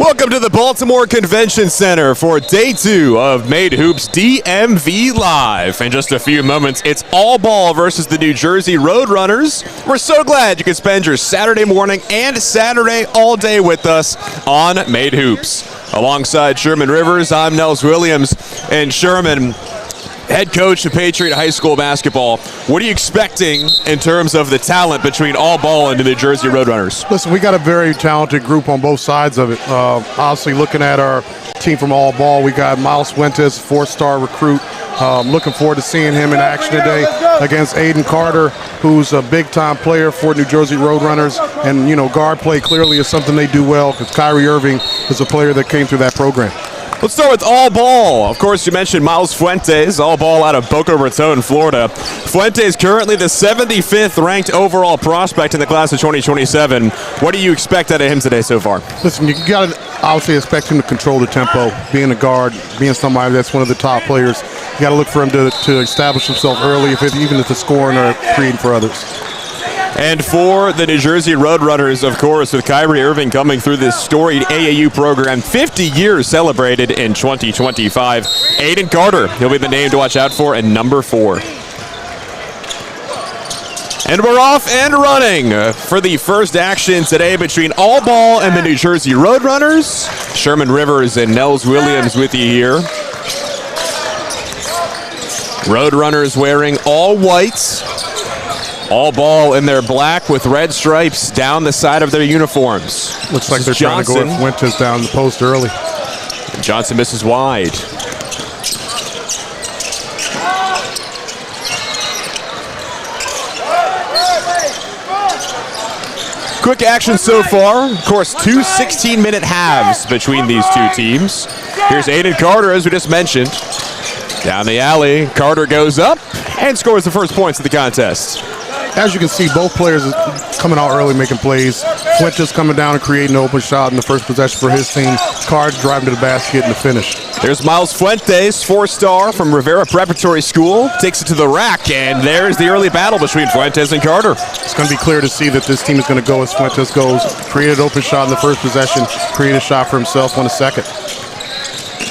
Welcome to the Baltimore Convention Center for Day 2 of Made Hoops DMV Live. In just a few moments, it's all ball versus the New Jersey Roadrunners. We're so glad you could spend your Saturday morning and Saturday all day with us on Made Hoops. Alongside Sherman Rivers, I'm Nels Williams. And Sherman, head coach of Patriot High School basketball, what are you expecting in terms of the talent between all ball and the New Jersey Roadrunners? Listen, we got a very talented group on both sides of it. Obviously, looking at our team from all ball, we got Miles Fuentes, four-star recruit. Looking forward to seeing him in action today against Aiden Carter, who's a big-time player for New Jersey Roadrunners. And, you know, guard play clearly is something they do well because Kyrie Irving is a player that came through that program. Let's start with all ball. Of course, you mentioned Miles Fuentes, all ball out of Boca Raton, Florida. Fuentes currently the 75th ranked overall prospect in the class of 2027. What do you expect out of him today so far? Listen, you got to obviously expect him to control the tempo, being a guard, being somebody that's one of the top players. You got to look for him to establish himself early, even if it's scoring or creating for others. And for the New Jersey Roadrunners, of course, with Kyrie Irving coming through this storied AAU program, 50 years celebrated in 2025. Aiden Carter, he'll be the name to watch out for, and number 4. And we're off and running for the first action today between all ball and the New Jersey Roadrunners. Sherman Rivers and Nels Williams with you here. Roadrunners wearing all white. All ball in their black with red stripes down the side of their uniforms. Looks like they're trying to go with Fuentes down the post early. Johnson misses wide. Quick action so far. Of course, 2 16-minute halves between these two teams. Here's Aiden Carter, as we just mentioned. Down the alley, Carter goes up and scores the first points of the contest. As you can see, both players are coming out early making plays. Fuentes coming down and creating an open shot in the first possession for his team. Carter driving to the basket and the finish. There's Miles Fuentes, 4-star from Rivera Preparatory School. Takes it to the rack, and there's the early battle between Fuentes and Carter. It's going to be clear to see that this team is going to go as Fuentes goes. Create an open shot in the first possession, create a shot for himself on the second.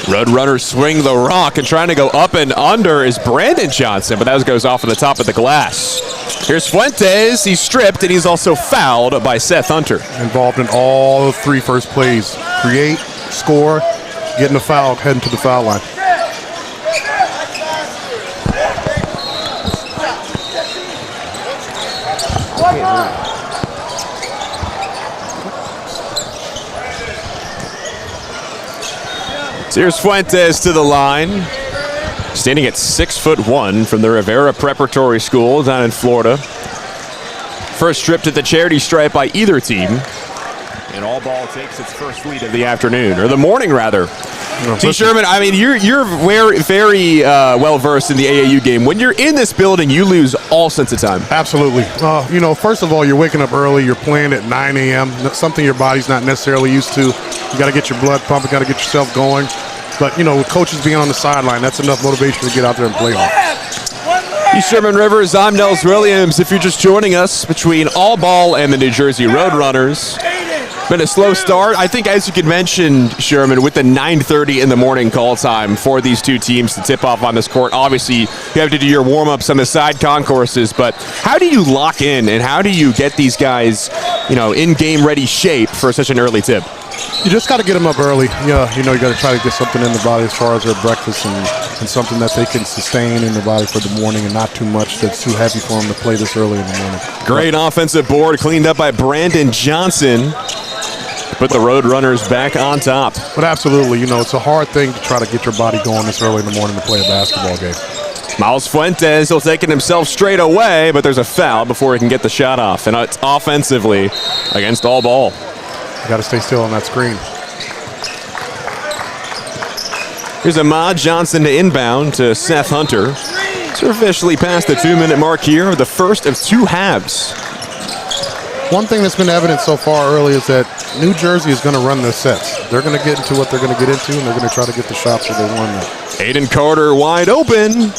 Roadrunners swing the rock, and trying to go up and under is Brandon Johnson, but that goes off at the top of the glass. Here's Fuentes. He's stripped, and he's also fouled by Seth Hunter. Involved in all 3 first plays. Create, score, getting a foul, heading to the foul line. So here's Fuentes to the line. Standing at 6'1" from the Rivera Preparatory School down in Florida. First strip to the charity stripe by either team. And all ball takes its first lead of the afternoon, or the morning rather. T. Sherman, I mean, you're very well versed in the AAU game. When you're in this building, you lose all sense of time. Absolutely. You know, first of all, you're waking up early. You're playing at 9 a.m. That's something your body's not necessarily used to. You got to get your blood pumping. Got to get yourself going. But, you know, with coaches being on the sideline, that's enough motivation to get out there and play hard. He's Sherman Rivers. I'm Nels Williams. If you're just joining us, between all ball and the New Jersey Roadrunners, been a slow start. I think, as you could mention, Sherman, with the 9:30 in the morning call time for these two teams to tip off on this court. Obviously, you have to do your warm-ups on the side concourses, but how do you lock in and how do you get these guys, you know, in game-ready shape for such an early tip? You just got to get them up early. Yeah, you know, you got to try to get something in the body as far as their breakfast and something that they can sustain in the body for the morning and not too much that's too heavy for them to play this early in the morning. Great offensive board cleaned up by Brandon Johnson. Put the Roadrunners back on top. But absolutely, you know, it's a hard thing to try to get your body going this early in the morning to play a basketball game. Miles Fuentes will take it himself straight away, but there's a foul before he can get the shot off. And it's offensively against all ball. You got to stay still on that screen. Here's Ahmad Johnson to inbound to Seth Hunter. So we're officially past the 2-minute mark here, the first of 2 halves. One thing that's been evident so far early is that New Jersey is going to run their sets. They're going to get into what they're going to get into, and they're going to try to get the shots that they want. Aiden Carter wide open.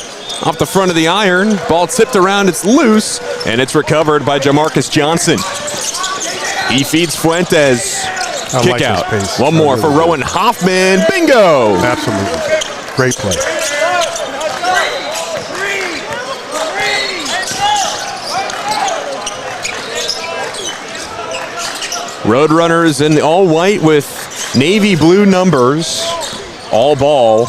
Off the front of the iron. Ball tipped around, it's loose, and it's recovered by Jamarcus Johnson. He feeds Fuentes. Kick like out. his pace. One more for Rowan Hoffman. Bingo! Absolutely. Great play. Roadrunners in all white with navy blue numbers. All ball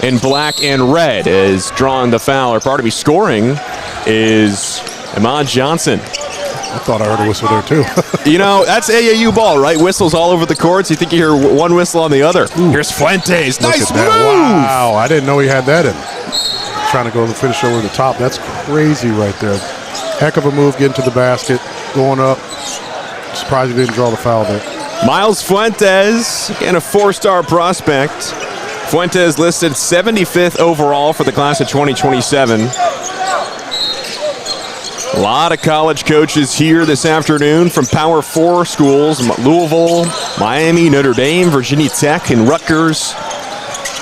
in black and red is drawing the foul, or pardon me, scoring is Ahmad Johnson. I thought I heard a whistle there, too. You know, that's AAU ball, right? Whistles all over the courts. You think you hear one whistle on the other. Ooh. Here's Fuentes. Nice move. Wow, I didn't know he had that in. Trying to go to the finish over the top. That's crazy right there. Heck of a move getting to the basket, going up. Surprised he didn't draw the foul there. Miles Fuentes, again a four-star prospect. Fuentes listed 75th overall for the class of 2027. A lot of college coaches here this afternoon from Power 4 schools, Louisville, Miami, Notre Dame, Virginia Tech, and Rutgers.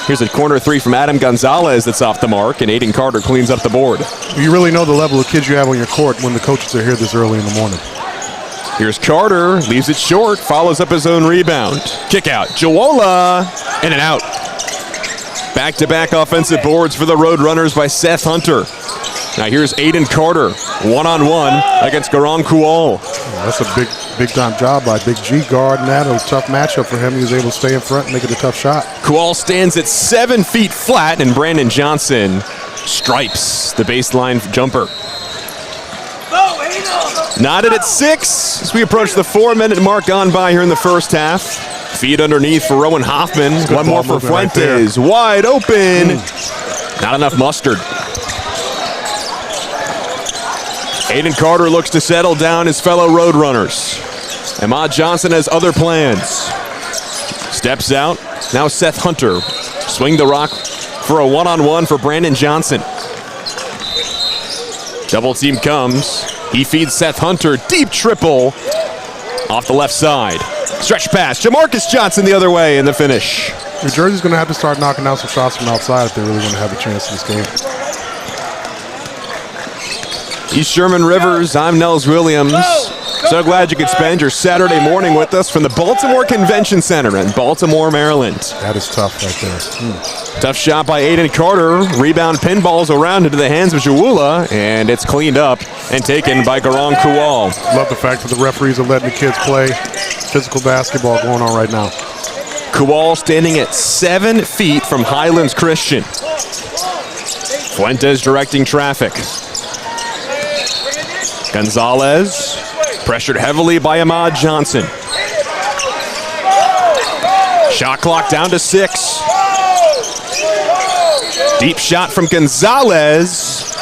Here's a corner three from Adam Gonzalez that's off the mark, and Aiden Carter cleans up the board. You really know the level of kids you have on your court when the coaches are here this early in the morning. Here's Carter, leaves it short, follows up his own rebound. Kick out, Jowola, in and out. Back-to-back offensive boards for the Roadrunners by Seth Hunter. Now here's Aiden Carter, one-on-one against Garang Kual. That's a big time job by Big G guard, and that was a tough matchup for him. He was able to stay in front and make it a tough shot. Kual stands at 7 feet flat, and Brandon Johnson stripes the baseline jumper. Knotted at 6 as we approach the 4-minute mark gone by here in the first half. Feed underneath for Rowan Hoffman. One more for Fuentes. Right wide open. Not enough mustard. Aiden Carter looks to settle down his fellow Roadrunners. Ahmad Johnson has other plans. Steps out. Now Seth Hunter. Swing the rock for a one-on-one for Brandon Johnson. Double team comes. He feeds Seth Hunter. Deep triple off the left side. Stretch pass. Jamarcus Johnson the other way in the finish. New Jersey's going to have to start knocking out some shots from outside if they're really going to have a chance in this game. He's Sherman Rivers. I'm Nels Williams. So glad you could spend your Saturday morning with us from the Baltimore Convention Center in Baltimore, Maryland. That is tough right there. Tough shot by Aiden Carter. Rebound pinballs around into the hands of Jowola, and it's cleaned up and taken by Garang Kual. Love the fact that the referees are letting the kids play physical basketball going on right now. Kual standing at 7 feet from Highlands Christian. Fuentes directing traffic. Gonzalez, pressured heavily by Ahmad Johnson. Shot clock down to 6. Deep shot from Gonzalez.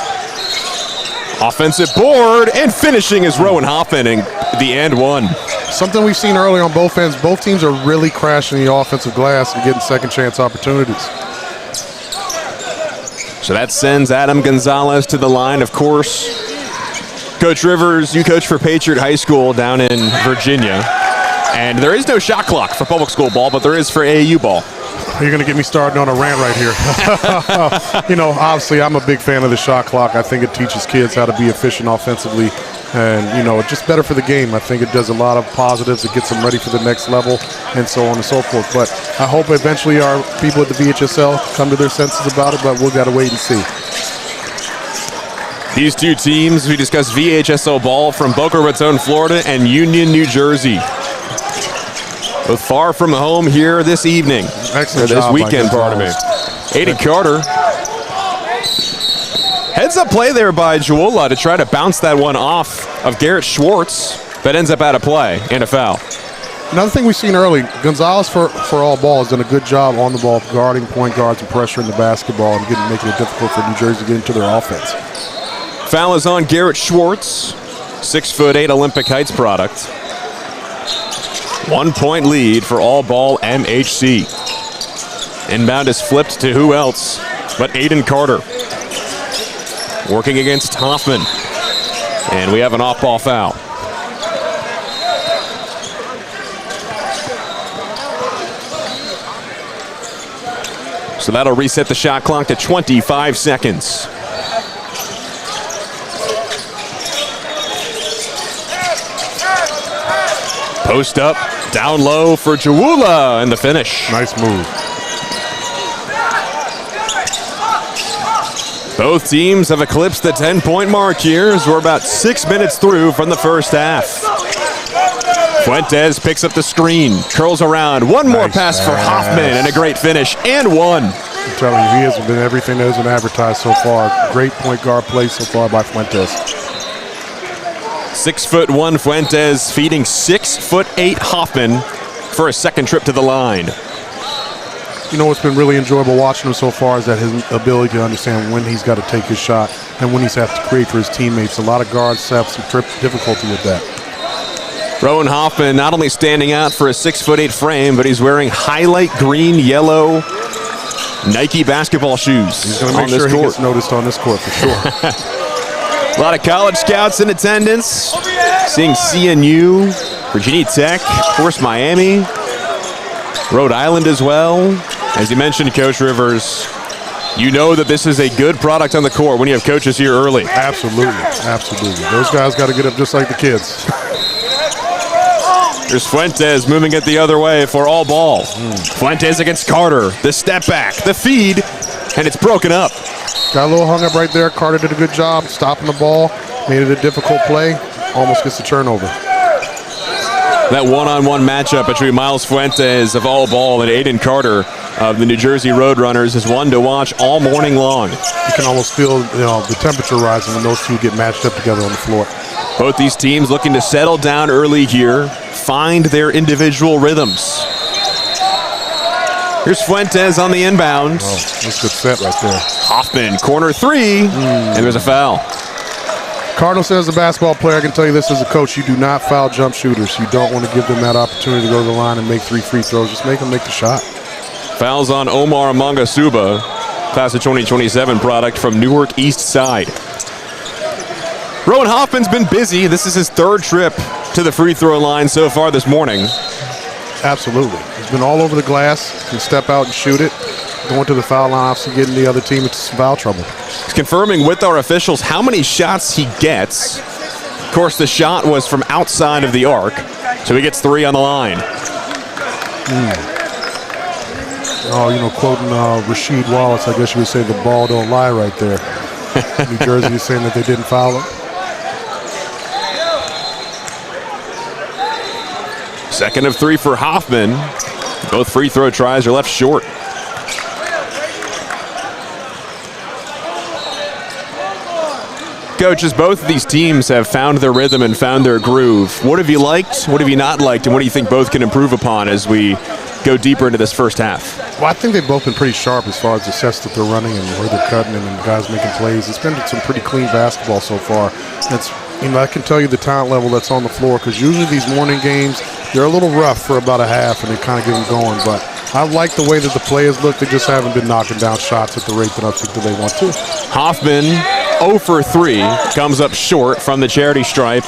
Offensive board, and finishing is Rowan Hoffman in the and one. Something we've seen early on both ends. Both teams are really crashing the offensive glass and getting second chance opportunities. So that sends Adam Gonzalez to the line, of course. Coach Rivers, you coach for Patriot High School down in Virginia. And there is no shot clock for public school ball, but there is for AAU ball. You're going to get me started on a rant right here. You know, obviously, I'm a big fan of the shot clock. I think it teaches kids how to be efficient offensively. And, you know, it's just better for the game. I think it does a lot of positives. It gets them ready for the next level and so on and so forth. But I hope eventually our people at the VHSL come to their senses about it, but we've got to wait and see. These two teams, we discussed VHSO ball from Boca Raton, Florida, and Union, New Jersey. Both far from home here this evening. Excellent this job weekend, pardon me. Aiden Carter. Heads up play there by Jowola to try to bounce that one off of Garrett Schwartz, but ends up out of play and a foul. Another thing we've seen early, Gonzalez for all ball has done a good job on the ball guarding point guards and pressuring the basketball and making it difficult for New Jersey to get into their offense. Foul is on Garrett Schwartz, 6'8" Olympic Heights product. 1 point lead for all ball MHC. Inbound is flipped to who else but Aiden Carter. Working against Hoffman. And we have an off-ball foul. So that'll reset the shot clock to 25 seconds. Post up, down low for 𝘿a and the finish. Nice move. Both teams have eclipsed the 10-point mark here as we're about 6 minutes through from the first half. Fuentes picks up the screen, curls around. One more pass for Hoffman and a great finish, and one. I'm telling you, he has been everything that has been advertised so far. Great point guard play so far by Fuentes. 6'1" Fuentes feeding 6'8" Hoffman for a second trip to the line. You know what's been really enjoyable watching him so far is that his ability to understand when he's got to take his shot and when he's have to create for his teammates. A lot of guards have some difficulty with that. Rowan Hoffman not only standing out for a 6'8" frame, but he's wearing highlight green, yellow Nike basketball shoes. He's going to make sure he gets noticed on this court for sure. A lot of college scouts in attendance. Seeing CNU, Virginia Tech, of course Miami, Rhode Island as well. As you mentioned, Coach Rivers, you know that this is a good product on the court when you have coaches here early. Absolutely, absolutely. Those guys got to get up just like the kids. Here's Fuentes moving it the other way for all ball. Fuentes against Carter. The step back, the feed, and it's broken up. Got a little hung up right there. Carter did a good job stopping the ball. Made it a difficult play. Almost gets the turnover. That one-on-one matchup between Miles Fuentes of all ball and Aiden Carter of the New Jersey Roadrunners is one to watch all morning long. You can almost feel the temperature rising when those two get matched up together on the floor. Both these teams looking to settle down early here, find their individual rhythms. Here's Fuentes on the inbound. Oh, that's a good set right there. Hoffman, corner three, and there's a foul. Cardinal says, as a basketball player, I can tell you this as a coach, you do not foul jump shooters. You don't want to give them that opportunity to go to the line and make 3 free throws. Just make them make the shot. Fouls on Omar Mangasuba, class of 2027 product from Newark East Side. Rowan Hoffman's been busy. This is his 3rd trip to the free throw line so far this morning. Absolutely. He's been all over the glass. Can step out and shoot it. Going to the foul line, obviously getting the other team into some foul trouble. He's confirming with our officials how many shots he gets. Of course, the shot was from outside of the arc, so he gets 3 on the line. Oh, quoting Rasheed Wallace, I guess you would say the ball don't lie right there. New Jersey is saying that they didn't foul him. 2nd of 3 for Hoffman. Both free throw tries are left short. Coaches, both of these teams have found their rhythm and found their groove. What have you liked? What have you not liked? And what do you think both can improve upon as we go deeper into this first half? Well, I think they've both been pretty sharp as far as the sets that they're running and where they're cutting and guys making plays. It's been some pretty clean basketball so far. I can tell you the talent level that's on the floor, because usually these morning games, they're a little rough for about a half and they kind of get them going. But I like the way that the players look. They just haven't been knocking down shots at the rate that I think that they want to. Hoffman, 0 for 3, comes up short from the charity stripe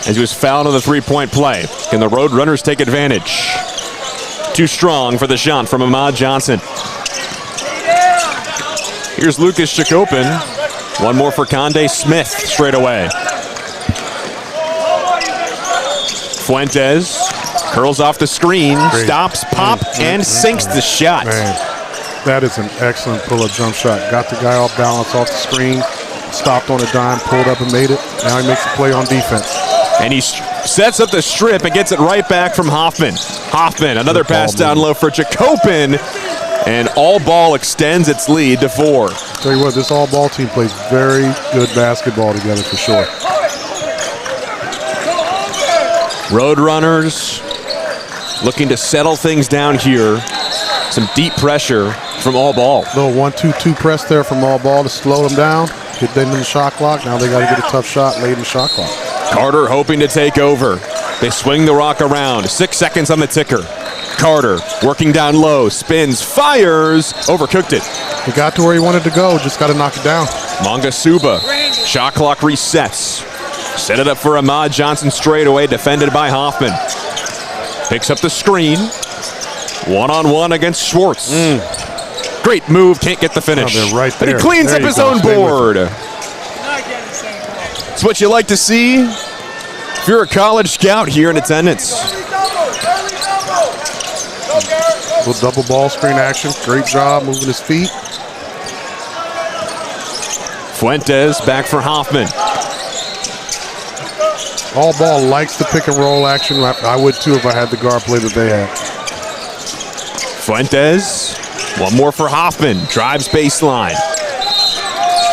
as he was fouled on the 3-point play. Can the Roadrunners take advantage? Too strong for the shot from Ahmad Johnson. Here's Lucas Chakopin. One more for Conde Smith straight away. Fuentes curls off the screen, stops, pop, and sinks the shot. Man, that is an excellent pull-up jump shot. Got the guy off balance off the screen, stopped on a dime, pulled up and made it. Now he makes a play on defense. And he sets up the strip and gets it right back from Hoffman. Hoffman, another pass down low for Chakopin, and all ball extends its lead to 4. Tell you what, this all ball team plays very good basketball together for sure. Roadrunners looking to settle things down here. Some deep pressure from all ball. Little 1-2-2 press there from all ball to slow them down, get them in the shot clock. Now they got to get a tough shot late in the shot clock. Carter hoping to take over. They swing the rock around. 6 seconds on the ticker. Carter working down low, spins, fires, overcooked it. He got to where he wanted to go, just got to knock it down. Mangasuba, shot clock resets. Set it up for Ahmad Johnson straight away, defended by Hoffman. Picks up the screen. One-on-one against Schwartz. Great move, can't get the finish. Oh, they're right there. But he cleans up his own board. It's what you like to see if you're a college scout here in attendance. Little double ball screen action. Great job moving his feet. Fuentes back for Hoffman. All ball likes the pick and roll action. I would too if I had the guard play that they had. Fuentes, one more for Hoffman. Drives baseline.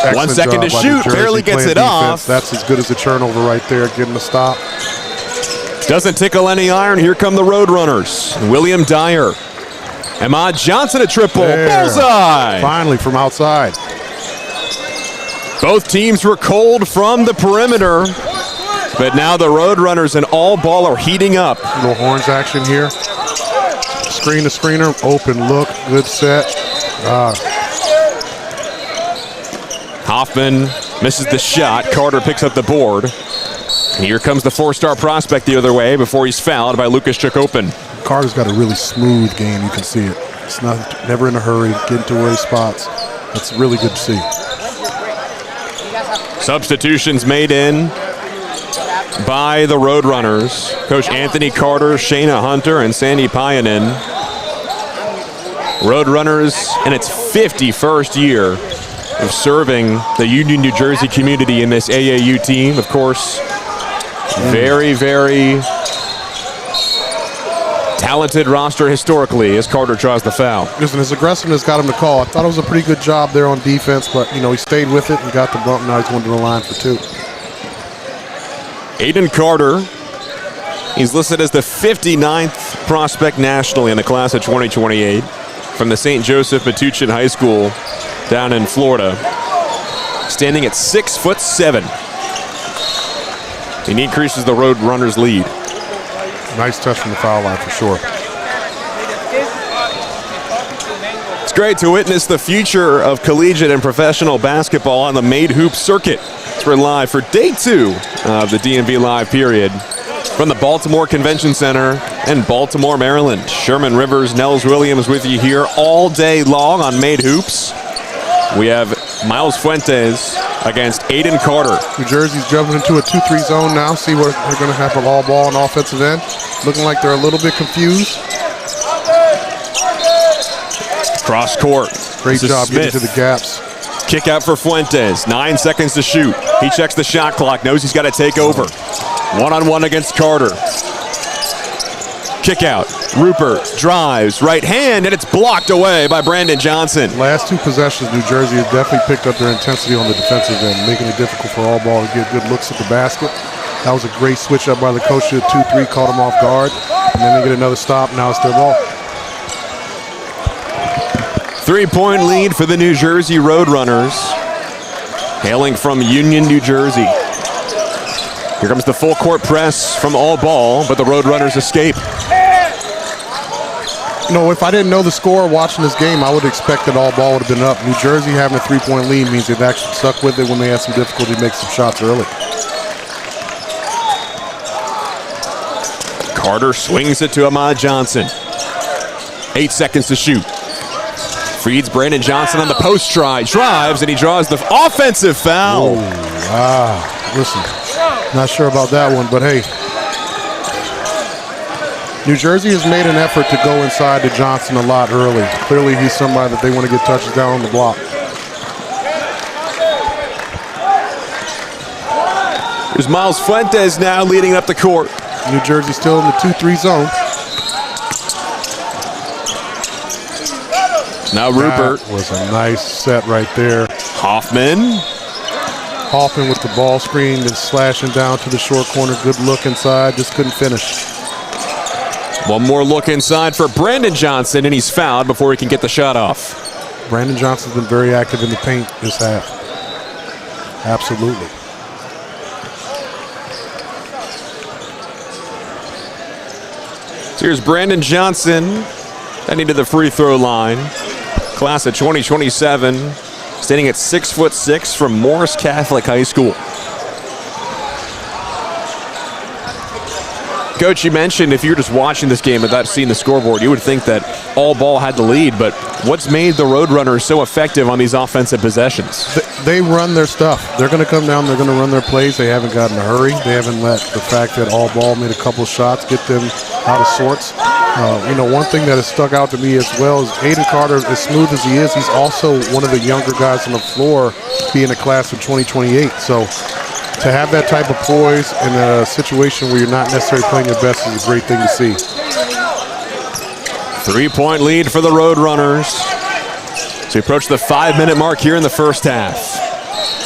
Excellent 1 second to job by shoot, New Jersey barely gets playing it defense. off. That's as good as a turnover right there, getting the stop. Doesn't tickle any iron. Here come the Roadrunners. William Dyer. Ahmad Johnson a triple. There. Bullseye. Finally from outside. Both teams were cold from the perimeter, but now the Roadrunners and all ball are heating up. Little horns action here. Screen to screener, open look, good set. Hoffman misses the shot. Carter picks up the board. And here comes the four-star prospect the other way before he's fouled by Lucas Chakopin. Carter's got a really smooth game, you can see it. It's never in a hurry, getting to where he spots. It's really good to see. Substitutions made in by the Roadrunners. Coach Anthony Carter, Shayna Hunter, and Sandy Payanen. Roadrunners in its 51st year of serving the Union, New Jersey community in this AAU team. Of course, very, very talented roster historically as Carter draws the foul. Listen, his aggressiveness got him to call. I thought it was a pretty good job there on defense, but, you know, he stayed with it and got the bump. Now he's going to the line for two. Aiden Carter, he's listed as the 59th prospect nationally in the class of 2028 from the St. Joseph Metuchen High School down in Florida, standing at 6'7". And he increases the Roadrunners' lead. Nice touch from the foul line for sure. It's great to witness the future of collegiate and professional basketball on the Made Hoop circuit. We're live for day 2 of the DMV Live period from the Baltimore Convention Center in Baltimore, Maryland. Sherman Rivers, Nels Williams with you here all day long on Made Hoops. We have Miles Fuentes against Aiden Carter. New Jersey's jumping into a 2-3 zone now. See where they're going to have an all ball on offensive end. Looking like they're a little bit confused. Cross court. Great job getting to the gaps. Kick out for Fuentes. 9 seconds to shoot. He checks the shot clock. Knows he's got to take over. One-on-one against Carter. Kick out. Rupert drives. Right hand, and it's blocked away by Brandon Johnson. Last 2 possessions, New Jersey has definitely picked up their intensity on the defensive end, making it difficult for all ball to get good looks at the basket. That was a great switch up by the coach to 2-3, caught him off guard. And then they get another stop. Now it's their ball. 3-point lead for the New Jersey Roadrunners, hailing from Union, New Jersey. Here comes the full court press from all ball, but the Roadrunners escape. You know, if I didn't know the score watching this game, I would expect that all ball would have been up. New Jersey having a 3-point lead means they've actually stuck with it when they had some difficulty to make some shots early. Carter swings it to Ahmad Johnson. 8 seconds to shoot. Feeds Brandon Johnson on the post try. Drives, and he draws the offensive foul. Listen, not sure about that one, but hey. New Jersey has made an effort to go inside to Johnson a lot early. Clearly, he's somebody that they want to get touches down on the block. There's Miles Fuentes now leading up the court. New Jersey still in the 2-3 zone. Now Rupert. That was a nice set right there. Hoffman with the ball screen and slashing down to the short corner. Good look inside, just couldn't finish. One more look inside for Brandon Johnson, and he's fouled before he can get the shot off. Brandon Johnson's been very active in the paint this half. Absolutely. So here's Brandon Johnson heading to the free throw line. Class of 2027, standing at 6'6" from Morris Catholic High School. Coach, you mentioned if you're just watching this game without seeing the scoreboard, you would think that all ball had the lead, but what's made the Roadrunners so effective on these offensive possessions? They run their stuff. They're going to come down, they're going to run their plays. They haven't gotten in a hurry. They haven't let the fact that all ball made a couple shots get them out of sorts. One thing that has stuck out to me as well is Aiden Carter, as smooth as he is, he's also one of the younger guys on the floor, being a class of 2028. So to have that type of poise in a situation where you're not necessarily playing your best is a great thing to see. 3-point lead for the Roadrunners. So we approach the 5-minute mark here in the first half.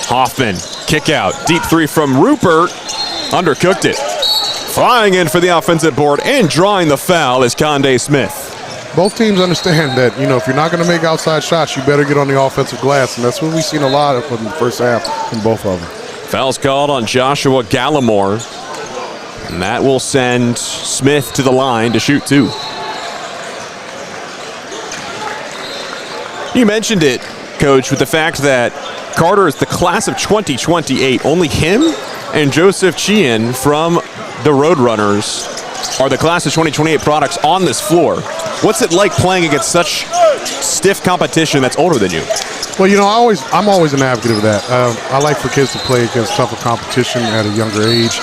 Hoffman, kick out, deep three from Rupert, undercooked it. Flying in for the offensive board and drawing the foul is Conde Smith. Both teams understand that, if you're not going to make outside shots, you better get on the offensive glass, and that's what we've seen a lot of in the first half in both of them. Foul's called on Joshua Gallimore, and that will send Smith to the line to shoot 2. You mentioned it, Coach, with the fact that Carter is the class of 2028. Only him and Joseph Chien from the Roadrunners are the class of 2028 products on this floor. What's it like playing against such stiff competition that's older than you? Well, I'm always an advocate of that. I like for kids to play against tougher competition at a younger age.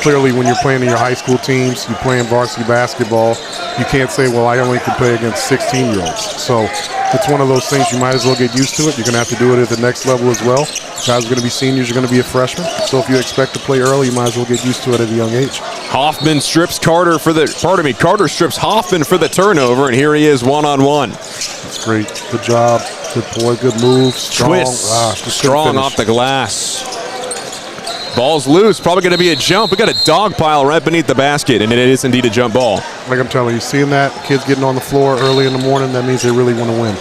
Clearly, when you're playing in your high school teams, you're playing varsity basketball, you can't say, well, I only can play against 16-year-olds. So it's one of those things you might as well get used to it. You're going to have to do it at the next level as well. Guys are going to be seniors, you're going to be a freshman. So if you expect to play early, you might as well get used to it at a young age. Hoffman strips Carter Carter strips Hoffman for the turnover, and here he is one-on-one. That's great. Good job. Good boy, good move. Strong. Twist. Strong off the glass. Ball's loose. Probably going to be a jump. We got a dog pile right beneath the basket, and it is indeed a jump ball. Like I'm telling you, seeing that, kids getting on the floor early in the morning, that means they really want to win.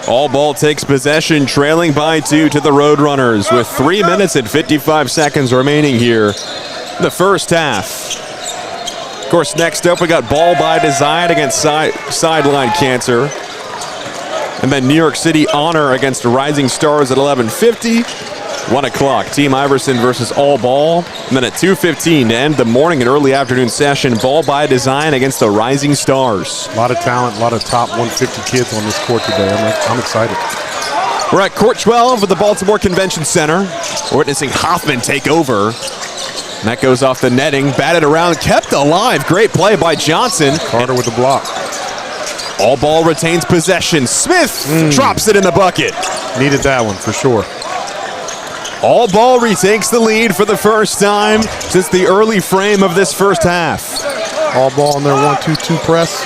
All ball takes possession, trailing by 2 to the Roadrunners with 3 minutes and 55 seconds remaining here in the first half. Of course, next up we got Ball by Design against Sideline Cancer. And then New York City Honor against Rising Stars at 11:50. 1 o'clock, Team Iverson versus All Ball. And then at 2:15 to end the morning and early afternoon session, Ball by Design against the Rising Stars. A lot of talent, a lot of top 150 kids on this court today. I'm excited. We're at court 12 of the Baltimore Convention Center. We're witnessing Hoffman take over. And that goes off the netting, batted around, kept alive. Great play by Johnson. Carter with the block. All Ball retains possession. Smith drops it in the bucket. Needed that one for sure. All Ball retakes the lead for the first time since the early frame of this first half. All Ball in their 1-2-2 press.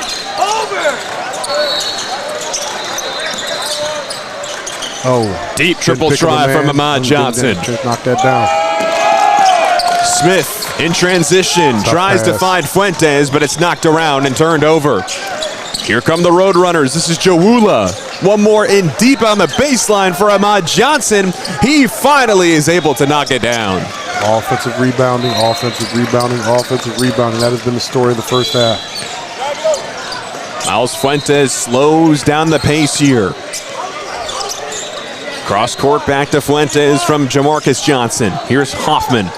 Oh, deep triple try from Ahmad Johnson. Just knock that down. Smith in transition tries to find Fuentes, but it's knocked around and turned over. Here come the Roadrunners. This is Jawula. One more in deep on the baseline for Ahmad Johnson. He finally is able to knock it down. Offensive rebounding, offensive rebounding, offensive rebounding. That has been the story of the first half. Miles Fuentes slows down the pace here. Cross court back to Fuentes from Jamarcus Johnson. Here's Hoffman.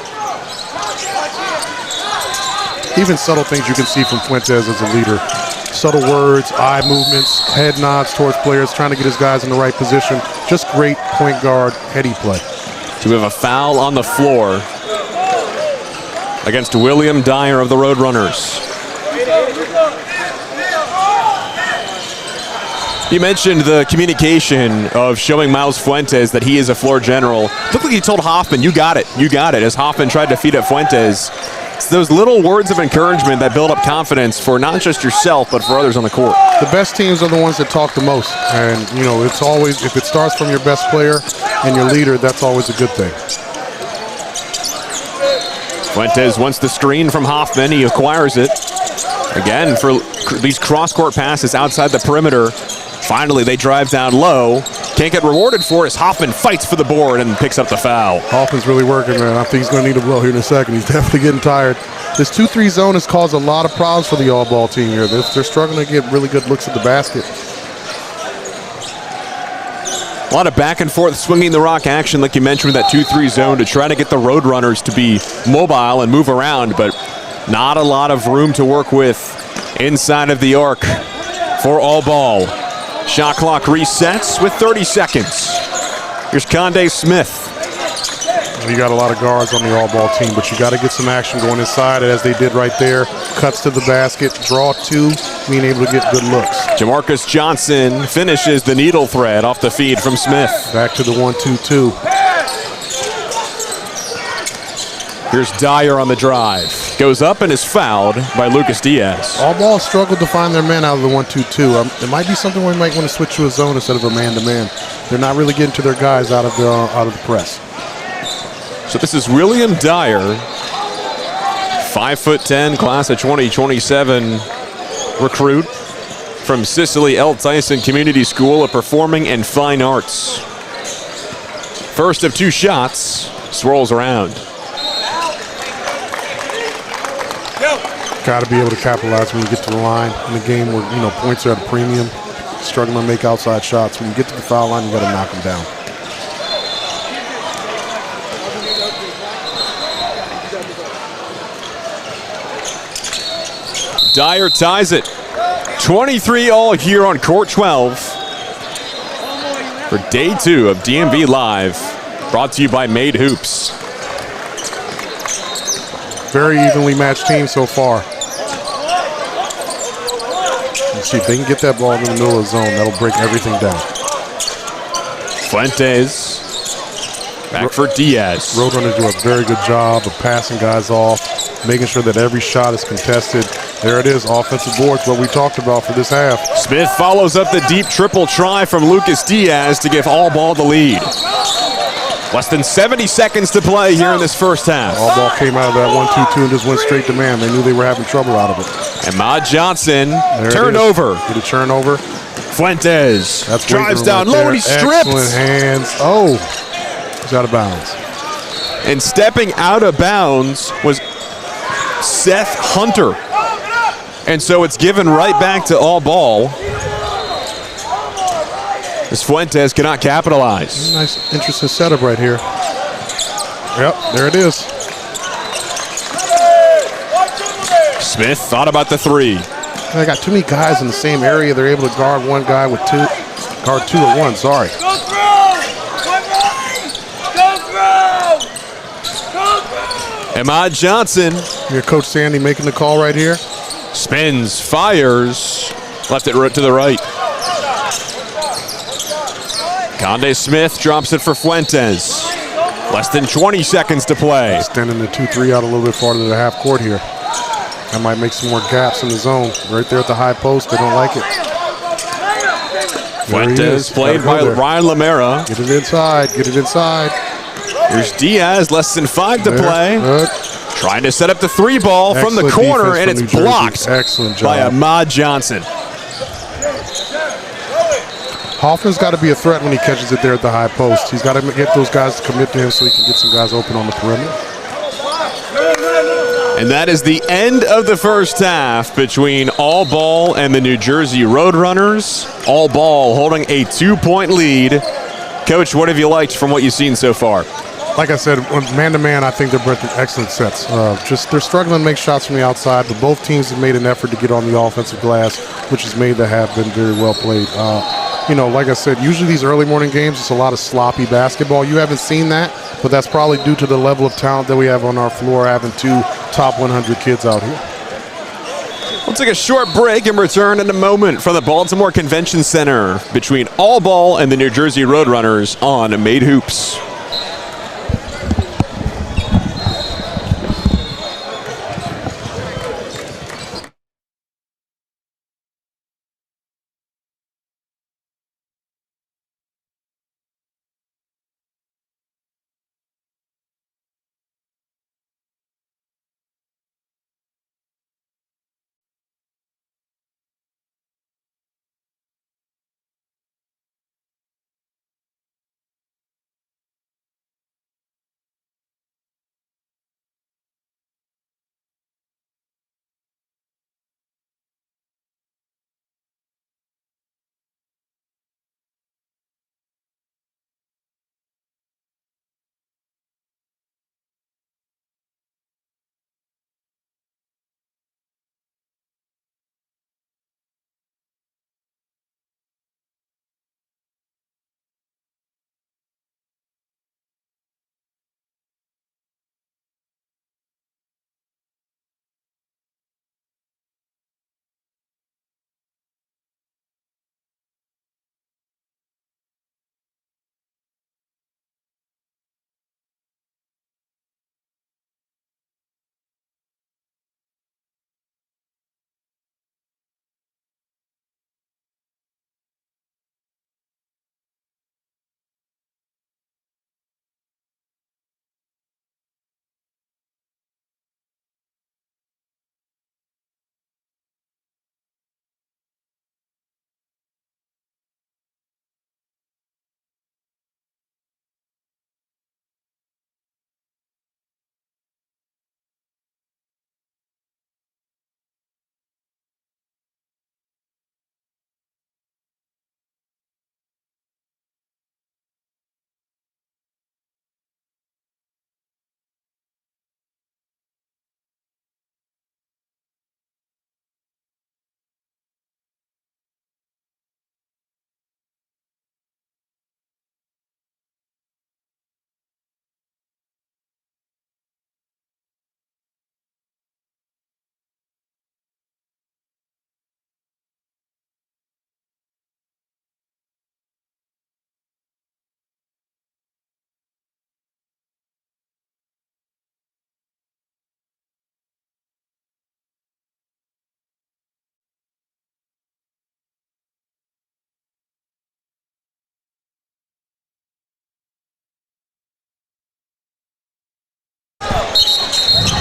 Even subtle things you can see from Fuentes as a leader. Subtle words, eye movements, head nods towards players, trying to get his guys in the right position. Just great point guard, heady play. So we have a foul on the floor against William Dyer of the Roadrunners. You mentioned the communication of showing Miles Fuentes that he is a floor general. Looked like he told Hoffman, you got it, as Hoffman tried to feed at Fuentes. It's those little words of encouragement that build up confidence for not just yourself, but for others on the court. The best teams are the ones that talk the most. And, it's always, if it starts from your best player and your leader, that's always a good thing. Fuentes wants the screen from Hoffman. He acquires it. Again, for these cross-court passes outside the perimeter. Finally, they drive down low. Can't get rewarded for it as Hoffman fights for the board and picks up the foul. Hoffman's really working, man. I think he's going to need a blow here in a second. He's definitely getting tired. This 2-3 zone has caused a lot of problems for the all-ball team here. They're struggling to get really good looks at the basket. A lot of back and forth swinging the rock action, like you mentioned, with that 2-3 zone to try to get the Roadrunners to be mobile and move around, but not a lot of room to work with inside of the arc for all ball. Shot clock resets with 30 seconds. Here's Conde Smith. You got a lot of guards on the all-ball team, but you got to get some action going inside, as they did right there. Cuts to the basket, draw two, being able to get good looks. Jamarcus Johnson finishes the needle thread off the feed from Smith. Back to the 1-2-2. Here's Dyer on the drive. Goes up and is fouled by Lucas Diaz. All ball struggled to find their men out of the 1-2-2. It might be something we might want to switch to a zone instead of a man-to-man. They're not really getting to their guys out of the press. So this is William Dyer, 5'10", class of 2027 recruit from Sicily L. Tyson Community School of Performing and Fine Arts. First of two shots, swirls around. Got to be able to capitalize when you get to the line in a game where points are at a premium. Struggling to make outside shots. When you get to the foul line, you got to knock them down. Dyer ties it. 23 all here on court 12 for day 2 of DMV Live, brought to you by Made Hoops. Very evenly matched team so far. Let's see if they can get that ball in the middle of the zone. That'll break everything down. Fuentes back for Diaz. Roadrunners do a very good job of passing guys off, making sure that every shot is contested. There it is, offensive boards, what we talked about for this half. Smith follows up the deep triple try from Lucas Diaz to give all ball the lead. Less than 70 seconds to play here in this first half. All ball came out of that 1-2-2 and just went straight to man. They knew they were having trouble out of it. And Mt. Johnson, there turnover. Get a turnover. Fuentes drives down low and he strips. Excellent hands. Oh, he's out of bounds. And stepping out of bounds was Seth Hunter. And so it's given right back to all ball. As Fuentes cannot capitalize. Nice, interesting setup right here. Yep, there it is. Smith thought about the three. They got too many guys in the same area. They're able to guard one guy with two at once. Sorry. Ahmad Johnson. Here, Coach Sandy making the call right here. Spins, fires, left it to the right. Conde Smith drops it for Fuentes. Less than 20 seconds to play. Extending the 2-3 out a little bit farther to the half court here. That might make some more gaps in the zone. Right there at the high post, they don't like it. Fuentes played by Ryan Lamera. Get it inside, get it inside. Here's Diaz, less than 5 to play. Good. Trying to set up the three ball from the corner, and it's blocked by Ahmad Johnson. Hoffman's got to be a threat when he catches it there at the high post. He's got to get those guys to commit to him so he can get some guys open on the perimeter. And that is the end of the first half between All Ball and the New Jersey Roadrunners. All Ball holding a 2-point lead. Coach, what have you liked from what you've seen so far? Like I said, man-to-man, I think they're both excellent sets. They're struggling to make shots from the outside, but both teams have made an effort to get on the offensive glass, which has made the half been very well played. Like I said, usually these early morning games, it's a lot of sloppy basketball. You haven't seen that, but that's probably due to the level of talent that we have on our floor, having 2 top 100 kids out here. We'll take a short break and return in a moment from the Baltimore Convention Center between All Ball and the New Jersey Roadrunners on Made Hoops.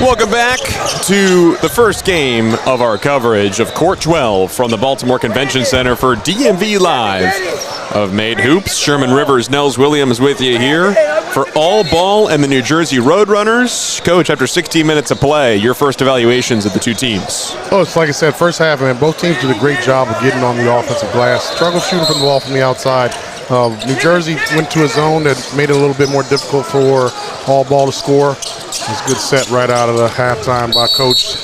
Welcome back to the first game of our coverage of Court 12 from the Baltimore Convention Center for DMV Live of Made Hoops. Sherman Rivers, Nels Williams with you here for All Ball and the New Jersey Roadrunners. Coach, after 16 minutes of play, your first evaluations of the two teams. Oh, it's like I said, first half, man, both teams did a great job of getting on the offensive glass. Struggled shooting from the ball from the outside. New Jersey went to a zone that made it a little bit more difficult for All Ball to score. It was a good set right out of the halftime by Coach.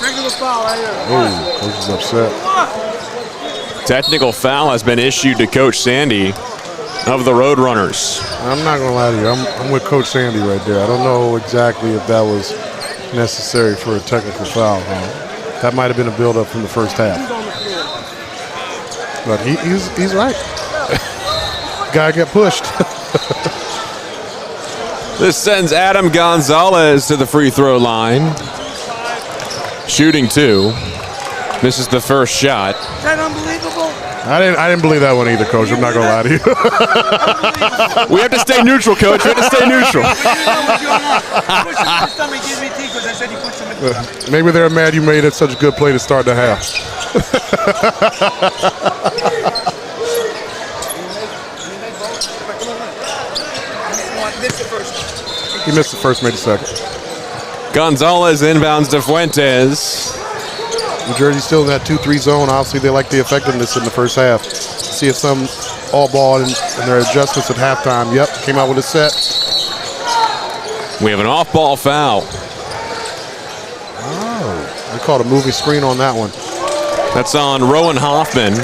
Technical foul right here. Oh, Coach is upset. Technical foul has been issued to Coach Sandy of the Roadrunners. I'm not going to lie to you. I'm with Coach Sandy right there. I don't know exactly if that was necessary for a technical foul. That might have been a build-up from the first half. But he's right. Guy got pushed. This sends Adam Gonzalez to the free throw line. Shooting two. Misses the first shot. Is that unbelievable? I didn't believe that one either, Coach. I'm not going to lie to you. We have to stay neutral, Coach. We have to stay neutral. Maybe they're mad you made it such a good play to start the half. He missed the first, made the second. Gonzalez inbounds to Fuentes. New Jersey still in that 2-3 zone. Obviously, they like the effectiveness in the first half. See if some All Ball and their adjustments at halftime. Yep, came out with a set. We have an off-ball foul. Oh, they called a moving screen on that one. That's on Rowan Hoffman.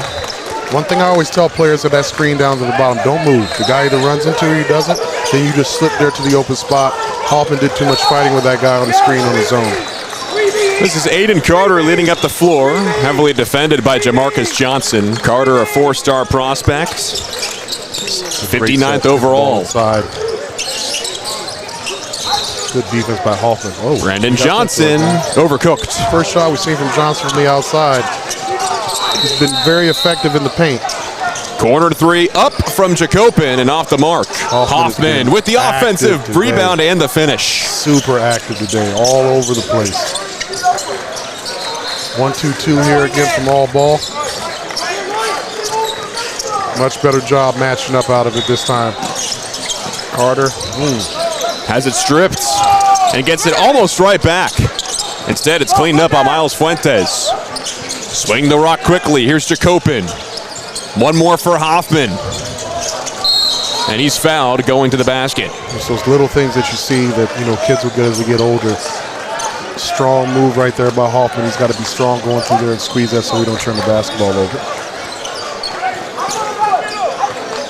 One thing I always tell players at that screen down to the bottom, don't move. The guy either runs into you, he doesn't, then you just slip there to the open spot. Hoffman did too much fighting with that guy on the screen on his own. This is Aiden Carter leading up the floor, heavily defended by Jamarcus Johnson. Carter, a four-star prospect, 59th overall. Good defense by Hoffman. Oh, Brandon Johnson, overcooked. First shot we've seen from Johnson from the outside. He's been very effective in the paint. Corner three up from Jacopin and off the mark. Hoffman with the offensive rebound and the finish. Super active today, all over the place. 1-2-2 here again from All Ball. Much better job matching up out of it this time. Carter has it stripped and gets it almost right back. Instead, it's cleaned up by Miles Fuentes. Swing the rock quickly. Here's Jacopin. One more for Hoffman. And he's fouled going to the basket. It's those little things that you see that, kids will get as they get older. Strong move right there by Hoffman. He's got to be strong going through there and squeeze that so we don't turn the basketball over.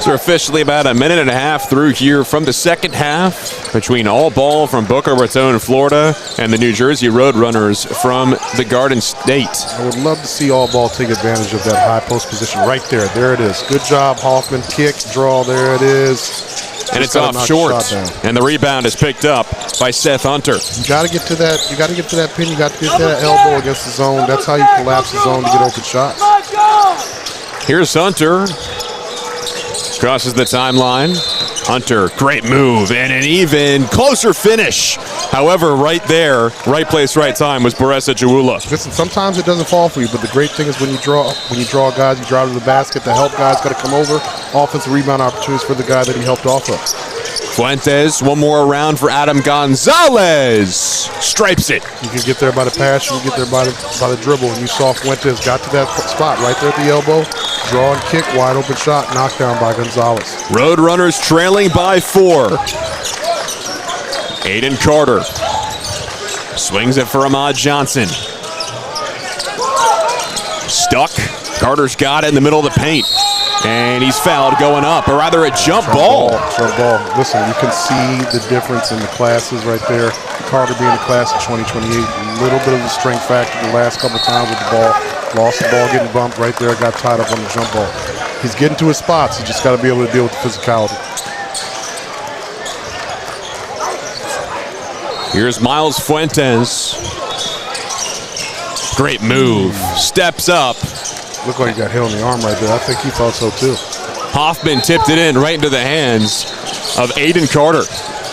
So we're officially about a minute and a half through here from the second half between All Ball from Boca Raton, Florida, and the New Jersey Roadrunners from the Garden State. I would love to see All Ball take advantage of that high post position right there. There it is. Good job, Hoffman. Kick, draw. There it is. And it's off short. And the rebound is picked up by Seth Hunter. You got to get to that. You got to get to that pin. You got to get to that elbow against the zone. That's how you collapse the zone to get open shots. Here's Hunter. Crosses the timeline. Hunter, great move, and an even closer finish. However, right there, right place, right time was Baressa Jawula. Listen, sometimes it doesn't fall for you, but the great thing is when you draw guys, you drive to the basket. The help guys got to come over. Offensive rebound opportunities for the guy that he helped off of. Fuentes, one more around for Adam Gonzalez. Stripes it. You can get there by the pass, you can get there by the dribble. And you saw Fuentes got to that spot right there at the elbow. Draw and kick, wide open shot, knocked down by Gonzalez. Roadrunners trailing by 4. Aiden Carter swings it for Ahmad Johnson. Stuck. Carter's got it in the middle of the paint. And he's fouled going up, or rather a jump ball. Jump ball. Listen, you can see the difference in the classes right there. Carter being a class of 2028, a little bit of the strength factor the last couple times with the ball. Lost the ball, getting bumped right there, got tied up on the jump ball. He's getting to his spots. He just got to be able to deal with the physicality. Here's Miles Fuentes. Great move. Steps up. Looked like he got hit on the arm right there. I think he thought so too. Hoffman tipped it in right into the hands of Aiden Carter.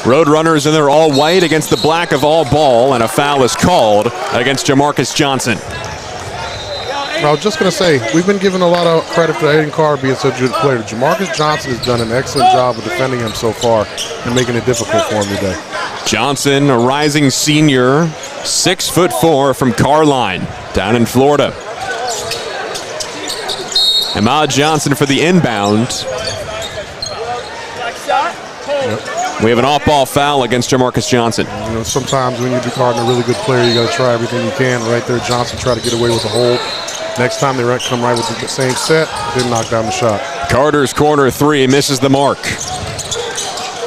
Roadrunners in their all white against the black of all ball, and a foul is called against Jamarcus Johnson. I was just going to say, we've been giving a lot of credit to Aiden Carr being such a good player. Jamarcus Johnson has done an excellent job of defending him so far and making it difficult for him today. Johnson, a rising senior, 6'4" from Carline, down in Florida. 𝘼 Johnson for the inbound. We have an off-ball foul against Jamarcus Johnson. You know, sometimes when you're guarding a really good player, you got to try everything you can. Right there, Johnson tried to get away with the hold. Next time they come right with the same set, didn't knock down the shot. Carter's corner three misses the mark.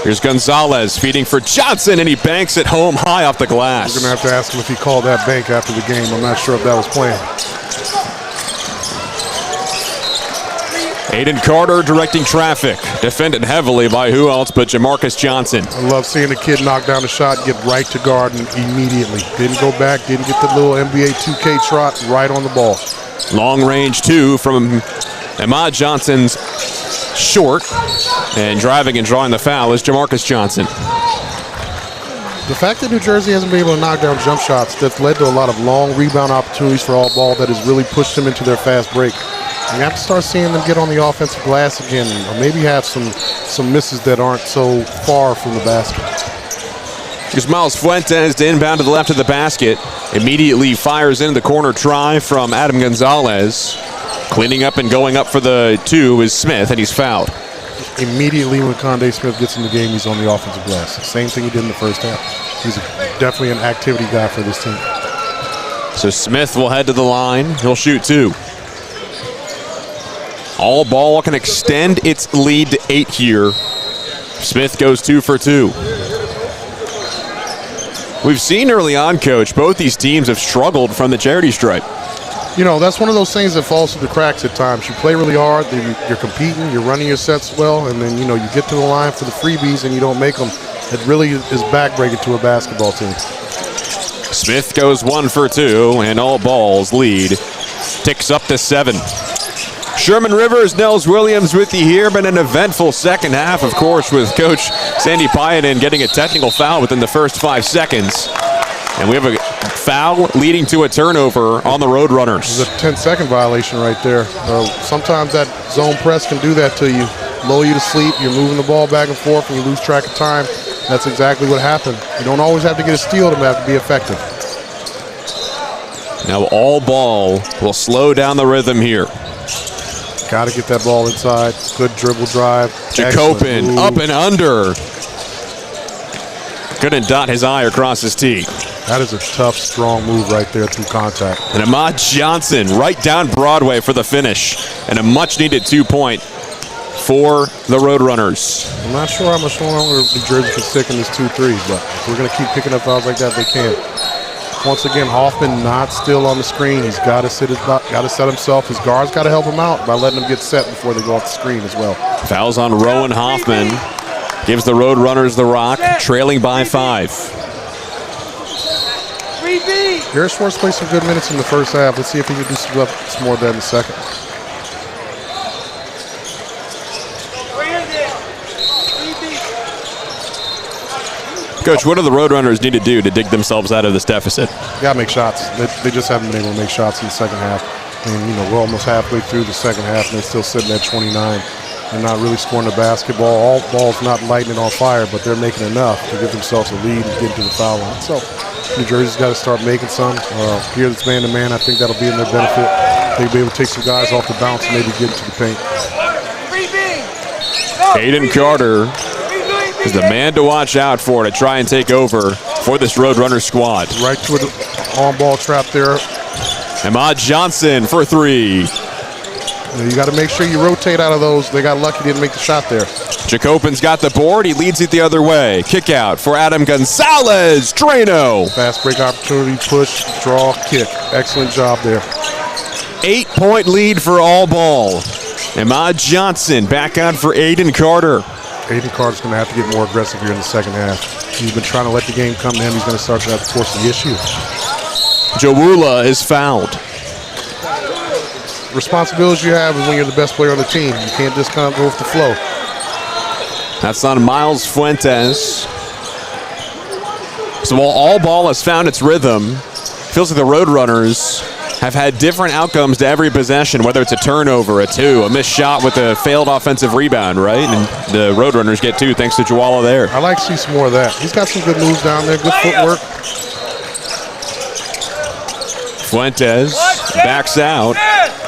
Here's Gonzalez feeding for Johnson, and he banks it home high off the glass. We're going to have to ask him if he called that bank after the game. I'm not sure if that was planned. Aiden Carter directing traffic, defended heavily by who else but Jamarcus Johnson. I love seeing the kid knock down the shot, get right to guard immediately. Didn't go back, didn't get the little NBA 2K trot, right on the ball. Long range two from 𝘼 Johnson's short, and driving and drawing the foul is Jamarcus Johnson. The fact that New Jersey hasn't been able to knock down jump shots, that's led to a lot of long rebound opportunities for all ball that has really pushed them into their fast break. You have to start seeing them get on the offensive glass again, or maybe have some misses that aren't so far from the basket. Here's Miles Fuentes to inbound to the left of the basket. Immediately fires into the corner try from Adam Gonzalez. Cleaning up and going up for the two is Smith, and he's fouled. Immediately when Condé Smith gets in the game, he's on the offensive glass. Same thing he did in the first half. He's definitely an activity guy for this team. So Smith will head to the line. He'll shoot two. All ball can extend its lead to 8 here. Smith goes 2 for 2. We've seen early on, Coach, both these teams have struggled from the charity stripe. You know, that's one of those things that falls through the cracks at times. You play really hard, you're competing, you're running your sets well, and then, you know, you get to the line for the freebies and you don't make them. It really is backbreaking to a basketball team. Smith goes 1 for 2, and all balls lead ticks up to 7. Sherman Rivers, Nels Williams with you here, but an eventful second half, of course, with Coach Sandy Pyaden getting a technical foul within the first 5 seconds. And we have a foul leading to a turnover on the Roadrunners. It's a 10-second violation right there. Sometimes that zone press can do that to you. Lull you to sleep, you're moving the ball back and forth, and you lose track of time. That's exactly what happened. You don't always have to get a steal to have to be effective. Now all ball will slow down the rhythm here. Got to get that ball inside. Good dribble drive. Jacopin up and under. Couldn't dot his eye across his tee. That is a tough, strong move right there through contact. And 𝘼 Johnson right down Broadway for the finish. And a much-needed 2-point for the Roadrunners. I'm not sure how much longer New Jersey can stick in this 2-3, but if we're going to keep picking up fouls like that, they can. Once again, Hoffman not still on the screen. He's got to set himself. His guard's got to help him out by letting him get set before they go off the screen as well. Fouls on Rowan Hoffman. Gives the Roadrunners the rock, trailing by 5. Garrett Schwartz played some good minutes in the first half. Let's see if he can do some more of that in the second. Coach, what do the Roadrunners need to do to dig themselves out of this deficit? Got to make shots. They just haven't been able to make shots in the second half. And, you know, we're almost halfway through the second half, and they're still sitting at 29. They're not really scoring the basketball. All ball's not lighting it on fire, but they're making enough to give themselves a lead and get into the foul line. So New Jersey's got to start making some. Here it's man-to-man. I think that'll be in their benefit. They'll be able to take some guys off the bounce and maybe get into the paint. Aiden Carter is the man to watch out for to try and take over for this Roadrunner squad. Right to the on-ball trap there. 𝘼 Johnson for 3. You got to make sure you rotate out of those. They got lucky, didn't make the shot there. Jacopin's got the board. He leads it the other way. Kick out for Adam Gonzalez. Drano. Fast break opportunity, push, draw, kick. Excellent job there. 8-point lead for all ball. 𝘼 Johnson back out for Aiden Carter. Aiden Carter's going to have to get more aggressive here in the second half. He's been trying to let the game come to him. He's going to start to have to force the issue. 𝘍ula is fouled. Responsibilities you have is when you're the best player on the team. You can't just kind of go with the flow. That's on Miles Fuentes. So while all ball has found its rhythm, feels like the Roadrunners have had different outcomes to every possession, whether it's a turnover, a two, a missed shot with a failed offensive rebound, right? And the Roadrunners get two thanks to 𝘍evelopment there. I like to see some more of that. He's got some good moves down there, good footwork. Fuentes backs out.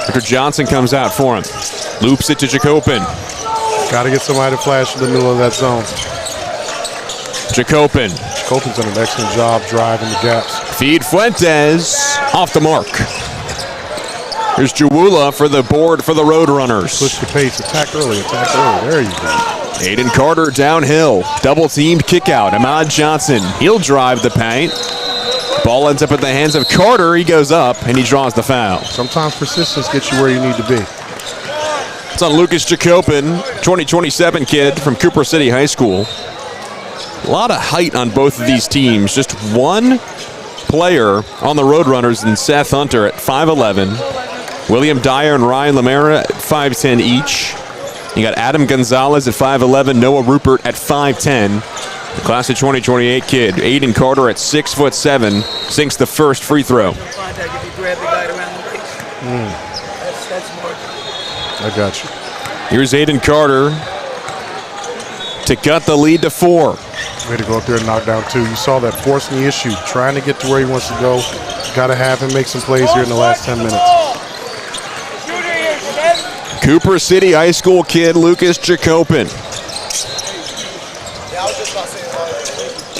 Victor Johnson comes out for him. Loops it to Jacopin. Got to get somebody to flash in the middle of that zone. Jacopin. Jacopin's done an excellent job driving the gaps. Feed Fuentes off the mark. Here's 𝘍evelopment for the board for the Roadrunners. Push the pace. Attack early. Attack early. There you go. Aiden Carter downhill. Double-teamed kick out. 𝘼Johnson. He'll drive the paint. Ball ends up in the hands of Carter. He goes up, and he draws the foul. Sometimes persistence gets you where you need to be. It's on Lucas Jacopin, 2027 kid from Cooper City High School. A lot of height on both of these teams. Just one player on the Roadrunners and Seth Hunter at 5'11". William Dyer and Ryan Lamera at 5'10" each. You got Adam Gonzalez at 5'11", Noah Rupert at 5'10". The class of 2028 kid, Aiden Carter at 6'7", sinks the first free throw. I got you. Here's Aiden Carter to cut the lead to 4. Way to go up there and knock down 2. You saw that forcing the issue, trying to get to where he wants to go. Got to have him make some plays here in the last 10 minutes. Cooper City High School kid Lucas Jacopin.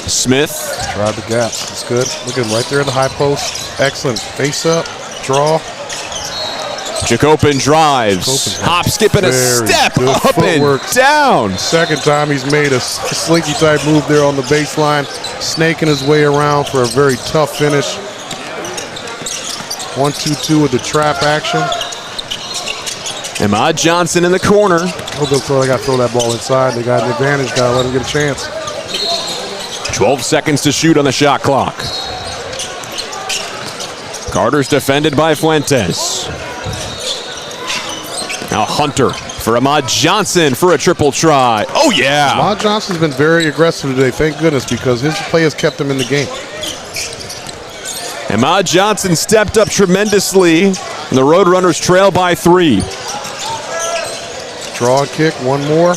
Smith. Drive the gaps. It's good. Look at him right there in the high post. Excellent. Face up. Draw. Jacopin drives. Hop, skip, and a step up footwork. And down. Second time he's made a slinky type move there on the baseline. Snaking his way around for a very tough finish. 1-2-2 with the trap action. 𝘼 Johnson in the corner. Oh, they got to throw that ball inside. They got an advantage. Got to let him get a chance. 12 seconds to shoot on the shot clock. Carter's defended by Fuentes. Now Hunter for 𝘼 Johnson for a triple try. Oh, yeah. 𝘼 Johnson's been very aggressive today, thank goodness, because his play has kept him in the game. 𝘼 Johnson stepped up tremendously. And the Roadrunners trail by 3. Draw and kick, one more.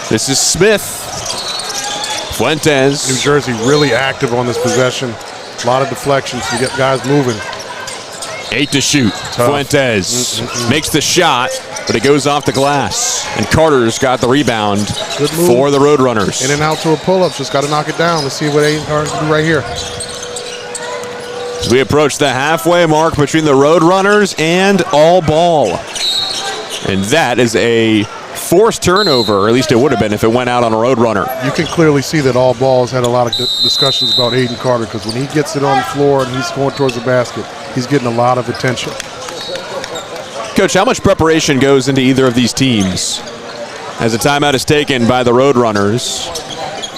This is Smith. Fuentes. New Jersey really active on this possession. A lot of deflections to get guys moving. 8 to shoot. Tough. Fuentes makes the shot, but it goes off the glass. And Carter's got the rebound for the Roadrunners. In and out to a pull-up. Just got to knock it down. Let's see what Aiden Carter can do right here. As we approach the halfway mark between the Roadrunners and all ball. And that is a forced turnover, or at least it would have been if it went out on a Roadrunner. You can clearly see that all balls had a lot of discussions about Aiden Carter, because when he gets it on the floor and he's going towards the basket, he's getting a lot of attention. Coach, how much preparation goes into either of these teams? As a timeout is taken by the Roadrunners,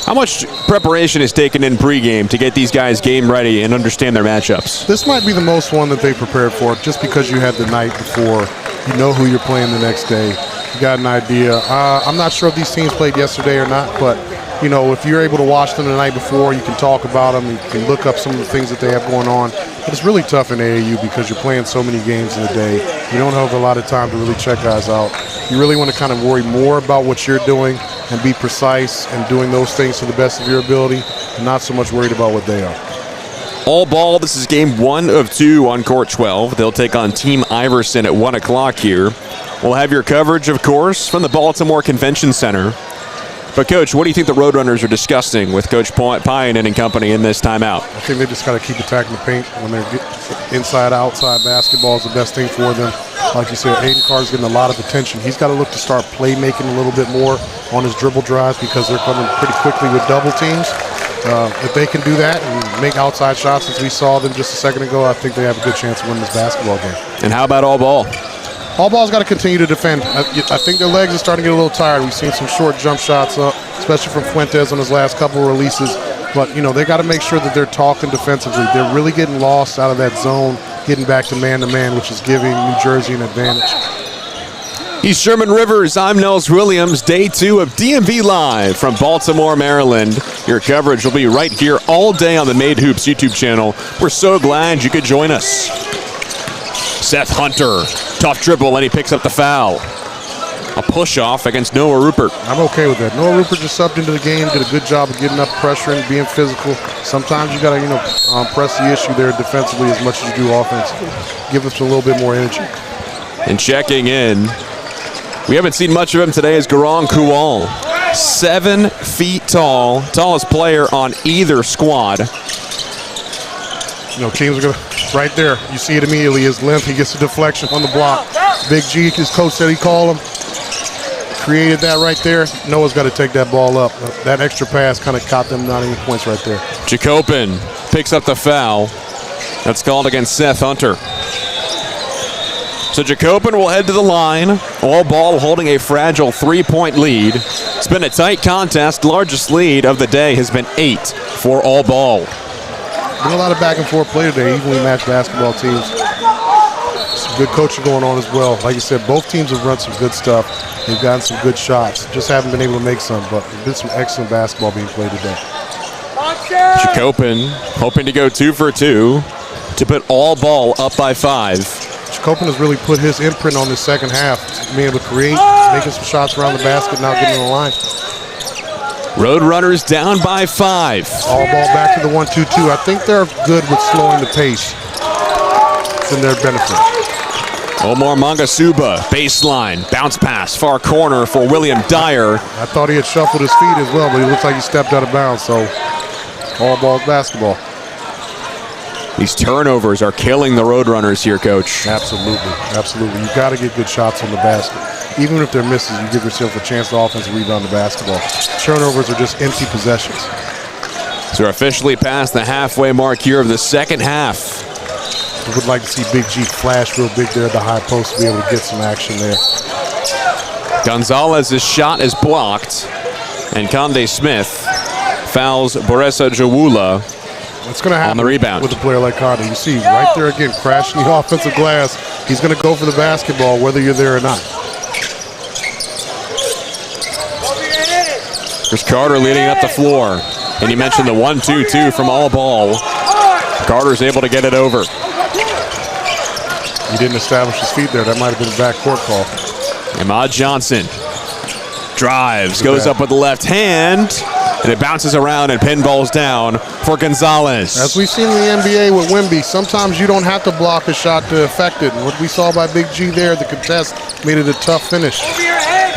how much preparation is taken in pregame to get these guys game ready and understand their matchups? This might be the most one that they prepared for, just because you had the night before. You know who you're playing the next day. You got an idea. I'm not sure if these teams played yesterday or not, but you know, if you're able to watch them the night before, you can talk about them. You can look up some of the things that they have going on. But it's really tough in AAU because you're playing so many games in a day. You don't have a lot of time to really check guys out. You really want to kind of worry more about what you're doing and be precise and doing those things to the best of your ability, and not so much worried about what they are. All ball, this is game 1 of 2 on court 12. They'll take on Team Iverson at 1 o'clock here. We'll have your coverage, of course, from the Baltimore Convention Center. But, Coach, what do you think the Roadrunners are discussing with Coach Pyanen and company in this timeout? I think they just got to keep attacking the paint. When they're inside, outside, basketball is the best thing for them. Like you said, Aiden Carter's getting a lot of attention. He's got to look to start playmaking a little bit more on his dribble drives, because they're coming pretty quickly with double teams. If they can do that and make outside shots as we saw them just a second ago, I think they have a good chance of winning this basketball game. And how about all ball? All ball's got to continue to defend. I think their legs are starting to get a little tired. We've seen some short jump shots up, especially from Fuentes on his last couple of releases. But, you know, they got to make sure that they're talking defensively. They're really getting lost out of that zone, getting back to man-to-man, which is giving New Jersey an advantage. He's Sherman Rivers. I'm Nels Williams. Day 2 of DMV Live from Baltimore, Maryland. Your coverage will be right here all day on the Made Hoops YouTube channel. We're so glad you could join us. Seth Hunter, tough dribble, and he picks up the foul. A push-off against Noah Rupert. I'm okay with that. Noah Rupert just subbed into the game, did a good job of getting up pressure and being physical. Sometimes you got to, press the issue there defensively as much as you do offensively. Give us a little bit more energy. And checking in, we haven't seen much of him today, is 𝘿aximizing. 7 feet tall, tallest player on either squad. Teams are going to, right there, you see it immediately, his length, he gets a deflection on the block. Big G, his coach said he called him. Created that right there. Noah's got to take that ball up. That extra pass kind of caught them not any points right there. Jacopen picks up the foul. That's called against Seth Hunter. So Jacopen will head to the line. All ball holding a fragile 3-point lead. It's been a tight contest. Largest lead of the day has been 8 for all ball. Been a lot of back and forth play today, evenly matched basketball teams. Some good coaching going on as well. Like you said, both teams have run some good stuff. They've gotten some good shots. Just haven't been able to make some, but there's been some excellent basketball being played today. Jacopen hoping to go 2 for 2 to put all ball up by 5. Jacopen has really put his imprint on the second half, being able to create, making some shots around the basket, now getting on the line. Roadrunners down by 5. All ball back to the 1-2-2. I think they're good with slowing the pace. It's in their benefit. Omar Mangasuba, baseline, bounce pass, far corner for William Dyer. I thought he had shuffled his feet as well, but he looks like he stepped out of bounds, so all ball basketball. These turnovers are killing the Roadrunners here, Coach. Absolutely, absolutely. You've got to get good shots on the basket. Even if they're misses, you give yourself a chance to offensive rebound the basketball. Turnovers are just empty possessions. So we're officially past the halfway mark here of the second half. We would like to see Big G flash real big there at the high post to be able to get some action there. Gonzalez's shot is blocked, and Conde Smith fouls Boresa Jawula. What's going to happen on the rebound with a player like Conde? You see right there again, crashing the offensive glass. He's going to go for the basketball whether you're there or not. Chris Carter leading up the floor, and you mentioned the 1-2-2 from all ball. Carter's able to get it over. He didn't establish his feet there. That might have been a backcourt call. Ahmad Johnson drives, goes up with the left hand, and it bounces around and pinballs down for Gonzalez. As we've seen in the NBA with Wemby, sometimes you don't have to block a shot to affect it. And what we saw by Big G there, the contest made it a tough finish.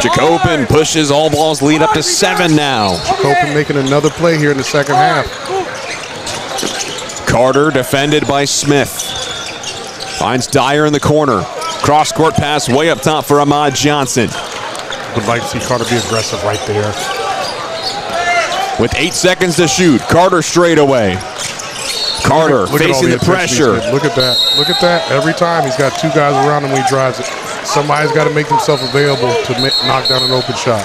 Jacopen pushes all balls lead up to 7 now. Jacopen making another play here in the second half. Carter defended by Smith. Finds Dyer in the corner. Cross-court pass way up top for Ahmad Johnson. Would like to see Carter be aggressive right there. With 8 seconds to shoot, Carter straight away. Carter facing the pressure. Look at that. Look at that. Every time he's got 2 guys around him when he drives it. Somebody's got to make themselves available to knock down an open shot.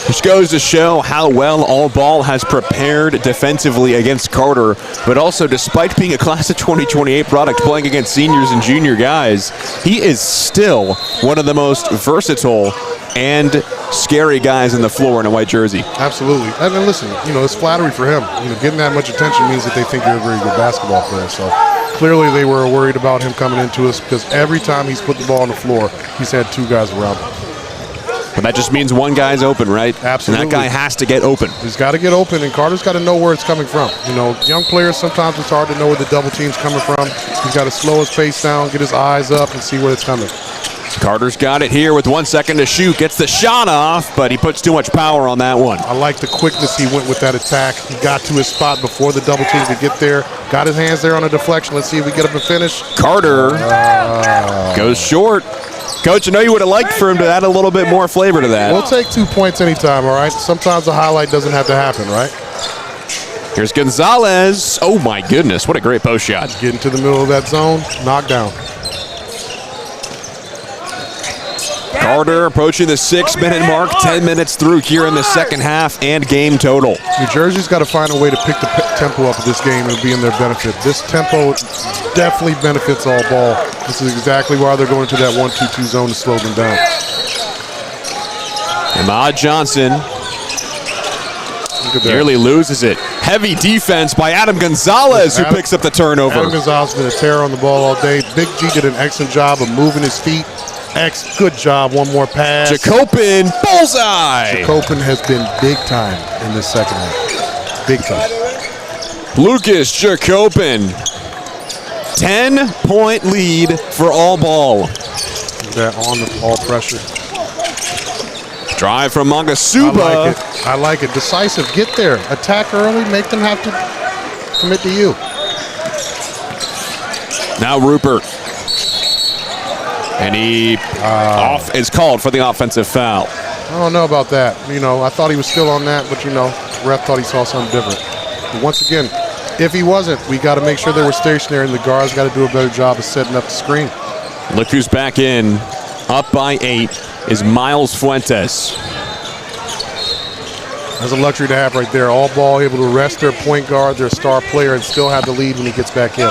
Which goes to show how well all ball has prepared defensively against Carter, but also despite being a class of 2028 product playing against seniors and junior guys, he is still one of the most versatile and scary guys in the floor in a white jersey. Absolutely. And listen, it's flattery for him. Getting that much attention means that they think you're a very good basketball player. So clearly they were worried about him coming into us because every time he's put the ball on the floor, he's had 2 guys around him. But that just means one guy's open, right? Absolutely. And that guy has to get open. He's got to get open, and Carter's got to know where it's coming from. Young players, sometimes it's hard to know where the double team's coming from. He's got to slow his pace down, get his eyes up, and see where it's coming. Carter's got it here with 1 second to shoot. Gets the shot off, but he puts too much power on that one. I like the quickness he went with that attack. He got to his spot before the double team could get there. Got his hands there on a deflection. Let's see if we get up and finish. Carter goes short. Coach, I know you would have liked for him to add a little bit more flavor to that. We'll take 2 points anytime, all right? Sometimes the highlight doesn't have to happen, right? Here's Gonzalez. Oh, my goodness. What a great post shot. Get into the middle of that zone. Knock down. Carter approaching the 6-minute mark, 10 minutes through here in the second half and game total. New Jersey's got to find a way to pick the tempo up of this game and be in their benefit. This tempo definitely benefits all ball. This is exactly why they're going to that 1-2-2 zone to slow them down. Ahmad Johnson nearly loses it. Heavy defense by Adam Gonzalez, who picks up the turnover. Adam Gonzalez has been a terror on the ball all day. Big G did an excellent job of moving his feet. Good job. One more pass. Jacopin, bullseye. Jacopin has been big time in this second half. Big time. Lucas Jacopin. 10-point lead for all ball. That on the ball pressure. Drive from Mangasuba. I like it. Decisive. Get there. Attack early. Make them have to commit to you. Now Rupert. And he is called for the offensive foul. I don't know about that. You know, I thought he was still on that, but, you know, ref thought he saw something different. But once again, if he wasn't, we got to make sure they were stationary, and the guards got to do a better job of setting up the screen. Look who's back in. Up by 8 is Miles Fuentes. That's a luxury to have right there. All ball, able to arrest their point guard, their star player, and still have the lead when he gets back in.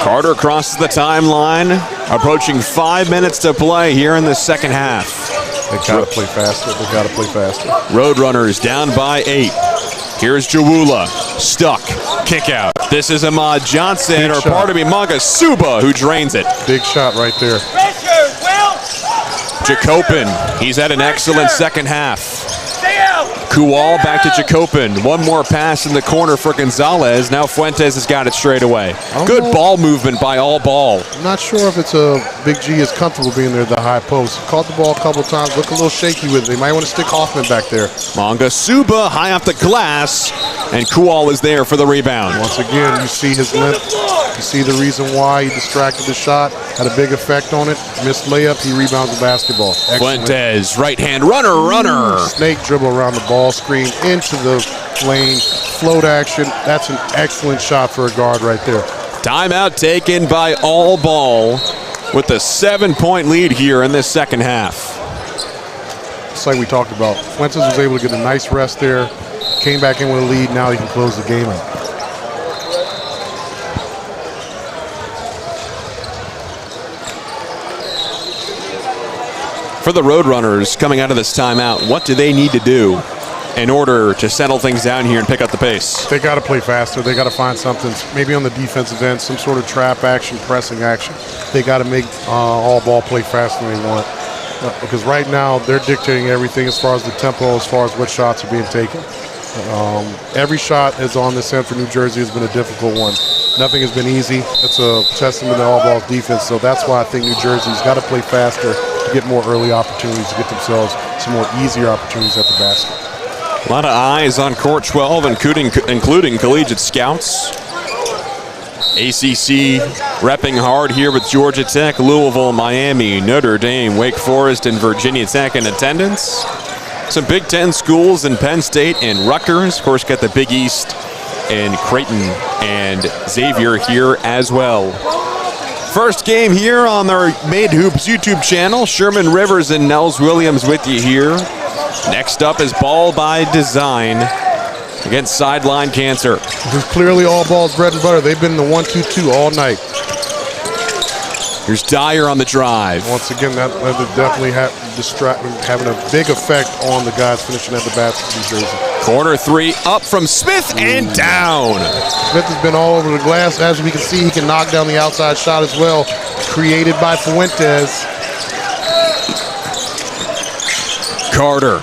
Carter crosses the timeline, approaching 5 minutes to play here in the second half. They got to play faster. They got to play faster. Roadrunners down by 8. Here's Jawula, stuck, kick out. This is Ahmad Johnson, or pardon me, Mangasuba, who drains it. Big shot right there. Jacopin, he's had an excellent second half. Kual back to Jacopin. One more pass in the corner for Gonzalez. Now Fuentes has got it straight away. Good ball movement by all ball. I'm not sure if it's a Big G is comfortable being there at the high post. Caught the ball a couple times, look a little shaky with it. They might want to stick Hoffman back there. Mangasuba high off the glass, and Kual is there for the rebound. Once again, you see his limp. You see the reason why he distracted the shot. Had a big effect on it. Missed layup. He rebounds the basketball. Excellent. Fuentes, right hand runner. Snake dribble around the ball screen into the lane. Float action. That's an excellent shot for a guard right there. Timeout taken by all ball with a 7-point lead here in this second half. Just like we talked about, Fuentes was able to get a nice rest there. Came back in with a lead. Now he can close the game out. For the Roadrunners coming out of this timeout, what do they need to do in order to settle things down here and pick up the pace? They got to play faster. They got to find something, maybe on the defensive end, some sort of trap action, pressing action. They got to make all ball play faster than they want. Because right now, they're dictating everything as far as the tempo, as far as what shots are being taken. Every shot is on this end for New Jersey has been a difficult one. Nothing has been easy. It's a testament to all ball defense. So that's why I think New Jersey's got to play faster to get more early opportunities, to get themselves some more easier opportunities at the basket. A lot of eyes on court 12, including collegiate scouts. ACC repping hard here with Georgia Tech, Louisville, Miami, Notre Dame, Wake Forest, and Virginia Tech in attendance. Some Big Ten schools in Penn State and Rutgers. Of course, got the Big East and Creighton and Xavier here as well. First game here on their Made Hoops YouTube channel. Sherman Rivers and Nels Williams with you here. Next up is Ball by Design against Sideline Cancer. This is clearly all ball's bread and butter. They've been in the 1-2-2 all night. Here's Dyer on the drive. Once again, that definitely having a big effect on the guys finishing at the basket in New Jersey. Corner 3 up from Smith and down. Smith has been all over the glass. As we can see, he can knock down the outside shot as well. Created by Fuentes. Carter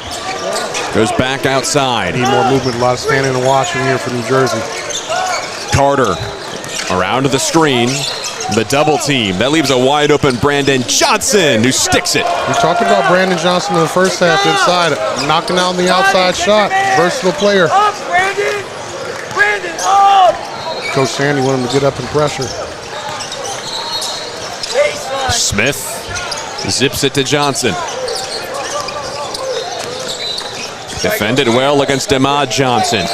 goes back outside. Need more movement, a lot of standing and watching here for New Jersey. Carter around to the screen. The double team. That leaves a wide open Brandon Johnson who sticks it. We talked about Brandon Johnson in the first half inside, knocking down the outside shot. Versatile player. Up, Brandon! Brandon, up! Coach Sandy wanted him to get up and pressure. Smith zips it to Johnson. Defended well against Ahmad Johnson.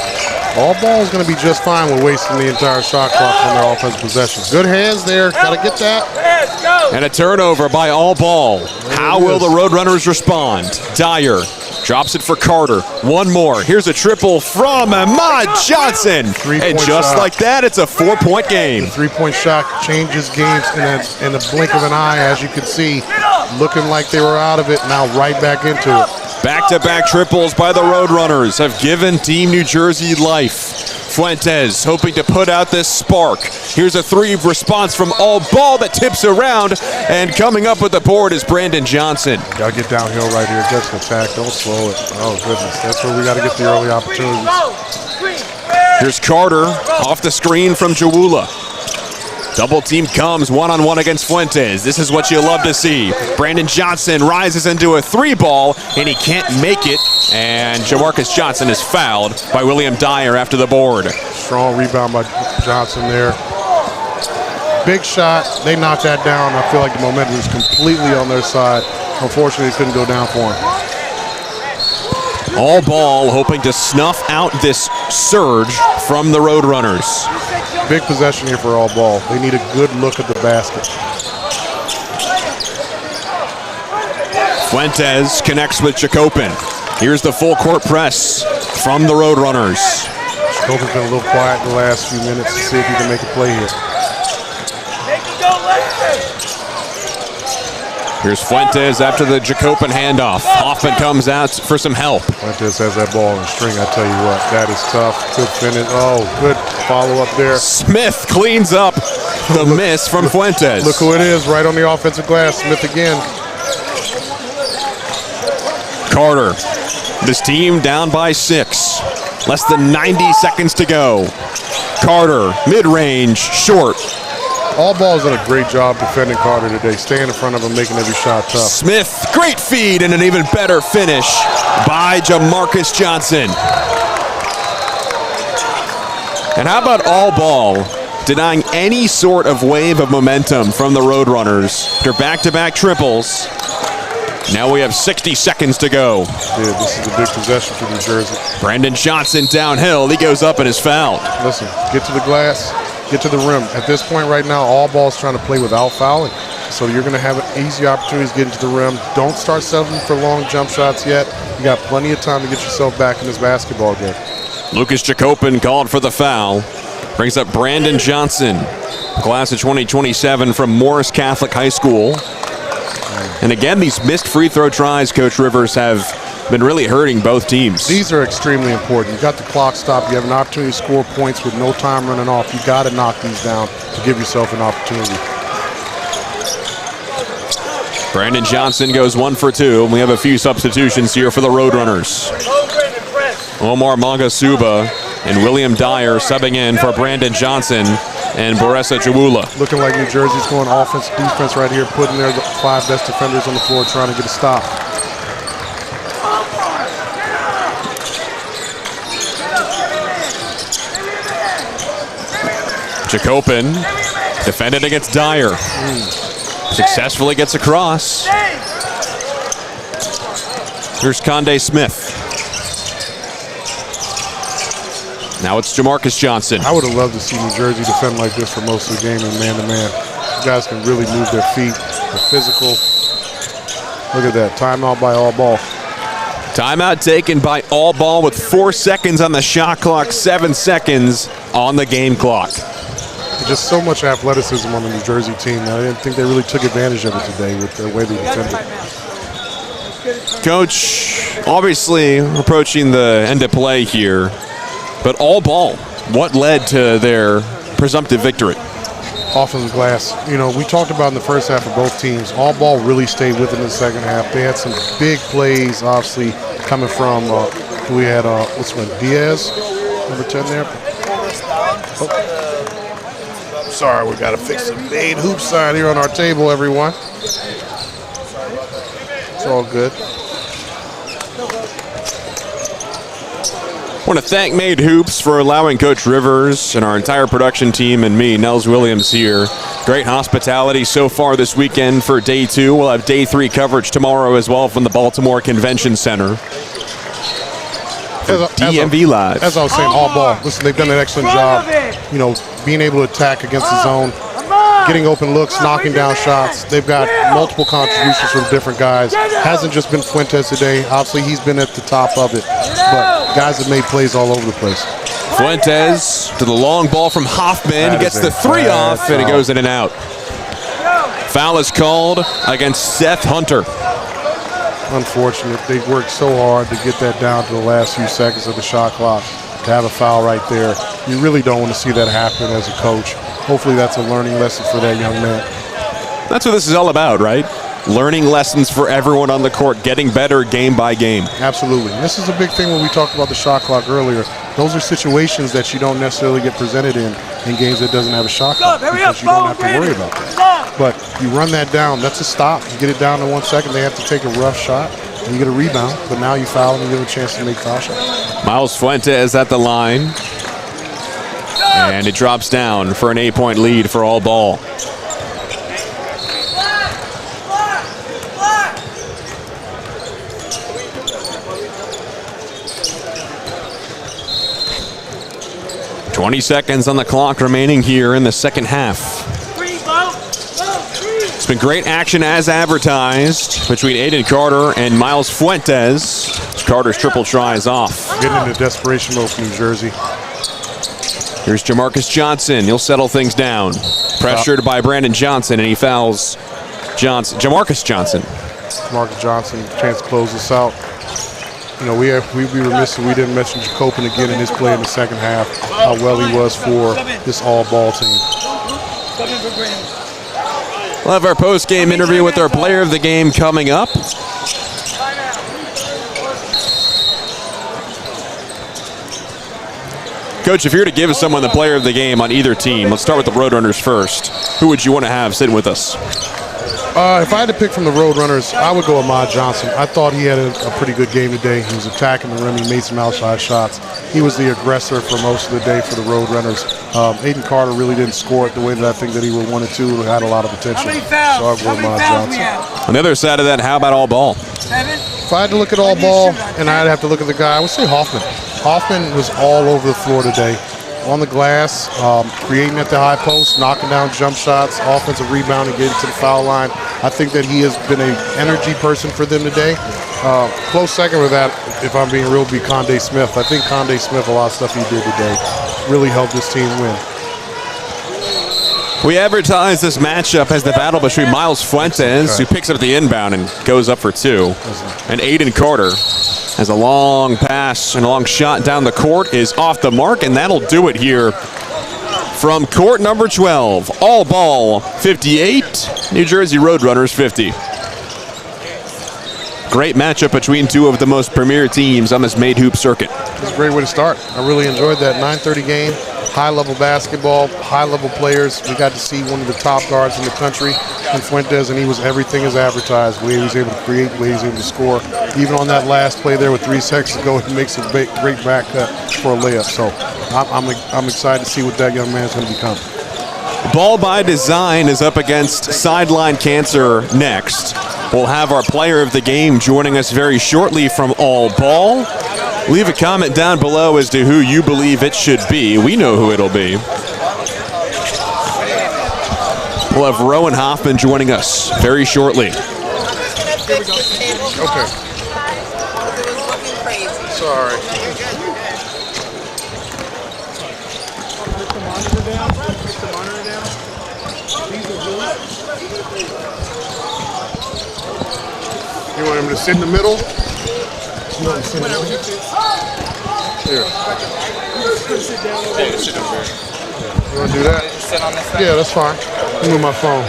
All ball is going to be just fine with wasting the entire shot clock on their offensive possession. Good hands there. Got to get that. Let's go! And a turnover by all ball. How will the Roadrunners respond? Dyer drops it for Carter. One more. Here's a triple from Ahmad Johnson. And just shot. like that, it's a 4-point game. The three-point shot changes games in a blink of an eye, as you can see. Looking like they were out of it, now right back into it. Back-to-back triples by the Roadrunners have given Team New Jersey life. Fuentes hoping to put out this spark. Here's a three response from all ball that tips around, and coming up with the board is Brandon Johnson. Gotta get downhill right here, just attack, don't slow it. Oh goodness, that's where we gotta get the early opportunities. Here's Carter off the screen from 𝘍aximizing. Double team comes one-on-one against Fuentes. This is what you love to see. Brandon Johnson rises into a three ball, and he can't make it. And Jamarcus Johnson is fouled by William Dyer after the board. Strong rebound by Johnson there. Big shot, they knocked that down. I feel like the momentum is completely on their side. Unfortunately, it couldn't go down for him. All ball hoping to snuff out this surge from the Roadrunners. Big possession here for all ball. They need a good look at the basket. Fuentes connects with Jacopin. Here's the full court press from the Roadrunners. Jacopin's been a little quiet in the last few minutes to see if he can make a play here. Here's Fuentes after the Jacopin handoff. Hoffman comes out for some help. Fuentes has that ball in the string, I tell you what. That is tough. Good finish. Oh, good follow-up there. Smith cleans up the miss from Fuentes. Look who it is, right on the offensive glass. Smith again. Carter. This team down by 6. Less than 90 seconds to go. Carter, mid-range, short. All ball's done a great job defending Carter today, staying in front of him, making every shot tough. Smith, great feed and an even better finish by Jamarcus Johnson. And how about all ball denying any sort of wave of momentum from the Roadrunners after back-to-back triples? Now we have 60 seconds to go. Yeah, this is a big possession for New Jersey. Brandon Johnson downhill. He goes up and is fouled. Listen, get to the glass. Get to the rim. At this point right now, all ball's trying to play without fouling. So you're going to have easy opportunities getting to the rim. Don't start settling for long jump shots yet. You got plenty of time to get yourself back in this basketball game. Lucas Jacopin called for the foul. Brings up Brandon Johnson, class of 2027 from Morris Catholic High School. And again, these missed free throw tries, Coach Rivers, have been really hurting both teams. These are extremely important. You got the clock stopped. You have an opportunity to score points with no time running off. You got to knock these down to give yourself an opportunity. Brandon Johnson goes 1 for 2, and we have a few substitutions here for the Roadrunners. Omar Mangasuba and William Dyer subbing in for Brandon Johnson and Boressa 𝘍aximizing. Looking like New Jersey's going offense, defense right here, putting their 5 best defenders on the floor, trying to get a stop. Jacopin defended against Dyer. Successfully gets across. Here's Conde Smith. Now it's Jamarcus Johnson. I would have loved to see New Jersey defend like this for most of the game in man-to-man. You guys can really move their feet. They're physical. Look at that. Timeout by all ball. Timeout taken by all ball with 4 seconds on the shot clock, 7 seconds on the game clock. Just so much athleticism on the New Jersey team. I didn't think they really took advantage of it today with the way they defended. Coach, obviously approaching the end of play here, but all ball, what led to their presumptive victory? Offensive glass. You know, we talked about in the first half of both teams, all ball really stayed with it in the second half. They had some big plays, obviously, coming from, we had, what's one, Diaz, number 10 there. Oh. Sorry, we got to fix the Made Hoop sign here on our table, everyone. It's all good. I want to thank Made Hoops for allowing Coach Rivers and our entire production team and me, Nels Williams, here. Great hospitality so far this weekend for day 2. We'll have day 3 coverage tomorrow as well from the Baltimore Convention Center. DMV Live. As I was saying, all ball. Listen, they've done an excellent job, you know, being able to attack against the zone. getting open looks, knocking down shots. They've got multiple contributions from different guys. Hasn't just been Fuentes today. Obviously, he's been at the top of it, but guys have made plays all over the place. Fuentes to the long ball from Hoffman. He gets the 3 off, and it goes in and out. Foul is called against Seth Hunter. Unfortunate. They worked so hard to get that down to the last few seconds of the shot clock. To have a foul right there, you really don't want to see that happen as a coach. Hopefully that's a learning lesson for that young man. That's what this is all about, right? Learning lessons for everyone on the court, getting better game by game. Absolutely. And this is a big thing when we talked about the shot clock earlier. Those are situations that you don't necessarily get presented in games that doesn't have a shot clock because you don't have to worry about that. But you run that down, that's a stop. You get it down to 1 second, they have to take a rough shot, and you get a rebound, but now you foul and you get a chance to make foul shots. Miles Fuentes at the line. And it drops down for an 8-point lead for all ball. "20 seconds on the clock remaining here in the second half. It's been great action as advertised between Aiden Carter and Miles Fuentes. Carter's triple try is off. Getting into desperation mode for New Jersey. Here's Jamarcus Johnson. He'll settle things down. Pressured by Brandon Johnson, and he fouls Jamarcus Johnson. Jamarcus Johnson, chance to close this out. You know, we'd be remiss if we didn't mention Jacopin again in his play in the second half, how well he was for this all-ball team. We'll have our post-game interview with our player of the game coming up. Coach, if you were to give someone the player of the game on either team, let's start with the Roadrunners first. Who would you want to have sitting with us? If I had to pick from the Roadrunners, I would go with 𝘼 Johnson. I thought he had a pretty good game today. He was attacking the rim. He made some outside shots. He was the aggressor for most of the day for the Roadrunners. Aiden Carter really didn't score it the way that I think that he would want to. It had a lot of potential. So I'd go with 𝘼 Johnson. On the other side of that, how about all ball? If I had to look at all ball and I'd have to look at the guy, I would say Hoffman. Hoffman was all over the floor today. On the glass, creating at the high post, knocking down jump shots, offensive rebound, and getting to the foul line. I think that he has been an energy person for them today. Close second with that, if I'm being real, would be Conde Smith. I think Conde Smith, a lot of stuff he did today, really helped this team win. We advertise this matchup as the battle between Miles Fuentes, who picks up the inbound and goes up for 2, and Aiden Carter has a long pass and a long shot down the court is off the mark, and that'll do it here from court number 12. All ball 58, New Jersey Roadrunners 50. Great matchup between two of the most premier teams on this Made Hoop circuit. It's a great way to start. I really enjoyed that 9:30 game. High-level basketball, high-level players. We got to see one of the top guards in the country in Fuentes, and he was everything as advertised. The way he was able to create, the way he was able to score. Even on that last play there with 3 seconds to go, he makes a great back cut for a layup. So I'm excited to see what that young man is going to become. Ball by Design is up against Sideline Cancer next. We'll have our player of the game joining us very shortly from All Ball. Leave a comment down below as to who you believe it should be. We know who it'll be. We'll have Rowan Hoffman joining us very shortly. Okay. Sorry. You want him to sit in the middle? You want him to sit in the middle? Here. You want to do that? Yeah, that's fine. Let me move my phone.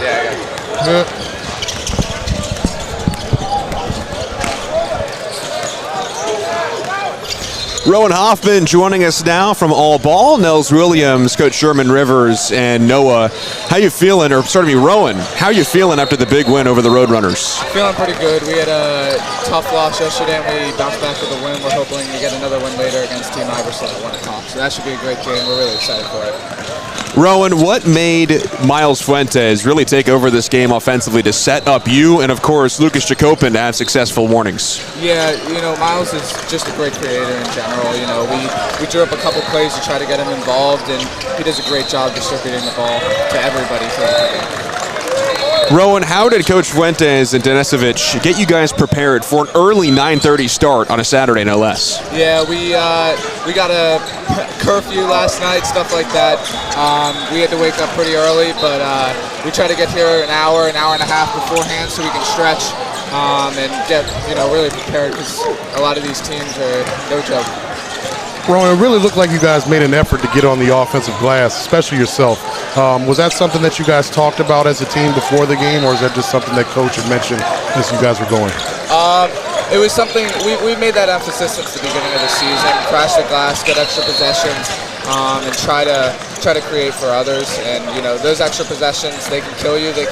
Yeah. Rowan Hoffman joining us now from All Ball. Nels Williams, Coach Sherman Rivers, and Noah. How you feeling? Or start me, Rowan. How you feeling after the big win over the Roadrunners? Feeling pretty good. We had a tough loss yesterday, and we bounced back with a win. We're hoping to get another win later against Team Iverson at 1 o'clock. So that should be a great game. We're really excited for it. Rowan, what made Miles Fuentes really take over this game offensively to set up you and, of course, Lucas Jacopin to have successful mornings? Yeah, Miles is just a great creator in general. We drew up a couple plays to try to get him involved, and he does a great job distributing the ball to everybody throughout the game. Rowan, how did Coach Fuentes and Denisovich get you guys prepared for an early 9:30 start on a Saturday, no less? Yeah, we got a curfew last night, stuff like that. We had to wake up pretty early, but we try to get here an hour and a half beforehand so we can stretch and get really prepared, because a lot of these teams are no joke. Rowan, it really looked like you guys made an effort to get on the offensive glass, especially yourself. Was that something that you guys talked about as a team before the game, or is that just something that Coach had mentioned as you guys were going? It was something we made that emphasis since the beginning of the season. Crash the glass, get extra possessions, and try to create for others. And those extra possessions, they can kill you, they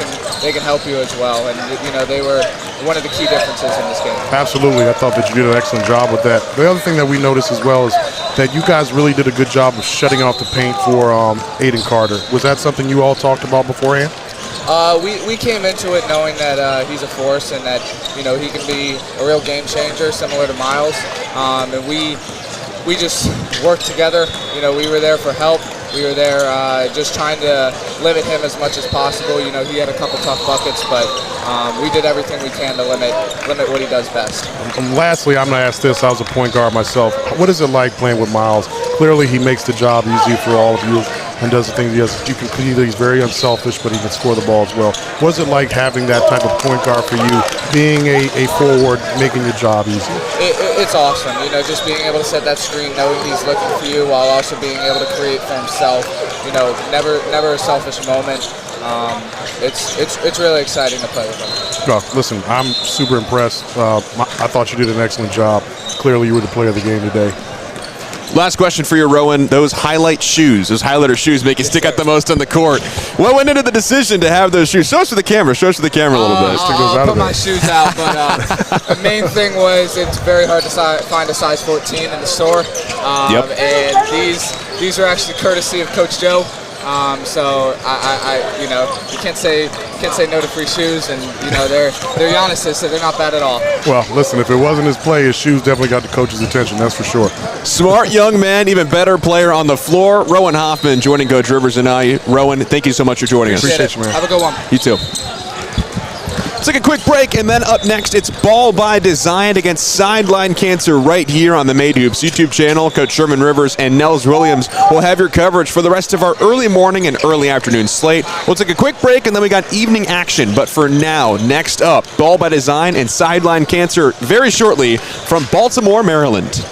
can help you as well. And they were one of the key differences in this game. Absolutely, I thought that you did an excellent job with that. The other thing that we noticed as well is that you guys really did a good job of shutting off the paint for Aiden Carter. Was that something you all talked about beforehand? We came into it knowing that he's a force and that he can be a real game changer, similar to Miles. And we just worked together. We were there for help. We were there just trying to limit him as much as possible. He had a couple tough buckets, but we did everything we can to limit what he does best. Lastly, I'm going to ask this. I was a point guard myself. What is it like playing with Miles? Clearly, he makes the job easier for all of you and does the things he does. You can see that he's very unselfish, but he can score the ball as well. What is it like having that type of point guard for you, being a forward, making your job easier? It's awesome. Just being able to set that screen, knowing he's looking for you, while also being able to create for himself. Never a selfish moment. It's really exciting to play with him. Well, listen, I'm super impressed. I thought you did an excellent job. Clearly, you were the player of the game today. Last question for you, Rowan. Those highlighter shoes make you stick out the most on the court. What went into the decision to have those shoes? Show us to the camera a little bit. I'll put my shoes out, but the main thing was it's very hard to find a size 14 in the store. And these are actually courtesy of Coach Joe. So you can't say no to free shoes, and they're Giannis's, so they're not bad at all. Well, listen, if it wasn't his play, his shoes definitely got the coach's attention. That's for sure. Smart young man, even better player on the floor. Rowan Hoffman joining Coach Rivers and I. Rowan, thank you so much for joining us. Appreciate you, man. Have a good one. You too. Let's take a quick break, and then up next, it's Ball by Design against Sideline Cancer right here on the Made Hoops YouTube channel. Coach Sherman Rivers and Nels Williams will have your coverage for the rest of our early morning and early afternoon slate. We'll take a quick break, and then we got evening action. But for now, next up, Ball by Design and Sideline Cancer very shortly from Baltimore, Maryland.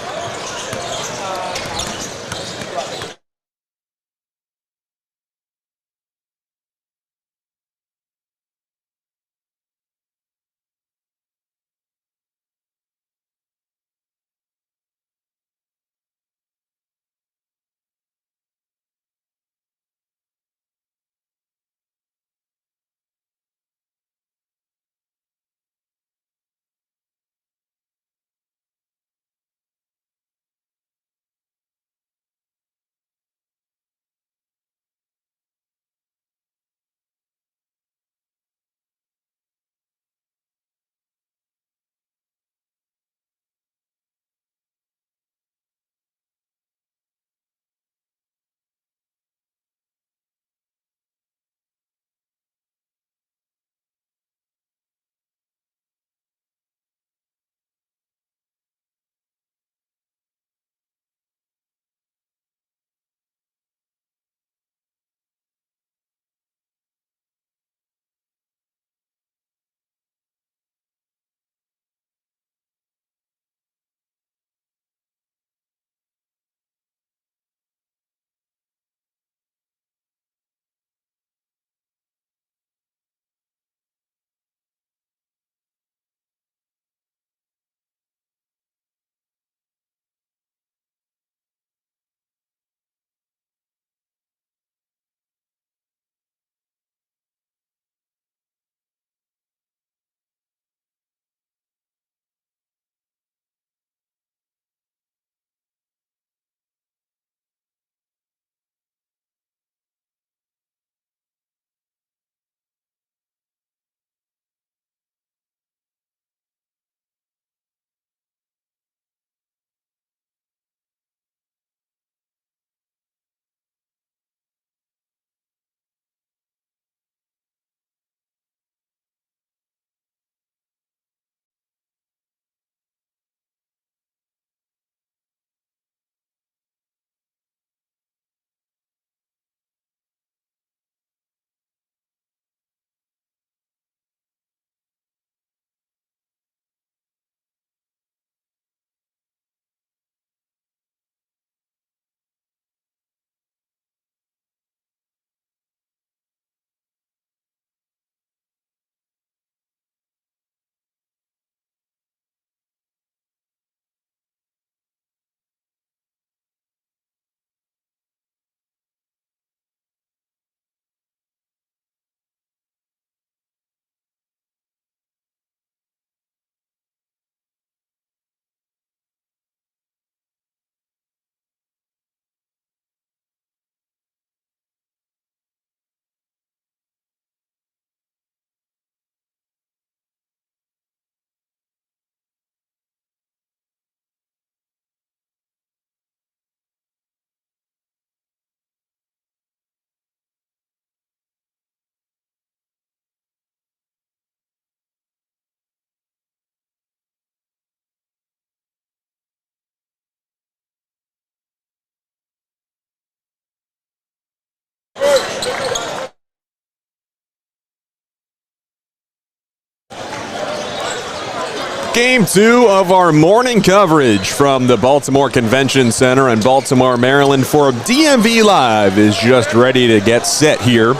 Game 2 of our morning coverage from the Baltimore Convention Center in Baltimore, Maryland for DMV Live is just ready to get set here.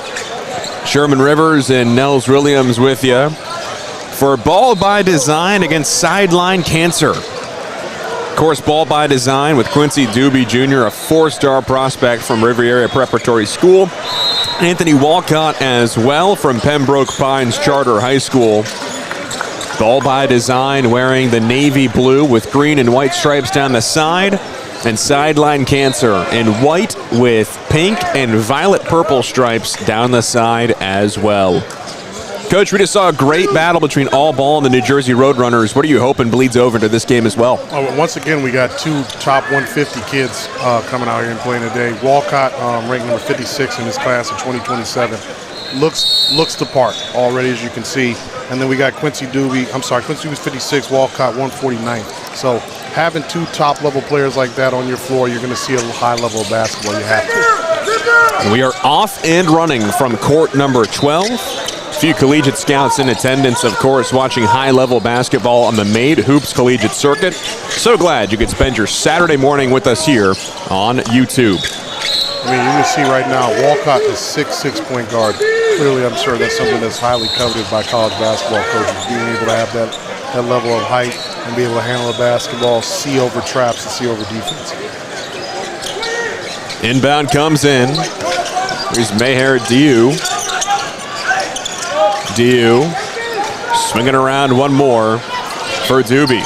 Sherman Rivers and Nels Williams with you for Ball by Design against Sideline Cancer. Of course, Ball by Design with Quincy Doobie Jr., a four-star prospect from Riviera Preparatory School. Anthony Walcott as well from Pembroke Pines Charter High School. Ball by Design wearing the navy blue with green and white stripes down the side. And Sideline Cancer in white with pink and violet purple stripes down the side as well. Coach, we just saw a great battle between All Ball and the New Jersey Roadrunners. What are you hoping bleeds over into this game as well? Once again, we got two top 150 kids coming out here and playing today. Walcott, ranked number 56 in his class of 2027. Looks the part already, as you can see. And then we got Quincy Doobie. Quincy Doobie's 56, Walcott 149th. So having two top-level players like that on your floor, you're going to see a high level of basketball. You have to. We are off and running from court number 12. A few collegiate scouts in attendance, of course, watching high-level basketball on the Made Hoops Collegiate Circuit. So glad you could spend your Saturday morning with us here on YouTube. I mean, you can see right now, Walcott is 6'6" point guard. Clearly, I'm sure that's something that's highly coveted by college basketball coaches, being able to have that level of height and be able to handle a basketball, see over traps, and see over defense. Inbound comes in. Here's Maher Diu. Diu swinging around one more for Doobie.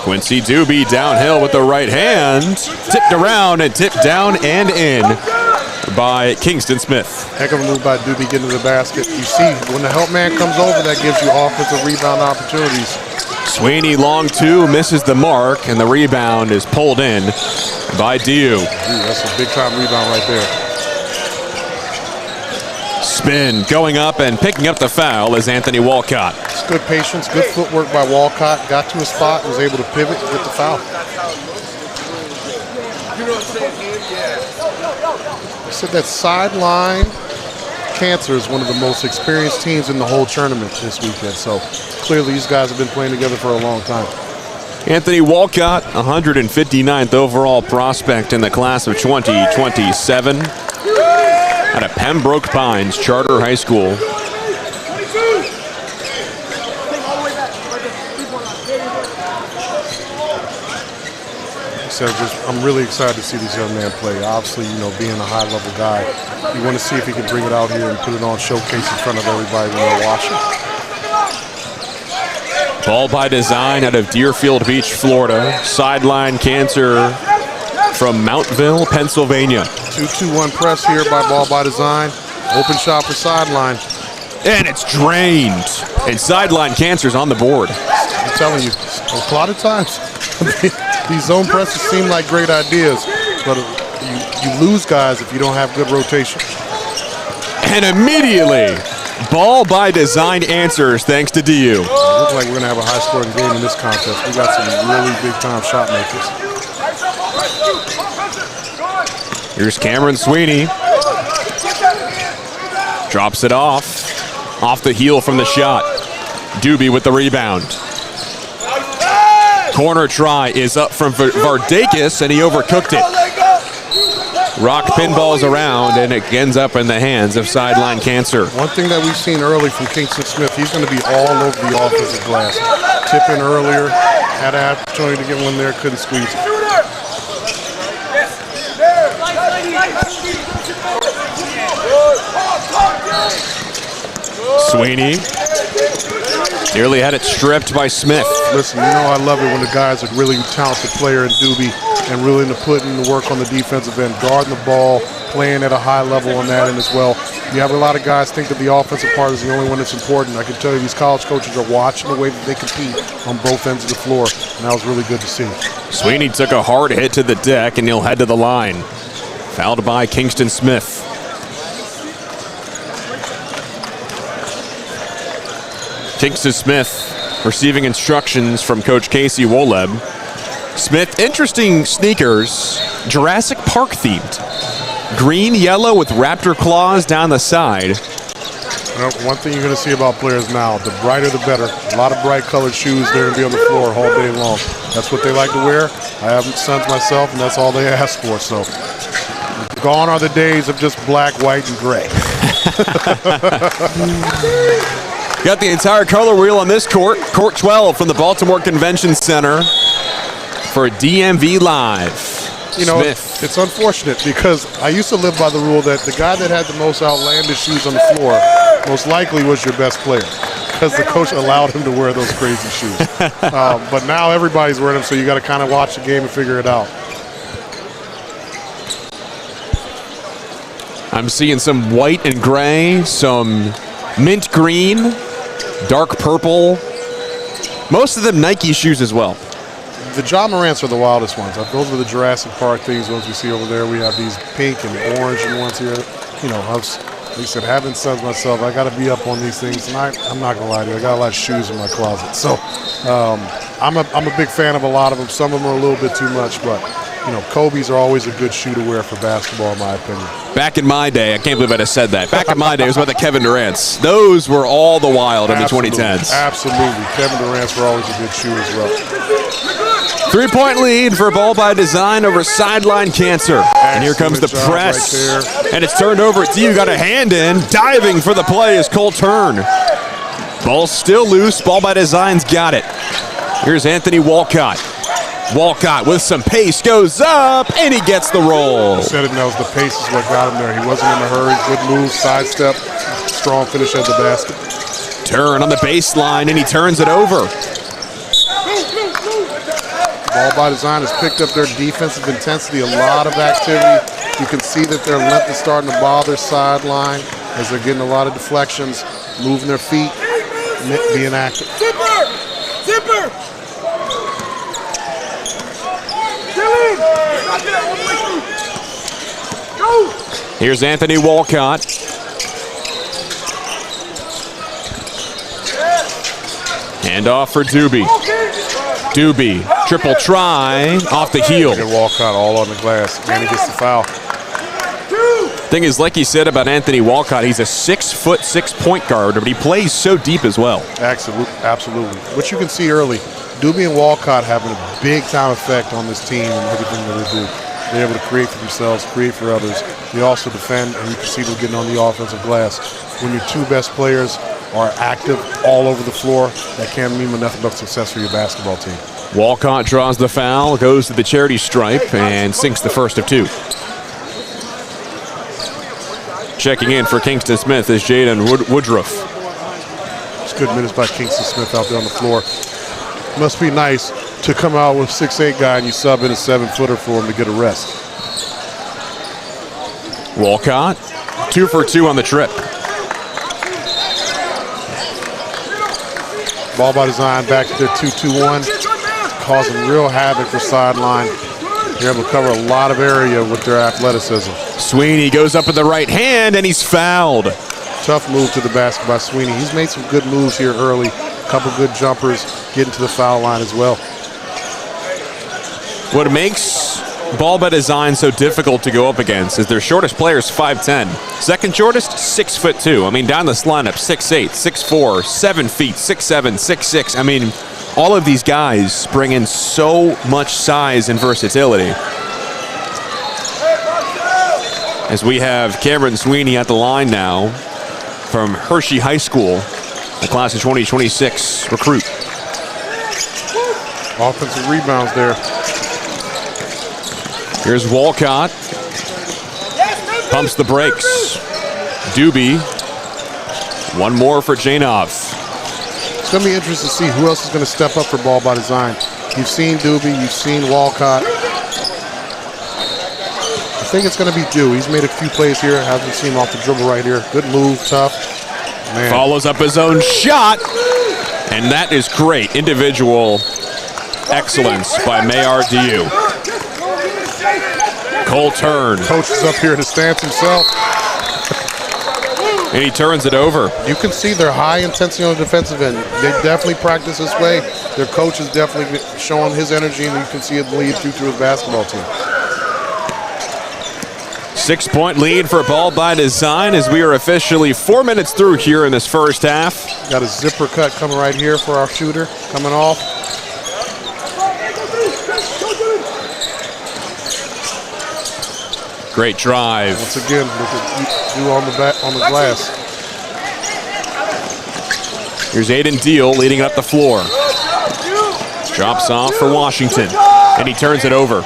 Quincy Doobie downhill with the right hand. Tipped around and tipped down and in by Kingston Smith. Heck of a move by Doobie getting to the basket. You see, when the help man comes over, that gives you offensive rebound opportunities. Sweeney long two, misses the mark, and the rebound is pulled in by Diu. That's a big-time rebound right there. Spin going up and picking up the foul is Anthony Walcott. It's good patience, good footwork by Walcott. Got to a spot, was able to pivot with the foul. I said that Sideline Cancer is one of the most experienced teams in the whole tournament this weekend. So clearly these guys have been playing together for a long time. Anthony Walcott, 159th overall prospect in the class of 2027. Out of Pembroke Pines Charter High School. So I'm really excited to see this young man play. Obviously, being a high-level guy, you want to see if he can bring it out here and put it on showcase in front of everybody when they're watching. Ball by Design out of Deerfield Beach, Florida. Sideline Cancer from Mountville, Pennsylvania. 2-2-1 press here by Ball by Design. Open shot for Sideline. And it's drained. And Sideline Cancer's on the board. I'm telling you, a lot of times, these zone presses seem like great ideas, but you lose guys if you don't have good rotation. And immediately, Ball by Design answers thanks to Diu. It looks like we're going to have a high-scoring game in this contest. We got some really big-time shot makers. Here's Cameron Sweeney. Drops it off the heel from the shot. Doobie with the rebound. Corner try is up from 𝘿aximizing, and he overcooked it. Rock pinballs around, and it ends up in the hands of Sideline Cancer. One thing that we've seen early from Kingston Smith, he's going to be all over the offensive glass. Tip in earlier, had an opportunity to get one there, couldn't squeeze it. Sweeney nearly had it stripped by Smith. Listen, I love it when the guy's a really talented player in Doobie and really to put in the work on the defensive end, guarding the ball, playing at a high level on that end as well. You have a lot of guys think that the offensive part is the only one that's important. I can tell you these college coaches are watching the way that they compete on both ends of the floor, and that was really good to see. Sweeney took a hard hit to the deck, and he'll head to the line. Fouled by Kingston Smith. Kingston Smith receiving instructions from Coach Casey Woleb. Smith, interesting sneakers, Jurassic Park themed. Green, yellow with raptor claws down the side. Well, one thing you're going to see about players now, the brighter the better. A lot of bright colored shoes, they're going to be on the floor all day long. That's what they like to wear. I have sons myself, and that's all they ask for. So gone are the days of just black, white, and gray. Got the entire color wheel on this court. Court 12 from the Baltimore Convention Center for DMV Live. You know, Smith. it's unfortunate because I used to live by the rule that the guy that had the most outlandish shoes on the floor most likely was your best player because the coach allowed him to wear those crazy shoes. But now everybody's wearing them, so you got to kind of watch the game and figure it out. I'm seeing some white and gray, some mint green, dark purple. Most of them Nike shoes as well. The 𝘖are the wildest ones. Those are the Jurassic Park things, ones we see over there. We have these pink and orange ones here. You know, like I said, having sons myself, I got to be up on these things. And I'm not going to lie to you, I got a lot of shoes in my closet. So I'm a big fan of a lot of them. Some of them are a little bit too much, but, you know, Kobe's are always a good shoe to wear for basketball, in my opinion. Back in my day, I can't believe I just said that. Back in my day, it was about the Kevin Durant's. Those were all the wild in the 2010s. Absolutely. Kevin Durant's were always a good shoe as well. 3-point lead for Ball by Design over Sideline Cancer. And here comes the press. Right, and it's turned over. D got a hand in. Diving for the play is Cole Turn. Ball's still loose. Ball by Design's got it. Here's Anthony Walcott. Walcott with some pace goes up, and he gets the roll. I said it, and that was the pace is what got him there. He wasn't in a hurry. Good move, sidestep, strong finish at the basket. Turn on the baseline, and he turns it over. Ball by Design has picked up their defensive intensity, a lot of activity. You can see that their length is starting to bother Sideline as they're getting a lot of deflections, moving their feet, being active. Zipper! Here's Anthony Walcott. Hand off for Doobie. Doobie, triple try, off the heel. Good Walcott all on the glass, and he gets the foul. Thing is, like you said about Anthony Walcott, he's a 6'6" point guard, but he plays so deep as well. Absolutely. What you can see early, Doobie and Walcott having a big-time effect on this team and everything that they do. They're able to create for themselves, create for others. They also defend, and you can see them getting on the offensive glass. When your two best players are active all over the floor, that can't mean nothing but success for your basketball team. Walcott draws the foul, goes to the charity stripe, and sinks the first of two. Checking in for Kingston Smith is Jaden Woodruff. It's good minutes by Kingston Smith out there on the floor. Must be nice to come out with 6'8" guy and you sub in a 7-footer for him to get a rest. Walcott, 2 for 2 on the trip. Ball by Design back to their 2-2-1, causing real havoc for Sideline. They're able to cover a lot of area with their athleticism. Sweeney goes up with the right hand, and he's fouled. Tough move to the basket by Sweeney. He's made some good moves here early. A couple good jumpers, getting to the foul line as well. What makes Ball by Design so difficult to go up against is their shortest player is 5'10". Second shortest, 6'2". I mean, down this lineup, 6'8", 6'4", 7 feet, 6'7", 6'6". I mean, all of these guys bring in so much size and versatility. As we have Cameron Sweeney at the line now from Hershey High School, the class of 2026 recruit. Offensive rebounds there. Here's Walcott. Pumps the brakes. Doobie. One more for Janov. It's going to be interesting to see who else is going to step up for Ball by Design. You've seen Doobie, you've seen Walcott. I think it's going to be Dew. He's made a few plays here. Hasn't seen him off the dribble right here. Good move, tough. Man. Follows up his own shot. And that is great. Individual excellence by Mayar Diu. Cole Turn. Coach is up here to stance himself. And he turns it over. You can see their high intensity on the defensive end. They definitely practice this way. Their coach is definitely showing his energy, and you can see it bleed through his basketball team. 6-point lead for Ball by Design as we are officially 4 minutes through here in this first half. Got a zipper cut coming right here for our shooter, coming off. Great drive. Once again, look at you on the back on the glass. Here's Aiden Deal leading up the floor. Drops off for Washington, and he turns it over.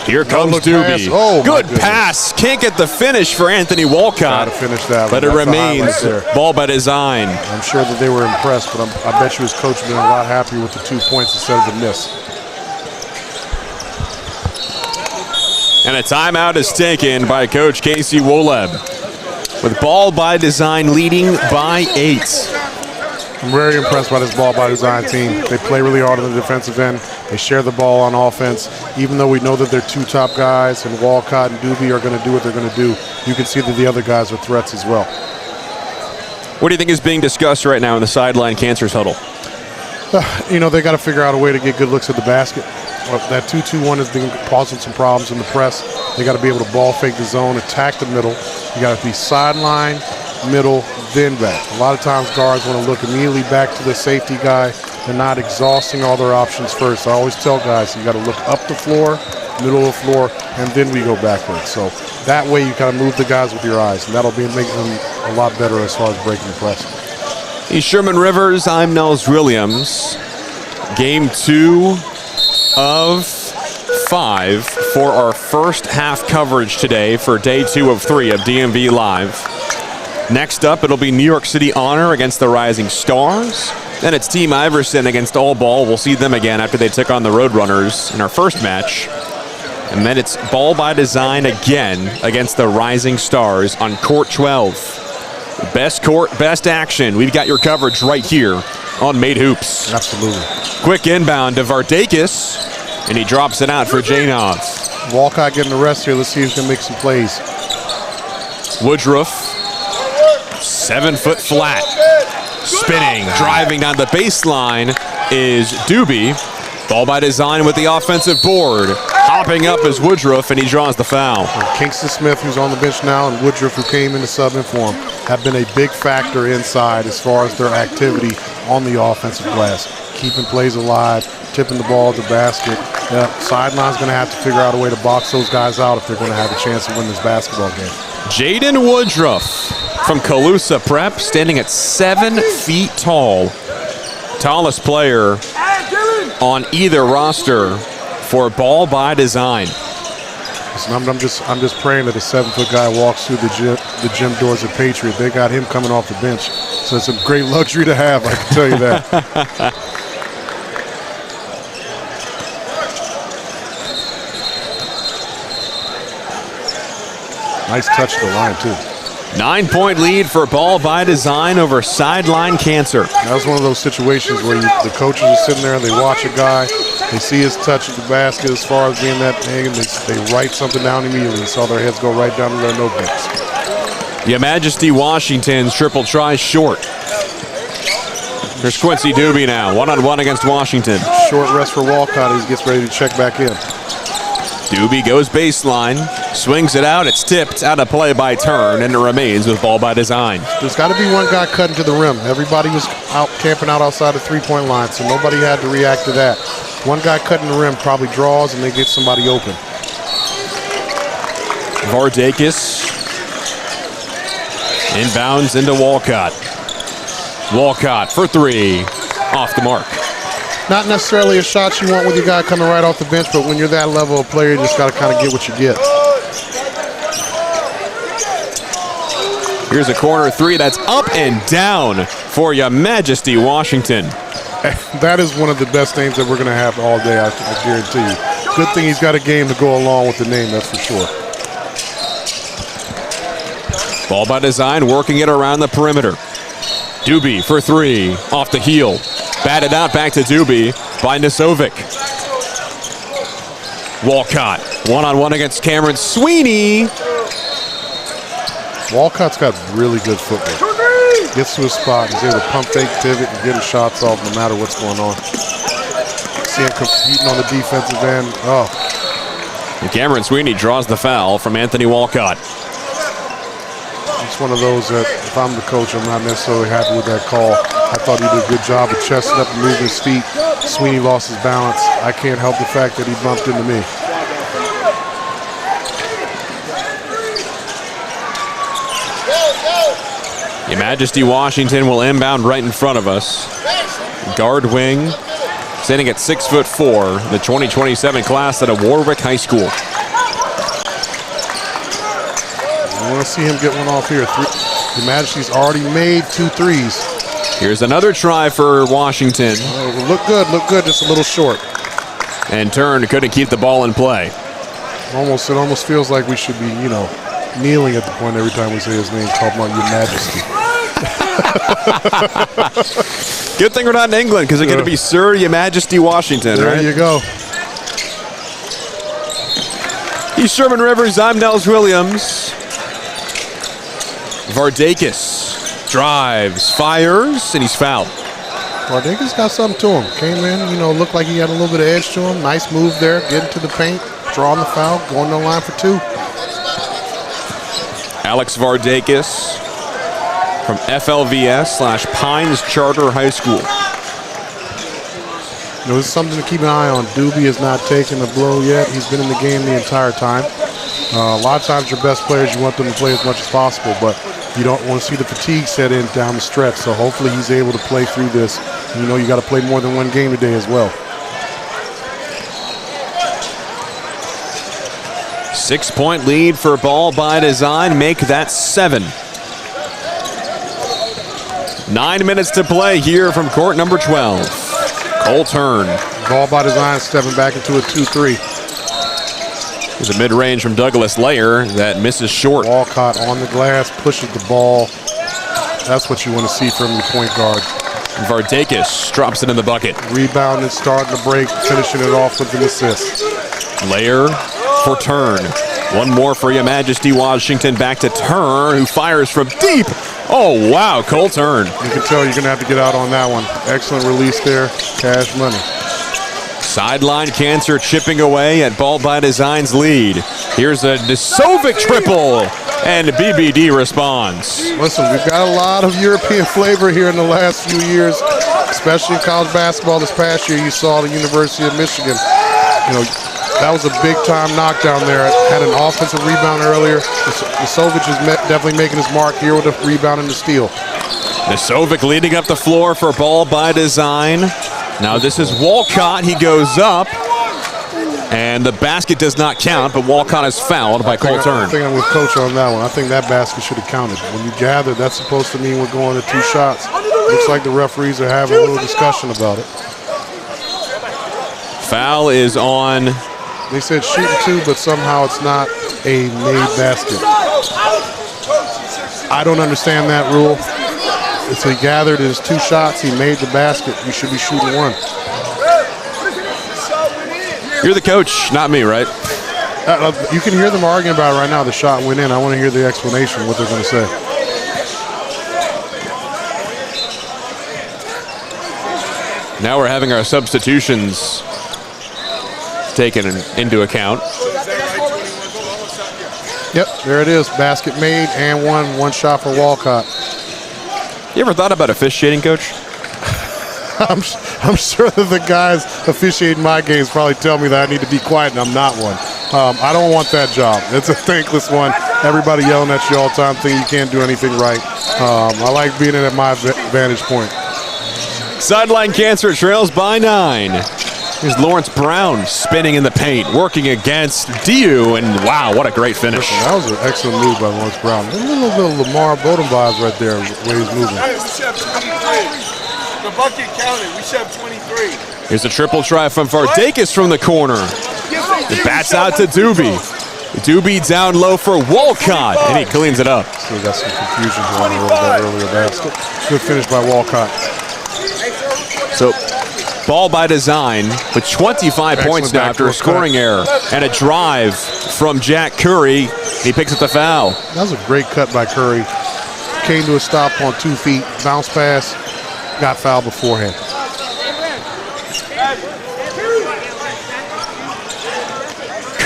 Here comes Doobie. Oh, good pass. Can't get the finish for Anthony Walcott. Got to finish that one. But it remains Ball by Design. I'm sure that they were impressed, but I bet you his coach would have been a lot happier with the 2 points instead of the miss. And a timeout is taken by Coach Casey Woleb, with Ball by Design leading by 8. I'm very impressed by this Ball by Design team. They play really hard on the defensive end. They share the ball on offense. Even though we know that their 2 top guys and Walcott and Doobie are going to do what they're going to do, you can see that the other guys are threats as well. What do you think is being discussed right now in the Sideline Cancers huddle? They got to figure out a way to get good looks at the basket. That 2-2-1 has been causing some problems in the press. They got to be able to ball fake the zone, attack the middle. You got to be sideline, middle, then back. A lot of times guards want to look immediately back to the safety guy. They're not exhausting all their options first. I always tell guys you got to look up the floor, middle of the floor, and then we go backwards. So that way you kind of move the guys with your eyes, and that'll be making them a lot better as far as breaking the press. He's Sherman Rivers. I'm Nels Williams. Game 2 of 5 for our first half coverage today for day 2 of 3 of DMV Live. Next up, it'll be New York City Honor against the Rising Stars. Then it's Team Iverson against All Ball. We'll see them again after they took on the Roadrunners in our first match. And then it's Ball by Design again against the Rising Stars on Court 12. Best court, best action. We've got your coverage right here on Made Hoops. Absolutely. Quick inbound to 𝘿aximizing, and he drops it out for Janov. Walcott getting the rest here. Let's see who's going to make some plays. Woodruff, 7 foot flat. Spinning, driving down the baseline is Doobie. Ball by Design with the offensive board. Hopping up is Woodruff, and he draws the foul. Kingston Smith, who's on the bench now, and Woodruff, who came in to sub in for him, have been a big factor inside as far as their activity on the offensive glass. Keeping plays alive, tipping the ball at the basket. Sideline's going to have to figure out a way to box those guys out if they're going to have a chance to win this basketball game. Jaden Woodruff from Calusa Prep, standing at 7 feet tall. Tallest player on either roster for Ball by Design. Listen, I'm just praying that a 7-foot guy walks through the gym doors at Patriot. They got him coming off the bench, so it's a great luxury to have, I can tell you that. Nice touch to the line, too. 9-point lead for Ball by Design over Sideline Cancer. That was one of those situations where the coaches are sitting there and they watch a guy, they see his touch at the basket as far as being that thing, and they write something down immediately. You saw their heads go right down to their notebooks. Your Majesty Washington's triple try short. There's Quincy Doobie now, 1-on-1 against Washington. Short rest for Walcott. He gets ready to check back in. Doobie goes baseline, swings it out, it's tipped out of play by Turn, and it remains with Ball by Design. There's got to be one guy cutting to the rim. Everybody was out camping out outside the three-point line, so nobody had to react to that. One guy cutting the rim probably draws, and they get somebody open. 𝘿aximizing inbounds into Walcott. Walcott for 3, off the mark. Not necessarily a shot you want with your guy coming right off the bench, but when you're that level of player, you just got to kind of get what you get. Here's a corner 3 that's up and down for Your Majesty Washington. That is one of the best names that we're going to have all day, I guarantee you. Good thing he's got a game to go along with the name, that's for sure. Ball by Design working it around the perimeter. Doobie for 3, off the heel. Batted out back to Doobie by Nasovic. Walcott, 1-on-1 against Cameron Sweeney. Walcott's got really good footwork. Gets to a spot, he's able to pump fake, pivot, and get his shots off no matter what's going on. See him competing on the defensive end. Oh, And Cameron Sweeney draws the foul from Anthony Walcott. It's one of those that if I'm the coach, I'm not necessarily happy with that call. I thought he did a good job of chesting up and moving his feet. Sweeney lost his balance. I can't help the fact that he bumped into me. Your Majesty Washington will inbound right in front of us. Guard wing, standing at 6'4", the 2027 class out of Warwick High School. I want to see him get one off here. Your Majesty's already made 2 threes. Here's another try for Washington. Look good, just a little short. And Turn couldn't keep the ball in play. It almost feels like we should be, kneeling at the point every time we say his name, called Your Majesty. Good thing we're not in England, because it's going to be Sir Your Majesty Washington, there right? There you go. He's Sherman Rivers. I'm Nels Williams. Vardakis drives, fires, and he's fouled. Vardakis got something to him. Came in, looked like he had a little bit of edge to him. Nice move there, getting to the paint, drawing the foul, going to the line for 2. Alex Vardakis from FLVS/Pines Charter High School. This is something to keep an eye on. Doobie has not taken a blow yet. He's been in the game the entire time. A lot of times your best players, you want them to play as much as possible, but you don't want to see the fatigue set in down the stretch. So hopefully he's able to play through this. You got to play more than one game today as well. 6-point lead for Ball by Design. Make that 7. 9 minutes to play here from court number 12. Cole Turn. Ball by Design stepping back into a 2-3. There's a mid-range from Douglas Layer that misses short. Walcott on the glass, pushes the ball. That's what you want to see from your point guard. Vardakis drops it in the bucket. Rebounding, starting to break, finishing it off with an assist. Layer for Turn. One more for Your Majesty Washington. Back to Turn, who fires from deep. Oh, wow, Cole Turn. You can tell you're going to have to get out on that one. Excellent release there. Cash money. Sideline Cancer chipping away at Ball by Design's lead. Here's a Desovic triple, and BBD responds. Listen, we've got a lot of European flavor here in the last few years, especially in college basketball. This past year, you saw the University of Michigan. That was a big-time knockdown there. Had an offensive rebound earlier. Desovic is definitely making his mark here with a rebound and the steal. Desovic leading up the floor for Ball by Design. Now this is Walcott. He goes up, and the basket does not count, but Walcott is fouled by Cole Turn. I think I'm with Coach on that one. I think that basket should have counted. When you gather, that's supposed to mean we're going to 2 shots. Looks like the referees are having a little discussion about it. Foul is on. They said shooting 2, but somehow it's not a made basket. I don't understand that rule. It's he gathered his 2 shots, he made the basket. You should be shooting 1. You're the coach, not me, right? You can hear them arguing about it right now. The shot went in. I want to hear the explanation, what they're going to say. Now we're having our substitutions taken into account. Yep, there it is. Basket made and 1 shot for Walcott. You ever thought about officiating, Coach? I'm sure that the guys officiating my games probably tell me that I need to be quiet, and I'm not one. I don't want that job. It's a thankless one. Everybody yelling at you all the time, thinking you can't do anything right. I like being in at my vantage point. Sideline Cancer trails by 9. Here's Lawrence Brown spinning in the paint, working against Diu, and wow, what a great finish. Listen, that was an excellent move by Lawrence Brown. A little bit of Lamar Bodum vibes right there, the way he's moving. The bucket counted. We shot 23. Here's a triple try from Vardakis from the corner. It bats out to Doobie. Doobie down low for Walcott, and he cleans it up. Still got some confusion going on that earlier basket. Good finish by Walcott. So, Ball by Design with 25 points now after a scoring error. And a drive from Jack Curry. He picks up the foul. That was a great cut by Curry. Came to a stop on 2 feet, bounce pass, got fouled beforehand.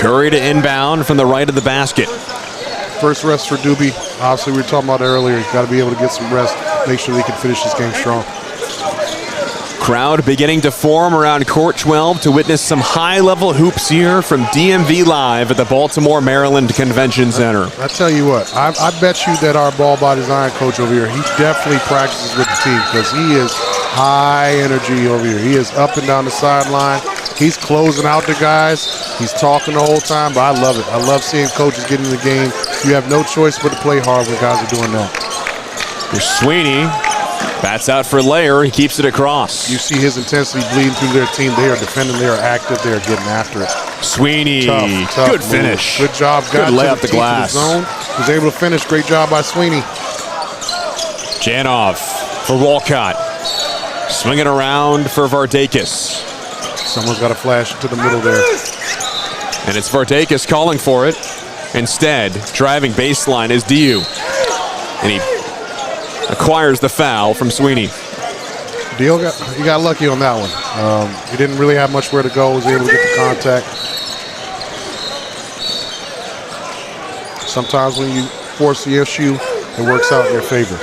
Curry to inbound from the right of the basket. First rest for Doobie. Obviously, we were talking about it earlier. He's got to be able to get some rest, make sure he can finish this game strong. Crowd beginning to form around Court 12 to witness some high-level hoops here from DMV Live at the Baltimore, Maryland Convention Center. I tell you what, I bet you that our ball by design coach over here, he definitely practices with the team because he is high energy over here. He is up and down the sideline. He's closing out the guys. He's talking the whole time, but I love it. I love seeing coaches get in the game. You have no choice but to play hard when guys are doing that. Here's Sweeney. Bats out for Layer. He keeps it across. You see his intensity bleeding through their team. They are defending. They are active. They are getting after it. Sweeney. Tough Good move. finish. Good job. Good layup the glass. Zone. Was able to finish. Great job by Sweeney. Janov for Walcott. Swinging around for 𝘿aximizing. Someone's got to flash into the middle there. And it's 𝘿aximizing calling for it. Instead, driving baseline is 𝘺u. And he acquires the foul from Sweeney. He got lucky on that one. He didn't really have much where to go. Was able to get the contact. Sometimes when you force the issue, it works out in your favor.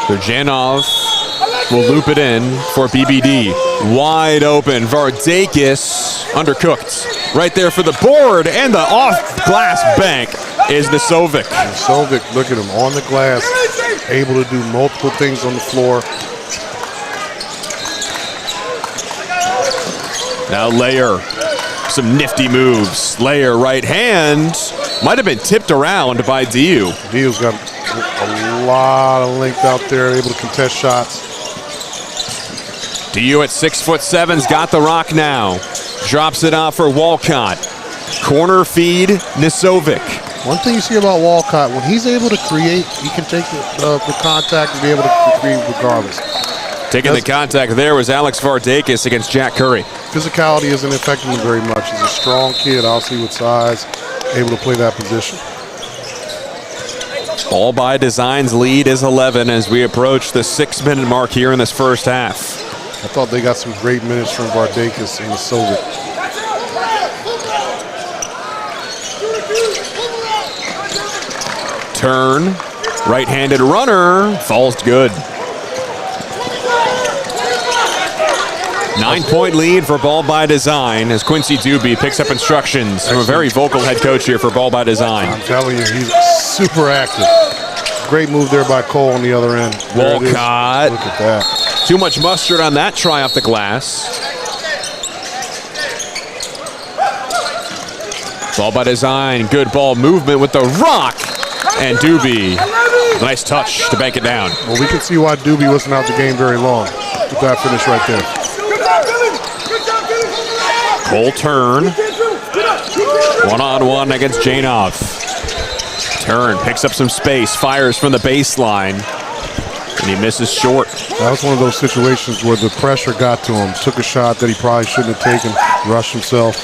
So Janov will loop it in for BBD. Wide open. 𝘿aximizing undercooked. Right there for the board, and the off-glass bank is 𝘺evelopment. 𝘺evelopment, look at him on the glass, able to do multiple things on the floor. Now Layer, some nifty moves. Layer right hand, might have been tipped around by 𝘺u. 𝘺u's got a lot of length out there, able to contest shots. 𝘺u at 6'7"'s got the rock now. Drops it off for Walcott. Corner feed, 𝘺evelopment. One thing you see about Walcott, when he's able to create, he can take the contact and be able to create regardless. Taking the contact there was Alex 𝘿aximizing against Jack Curry. Physicality isn't affecting him very much. He's a strong kid, obviously with size, able to play that position. Ball by Design's lead is 11 as we approach the 6-minute mark here in this first half. I thought they got some great minutes from 𝘿aximizing and 𝘺evelopment. Turn, right-handed runner, falls good. 9-point lead for Ball by Design as Quincy Doobie picks up instructions from a very vocal head coach here for Ball by Design. I'm telling you, he's super active. Great move there by Cole on the other end. Walcott. Look at that. Too much mustard on that try off the glass. Ball by Design, good ball movement with the rock. And Doobie, nice touch to bank it down. Well, we can see why Doobie wasn't out the game very long with that finish right there. Cole turn. One-on-one against Janov. Turn, picks up some space, fires from the baseline. And he misses short. That was one of those situations where the pressure got to him. Took a shot that he probably shouldn't have taken. Rushed himself.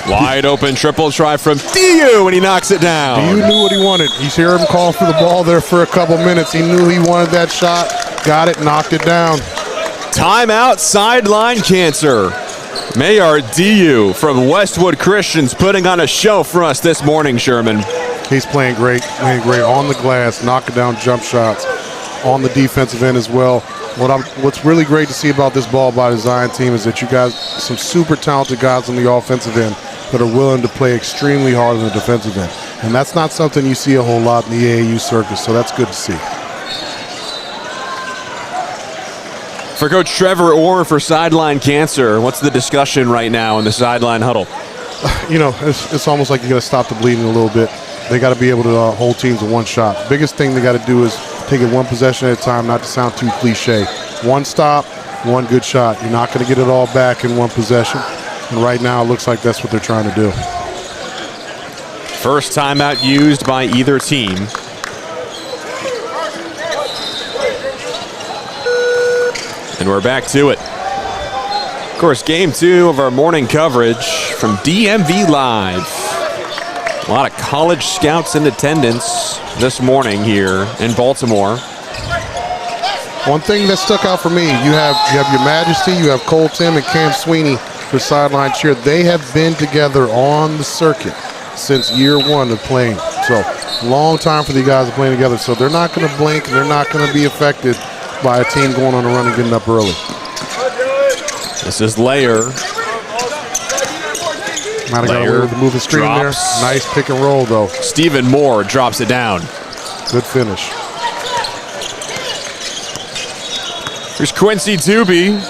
Wide open triple try from 𝘺u, and he knocks it down. 𝘺u knew what he wanted. He's heard him call for the ball there for a couple minutes. He knew he wanted that shot. Got it, knocked it down. Timeout, sideline cancer. Mayar 𝘺u from Westwood Christians putting on a show for us this morning, Sherman. He's playing great on the glass, knocking down jump shots on the defensive end as well. What's really great to see about this Ball by Design team is that you got some super talented guys on the offensive end that are willing to play extremely hard on the defensive end. And that's not something you see a whole lot in the AAU circus, so that's good to see. For Coach Trevor Orr for Sideline Cancer, what's the discussion right now in the sideline huddle? You know, it's almost like you got to stop the bleeding a little bit. They got to be able to hold teams to one shot. The biggest thing they got to do is take it one possession at a time, not to sound too cliche. One stop, one good shot. You're not going to get it all back in one possession. And right now, it looks like that's what they're trying to do. First timeout used by either team. And we're back to it. Of course, game 2 of our morning coverage from DMV Live. A lot of college scouts in attendance this morning here in Baltimore. One thing that stuck out for me, you have your Majesty, you have Cole Tim and Cam Sweeney for sideline cheer. They have been together on the circuit since year one of playing. So long time for these guys to play together. So they're not going to blink and they're not going to be affected by a team going on a run and getting up early. This is Layer. Might have got away with the moving screen there. Nice pick and roll though. Stephen Moore drops it down. Good finish. Here's Quincy Doobie.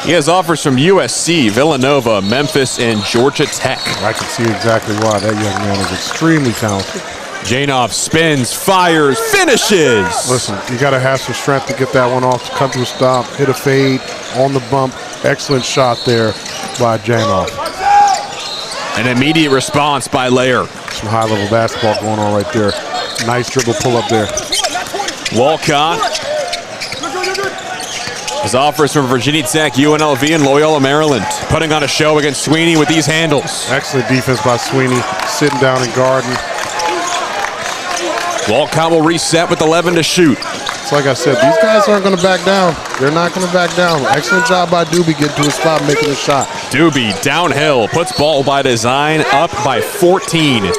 He has offers from USC, Villanova, Memphis, and Georgia Tech. I can see exactly why that young man is extremely talented. Janov spins, fires, finishes. Listen, you got to have some strength to get that one off, to come to a stop, hit a fade on the bump. Excellent shot there by Janov. An immediate response by Layer. Some high-level basketball going on right there. Nice dribble pull-up there. Walcott. His offers from Virginia Tech, UNLV, and Loyola, Maryland. Putting on a show against Sweeney with these handles. Excellent defense by Sweeney, sitting down and guarding. Walcott will reset with 11 to shoot. It's like I said, these guys aren't going to back down. They're not going to back down. Excellent job by Doobie getting to his spot, making the shot. Doobie downhill, puts ball by design, up by 14.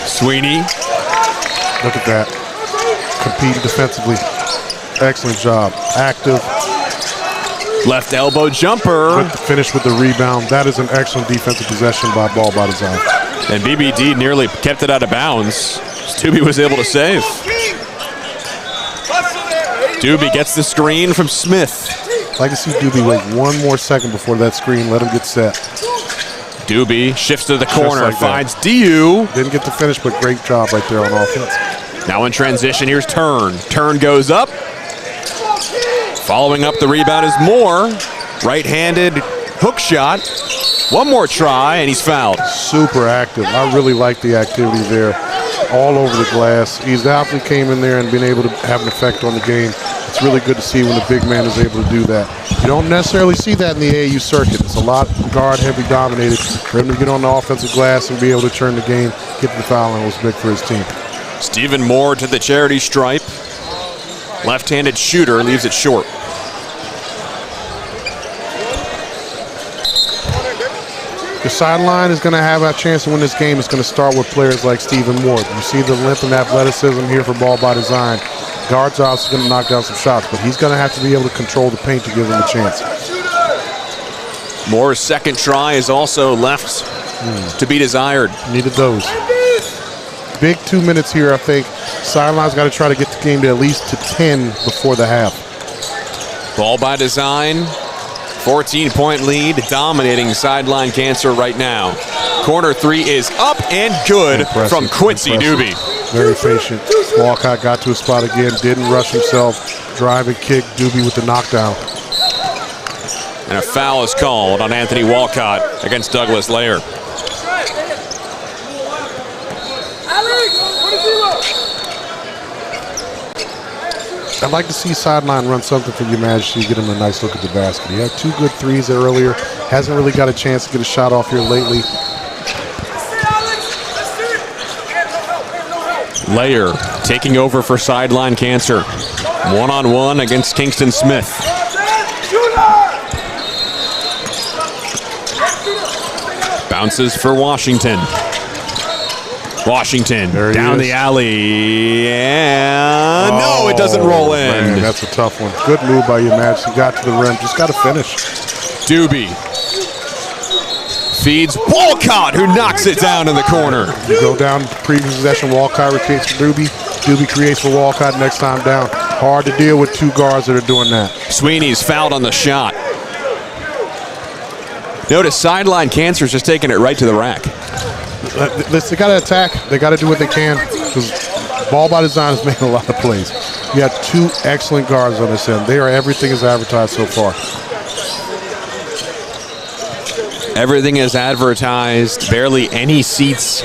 Sweeney. Look at that. Competing defensively. Excellent job. Active. Left elbow jumper. With the finish with the rebound. That is an excellent defensive possession by ball by design. And BBD nearly kept it out of bounds. Doobie was able to save. Doobie gets the screen from Smith. I'd like to see Doobie wait one more second before that screen. Let him get set. Doobie shifts to the corner, like finds Diu. Didn't get the finish, but great job right there on offense. Now in transition, here's Turn. Turn goes up. Following up the rebound is Moore. Right-handed hook shot. One more try, and he's fouled. Super active. I really like the activity there. All over the glass. He's definitely came in there and been able to have an effect on the game. It's really good to see when the big man is able to do that. You don't necessarily see that in the AAU circuit. It's a lot guard-heavy dominated. For him to get on the offensive glass and be able to turn the game, get to the foul line was big for his team. Stephen Moore to the charity stripe. Left-handed shooter leaves it short. The sideline is going to have a chance to win this game. It's going to start with players like Stephen Moore. You see the length and athleticism here for ball by design. Guard's obviously going to knock down some shots, but he's going to have to be able to control the paint to give him a chance. Moore's second try is also left to be desired. Needed those. Big 2 minutes here, I think. Sideline's got to try to get the game to at least to 10 before the half. Ball by design. 14-point lead, dominating Sideline Cancer right now. Corner three is up and good from Quincy Doobie. Very patient. Walcott got to his spot again, didn't rush himself. Drive and kick, Doobie with the knockdown. And a foul is called on Anthony Walcott against Douglas Layer. I'd like to see Sideline run something for Your Majesty, get him a nice look at the basket. He had 2 good threes there earlier. Hasn't really got a chance to get a shot off here lately. Layer taking over for Sideline Cancer. One-on-one against Kingston Smith. Bounces for Washington. Washington down the alley, and no, it doesn't roll in. Man, that's a tough one. Good move by Your Majesty. Got to the rim, just got to finish. Doobie feeds Walcott, who knocks it down in the corner. You go down previous possession, Walcott creates for Doobie. Doobie creates for Walcott next time down. Hard to deal with 2 guards that are doing that. Sweeney's fouled on the shot. Notice Sideline Cancer's just taking it right to the rack. They got to attack. They got to do what they can because ball by design is making a lot of plays. You have 2 excellent guards on this end. They are everything is advertised so far. Everything is advertised. Barely any seats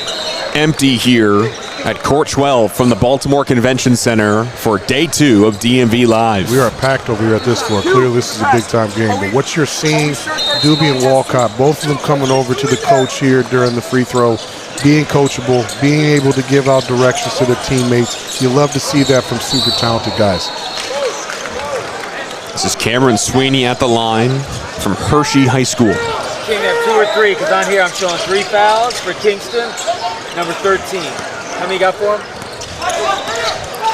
empty here at Court 12 from the Baltimore Convention Center for day 2 of DMV Live. We are packed over here at this floor. Clearly this is a big-time game. But what you're seeing, Doobie and Walcott, both of them coming over to the coach here during the free throw being coachable, being able to give out directions to their teammates. You love to see that from super talented guys. This is Cameron Sweeney at the line from Hershey High School. King have 2 or 3, because on here I'm showing 3 fouls for Kingston, number 13. How many you got for him?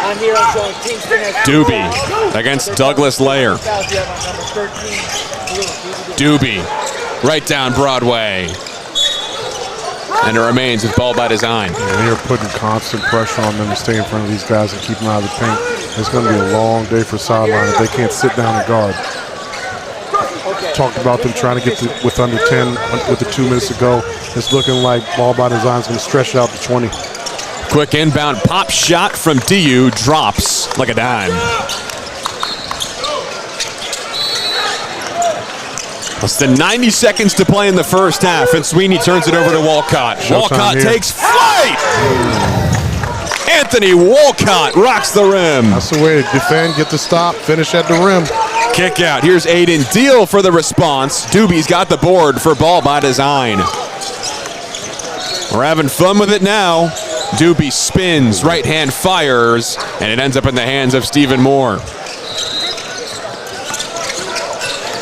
On here I'm showing Kingston has Doobie against Douglas Layer. Doobie right down Broadway. And it remains with ball by design. And they're putting constant pressure on them to stay in front of these guys and keep them out of the paint. It's going to be a long day for Sideline if they can't sit down and guard. Talked about them trying to get with under 10 with the 2 minutes to go. It's looking like ball by design is going to stretch it out to 20. Quick inbound pop shot from DU, drops like a dime. Less than 90 seconds to play in the first half, and Sweeney turns it over to Walcott. Walcott takes flight! Anthony Walcott rocks the rim. That's the way to defend, get the stop, finish at the rim. Kick out. Here's Aiden Deal for the response. Doobie's got the board for ball by design. We're having fun with it now. Doobie spins, right hand fires, and it ends up in the hands of Stephen Moore.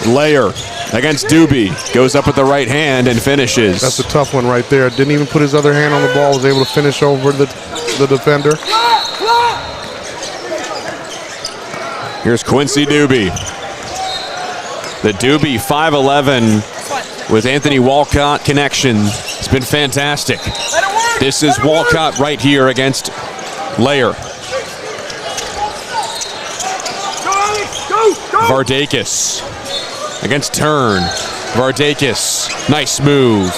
Layer against Doobie, goes up with the right hand and finishes. That's a tough one right there. Didn't even put his other hand on the ball, was able to finish over the defender. Here's Quincy Doobie. The Doobie 5'11" with Anthony Walcott connection. It's been fantastic. This is Walcott right here against Layer. 𝘿aximizing against Turn. 𝘿aximizing, nice move.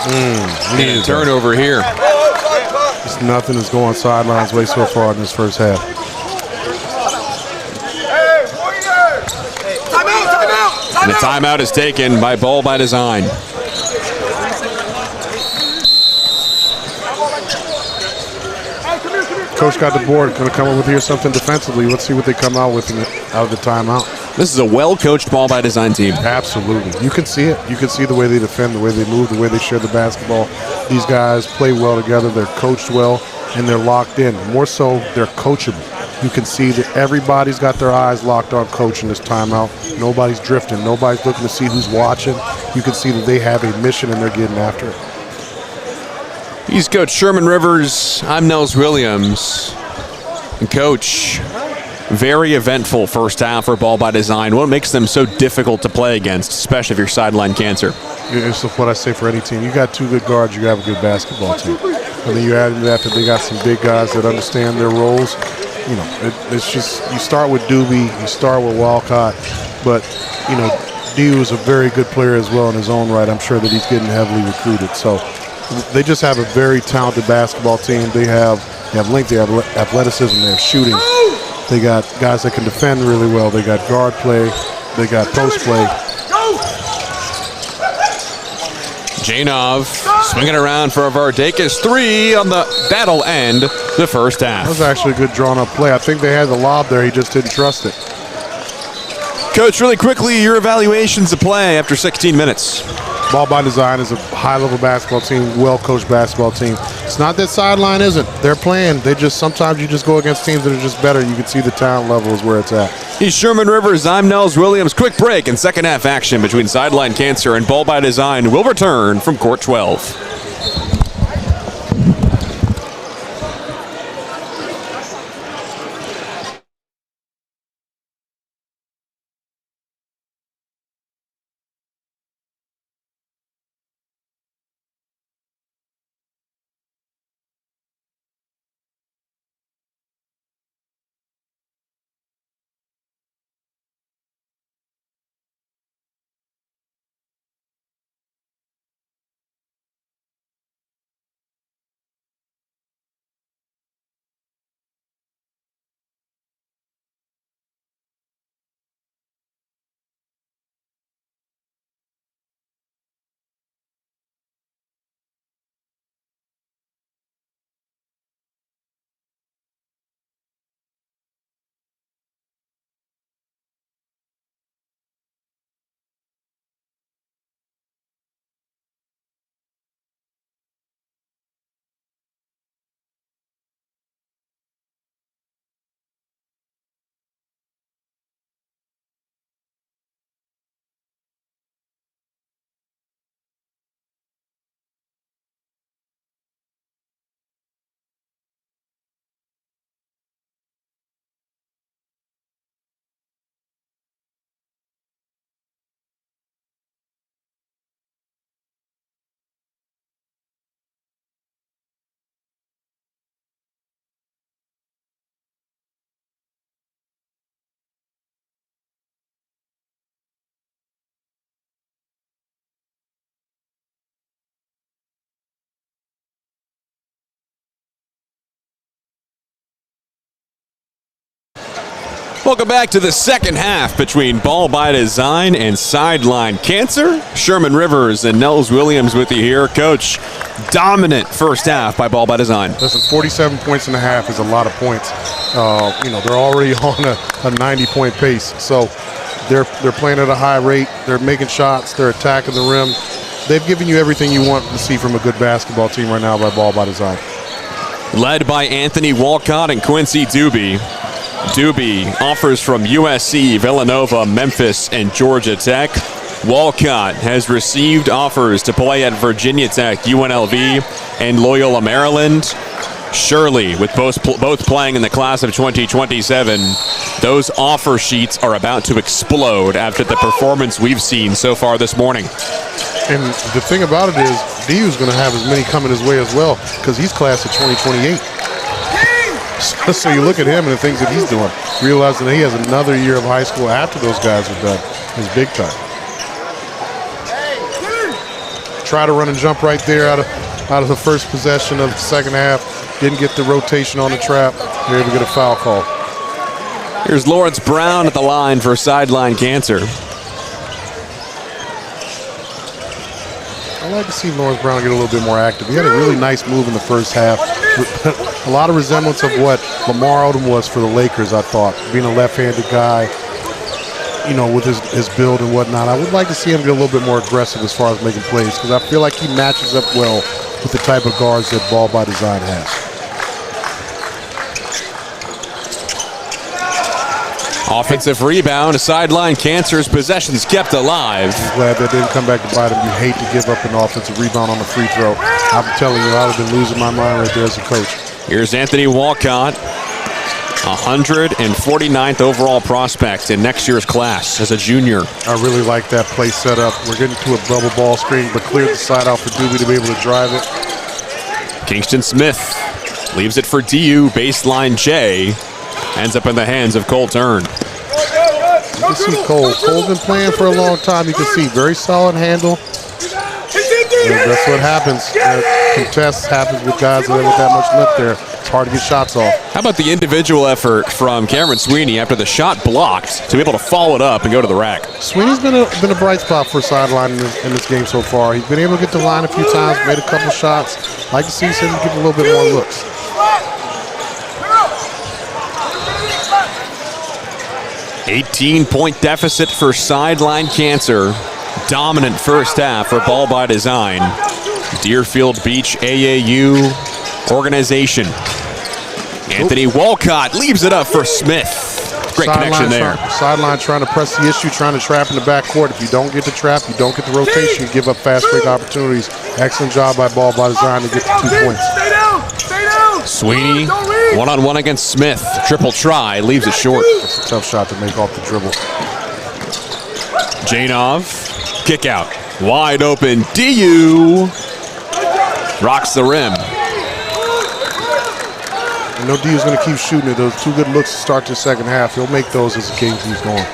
And turnover here. Just nothing is going Sideline's way so far in this first half. And the timeout is taken by ball by design. Coach got the board, going to come up with here something defensively. Let's see what they come out with out of the timeout. This is a well-coached ball by design team. Absolutely. You can see it. You can see the way they defend, the way they move, the way they share the basketball. These guys play well together. They're coached well, and they're locked in. More so, they're coachable. You can see that everybody's got their eyes locked on coach in this timeout. Nobody's drifting. Nobody's looking to see who's watching. You can see that they have a mission, and they're getting after it. He's Coach Sherman Rivers. I'm Nels Williams. And Coach, very eventful first half for ball by design. What makes them so difficult to play against, especially if you're Sideline cancer? It's what I say for any team. You got 2 good guards, you have a good basketball team. And then you add into that they got some big guys that understand their roles. You know, it's just, you start with Doobie, you start with Walcott, but, you know, Dio is a very good player as well in his own right. I'm sure that he's getting heavily recruited. So they just have a very talented basketball team. They have length, they have athleticism, they have shooting. They got guys that can defend really well. They got guard play, they got post play. Janov swinging around for a 𝘿aximizing 3 on that'll end the first half. That was actually a good drawn-up play. I think they had the lob there. He just didn't trust it. Coach, really quickly, your evaluations of play after 16 minutes. Ball by design is a high-level basketball team, well-coached basketball team. It's not that Sideline isn't. They're playing. Sometimes you just go against teams that are just better. You can see the talent level is where it's at. He's Sherman Rivers. I'm Nels Williams. Quick break and second half action between Sideline Cancer and Ball by Design will return from Court 12. Welcome back to the second half between Ball by Design and Sideline Cancer. Sherman Rivers and Nels Williams with you here. Coach, dominant first half by Ball by Design. Listen, 47 points and a half is a lot of points. They're already on a 90-point pace. So they're playing at a high rate. They're making shots. They're attacking the rim. They've given you everything you want to see from a good basketball team right now by Ball by Design. Led by Anthony Walcott and Quincy Doobie. Doobie offers from USC, Villanova, Memphis, and Georgia Tech. Walcott has received offers to play at Virginia Tech, UNLV, and Loyola, Maryland. Shirley, with both playing in the class of 2027, those offer sheets are about to explode after the performance we've seen so far this morning. And the thing about it is, DU's going to have as many coming his way as well, because he's class of 2028. So you look at him and the things that he's doing, realizing that he has another year of high school after those guys are done. Is big time. Try to run and jump right there out of the first possession of the second half. Didn't get the rotation on the trap. Here we get a foul call. Here's Lawrence Brown at the line for Sideline Cancer. I like to see Lawrence Brown get a little bit more active. He had a really nice move in the first half. A lot of resemblance of what Lamar Odom was for the Lakers, I thought. Being a left-handed guy, with his build and whatnot. I would like to see him get a little bit more aggressive as far as making plays, because I feel like he matches up well with the type of guards that Ball by Design has. Offensive rebound, Sideline Cancer's possessions kept alive. I'm glad that didn't come back to bite him. You hate to give up an offensive rebound on the free throw. I'm telling you, I would have been losing my mind right there as a coach. Here's Anthony Walcott, 149th overall prospect in next year's class as a junior. I really like that play set up. We're getting to a double ball screen, but cleared the side out for Doobie to be able to drive it. Kingston Smith leaves it for DU, baseline J. Ends up in the hands of Cole Turn. You can see Cole. Cole's been playing for a long time. You can see very solid handle. And that's what happens. Contests happens with guys with that much length there. It's hard to get shots off. How about the individual effort from Cameron Sweeney after the shot blocked to be able to follow it up and go to the rack? Sweeney's been a bright spot for Sideline in this game so far. He's been able to get to the line a few times, made a couple shots. Like to see him get a little bit more looks. $18-point deficit for Sideline Cancer. Dominant first half for Ball by Design. Deerfield Beach AAU organization. Anthony Walcott leaves it up for Smith. Great connection there. Sideline trying to press the issue, trying to trap in the backcourt. If you don't get the trap, you don't get the rotation, you give up fast break opportunities. Excellent job by Ball by Design to get the 2 points. Stay down! Stay down! Sweeney, one-on-one against Smith. Triple try, leaves it short. It's a tough shot to make off the dribble. Janov, kick out. Wide open, DU. Rocks the rim. I know DU's going to keep shooting it. Those two good looks to start the second half. He'll make those as the game keeps going.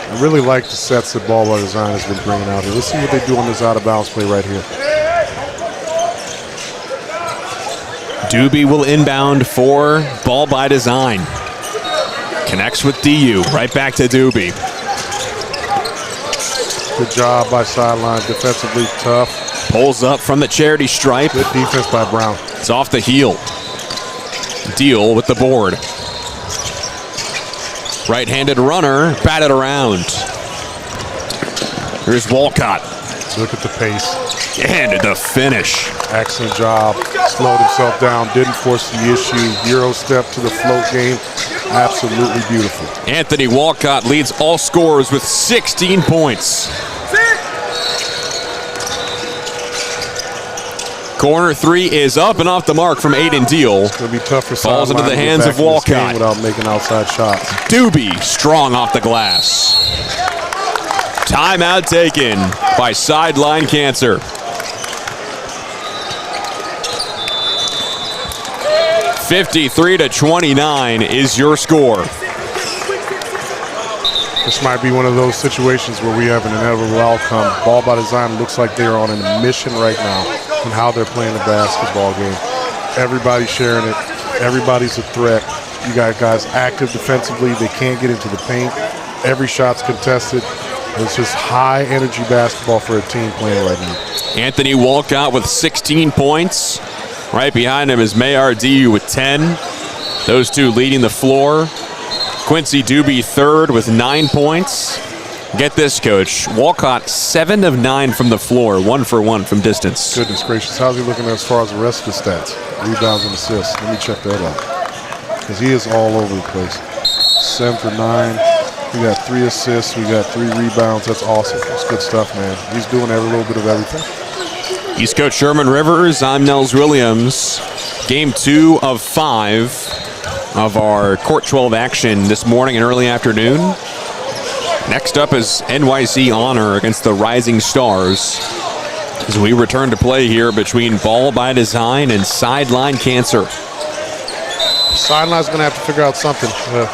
I really like the sets that Ball by Design has been bringing out here. Let's see what they do on this out-of-bounds play right here. Doobie will inbound for Ball by Design. Connects with DU. Right back to Doobie. Good job by Sideline. Defensively tough. Pulls up from the charity stripe. Good defense by Brown. It's off the heel. Deal with the board. Right-handed runner, batted around. Here's Walcott. Look at the pace. And the finish. Excellent job. Slowed himself down. Didn't force the issue. Euro step to the float game. Absolutely beautiful. Anthony Walcott leads all scorers with 16 points. Corner three is up and off the mark from Aiden Deal. It's going to be tough for Falls into the Sideline to get hands back of in this game Walcott. without making outside shots. Doobie strong off the glass. Timeout taken by Sideline Cancer. 53-29 is your score. This might be one of those situations where we have an inevitable outcome. Ball by design looks like they're on a mission right now in how they're playing the basketball game. Everybody's sharing it. Everybody's a threat. You got guys active defensively. They can't get into the paint. Every shot's contested. It's just high energy basketball for a team playing right now. Anthony Walcott with 16 points. Right behind him is Mayar Diu with 10. Those two leading the floor. Quincy Doobie third with 9 points. Get this, Coach. Walcott 7 of 9 from the floor, 1 for 1 from distance. Goodness gracious. How's he looking as far as the rest of the stats? Rebounds and assists. Let me check that out. Because he is all over the place. 7 for 9. We got 3 assists. We got 3 rebounds. That's awesome. That's good stuff, man. He's doing every little bit of everything. He's Coach Sherman Rivers. I'm Nels Williams. Game 2 of 5 of our Court 12 action this morning and early afternoon. Next up is NYC Honor against the Rising Stars as we return to play here between Ball by Design and Sideline Cancer. Sideline's going to have to figure out something. They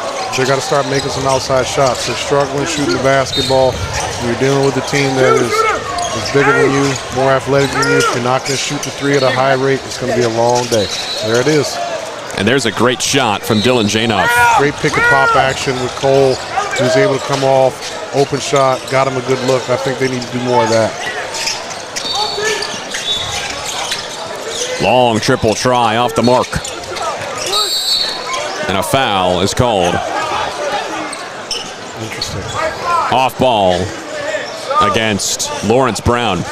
got to start making some outside shots. They're struggling shooting the basketball. You're dealing with a team that is bigger than you, more athletic than you. If you're not going to shoot the 3 at a high rate, it's going to be a long day. There it is. And there's a great shot from Dylan Janoff. Great pick and pop action with Cole. He was able to come off, open shot, got him a good look. I think they need to do more of that. Long triple try off the mark. And a foul is called. Interesting. Off ball against Lawrence Brown. I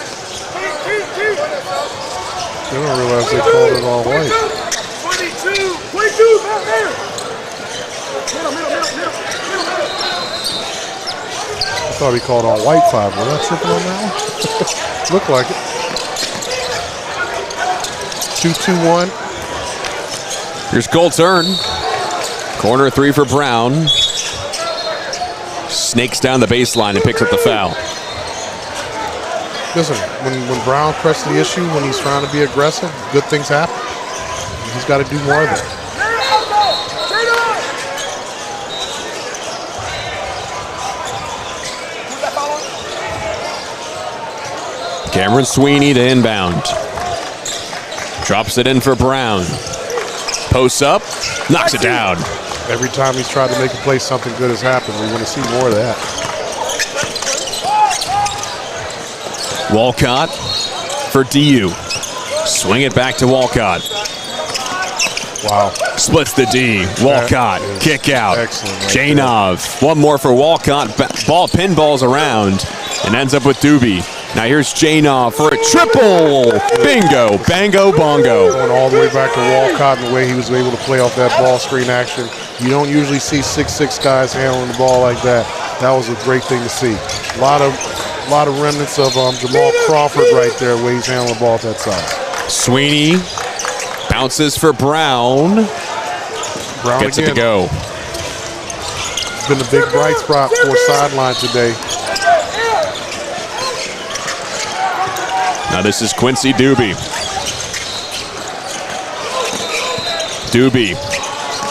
don't realize they called it all white. 22, back there. Middle. I thought he called on white 5. Was I tripping on that one? Looked like it. 2-2-1. Here's Cole Turn. Corner 3 for Brown. Snakes down the baseline and picks up the foul. Listen, when Brown presses the issue, when he's trying to be aggressive, good things happen. He's got to do more of that. Cameron Sweeney to inbound. Drops it in for Brown. Posts up, knocks it down. Every time he's tried to make a play, something good has happened. We want to see more of that. Walcott for DU. Swing it back to Walcott. Wow. Splits the D. Walcott, kick out. Excellent. Right Janov. One more for Walcott. Ball pinballs around and ends up with Doobie. Now here's Janov for a triple. Bingo, bango, bongo. Going all the way back to Walcott and the way he was able to play off that ball screen action. You don't usually see 6'6" guys handling the ball like that. That was a great thing to see. A lot of remnants of Jamal Crawford right there, where he's handling the ball at that side. Sweeney bounces for Brown. Brown Gets again. it to go. It's been a big bright spot for Sideline today. Now this is Quincy Doobie. Doobie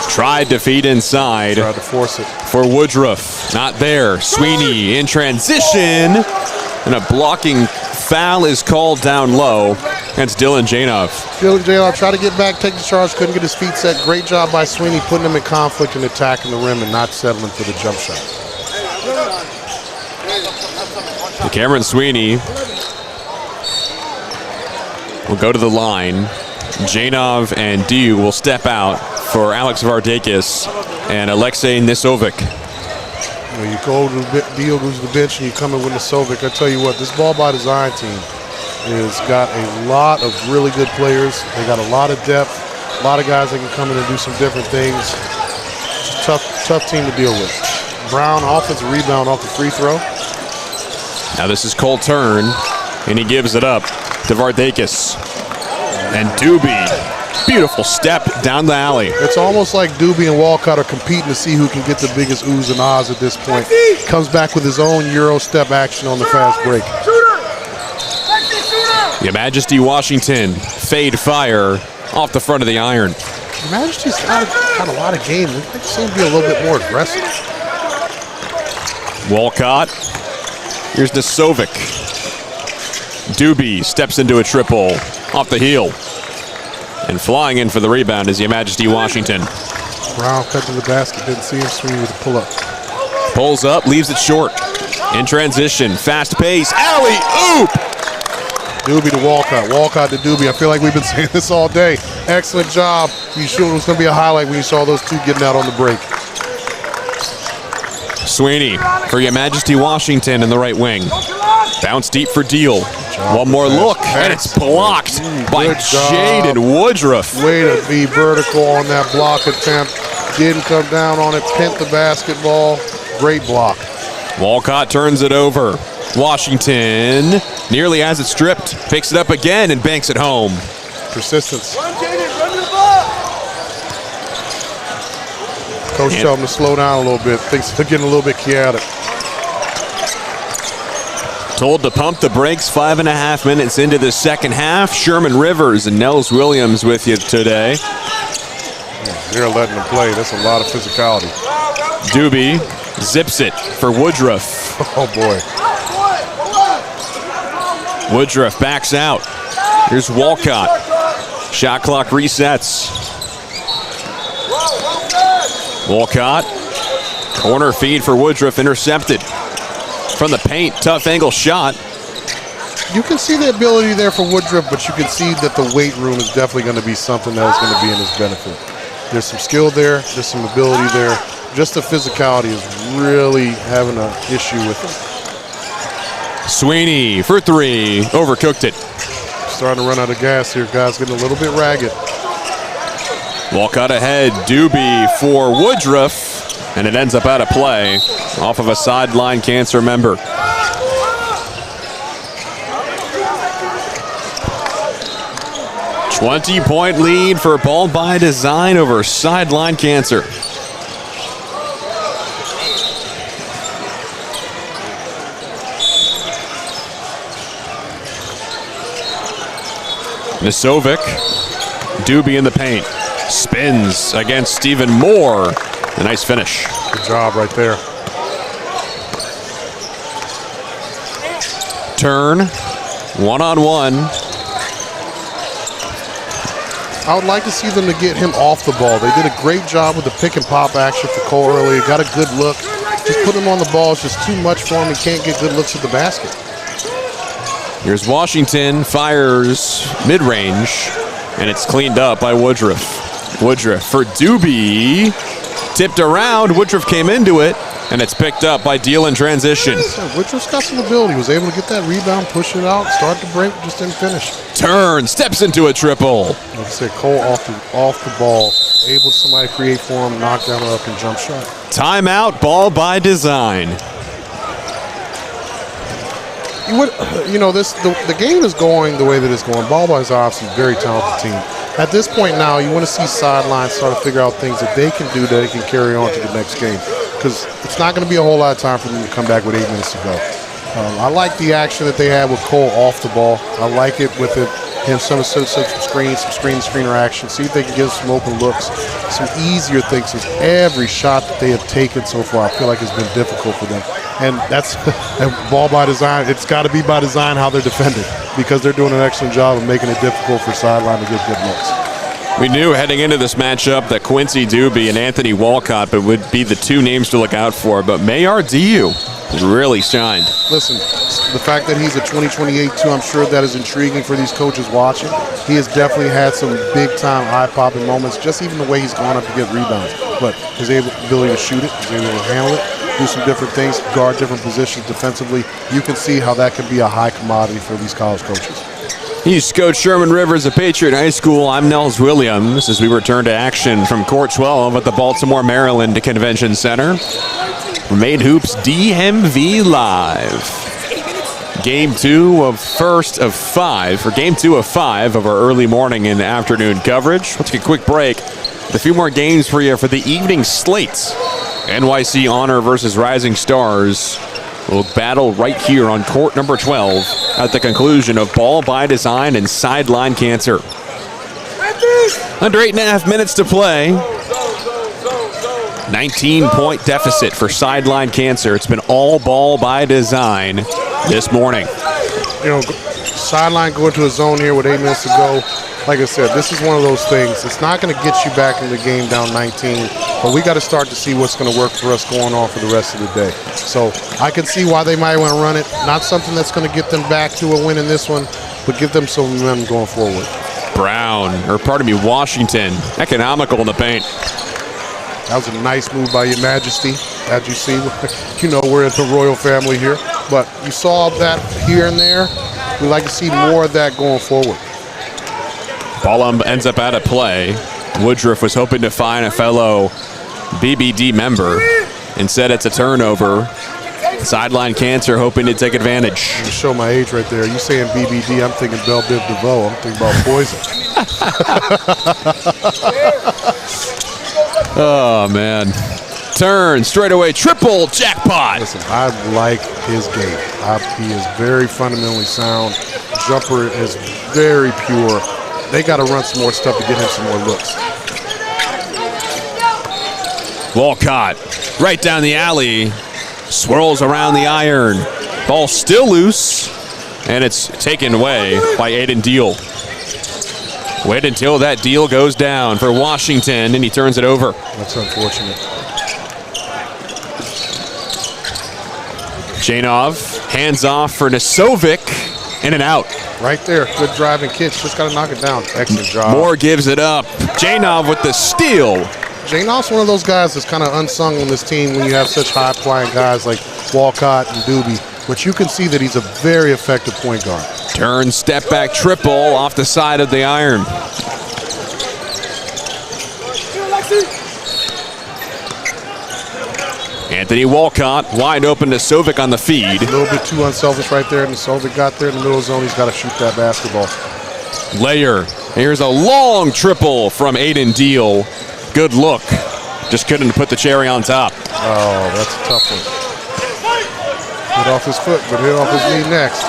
tried to feed inside. Tried to force it. For Woodruff. Not there. Sweeney in transition. And a blocking foul is called down low. That's Dylan Janov. Dylan Janov tried to get back, take the charge, couldn't get his feet set. Great job by Sweeney putting him in conflict and attacking the rim and not settling for the jump shot. Cameron Sweeney will go to the line. Janov and Diu will step out for Alex Vardakis and Alexei Nisovic. You go to Diu goes to the bench and you come in with Nisovic. I tell you what, this Ball by Design team has got a lot of really good players. They got a lot of depth, a lot of guys that can come in and do some different things. It's a tough team to deal with. Brown offensive rebound off the free throw. Now this is Cole Turn, and he gives it up to Vardakis. And Doobie, beautiful step down the alley. It's almost like Doobie and Walcott are competing to see who can get the biggest oohs and ahs at this point. Comes back with his own Euro step action on the fast break. Your Majesty Washington, fade fire off the front of the iron. Your Majesty's had a lot of game. They seem to be a little bit more aggressive. Walcott. Here's Nasovic. Doobie steps into a triple off the heel. And flying in for the rebound is Your Majesty Washington. Brown cut to the basket, didn't see him swing with a pull-up. Pulls up, leaves it short. In transition, fast pace, alley-oop! Doobie to Walcott, Walcott to Doobie. I feel like we've been saying this all day. Excellent job. You sure it was going to be a highlight when you saw those two getting out on the break. Sweeney for Your Majesty Washington in the right wing. Bounce deep for Deal. One more look, and it's blocked by Jaden Woodruff. Way to be vertical on that block attempt. Didn't come down on it, pinned the basketball. Great block. Walcott turns it over. Washington nearly has it stripped. Picks it up again and banks it home. Persistence. Run, Jaden, run to the ball. Coach tell him to slow down a little bit. Things are getting a little bit chaotic. Told to pump the brakes 5.5 minutes into the second half. Sherman Rivers and Nels Williams with you today. They're letting them play. That's a lot of physicality. Doobie zips it for Woodruff. Oh, boy. Woodruff backs out. Here's Walcott. Shot clock resets. Walcott. Corner feed for Woodruff, intercepted. From the paint, tough angle shot. You can see the ability there for Woodruff, but you can see that the weight room is definitely going to be something that is going to be in his benefit. There's some skill there. There's some ability there. Just the physicality is really having an issue with him. Sweeney for three. Overcooked it. Starting to run out of gas here. Guys getting a little bit ragged. Walcott ahead. Doobie for Woodruff. And it ends up out of play off of a sideline cancer member. "20-point lead for Ball by Design over Sideline Cancer. Nasovic. Doobie in the paint. Spins against Stephen Moore. A nice finish. Good job right there. Turn. One-on-one. I would like to see them to get him off the ball. They did a great job with the pick and pop action for Cole earlier. Got a good look. Just put him on the ball. It's just too much for him. He can't get good looks at the basket. Here's Washington. Fires mid-range. And it's cleaned up by Woodruff. Woodruff for Doobie. Tipped around. Woodruff came into it. And it's picked up by Deal in transition. Woodruff's got some ability. Was able to get that rebound, push it out, start the break, just didn't finish. Turn. Steps into a triple. Like I said, Cole off the ball. Able somebody to create for him, knock down an up and jump shot. Timeout. Ball by Design. The game is going the way that it's going. Ball by Design is a very talented team. At this point now, you want to see Sideline start to figure out things that they can do that they can carry on to the next game. Because it's not going to be a whole lot of time for them to come back with 8 minutes to go. I like the action that they had with Cole off the ball. I like it with him some screen action. See if they can get some open looks, some easier things. Since every shot that they have taken so far, I feel like it's been difficult for them. And that's ball by design. It's got to be by design how they're defended, because they're doing an excellent job of making it difficult for Sideline to get good looks. We knew heading into this matchup that Quincy Doobie and Anthony Walcott would be the two names to look out for, but Mayar Diu really shined. Listen, the fact that he's a 2028 too, I'm sure that is intriguing for these coaches watching. He has definitely had some big-time eye-popping moments, just even the way he's gone up to get rebounds. But his ability to shoot it, his ability to handle it, do some different things, guard different positions defensively, you can see how that can be a high commodity for these college coaches. He's Coach Sherman Rivers of Patriot High School. I'm Nels Williams as we return to action from Court 12 at the Baltimore, Maryland Convention Center. Made Hoops DMV Live. Game 2 of 5 of our early morning and afternoon coverage. Let's take a quick break. A few more games for you for the evening slates. NYC Honor versus Rising Stars will battle right here on court number 12 at the conclusion of Ball by Design and Sideline Cancer. Under 8.5 minutes to play. 19-point deficit for Sideline Cancer. It's been all ball by design this morning. You know, Sideline going to a zone here with 8 minutes to go. Like I said, this is one of those things. It's not going to get you back in the game down 19, but we got to start to see what's going to work for us going on for the rest of the day. So I can see why they might want to run it. Not something that's going to get them back to a win in this one, but give them some momentum going forward. Washington, economical in the paint. That was a nice move by Your Majesty. As you see, you know we're in the royal family here, but you saw that here and there. We'd like to see more of that going forward. Ball ends up out of play. Woodruff was hoping to find a fellow BBD member. Instead, it's a turnover. Sideline Cancer hoping to take advantage. To show my age right there. You saying BBD, I'm thinking 𝘿evelopment. I'm thinking about poison. Oh, man. Turn, straightaway, triple jackpot. Listen, I like his game. He is very fundamentally sound. Jumper is very pure. They got to run some more stuff to get him some more looks. Walcott, right down the alley, swirls around the iron. Ball still loose, and it's taken away by Aiden Deal. Wait until that deal goes down for Washington, and he turns it over. That's unfortunate. Janov, hands off for Nasovic, in and out. Right there, good driving catch. Just got to knock it down. Excellent job. Moore gives it up. Janov with the steal. Janov's one of those guys that's kind of unsung on this team when you have such high-flying guys like Walcott and Doobie. But you can see that he's a very effective point guard. Turn, step back, triple off the side of the iron. Anthony Walcott wide open to Sovic on the feed. A little bit too unselfish right there. And Sovic got there in the middle of the zone. He's got to shoot that basketball. Layer. Here's a long triple from Aiden Deal. Good look. Just couldn't put the cherry on top. Oh, that's a tough one. Hit off his foot, but hit off his knee next.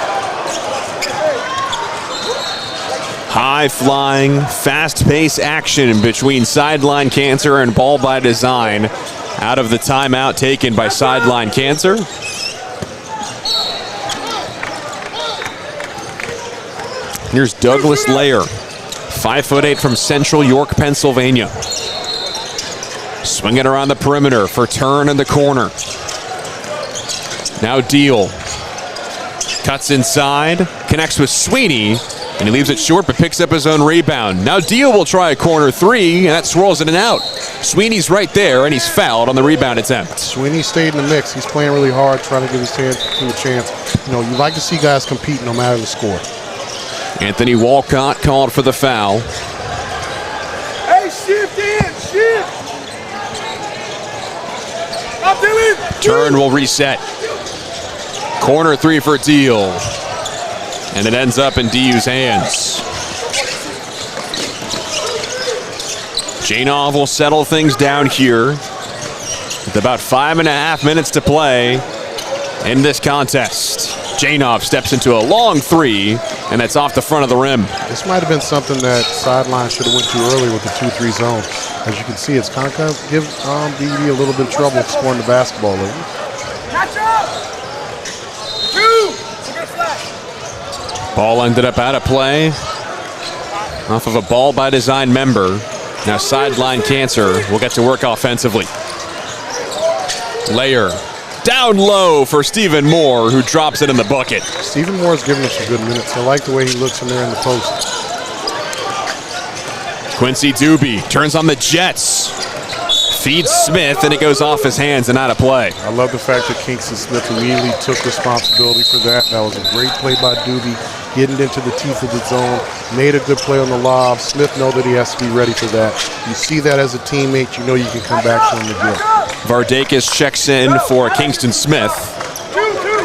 High-flying, fast-paced action between Sideline Cancer and Ball by Design. Out of the timeout taken by Sideline Cancer. Here's Douglas Layer, 5'8" from Central York, Pennsylvania. Swinging around the perimeter for turn in the corner. Now Deal. Cuts inside, connects with Sweeney, and he leaves it short but picks up his own rebound. Now Deal will try a corner three, and that swirls in and out. Sweeney's right there, and he's fouled on the rebound attempt. Sweeney stayed in the mix. He's playing really hard, trying to give his team a chance. You know, you like to see guys compete no matter the score. Anthony Walcott called for the foul. Hey, shift in, shift. I'm Dylan. Turn will reset. Corner three for Deal. And it ends up in DU's hands. Janov will settle things down here with about 5.5 minutes to play in this contest. Janov steps into a long three, and that's off the front of the rim. This might have been something that Sideline should have went to early with the 2-3 zone. As you can see, it's kind of give BB a little bit of trouble scoring the basketball. Catch up. 2. Ball ended up out of play off of a Ball by Design member. Now Sideline Cancer will get to work offensively. Layer down low for Stephen Moore, who drops it in the bucket. Stephen Moore's giving us some good minutes. I like the way he looks in there in the post. Quincy Doobie turns on the Jets. Feeds Smith, and it goes off his hands and out of play. I love the fact that Kingston Smith immediately took responsibility for that. That was a great play by Doobie, getting into the teeth of the zone, made a good play on the lob. Smith knows that he has to be ready for that. You see that as a teammate, you know you can come back to him again. Vardakis checks in for Kingston Smith,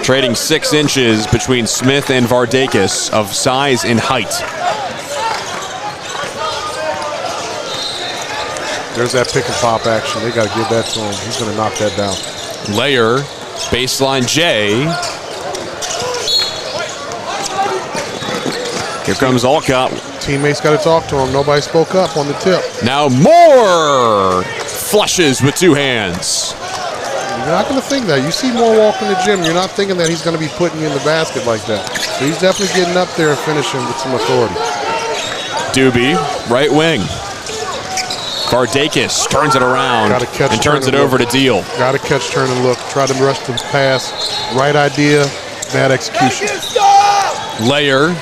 trading 6 inches between Smith and Vardakis of size and height. There's that pick and pop action. They got to give that to him. He's going to knock that down. Layer, baseline J. Here comes Alcott. Teammates got to talk to him. Nobody spoke up on the tip. Now Moore flushes with two hands. You're not going to think that. You see more walk in the gym. You're not thinking that he's going to be putting you in the basket like that. So he's definitely getting up there and finishing with some authority. 𝘬, right wing. 𝘿aximizing turns it around and turns it over to Deal. Got to catch, turn, and look. Try to rush the pass. Right idea, bad execution. 𝘿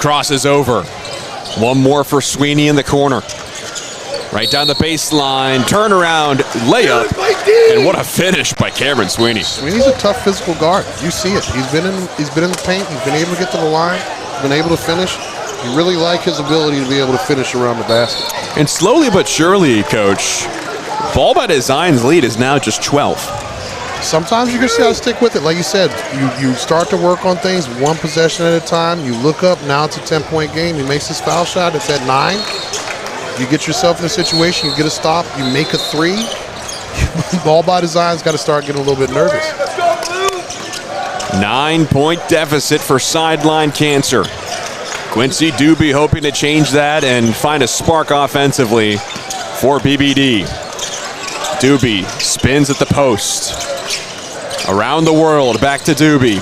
crosses over. One more for Sweeney in the corner. Right down the baseline, turnaround, layup, and what a finish by Cameron Sweeney. Sweeney's a tough physical guard. You see it. He's been in the paint. He's been able to get to the line. He's been able to finish. You really like his ability to be able to finish around the basket. And slowly but surely, Coach, Ball by Design's lead is now just 12. Sometimes you just got to stick with it. Like you said, you start to work on things one possession at a time. You look up, now it's a 10-point game. He makes his foul shot. It's at 9. You get yourself in a situation, you get a stop, you make a 3. Ball by Design's got to start getting a little bit nervous. 9-point deficit for Sideline Cancer. Quincy 𝘬 hoping to change that and find a spark offensively for BBD. 𝘬 spins at the post. Around the world, back to 𝘬.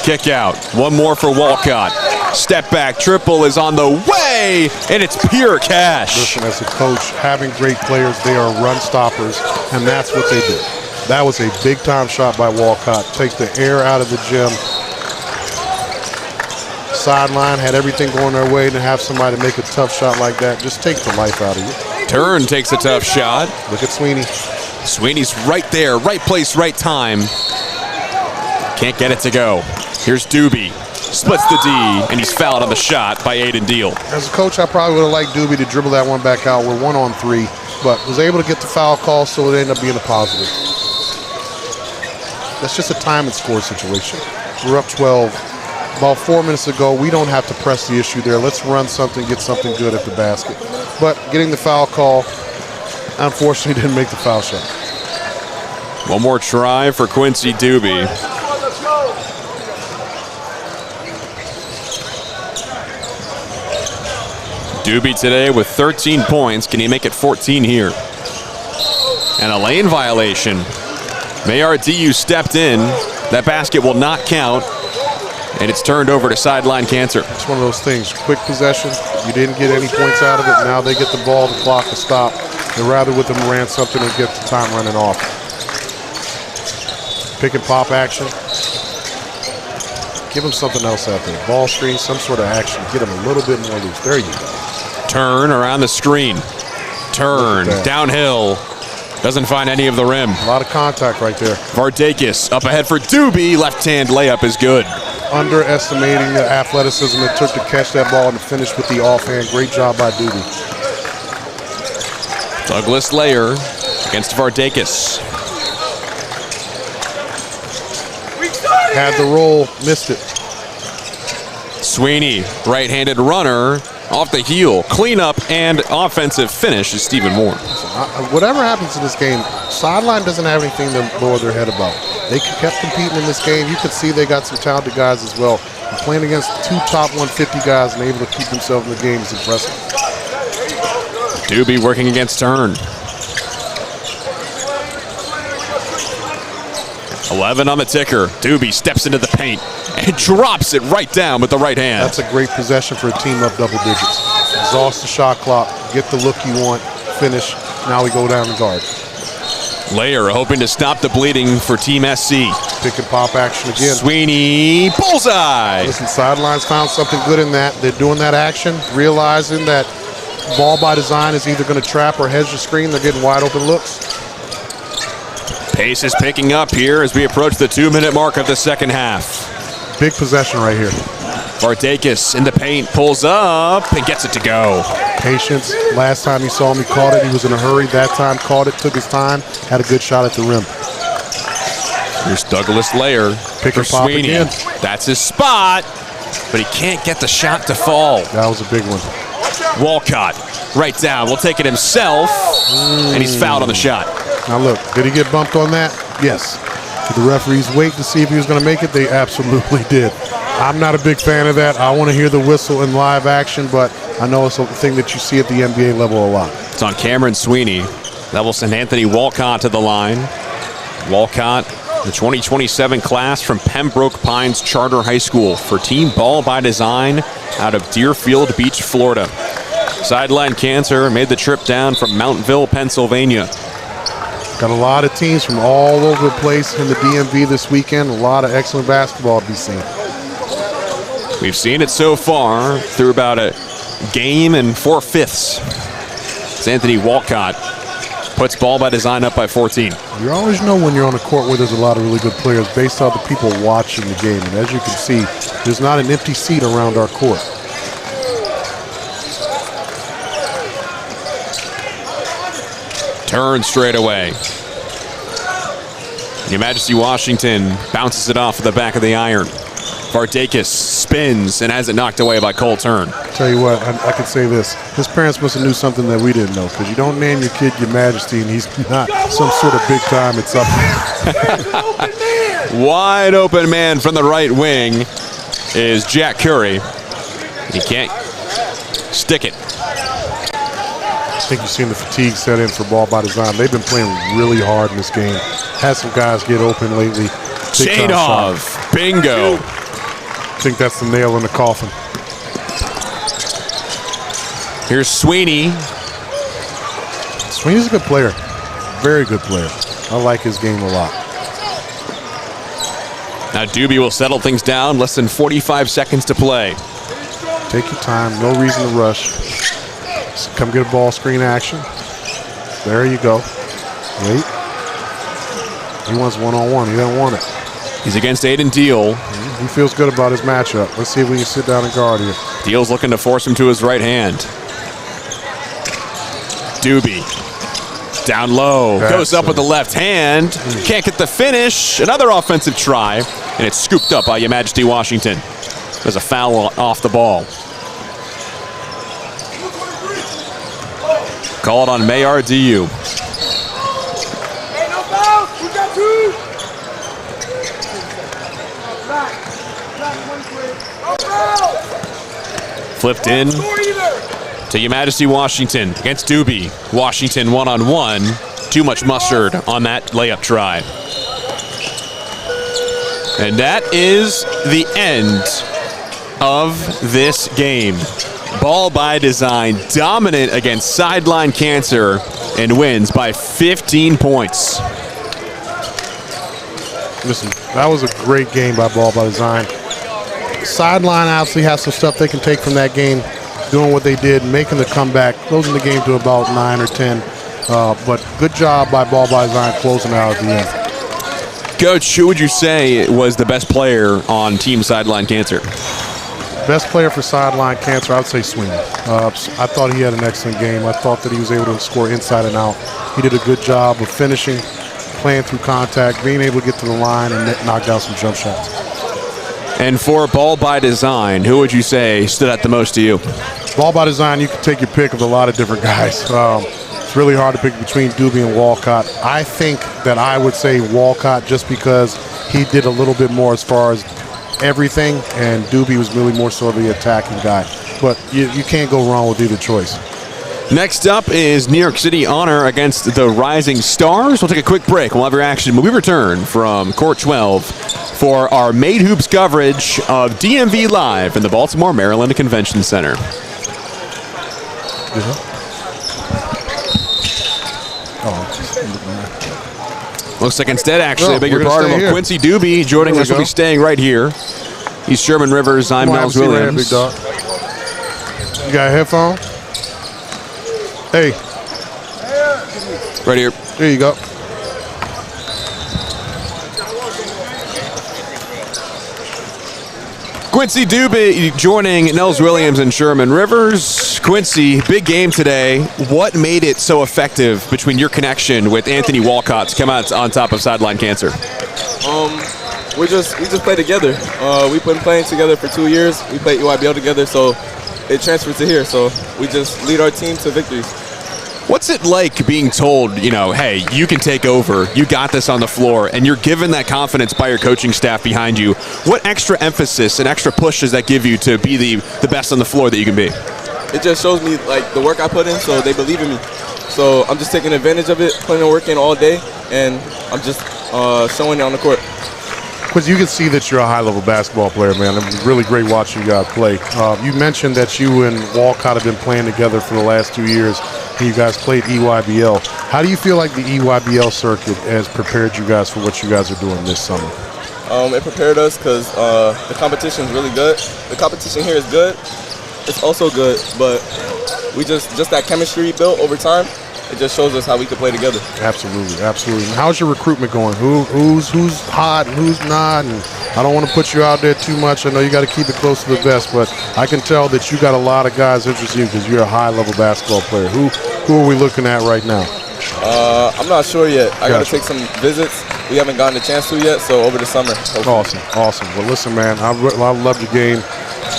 Kick out. One more for Walcott. Step back, triple is on the way, and it's pure cash. Listen, as a coach, having great players, they are run stoppers, and that's what they did. That was a big-time shot by Walcott. Take the air out of the gym. Sideline had everything going their way, and to have somebody make a tough shot like that just takes the life out of you. Turn takes a tough shot. Look at Sweeney. Sweeney's right there, right place, right time. Can't get it to go. Here's 𝘬. Splits the D, and he's fouled on the shot by Aiden Deal. As a coach, I probably would have liked 𝘬 to dribble that one back out. We're 1-on-3, but was able to get the foul call, so it ended up being a positive. That's just a time and score situation. We're up 12. About 4 minutes ago, we don't have to press the issue there. Let's run something, get something good at the basket. But getting the foul call, unfortunately, didn't make the foul shot. One more try for Quincy 𝘬. 𝘬 today with 13 points. Can he make it 14 here? And a lane violation. 𝘿aximizing stepped in. That basket will not count. And it's turned over to Sideline Cancer. It's one of those things. Quick possession. You didn't get any points out of it. Now they get the ball, the clock to stop. They'd rather with them ran something and get the time running off. Pick and pop action. Give him something else out there. Ball screen, some sort of action. Get him a little bit more loose. There you go. Turn around the screen. Turn downhill. Doesn't find any of the rim. A lot of contact right there. 𝘿aximizing up ahead for 𝘬. Left-hand layup is good. Underestimating the athleticism it took to catch that ball and to finish with the offhand. Great job by 𝘬. Douglas 𝘿 against 𝘿aximizing. Had the roll, missed it. Sweeney, right-handed runner, off the heel. Cleanup and offensive finish is Stephen Moore. Whatever happens in this game, Sideline doesn't have anything to lower their head about. They kept competing in this game. You could see they got some talented guys as well. And playing against 2 top 150 guys and able to keep themselves in the game is impressive. 𝘬 working against Turn. 11 on the ticker. 𝘬 steps into the paint and drops it right down with the right hand. That's a great possession for a team up double digits. Exhaust the shot clock, get the look you want, finish. Now we go down the guard. 𝘿 hoping to stop the bleeding for Team SC. Pick and pop action again. Sweeney, bullseye. Listen, Sideline's found something good in that. They're doing that action, realizing that Ball by Design is either going to trap or hedge the screen. They're getting wide open looks. Pace is picking up here as we approach the 2-minute mark of the second half. Big possession right here. 𝘿aximizing in the paint, pulls up and gets it to go. Patience. Last time you saw him, he caught it. He was in a hurry. That time, caught it, took his time, had a good shot at the rim. Here's Douglas 𝘿 Pick for and pop Sweeney. again. That's his spot, but he can't get the shot to fall. That was a big one. Walcott, right down, will take it himself, and he's fouled on the shot. Now look, did he get bumped on that? Yes. Did the referees wait to see if he was going to make it? They absolutely did. I'm not a big fan of that. I want to hear the whistle in live action, but I know it's a thing that you see at the NBA level a lot. It's on Cameron Sweeney. That will send Anthony Walcott to the line. Walcott, the 2027 class from Pembroke Pines Charter High School for Team Ball by Design out of Deerfield Beach, Florida. Sideline Cancer made the trip down from Mountville, Pennsylvania. Got a lot of teams from all over the place in the DMV this weekend. A lot of excellent basketball to be seen. We've seen it so far through about a game and 4/5. As Anthony Walcott puts Ball by Design up by 14. You always know when you're on a court where there's a lot of really good players based on the people watching the game. And as you can see, there's not an empty seat around our court. Turn straight away. Your Majesty Washington bounces it off the back of the iron. 𝘿aximizing spins and has it knocked away by Cole Turn. Tell you what, I can say this. His parents must have knew something that we didn't know, because you don't name your kid Your Majesty and he's not some sort of big time at something. Wide open man from the right wing is Jack Curry. He can't stick it. I think you've seen the fatigue set in for Ball by Design. They've been playing really hard in this game. Had some guys get open lately. Chainov, bingo. I think that's the nail in the coffin. Here's Sweeney. Sweeney's a good player. Very good player. I like his game a lot. Now Doobie will settle things down. Less than 45 seconds to play. Take your time. No reason to rush. Just come get a ball screen action. There you go. Wait. He wants one-on-one. He doesn't want it. He's against Aiden Deal. He feels good about his matchup. Let's see if we can sit down and guard here. Deal's looking to force him to his right hand. Doobie. Down low. Goes up with the left hand. Can't get the finish. Another offensive try. And it's scooped up by Your Majesty Washington. There's a foul off the ball. Called on Mayar DU. Hey, no fouls. We got two. Flipped in to Your Majesty Washington against Doobie. Washington one-on-one. Too much mustard on that layup try. And that is the end of this game. Ball by Design dominant against Sideline Cancer and wins by 15 points. Listen, that was a great game by Ball by Design. Sideline obviously has some stuff they can take from that game, doing what they did, making the comeback, closing the game to about 9 or 10. But good job by Ball by Design closing out at the end. Coach, who would you say was the best player on Team Sideline Cancer? Best player for Sideline Cancer, I would say Sweeney. I thought he had an excellent game. I thought that he was able to score inside and out. He did a good job of finishing, playing through contact, being able to get to the line and knock down some jump shots. And for Ball by Design, who would you say stood out the most to you? Ball by Design, you can take your pick of a lot of different guys. It's really hard to pick between Doobie and Walcott. I think that I would say Walcott just because he did a little bit more as far as everything, and Doobie was really more so the attacking guy. But you can't go wrong with either choice. Next up is New York City Honor against the Rising Stars. We'll take a quick break. We'll have your action when we return from Court 12 for our Made Hoops coverage of DMV Live in the Baltimore, Maryland Convention Center. Looks like instead, actually, a bigger part of Quincy Doobie joining us will be staying right here. He's Sherman Rivers. I'm Nels Williams. Big dog. You got a headphone? Hey. Right here. There you go. Quincy Doobie joining Nels Williams and Sherman Rivers. Quincy, big game today. What made it so effective between your connection with Anthony Walcott to come out on top of Sideline Cancer? We just play together. We've been playing together for 2 years. We played EYBL together, so it transferred to here. So we just lead our team to victories. What's it like being told, hey, you can take over, you got this on the floor, and you're given that confidence by your coaching staff behind you? What extra emphasis and extra push does that give you to be the best on the floor that you can be? it just shows me like the work I put in, so they believe in me. So I'm just taking advantage of it, putting the work in all day, and I'm just showing it on the court. Because you can see that you're a high-level basketball player, man. It was really great watching you guys play. You mentioned that you and Walcott have been playing together for the last 2 years, and you guys played EYBL. How do you feel like the EYBL circuit has prepared you guys for what you guys are doing this summer? It prepared us because the competition is really good. The competition here is good. It's also good, but we just that chemistry built over time. It just shows us how we can play together. Absolutely, absolutely. And how's your recruitment going? Who's hot and who's not? And I don't want to put you out there too much. I know you got to keep it close to the vest, but I can tell that you got a lot of guys interested in you because you're a high-level basketball player. Who are we looking at right now? I'm not sure yet. I got to take some visits. We haven't gotten a chance to yet, so over the summer. Hopefully. Awesome. Well, listen, man, I loved your game.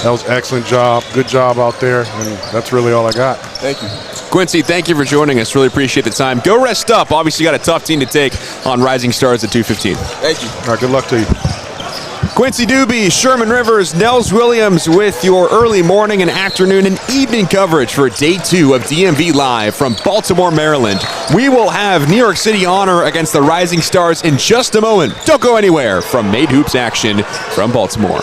That was an excellent job. Good job out there, and that's really all I got. Thank you. Quincy, thank you for joining us. Really appreciate the time. Go rest up. Obviously, you got a tough team to take on Rising Stars at 2:15. Thank you. All right, good luck to you. Quincy Doobie, Sherman Rivers, Nels Williams with your early morning and afternoon and evening coverage for Day 2 of DMV Live from Baltimore, Maryland. We will have New York City Honor against the Rising Stars in just a moment. Don't go anywhere from Made Hoops action from Baltimore.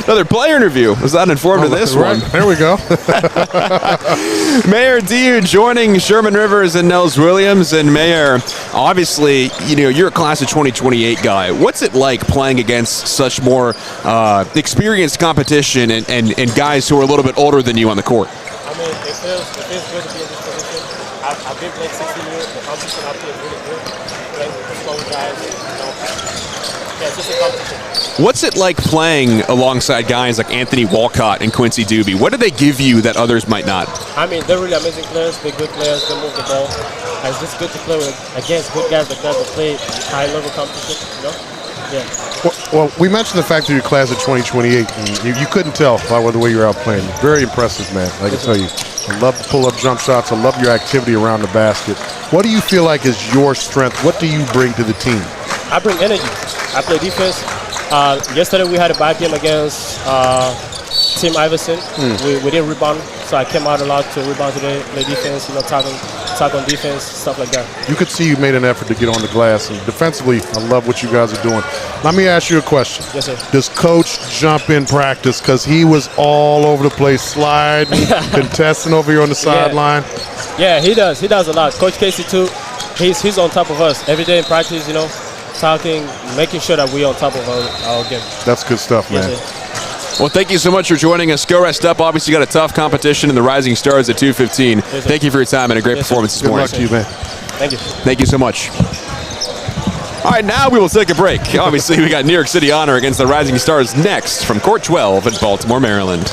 Another player interview. Was not informed of this one. There we go. Mayor Diu joining Sherman Rivers and Nels Williams. And Mayor, obviously, you're a class of 2028 guy. What's it like playing against such more experienced competition and guys who are a little bit older than you on the court? I mean, it feels good to be in this position. I've been playing 16 years. The competition I feel is really good. Playing with the slow guys, yeah, it's just a competition. What's it like playing alongside guys like Anthony Walcott and Quincy Doobie? What do they give you that others might not? I mean, they're really amazing players. They're good players. They move the ball. It's just good to play against good guys like that play high-level competition, Yeah. Well, we mentioned the fact that you're class of 2028, and you couldn't tell by the way you're out playing. Very impressive, man. I can tell you. I love the pull-up jump shots. I love your activity around the basket. What do you feel like is your strength? What do you bring to the team? I bring energy. I play defense. Yesterday we had a bad game against Team Iverson. We didn't rebound, so I came out a lot to rebound today, play defense, talk on defense, stuff like that. You could see you made an effort to get on the glass, and defensively, I love what you guys are doing. Let me ask you a question. Yes, sir. Does Coach jump in practice? Because he was all over the place, sliding, contesting over here on the sideline. Yeah, he does. He does a lot. Coach Casey, too, he's on top of us every day in practice, talking, making sure that we're on top of our game. That's good stuff, man. Yes, well, thank you so much for joining us. Go rest up. Obviously, you got a tough competition in the Rising Stars at 2:15. Yes, thank you for your time and a great performance this morning. Good luck to you, man. Thank you. Thank you so much. All right, now we will take a break. Obviously, we got New York City Honor against the Rising Stars next from Court 12 in Baltimore, Maryland.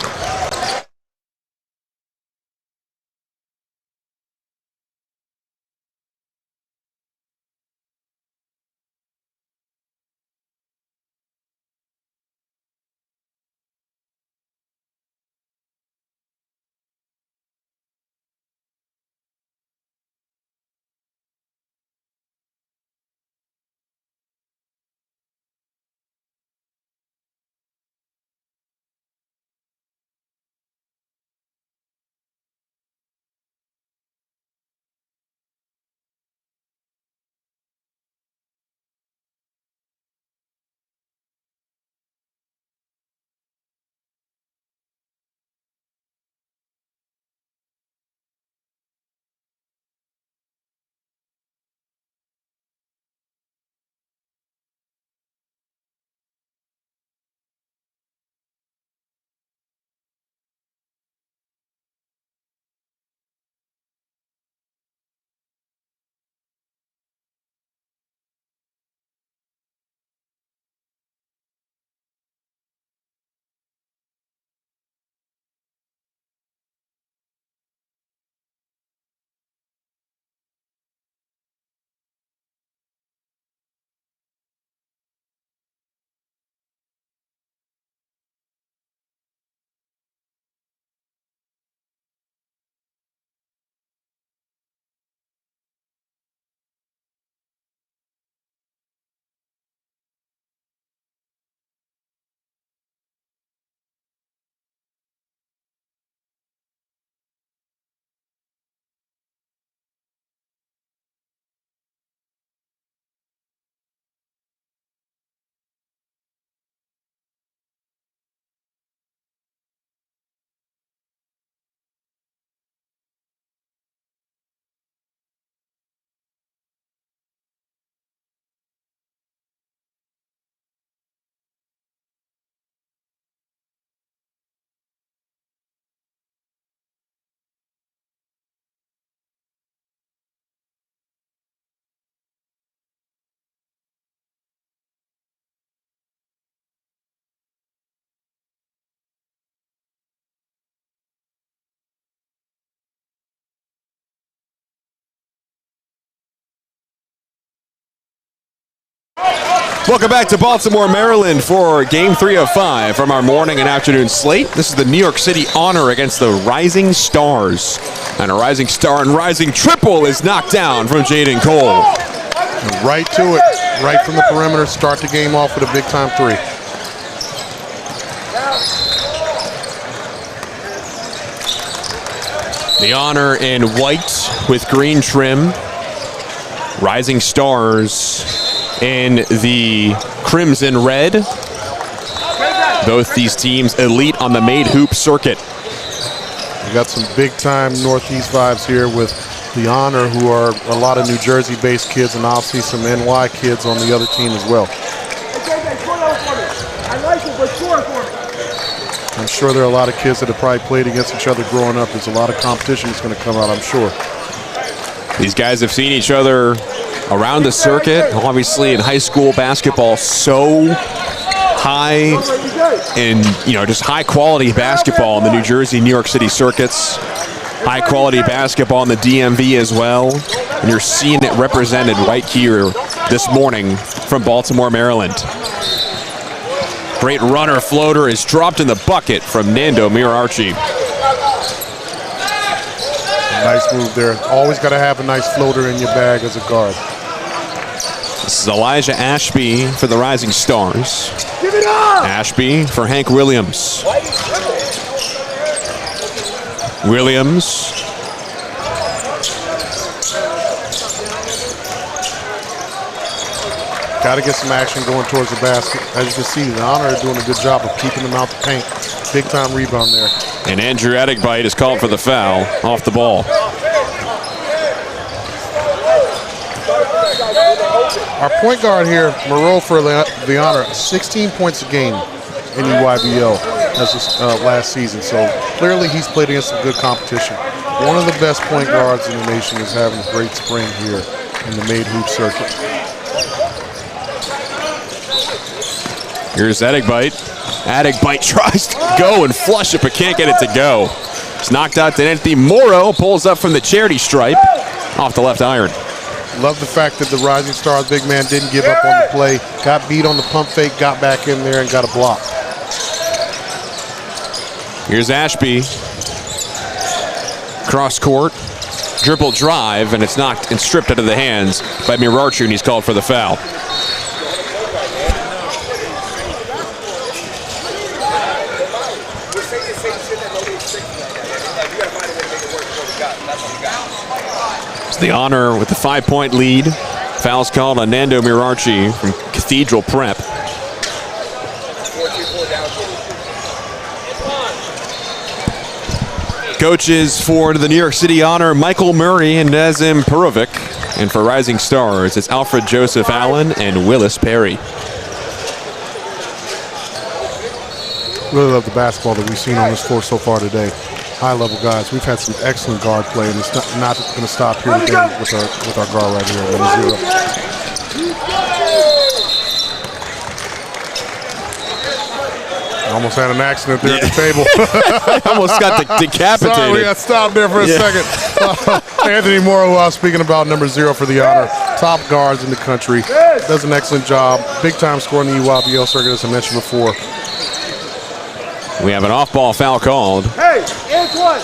Welcome back to Baltimore, Maryland for Game 3 of 5 from our morning and afternoon slate. This is the New York City Honor against the Rising Stars. And a Rising Star and Rising Triple is knocked down from Jaden Cole. And right to it, right from the perimeter, start the game off with a big-time 3. The Honor in white with green trim. Rising Stars in the crimson red. Both these teams elite on the made hoop circuit. We got some big-time Northeast vibes here with the Honor, who are a lot of New Jersey-based kids, and obviously some NY kids on the other team as well. I'm sure there are a lot of kids that have probably played against each other growing up. There's a lot of competition that's going to come out, I'm sure. These guys have seen each other around the circuit. Obviously in high school basketball, so high and, just high quality basketball in the New Jersey, New York City circuits. High quality basketball in the DMV as well. And you're seeing it represented right here this morning from Baltimore, Maryland. Great runner floater is dropped in the bucket from Nando Miraarchi. Nice move there. Always got to have a nice floater in your bag as a guard. This is Elijah Ashby for the Rising Stars. Give it up! Ashby for Hank Williams. Williams. Got to get some action going towards the basket. As you can see, the Honor are doing a good job of keeping them out the paint. Big time rebound there. And Andrew Adigbite is called for the foul off the ball. Our point guard here, Moreau for the Honor, 16 points a game in EYBL as this, last season. So clearly he's played against some good competition. One of the best point guards in the nation is having a great spring here in the made hoop circuit. Here's Adigbite. Adigbite tries to go and flush it, but can't get it to go. It's knocked out to Anthony Morrow, pulls up from the charity stripe off the left iron. Love the fact that the Rising Stars big man didn't give up on the play, got beat on the pump fake, got back in there and got a block. Here's Ashby. Cross court, dribble drive, and it's knocked and stripped out of the hands by Miraarchi, and he's called for the foul. The Honor with the 5-point lead. Foul's called on Nando Miraarchi from Cathedral Prep. Coaches for the New York City Honor, Michael Murray and Nazim Perovic. And for Rising Stars, it's Alfred Joseph Allen and Willis Perry. Really love the basketball that we've seen on this floor so far today. High-level guys. We've had some excellent guard play, and it's not going to stop here today with our guard right here, number 0. Almost had an accident there at the table. Almost got decapitated. Sorry, we got stopped there for a second. Anthony Morrow, who I was speaking about, number 0 for the Honor. Top guards in the country. Does an excellent job. Big-time scorer in the EYBL circuit, as I mentioned before. We have an off-ball foul called. Hey, Antoine!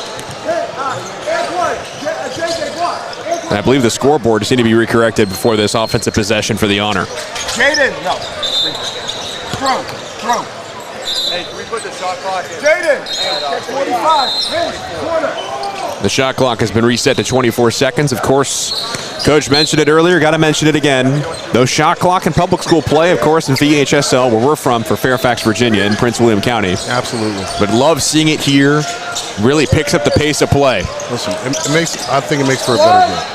And I believe the scoreboard just need to be recorrected before this offensive possession for the Honor. Jaden, no. Throw. Hey, can we put the shot clock in? Jaden, 45. Corner. The shot clock has been reset to 24 seconds. Of course, Coach mentioned it earlier, got to mention it again. No shot clock in public school play, of course, in VHSL, where we're from, for Fairfax, Virginia, in Prince William County. Absolutely. But love seeing it here. Really picks up the pace of play. Listen, I think it makes for a better game.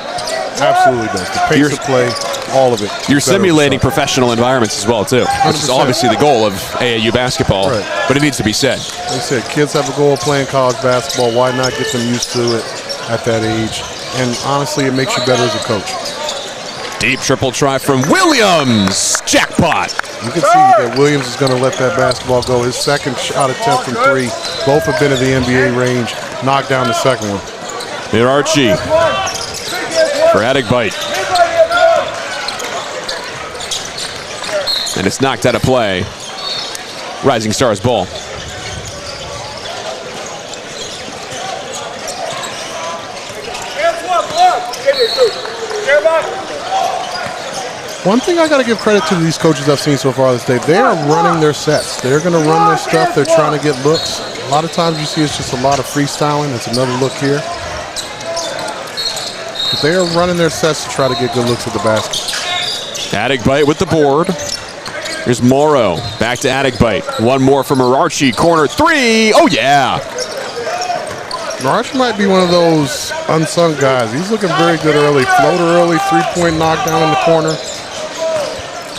Absolutely does. The pace of play, all of it. You're simulating professional environments as well, too, which is 100%. obviously the goal of AAU basketball, Right. but it needs to be said. Like I said, kids have a goal of playing college basketball. Why not get them used to it at that age? And honestly, it makes you better as a coach. Deep triple try from Williams. Jackpot. You can see that Williams is going to let that basketball go. His second shot attempt from 3. Both have been at the NBA range. Knocked down the second one. Miraarchi for Adigbite. and it's knocked out of play. Rising Stars ball. One thing I got to give credit to these coaches I've seen so far this day, they are running their sets. They're going to run their stuff. They're trying to get looks. A lot of times you see it's just a lot of freestyling. It's another look here. But they are running their sets to try to get good looks at the basket. 𝘼thletes with the board. Here's Morrow. Back to 𝘼thletes. One more from Marachi. Corner three. Oh, yeah. Marachi might be one of those unsung guys. He's looking very good early. Floater early, three-point knockdown in the corner.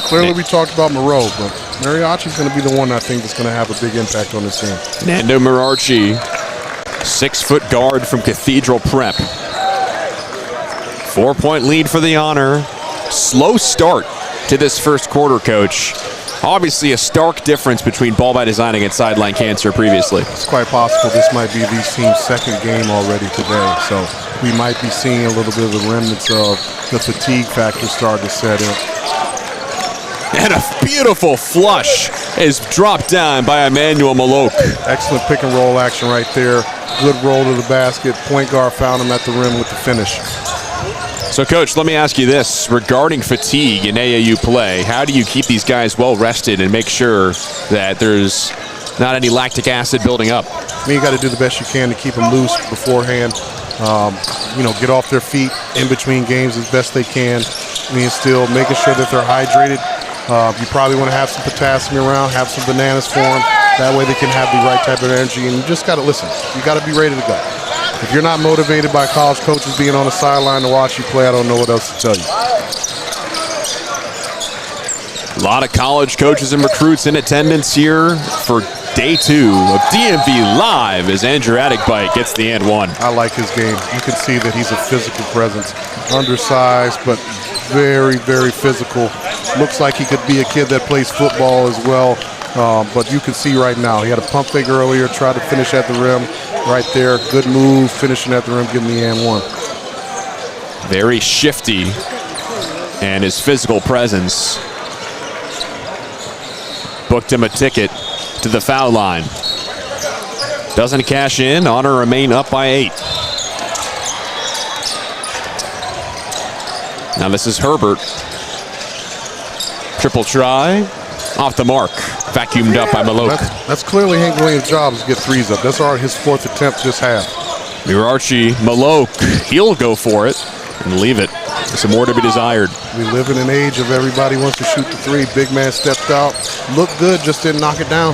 Clearly we talked about Moreau, but Mariachi's going to be the one I think that's going to have a big impact on this team. Nando Marachi, 6-foot guard from Cathedral Prep. 4-point lead for the Honor. Slow start to this first quarter, Coach. Obviously a stark difference between Ball by Design against Sideline Cancer previously. It's quite possible this might be these teams' second game already today, so we might be seeing a little bit of the remnants of the fatigue factor start to set in. And a beautiful flush is dropped down by Emmanuel Malok. Excellent pick and roll action right there. Good roll to the basket. Point guard found him at the rim with the finish. So, Coach, let me ask you this. Regarding fatigue in AAU play, how do you keep these guys well rested and make sure that there's not any lactic acid building up? I mean, you got to do the best you can to keep them loose beforehand. Get off their feet in between games as best they can. I mean, still making sure that they're hydrated. You probably want to have some potassium around, have some bananas for them. That way they can have the right type of energy. And you just got to listen. You got to be ready to go. If you're not motivated by college coaches being on the sideline to watch you play, I don't know what else to tell you. A lot of college coaches and recruits in attendance here for day 2 of DMV Live as Andrew 𝘼thletes gets the and one. I like his game. You can see that he's a physical presence. Undersized, but very, very physical. Looks like he could be a kid that plays football as well. But you can see right now, he had a pump fake earlier, tried to finish at the rim. Right there, good move, finishing at the rim, getting the and one. Very shifty, and his physical presence booked him a ticket to the foul line. Doesn't cash in. Honor remain up by 8. Now this is Herbert. Triple try. Off the mark. Vacuumed up by Malok. That's clearly Hank Williams' job is to get threes up. That's already his 4th attempt this half. Mirachi Malok, he'll go for it and leave it. Some more to be desired. We live in an age of everybody wants to shoot the three. Big man stepped out. Looked good, just didn't knock it down.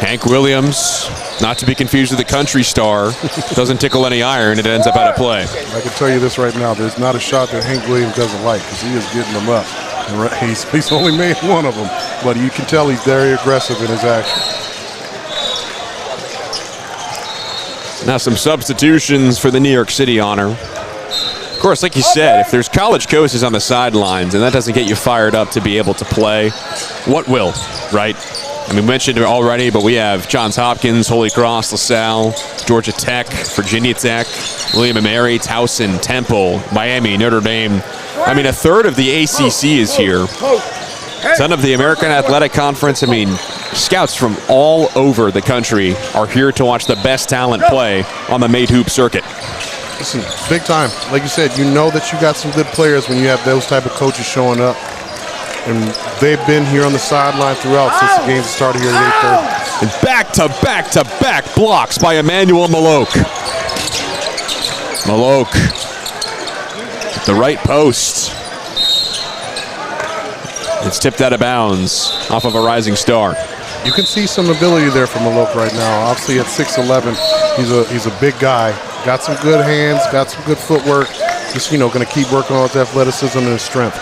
Hank Williams, not to be confused with the country star, doesn't tickle any iron. It ends up out of play. I can tell you this right now. There's not a shot that Hank Williams doesn't like because he is getting them up. He's only made one of them, but you can tell he's very aggressive in his action. Now some substitutions for the New York City Honor. Of course, like you said, if there's college coaches on the sidelines and that doesn't get you fired up to be able to play, what will, right? I mean, we mentioned it already, but we have Johns Hopkins, Holy Cross, LaSalle, Georgia Tech, Virginia Tech, William & Mary, Towson, Temple, Miami, Notre Dame. I mean, a third of the ACC is here. Son of the American Athletic Conference. I mean, scouts from all over the country are here to watch the best talent play on the Made Hoop circuit. Listen, big time. Like you said, you know that you got some good players when you have those type of coaches showing up. And they've been here on the sideline throughout since the game started here at 8:30. And back-to-back-to-back blocks by Emmanuel Malok. Malok at the right post. It's tipped out of bounds off of a rising star. You can see some ability there from Malok right now. Obviously at 6'11", he's a big guy. Got some good hands, got some good footwork. Just, going to keep working on his athleticism and his strength.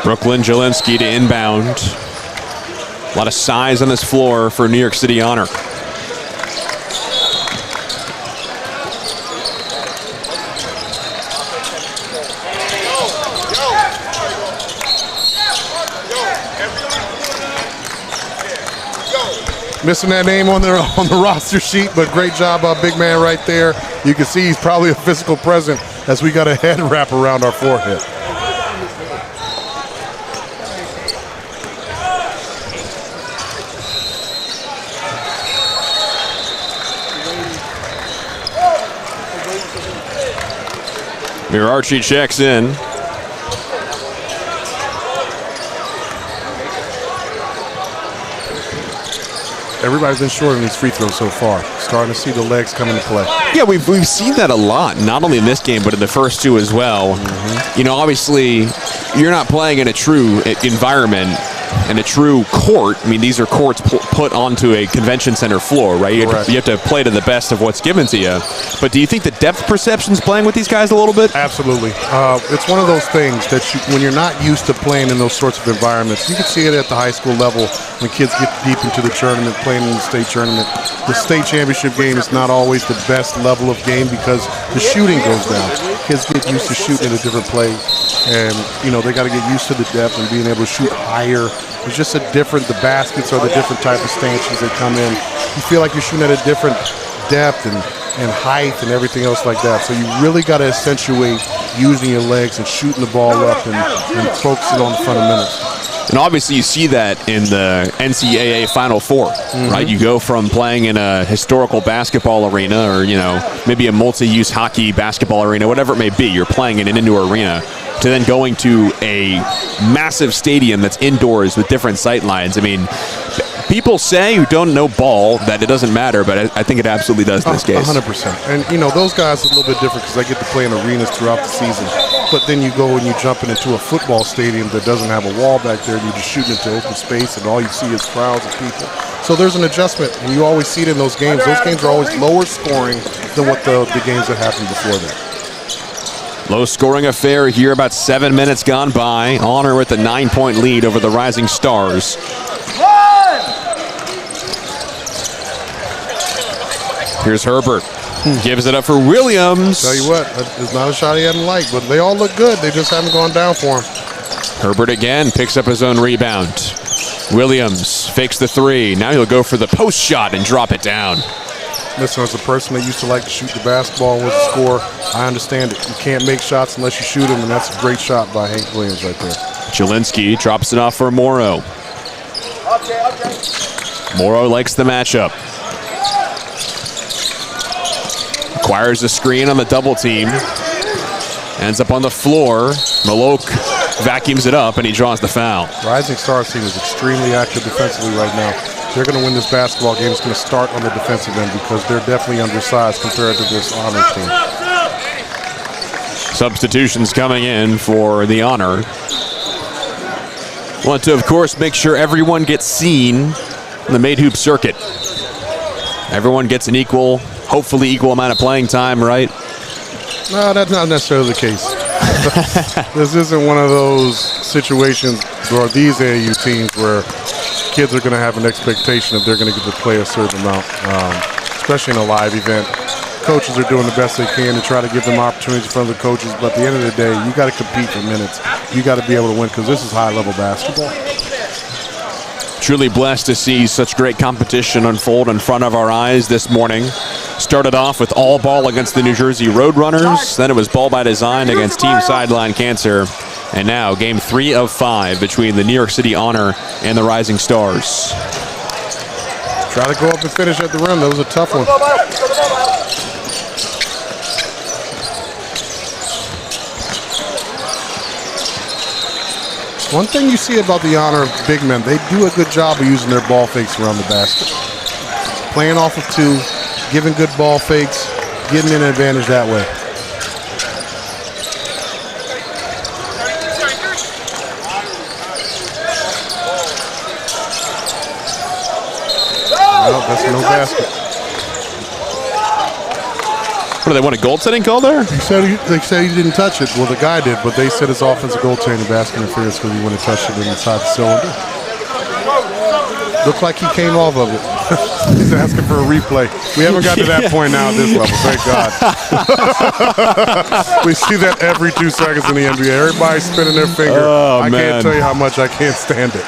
Brooklyn Jelinski to inbound. A lot of size on this floor for New York City Honor. Missing that name on the roster sheet, but great job by big man right there. You can see he's probably a physical presence as we got a head wrap around our forehead. Your Archie checks in. Everybody's been short on these free throws so far. Starting to see the legs come into play. Yeah, we've seen that a lot, not only in this game, but in the first two as well. You know, obviously, you're not playing in a true environment, in a true court. I mean, these are courts put onto a convention center floor, right? You have to play to the best of what's given to you. But do you think the depth perception's playing with these guys a little bit? Absolutely. It's one of those things that when you're not used to playing in those sorts of environments, you can see it at the high school level when kids get deep into the tournament, playing in the state tournament. The state championship game is not always the best level of game because the shooting goes down. Kids get used to shooting at a different play, and you know they got to get used to the depth and being able to shoot higher. It's just the baskets are the different type of stanchions that come in. You feel like you're shooting at a different depth and height and everything else like that. So you really got to accentuate using your legs and shooting the ball up and focusing on the fundamentals. And obviously you see that in the NCAA Final Four, right? You go from playing in a historical basketball arena or, you know, maybe a multi-use hockey basketball arena, whatever it may be. You're playing in an indoor arena to then going to a massive stadium that's indoors with different sight lines. I mean, people say who don't know ball that it doesn't matter, but I think it absolutely does in this case. 100%. And, you know, those guys are a little bit different because they get to play in arenas throughout the season. But then you go and you're jumping into a football stadium that doesn't have a wall back there, and you're just shooting into open space, and all you see is crowds of people. So there's an adjustment, and you always see it in those games. Those games are always lower scoring than what the games that happened before that. Low scoring affair here, about 7 minutes gone by. Honor with a 9-point lead over the Rising Stars. Here's Herbert. Gives it up for Williams. Tell you what, it's not a shot he hadn't liked, but they all look good. They just haven't gone down for him. Herbert again picks up his own rebound. Williams fakes the three. Now he'll go for the post shot and drop it down. Listen, as a person that used to like to shoot the basketball and was a scorer, I understand it. You can't make shots unless you shoot them, and that's a great shot by Hank Williams right there. Jelinski drops it off for Morrow. Morrow likes the matchup. Acquires a screen on the double team. Ends up on the floor. Malok vacuums it up, and he draws the foul. Rising Stars team is extremely active defensively right now. They're going to win this basketball game. It's going to start on the defensive end because they're definitely undersized compared to this Honor team. Substitutions coming in for the Honor. Want to, of course, make sure everyone gets seen on the Made Hoop circuit. Everyone gets an hopefully equal amount of playing time, right? No, that's not necessarily the case. This isn't one of those situations where these AAU teams where kids are going to have an expectation that they're going to get to play a certain amount, especially in a live event. Coaches are doing the best they can to try to give them opportunities in front of the coaches, but at the end of the day, you got to compete for minutes. You got to be able to win because this is high-level basketball. Truly blessed to see such great competition unfold in front of our eyes this morning. Started off with all ball against the New Jersey Roadrunners. Then it was ball by design against Team Sideline Cancer. And now game 3 of 5 between the New York City Honor and the Rising Stars. Try to go up and finish at the rim. That was a tough one. One thing you see about the Honor big men, they do a good job of using their ball fakes around the basket. Playing off of two, giving good ball fakes, getting an advantage that way. Well, that's no basket. What do they want a goaltending call there? They said he didn't touch it. Well, the guy did, but they said it's offensive goaltending basket interference because he wouldn't have touched it inside the cylinder. Looked like he came off of it. He's asking for a replay. We haven't got to that point now at this level, thank God. We see that every 2 seconds in the NBA. Everybody's spinning their finger. Oh, I man. can't tell you how much I can't stand it.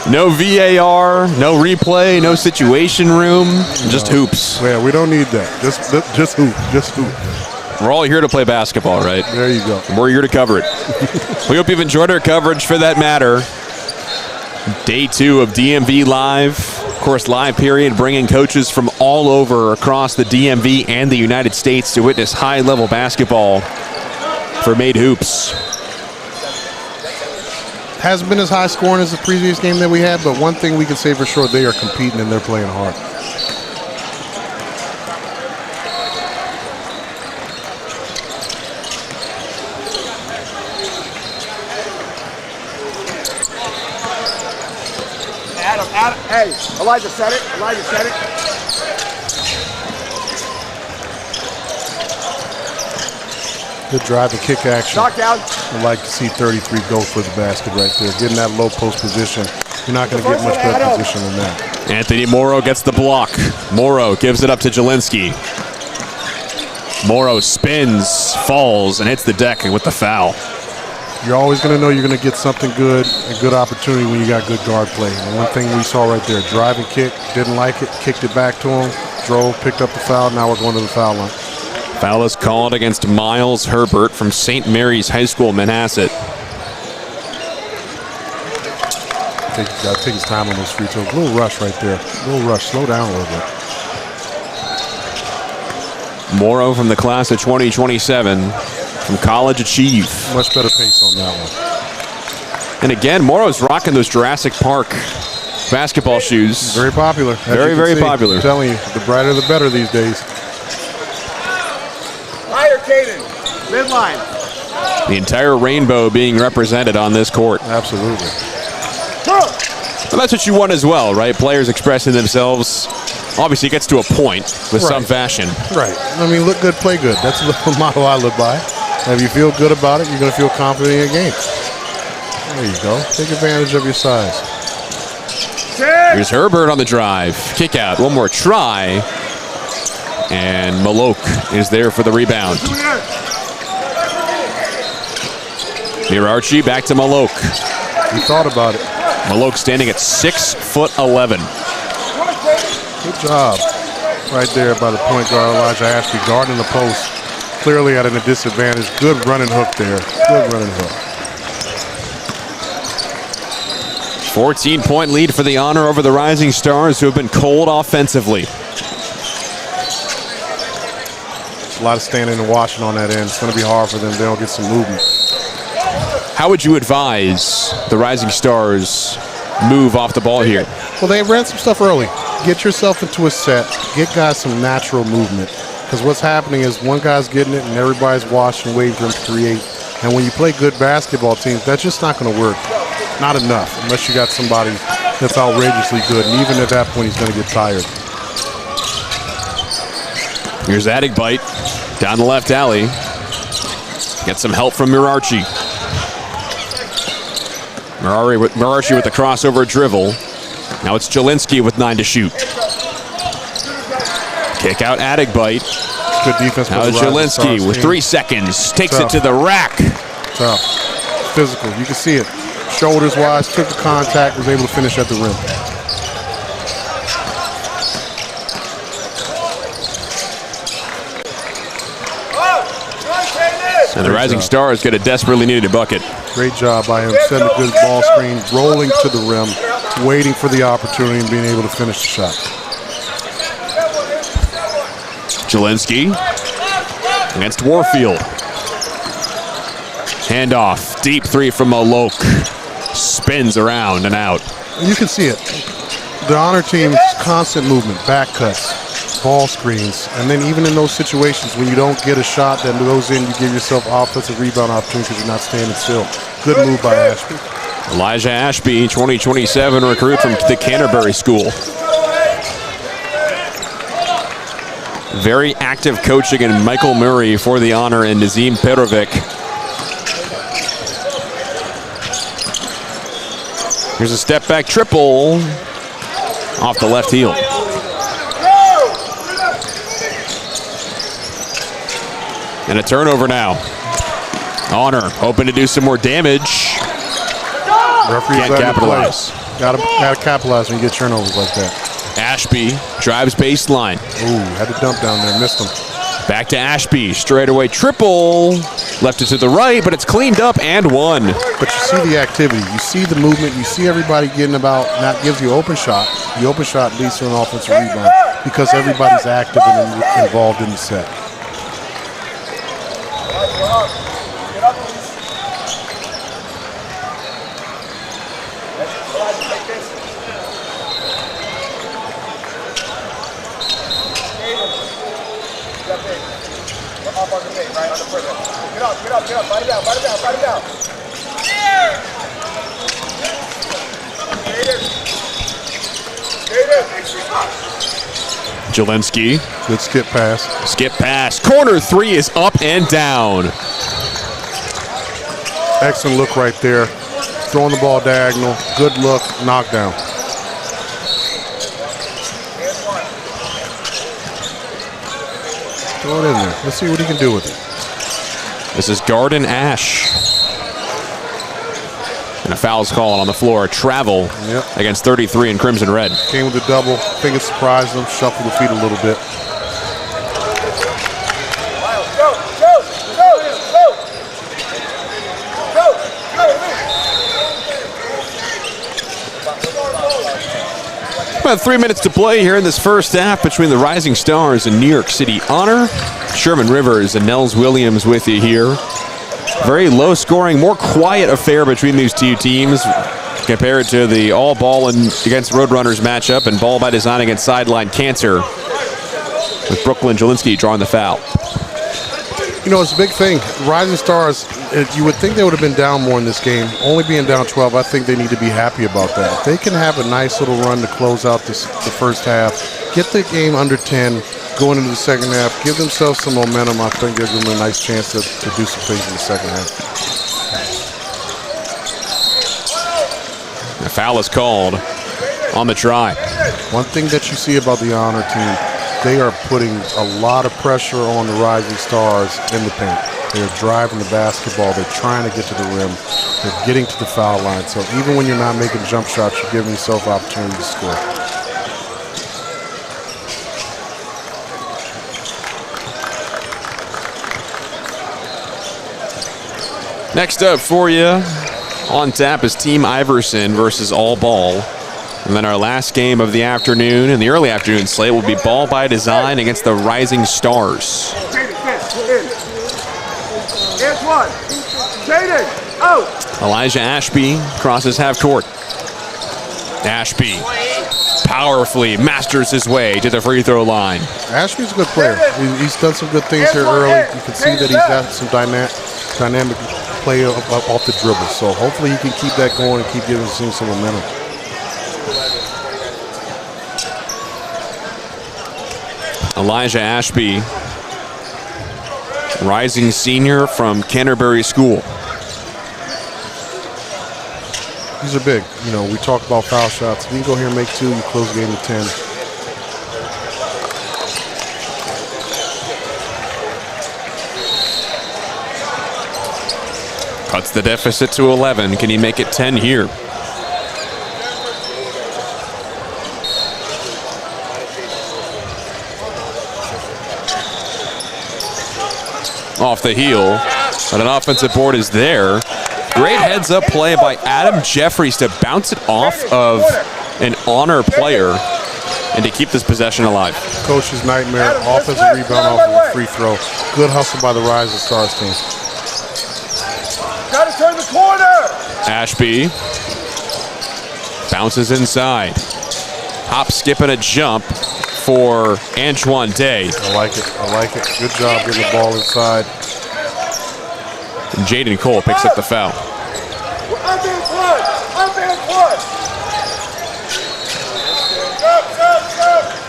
No VAR, no replay, no situation room, just hoops. Yeah, we don't need that. Just hoop. We're all here to play basketball, right? There you go. We're here to cover it. We hope you've enjoyed our coverage for that matter. Day 2 of DMV Live. Of course, live period, bringing coaches from all over across the DMV and the United States to witness high-level basketball. for Made Hoops. Hasn't been as high scoring as the previous game that we had, but one thing we can say for sure, they are competing and they're playing hard. Adam, hey, Elijah said it. Elijah said it. Good drive and kick action. Knockdown. I'd like to see 33 go for the basket right there. Getting that low post position. You're not going to get much better position than that. Anthony Morrow gets the block. Morrow gives it up to Jelinski. Morrow spins, falls, and hits the deck with the foul. You're always going to know you're going to get something good, a good opportunity when you got good guard play. And one thing we saw right there, drive and kick, didn't like it, kicked it back to him, drove, picked up the foul, now we're going to the foul line. Foul is called against Miles Herbert from St. Mary's High School, Manhasset. Got to take his time on those free throws. A little rush right there. A little rush. Slow down a little bit. Morrow from the class of 2027 from College Achieve. Much better pace on that one. And again, Morrow's rocking those Jurassic Park basketball shoes. Very popular. Very, very popular. I'm telling you, the brighter the better these days. Higher, Caden. Midline. The entire rainbow being represented on this court. Absolutely. Well, that's what you want as well, right? Players expressing themselves. Obviously, it gets to a point with some fashion. Right. I mean, look good, play good. That's the motto I live by. And if you feel good about it, you're going to feel confident in your game. There you go. Take advantage of your size. Here's Herbert on the drive. Kick out. One more try. And Malok is there for the rebound. Mirachi back to Malok. He thought about it. Malok standing at 6'11". Good job right there by the point guard, Elijah Ashby, guarding the post. Clearly at a disadvantage. Good running hook there. Good running hook. 14-point lead for the Honor over the Rising Stars, who have been cold offensively. A lot of standing and watching on that end. It's going to be hard for them. They don't get some movement. How would you advise the Rising Stars move off the ball here? Well, they ran some stuff early. Get yourself into a set. Get guys some natural movement. Because what's happening is one guy's getting it and everybody's watching, waiting for him to create. And when you play good basketball teams, that's just not going to work. Not enough, unless you got somebody that's outrageously good. And even at that point, he's going to get tired. Here's 𝘿aximizing down the left alley. Get some help from Mirachi. Mirachi with the crossover dribble. Now it's Jelinski with 9 to shoot. Kick out 𝘿aximizing. Good defense. Now it's Jelinski with 3 seconds. Takes it to the rack. Tough. Physical. You can see it. Shoulders wise, took the contact, was able to finish at the rim. And the Rising Stars get a desperately needed bucket. Great job by him, setting a good ball screen, rolling to the rim, waiting for the opportunity and being able to finish the shot. Jelinski against Warfield. Handoff, deep 3 from Malok. Spins around and out. You can see it. The Honor team's constant movement, back cuts, ball screens, and then even in those situations when you don't get a shot that goes in, you give yourself offensive rebound opportunity because you're not standing still. Good move by Ashby. Elijah Ashby, 2027 recruit from the Canterbury School. Very active coaching in Michael Murray for the Honor and Nazim Perovic. Here's a step back triple off the left heel. And a turnover now. Honor hoping to do some more damage. Referee's Can't capitalize. Gotta capitalize when you get turnovers like that. Ashby drives baseline. Ooh, had to dump down there, missed him. Back to Ashby, straightaway triple. Left it to the right, but it's cleaned up and one. But you see the activity, you see the movement, you see everybody getting about, and that gives you an open shot. The open shot leads to an offensive rebound because everybody's active and involved in the set. up on the tape, right? On the prison. Get up, get up, get up. Fight it down, fight it down, fight it down. Jelinski. Good skip pass. Skip pass. Corner 3 is up and down. Excellent look right there. Throwing the ball diagonal. Good look. Knockdown. Throw it in there. Let's see what he can do with it. This is Garden Ash. And a foul's called on the floor. Travel against 33 in Crimson Red. Came with a double. I think it surprised him. Shuffled the feet a little bit. About 3 minutes to play here in this first half between the Rising Stars and New York City Honor. Sherman Rivers and Nels Williams with you here. Very low scoring, more quiet affair between these two teams compared to the all ball and against Roadrunners matchup and ball by design against Sideline Cancer with Brooklyn Jelinski drawing the foul. You know, it's a big thing. Rising Stars, you would think they would have been down more in this game. Only being down 12, I think they need to be happy about that. If they can have a nice little run to close out the first half, get the game under 10, going into the second half, give themselves some momentum, I think gives them a nice chance to do some things in the second half. The foul is called on the try. One thing that you see about the Honor team, they are putting a lot of pressure on the Rising Stars in the paint. They're driving the basketball. They're trying to get to the rim. They're getting to the foul line. So even when you're not making jump shots, you're giving yourself opportunity to score. Next up for you on tap is Team Iverson versus All Ball. And then our last game of the afternoon and the early afternoon slate will be Ball by Design against the Rising Stars. Elijah Ashby crosses half court. Ashby powerfully masters his way to the free throw line. Ashby's a good player. He's done some good things here early. You can see that he's got some dynamic play off the dribble. So hopefully he can keep that going and keep giving the team some momentum. Elijah Ashby, rising senior from Canterbury School. These are big. You know, we talk about foul shots. If you can go here and make 2, you close the game to 10. Cuts the deficit to 11. Can he make it 10 here? Off the heel, but an offensive board is there. Great heads-up play by Adam Jeffries to bounce it off of an Honor player and to keep this possession alive. Coach's nightmare, offensive rebound off of a free throw. Good hustle by the Rising Stars team. Gotta turn the corner! Ashby bounces inside. Hop, skip, and a jump for Antoine Day. I like it. I like it. Good job getting the ball inside. And Jaden Cole picks up the foul. Up and one! Up and one!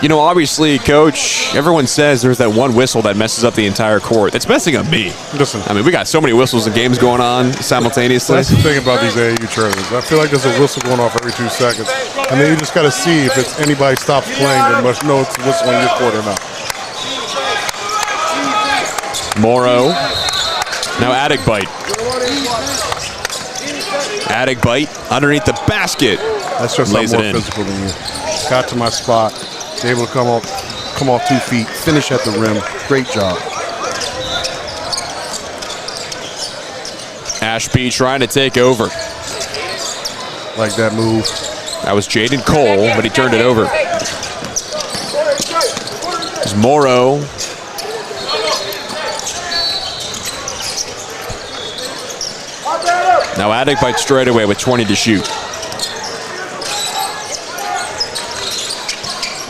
You know, obviously, Coach, everyone says there's that one whistle that messes up the entire court. It's messing up me. Listen. I mean, we got so many whistles and games going on simultaneously. That's the thing about these AAU tournaments. I feel like there's a whistle going off every 2 seconds. And then you just got to see if it's anybody stops playing, they must know it's a whistle on your court or not. Morrow. Now Adigbite. Adigbite underneath the basket. That's just Lays more it in. physical than you. Got to my spot. Was able to come off 2 feet, finish at the rim. Great job. Ashby trying to take over. Like that move. That was Jaden Cole, but he turned it over. It's Morrow. Now Adigbite straight away with 20 to shoot.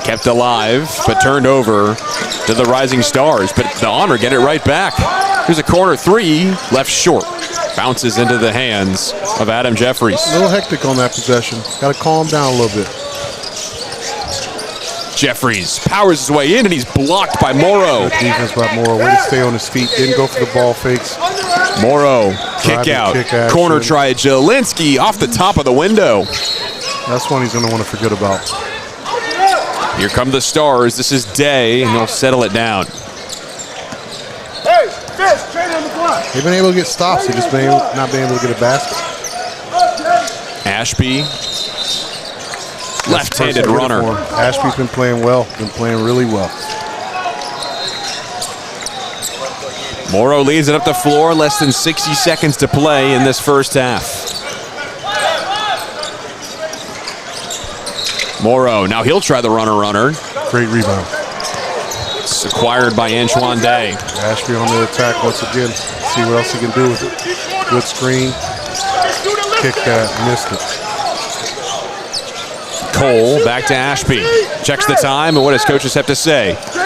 Kept alive, but turned over to the Rising Stars. But the Honor get it right back. Here's a corner three, left short. Bounces into the hands of Adam Jeffries. A little hectic on that possession. Got to calm down a little bit. Jeffries powers his way in, and he's blocked by Morrow. Good defense by Morrow. Way to stay on his feet. Didn't go for the ball fakes. Morrow, kick out. Corner try, Jelinski off the top of the window. That's one he's going to want to forget about. Here come the Stars. This is Day, and he'll settle it down. Hey, Fish, train on the block. They've been able to get stops. They've just not been able to get a basket. Ashby, left-handed runner. Ashby's been playing well. Been playing really well. Morrow leads it up the floor. Less than 60 seconds to play in this first half. Morrow, now he'll try the runner. Great rebound. It's acquired by Antoine Day. Ashby on the attack once again. See what else he can do with it. Good screen. Kick that, missed it. Cole back to Ashby. Checks the time, and what does coaches have to say? It's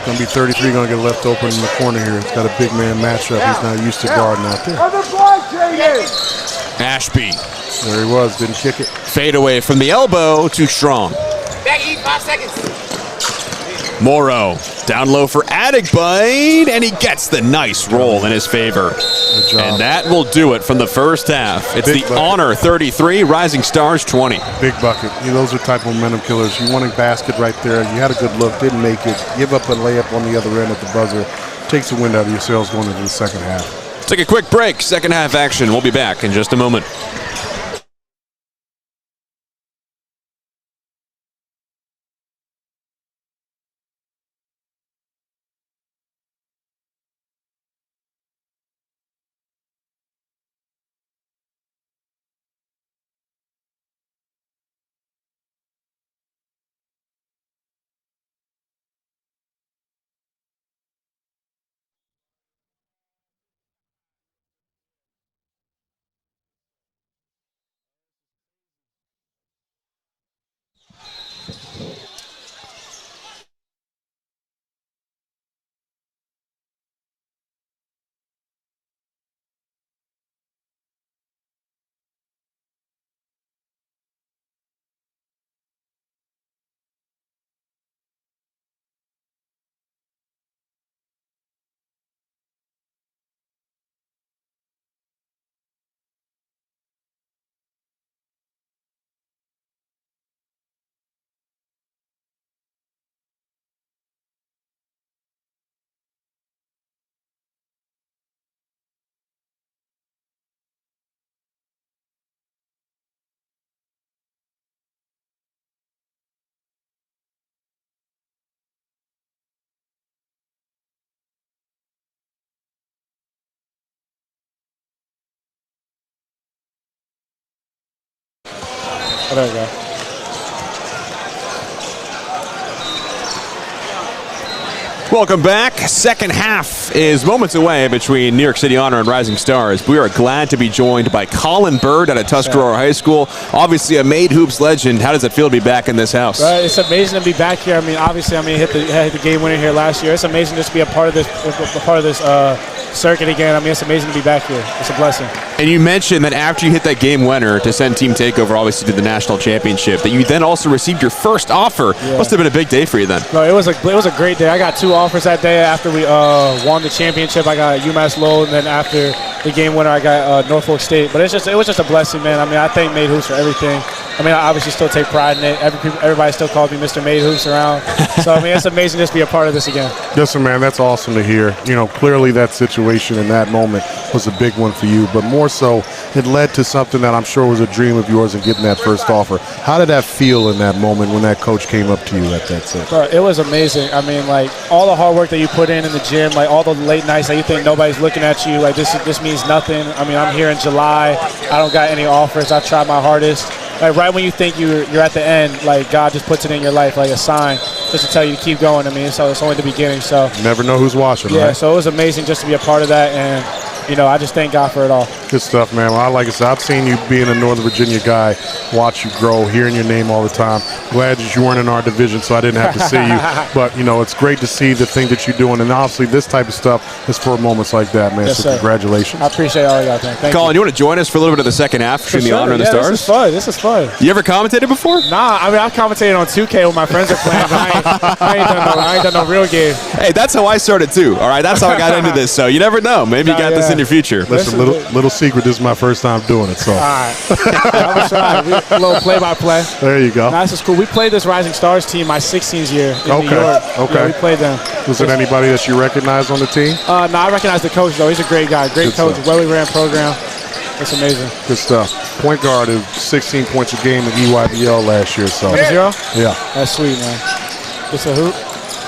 going to be 33, going to get left open in the corner here. It's got a big man matchup. He's not used to guarding out there. Ashby. There he was, didn't kick it. Fade away from the elbow, too strong. Back, 5 seconds. Morrow, down low for Adigbite, and he gets the nice roll in his favor. Good job. And that will do it from the first half. It's Big the bucket. Honor 33, Rising Stars 20. Big bucket. Those are type of momentum killers. You want a basket right there. You had a good look, didn't make it. Give up a layup on the other end at the buzzer. Takes the wind out of your sails going into the second half. Let's take a quick break. Second half action. We'll be back in just a moment. Oh, there we go. Welcome back. Second half is moments away between New York City Honor and Rising Stars. We are glad to be joined by Colin Bird out of Tuscarora High School. Obviously a Made Hoops legend. How does it feel to be back in this house? It's amazing to be back here. I mean, obviously, hit the game winner here last year. It's amazing just to be a part of this circuit again. I mean, it's amazing to be back here. It's a blessing. And you mentioned that after you hit that game winner to send Team Takeover, obviously, to the national championship, that you then also received your first offer. Yeah. Must have been a big day for you then. No, it was a great day. I got 2 offers that day. After we won the championship, I got UMass Lowell, and then after the game winner, I got Norfolk State. But it was just a blessing, man. I mean, I thank Made Hoops for everything. I mean, I obviously still take pride in it. Everybody still calls me Mr. Made Hoops around. So, I mean, it's amazing just to be a part of this again. Listen, man, that's awesome to hear. Clearly that situation in that moment was a big one for you, but more so, it led to something that I'm sure was a dream of yours in getting that first offer. How did that feel in that moment when that coach came up to you at that set? Bro, it was amazing. I mean, like, all the hard work that you put in the gym, like, all the late nights that you think nobody's looking at you, like, this means nothing. I mean, I'm here in July. I don't got any offers. I tried my hardest. Like, right when you think you're at the end, like, God just puts it in your life like a sign just to tell you to keep going. I mean, so it's only the beginning. So You never know who's watching, yeah, right? so it was amazing just to be a part of that. And I just thank God for it all. Good stuff, man. Well, like I said, I've seen you being a Northern Virginia guy, watch you grow, hearing your name all the time. Glad that you weren't in our division, so I didn't have to see you. But, it's great to see the thing that you're doing. And obviously, this type of stuff is for moments like that, man. Yes, so congratulations. I appreciate all y'all. Thank Colin, you. you want to join us for a little bit of the second half between the Honor and the Stars? This is fun. You ever commentated before? Nah, I've commentated on 2K when my friends are playing, but I ain't done no real game. Hey, that's how I started too. All right, that's how I got into this. So you never know. Maybe you got this in your future. Listen, little secret. This is my first time doing it. So. All right. I'm gonna try. A little play-by-play. There you go. This is cool. We played this Rising Stars team my 16th year in New York. Okay. Yeah, we played them. Was there anybody that you recognize on the team? No, I recognize the coach though. He's a great guy. Great coach. Well-ran program. It's amazing. Good stuff. Point guard is 16 points a game in EYBL last year. So. 0? Yeah. That's sweet, man. It's a hoop.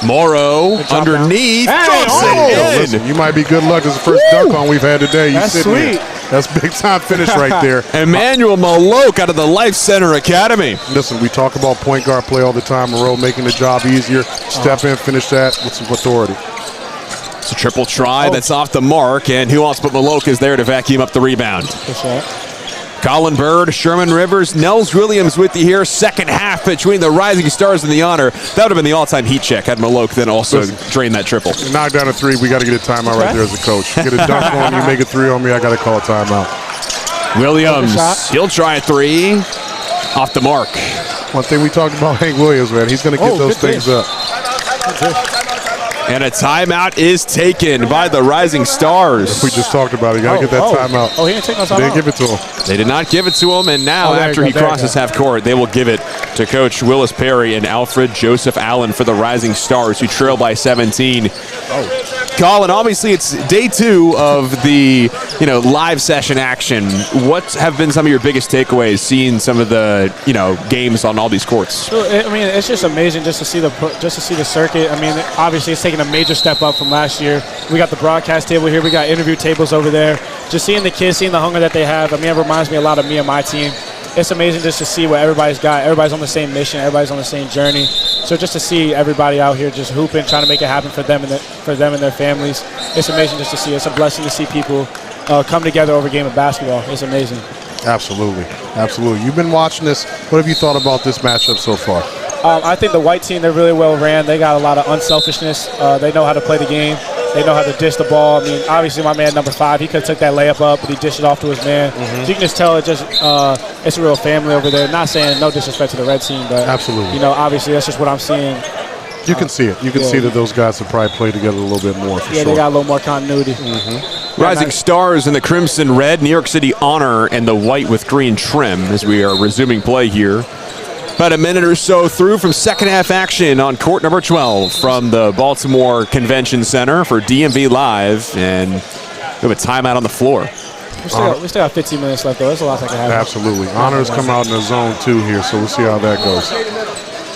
Morrow underneath. Listen, you might be good luck. This is the first dunk on we've had today. That's sweet. That's big time finish right there. Emmanuel Maloke out of the Life Center Academy. Listen, we talk about point guard play all the time. Moreau making the job easier. Step in, finish that with some authority. It's a triple try that's off the mark, and who else but Maloke is there to vacuum up the rebound. That's right. Colin Bird, Sherman Rivers, Nels Williams with you here. Second half between the Rising Stars and the Honor. That would have been the all-time heat check had Maloke then also drained that triple. Knock down a three. We got to get a timeout right there as a coach. Get a dunk on you, make a three on me. I got to call a timeout. Williams, he'll try a three. Off the mark. One thing we talked about Hank Williams, man. He's going to get those things up. And a timeout is taken by the Rising Stars. We just talked about it. You got to get that timeout. Oh, he didn't take no timeout. They didn't give it to him. They did not give it to him, and now after he crosses half court, they will give it to Coach Willis Perry and Alfred Joseph Allen for the Rising Stars, who trail by 17. Colin, obviously it's day 2 of the live session action. What have been some of your biggest takeaways seeing some of the games on all these courts? I mean, it's just amazing just to see the circuit. I mean, obviously it's taken a major step up from last year. We got the broadcast table here. We got interview tables over there. Just seeing the kids, seeing the hunger that they have. I mean, it reminds me a lot of me and my team. It's amazing just to see what everybody's got. Everybody's on the same mission. Everybody's on the same journey. So just to see everybody out here just hooping, trying to make it happen for them and their families. It's amazing just to see. It's a blessing to see people come together over a game of basketball. It's amazing. Absolutely. Absolutely. You've been watching this. What have you thought about this matchup so far? I think the white team, they're really well ran. They got a lot of unselfishness. They know how to play the game. They know how to dish the ball. I mean, obviously my man number 5, he could have took that layup up, but he dished it off to his man. So you can just tell it's a real family over there. Not saying no disrespect to the red team, but absolutely, obviously that's just what I'm seeing. You can see it. You can see that those guys have probably played together a little bit more for sure. Yeah, they got a little more continuity. Rising Stars in the crimson red, New York City Honor and the white with green trim as we are resuming play here. About a minute or so through from second half action on court number 12 from the Baltimore Convention Center for DMV Live, and we have a timeout on the floor. We still have 15 minutes left, though. There's a lot that can happen. Absolutely. Honors come out in the zone 2 here, so we'll see how that goes.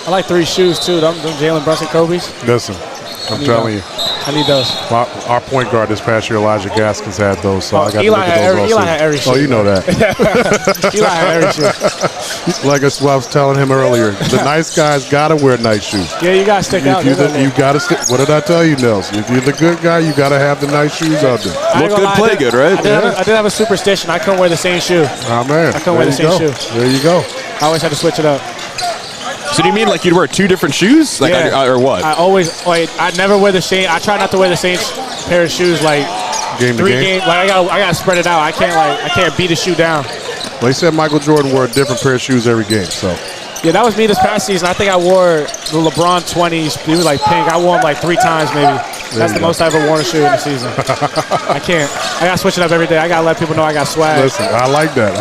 I like 3 shoes, too. Them Jalen Brunson Kobe's. Listen, I'm telling you. I need those. Our point guard this past year, Elijah Gaskins, had those, so I got to look at those Eli had every shoe. Oh, you know that. Eli had every shoe. Like I was telling him earlier, the nice guys got to wear nice shoes. Yeah, you got to stick out. You got to stick. What did I tell you, Nels? If you're the good guy, you got to have the nice shoes out there. Look good, play good, right? I did have a superstition. I couldn't wear the same shoe. Oh, man. I couldn't wear the same shoe. There you go. I always had to switch it up. So do you mean like you'd wear 2 different shoes? Like, or what? I never wear the same. I try not to wear the same pair of shoes like game 3 games. Like I gotta spread it out. I can't beat a shoe down. Well, he said Michael Jordan wore a different pair of shoes every game. So yeah, that was me this past season. I think I wore the LeBron 20s. They were like pink. I wore them like 3 times maybe. That's the most I ever worn a shoe in the season. I can't. I gotta switch it up every day. I gotta let people know I got swag. Listen, I like that.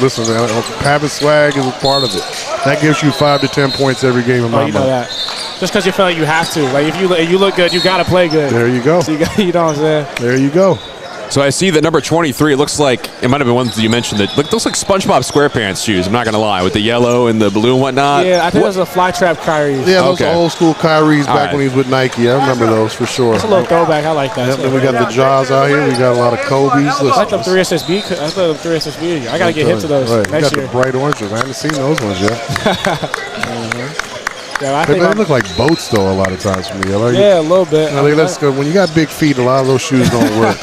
Listen, man, having swag is a part of it. That gives you 5 to 10 points every game in my mind. You know that. Just because you feel like you have to. Like if you look good, you gotta play good. There you go. So you know what I'm saying? There you go. So I see that number 23, it looks like, it might have been ones that you mentioned, that looks like SpongeBob SquarePants shoes, I'm not going to lie, with the yellow and the blue and whatnot. Yeah, I think those are Fly Trap Kyries. Yeah, those are old school Kyries back when he was with Nike. I remember those for sure. It's a little throwback. I like that. Yep, then we got the Jaws out here. We got a lot of Kobe's. I like them 3 SSB. I thought them 3 SSB. I got to get hip to those next year. You got the bright orange ones. I haven't seen those ones yet. Yeah, they look like boats, though, a lot of times for me. Yeah, a little bit. When you got big feet, a lot of those shoes don't work.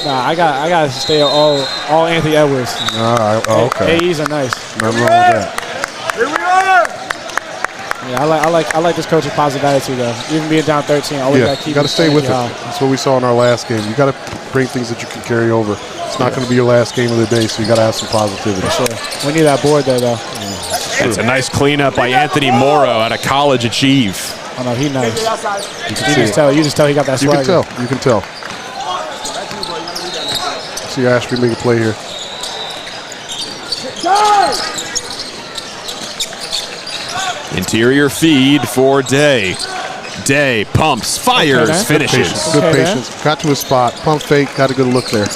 Nah, I got to stay all Anthony Edwards. All right. Oh, okay. AEs are nice. Nothing wrong with that. Here we are. Yeah, I like this coach's positive attitude though. Even being down 13, always got to keep. You got to stay with it. high. That's what we saw in our last game. You got to bring things that you can carry over. It's not going to be your last game of the day, so you got to have some positivity. Sure. We need that board there though. It's a nice cleanup by Anthony Morrow out of College Achieve. Oh no, he's nice. You can tell he got that You swagger. can tell. See Ashby make a play here. Interior feed for Day. Day pumps, fires, finishes. Good patience. Got to his spot. Pump fake. Got a good look there.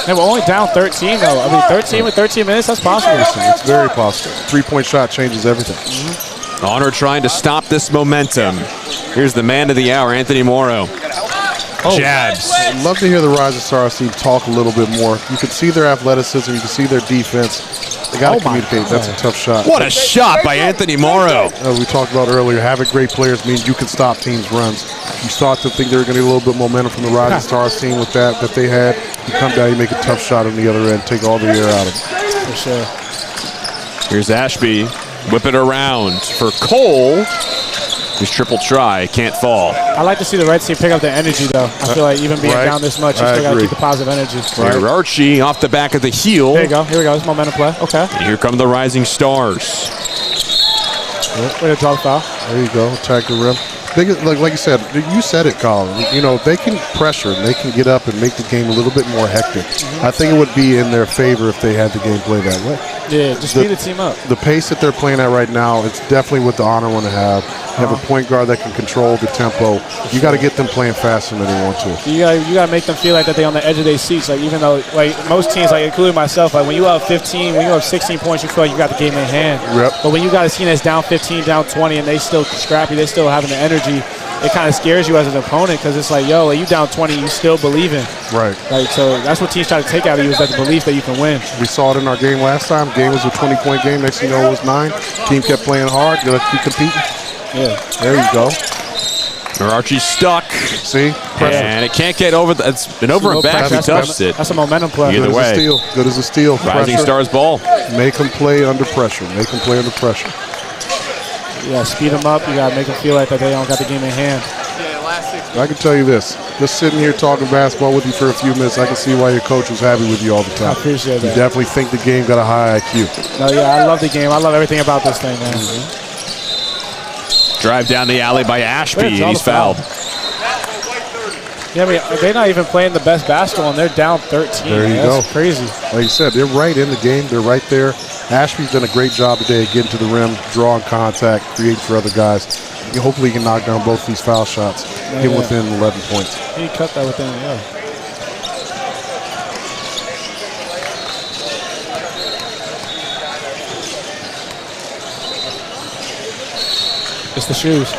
They were only down 13 though. I mean, 13 with 13 minutes, that's possible. It's very possible. 3-point shot changes everything. Honor trying to stop this momentum. Here's the man of the hour, Anthony Morrow. Jabs. I'd love to hear the Rising Stars team talk a little bit more. You can see their athleticism. You can see their defense. They got to communicate. That's a tough shot. What a shot by Anthony Morrow. As we talked about earlier, having great players means you can stop teams' runs. You start to think they were going to get a little bit momentum from the Rising Stars team with that they had. You come down, you make a tough shot on the other end, take all the air out of it. For sure. Here's Ashby. Whip it around for Cole. His triple try can't fall. I like to see the Red team pick up their energy though. I feel like even being down this much, you still got to keep the positive energy. Here Archie off the back of the heel. There you go. Here we go. It's momentum play. Okay. And here come the Rising Stars. Way to dog foul. There you go. Attack the rim. Like you said, Colin. You know, they can pressure and they can get up and make the game a little bit more hectic. I think it would be in their favor if they had the game play that way. Yeah, just speed the team up. The pace that they're playing at right now, it's definitely what the Honor want to have. Have a point guard that can control the tempo. You got to get them playing faster than they want to. You got to make them feel like that they on the edge of their seats. Like even though like most teams, like including myself, like when you have 15, when you have 16 points, you feel like you got the game in hand. Yep. But when you got a team that's down 15, down 20, and they still scrappy, they still having the energy, it kind of scares you as an opponent because it's like, yo, like you down 20, you still believing. Right. Like so, that's what teams try to take out of you is that the belief that you can win. We saw it in our game last time. Game was a 20-point game. Next thing you know, it was 9. Team kept playing hard. They keep competing. Yeah. There you go. Archie's stuck. See? Pressure. And it can't get over. It's been over and back. He touched it. That's a momentum play. Either way. Good as a steal. Rising Stars ball. Make them play under pressure. Make them play under pressure. You got to speed them up. You got to make them feel like that they don't got the game in hand. I can tell you this. Just sitting here talking basketball with you for a few minutes, I can see why your coach was happy with you all the time. I appreciate that. You definitely think the game got a high IQ. No, yeah, I love the game. I love everything about this thing, man. Drive down the alley by Ashby. He's fouled. Yeah, I mean, they're not even playing the best basketball, and they're down 13. There you That's go. Crazy. Like you said, they're right in the game. They're right there. Ashby's done a great job today getting to the rim, drawing contact, creating for other guys. Hopefully he can knock down both these foul shots, get within 11 points. He cut that within, It's the shoes.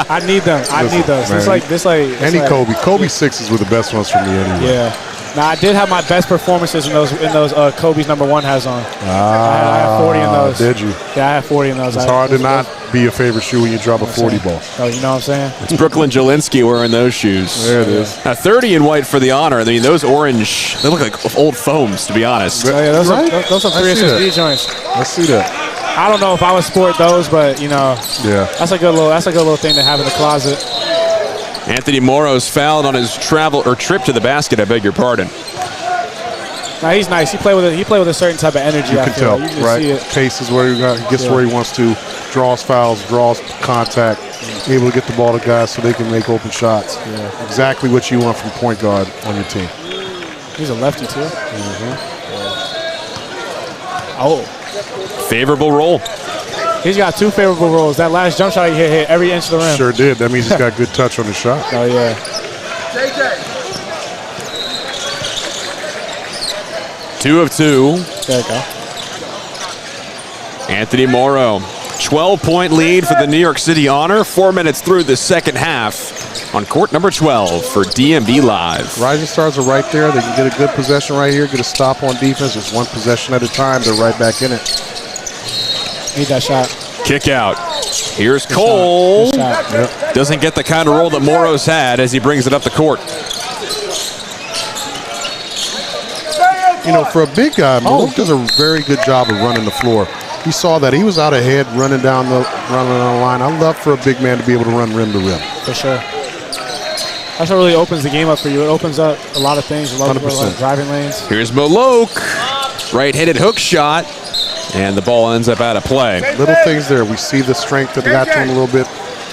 I need them. I need those. Any Kobe. Kobe 6s were the best ones for me anyway. Yeah. Now I did have my best performances in those Kobe's #1 has on. I had 40 in those. Did you? Yeah, I had 40 in those. It's hard to not be your favorite shoe when you drop a 40 ball. Oh, you know what I'm saying? It's Brooklyn Jelinski wearing those shoes. There it is. 30 in white for the Honor. I mean, those orange, they look like old foams, to be honest. Oh, yeah, those are 3 SSD joints. I see that. I don't know if I would sport those, but you know, yeah, that's a good little thing to have in the closet. Anthony Morrow's fouled on his trip to the basket. I beg your pardon. Now he's nice. He play with a certain type of energy. You can tell, like. You right? See it. Pace is where he gets where he wants to. Draws fouls, draws contact, able to get the ball to guys so they can make open shots. Yeah. Exactly what you want from point guard on your team. He's a lefty too. Oh. Favorable roll. He's got 2 favorable rolls. That last jump shot he hit every inch of the rim. Sure did. That means he's got good touch on the shot. Oh, yeah. JJ. 2 of 2. There you go. Anthony Morrow. 12-point lead for the New York City Honor. 4 minutes through the second half on court number 12 for DMV Live. Rising Stars are right there. They can get a good possession right here, get a stop on defense. Just one possession at a time. They're right back in it. Need that shot. Kick out. Here's Cole. Good shot. Doesn't get the kind of roll that Morrow's had as he brings it up the court. you know, for a big guy, Malouk does a very good job of running the floor. We saw that he was out ahead, running down the line. I love for a big man to be able to run rim to rim. For sure. That's what really opens the game up for you. It opens up a lot of things, a lot of driving lanes. Here's Malouk. Right-handed hook shot. And the ball ends up out of play. Little things there. We see the strength that got to him a little bit.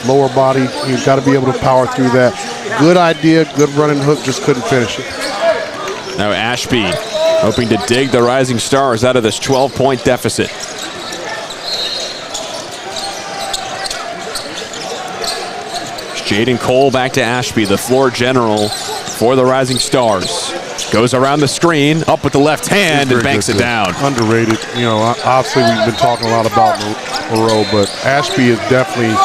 Lower body. You've got to be able to power through that. Good idea. Good running hook. Just couldn't finish it. Now Ashby hoping to dig the Rising Stars out of this 12-point deficit. Jaden Cole back to Ashby, the floor general for the Rising Stars. Goes around the screen, up with the left hand, and banks it down. Underrated. You know, obviously we've been talking a lot about Moreau, but Ashby is definitely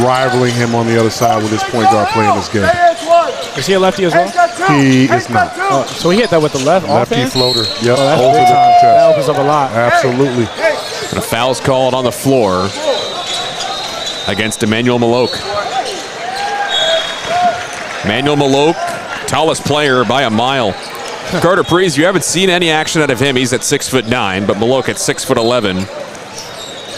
rivaling him on the other side with his point guard play in this game. Is he a lefty as well? He is not. So he hit that with the left lefty offhand? floater. Yep. That's big time. That opens up a lot. Absolutely. And a foul's called on the floor against Emmanuel Malouk. Emmanuel Malouk, tallest player by a mile. Carter Prees, you haven't seen any action out of him. He's at 6'9", but Malouk at 6'11".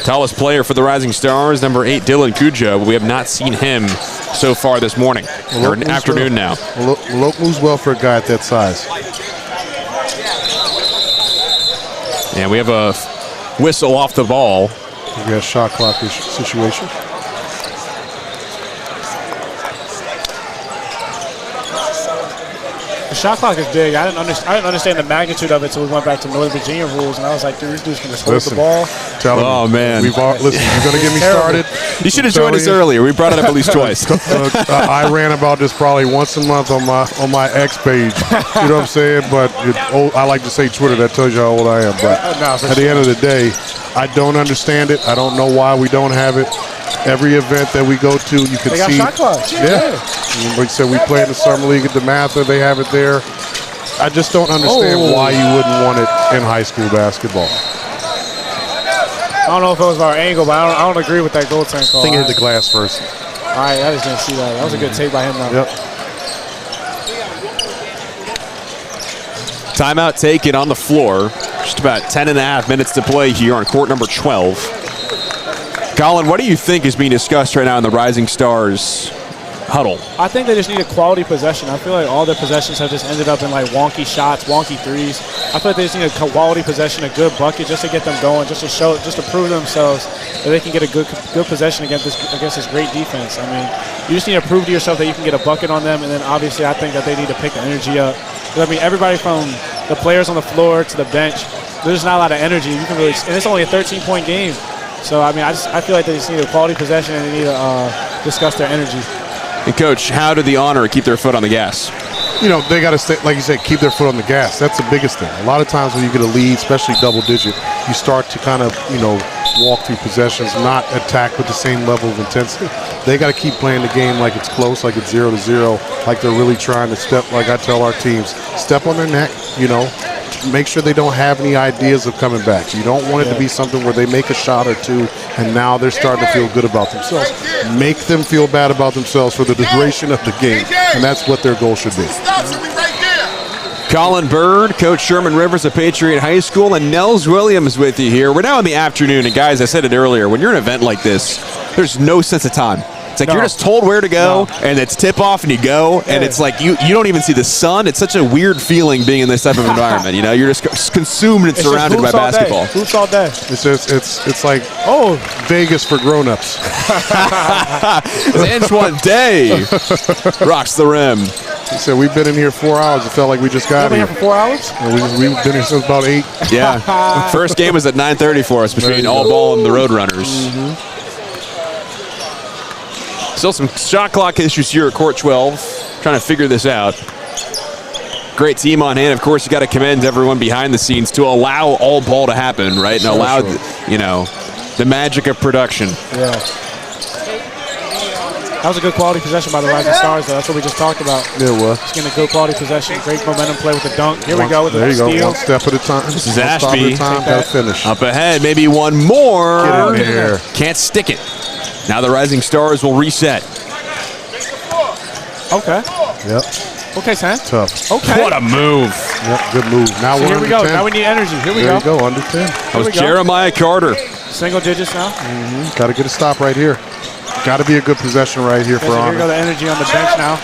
Tallest player for the Rising Stars, number 8, Dylan Kuja. We have not seen him so far this morning, or afternoon now. Malouk moves well for a guy at that size. And we have a whistle off the ball. We got a shot clock situation. The shot clock is big. I didn't understand the magnitude of it until we went back to Northern Virginia rules, and I was like, dude, these dudes can just hold the ball. Oh, man. Listen, you're going to get me started. You should have joined us earlier. We brought it up at least twice. I ran about this probably once a month on my X page. You know what I'm saying? But I like to say Twitter. That tells you how old I am. But at the end of the day, I don't understand it. I don't know why we don't have it. Every event that we go to, you can see. They got shot clocks. Yeah. Like I said, we play in the Summer League at DeMatha. They have it there. I just don't understand why you wouldn't want it in high school basketball. I don't know if it was our angle, but I don't agree with that goaltending call. I think it hit the glass first. All right, I just didn't see that. That was a good take by him, though. Yep. Timeout taken on the floor. Just about 10.5 minutes to play here on court number 12. Colin, what do you think is being discussed right now in the Rising Stars huddle? I think they just need a quality possession. I feel like all their possessions have just ended up in like wonky shots, wonky threes. I feel like they just need a quality possession, a good bucket, just to get them going, just to prove themselves that they can get a good possession against this great defense. I mean, you just need to prove to yourself that you can get a bucket on them, and then obviously I think that they need to pick the energy up. I mean, everybody from the players on the floor to the bench, there's not a lot of energy. You can really, and it's only a 13-point game. So, I mean, I feel like they just need a quality possession and they need to discuss their energy. And, Coach, how do the Honor keep their foot on the gas? You know, they got to stay, like you said, keep their foot on the gas. That's the biggest thing. A lot of times when you get a lead, especially double-digit, you start to kind of, you know, walk through possessions, not attack with the same level of intensity. They got to keep playing the game like it's close, like it's 0-0, like they're really trying to step, like I tell our teams, step on their neck, you know. Make sure they don't have any ideas of coming back. You don't want it to be something where they make a shot or two and now they're starting to feel good about themselves. Make them feel bad about themselves for the duration of the game, and that's what their goal should be. Colin Bird, Coach Sherman Rivers of Patriot High School, and Nels Williams with you here. We're now in the afternoon, and guys, I said it earlier, when you're at an event like this, there's no sense of time. It's like you're just told where to go, and it's tip-off, and you go, and it's like you don't even see the sun. It's such a weird feeling being in this type of environment. You know, you're just consumed and surrounded by basketball. Hoops all day. It's like Vegas for grown-ups. Antoine Day rocks the rim. He said, we've been in here 4 hours. It felt like we just got here. You've been here for 4 hours? And we've been here since about 8. Yeah. First game was at 9:30 for us between All Ball and the Roadrunners. Still some shot clock issues here at court 12. Trying to figure this out. Great team on hand. Of course, you got to commend everyone behind the scenes to allow all ball to happen, right? And allow, you know, the magic of production. Yeah. That was a good quality possession by the Rising Stars, though. That's what we just talked about. Yeah, it was. Just getting a good quality possession, great momentum play with the dunk. Here we go with the steal. There you go, one step at a time. This is Ashby. Got to finish. Up ahead, maybe one more. Get in there. Can't stick it. Now the Rising Stars will reset. Okay. Yep. Okay, Sam. Tough. Okay. What a move. Yep, good move. Now So we're here we under go. 10. Now we need energy. Here we There go. you go, under 10. That was we go. Jeremiah Carter. Single digits now. Got to get a stop right here. Got to be a good possession right here for So here we go, Honor. the energy on the bench now.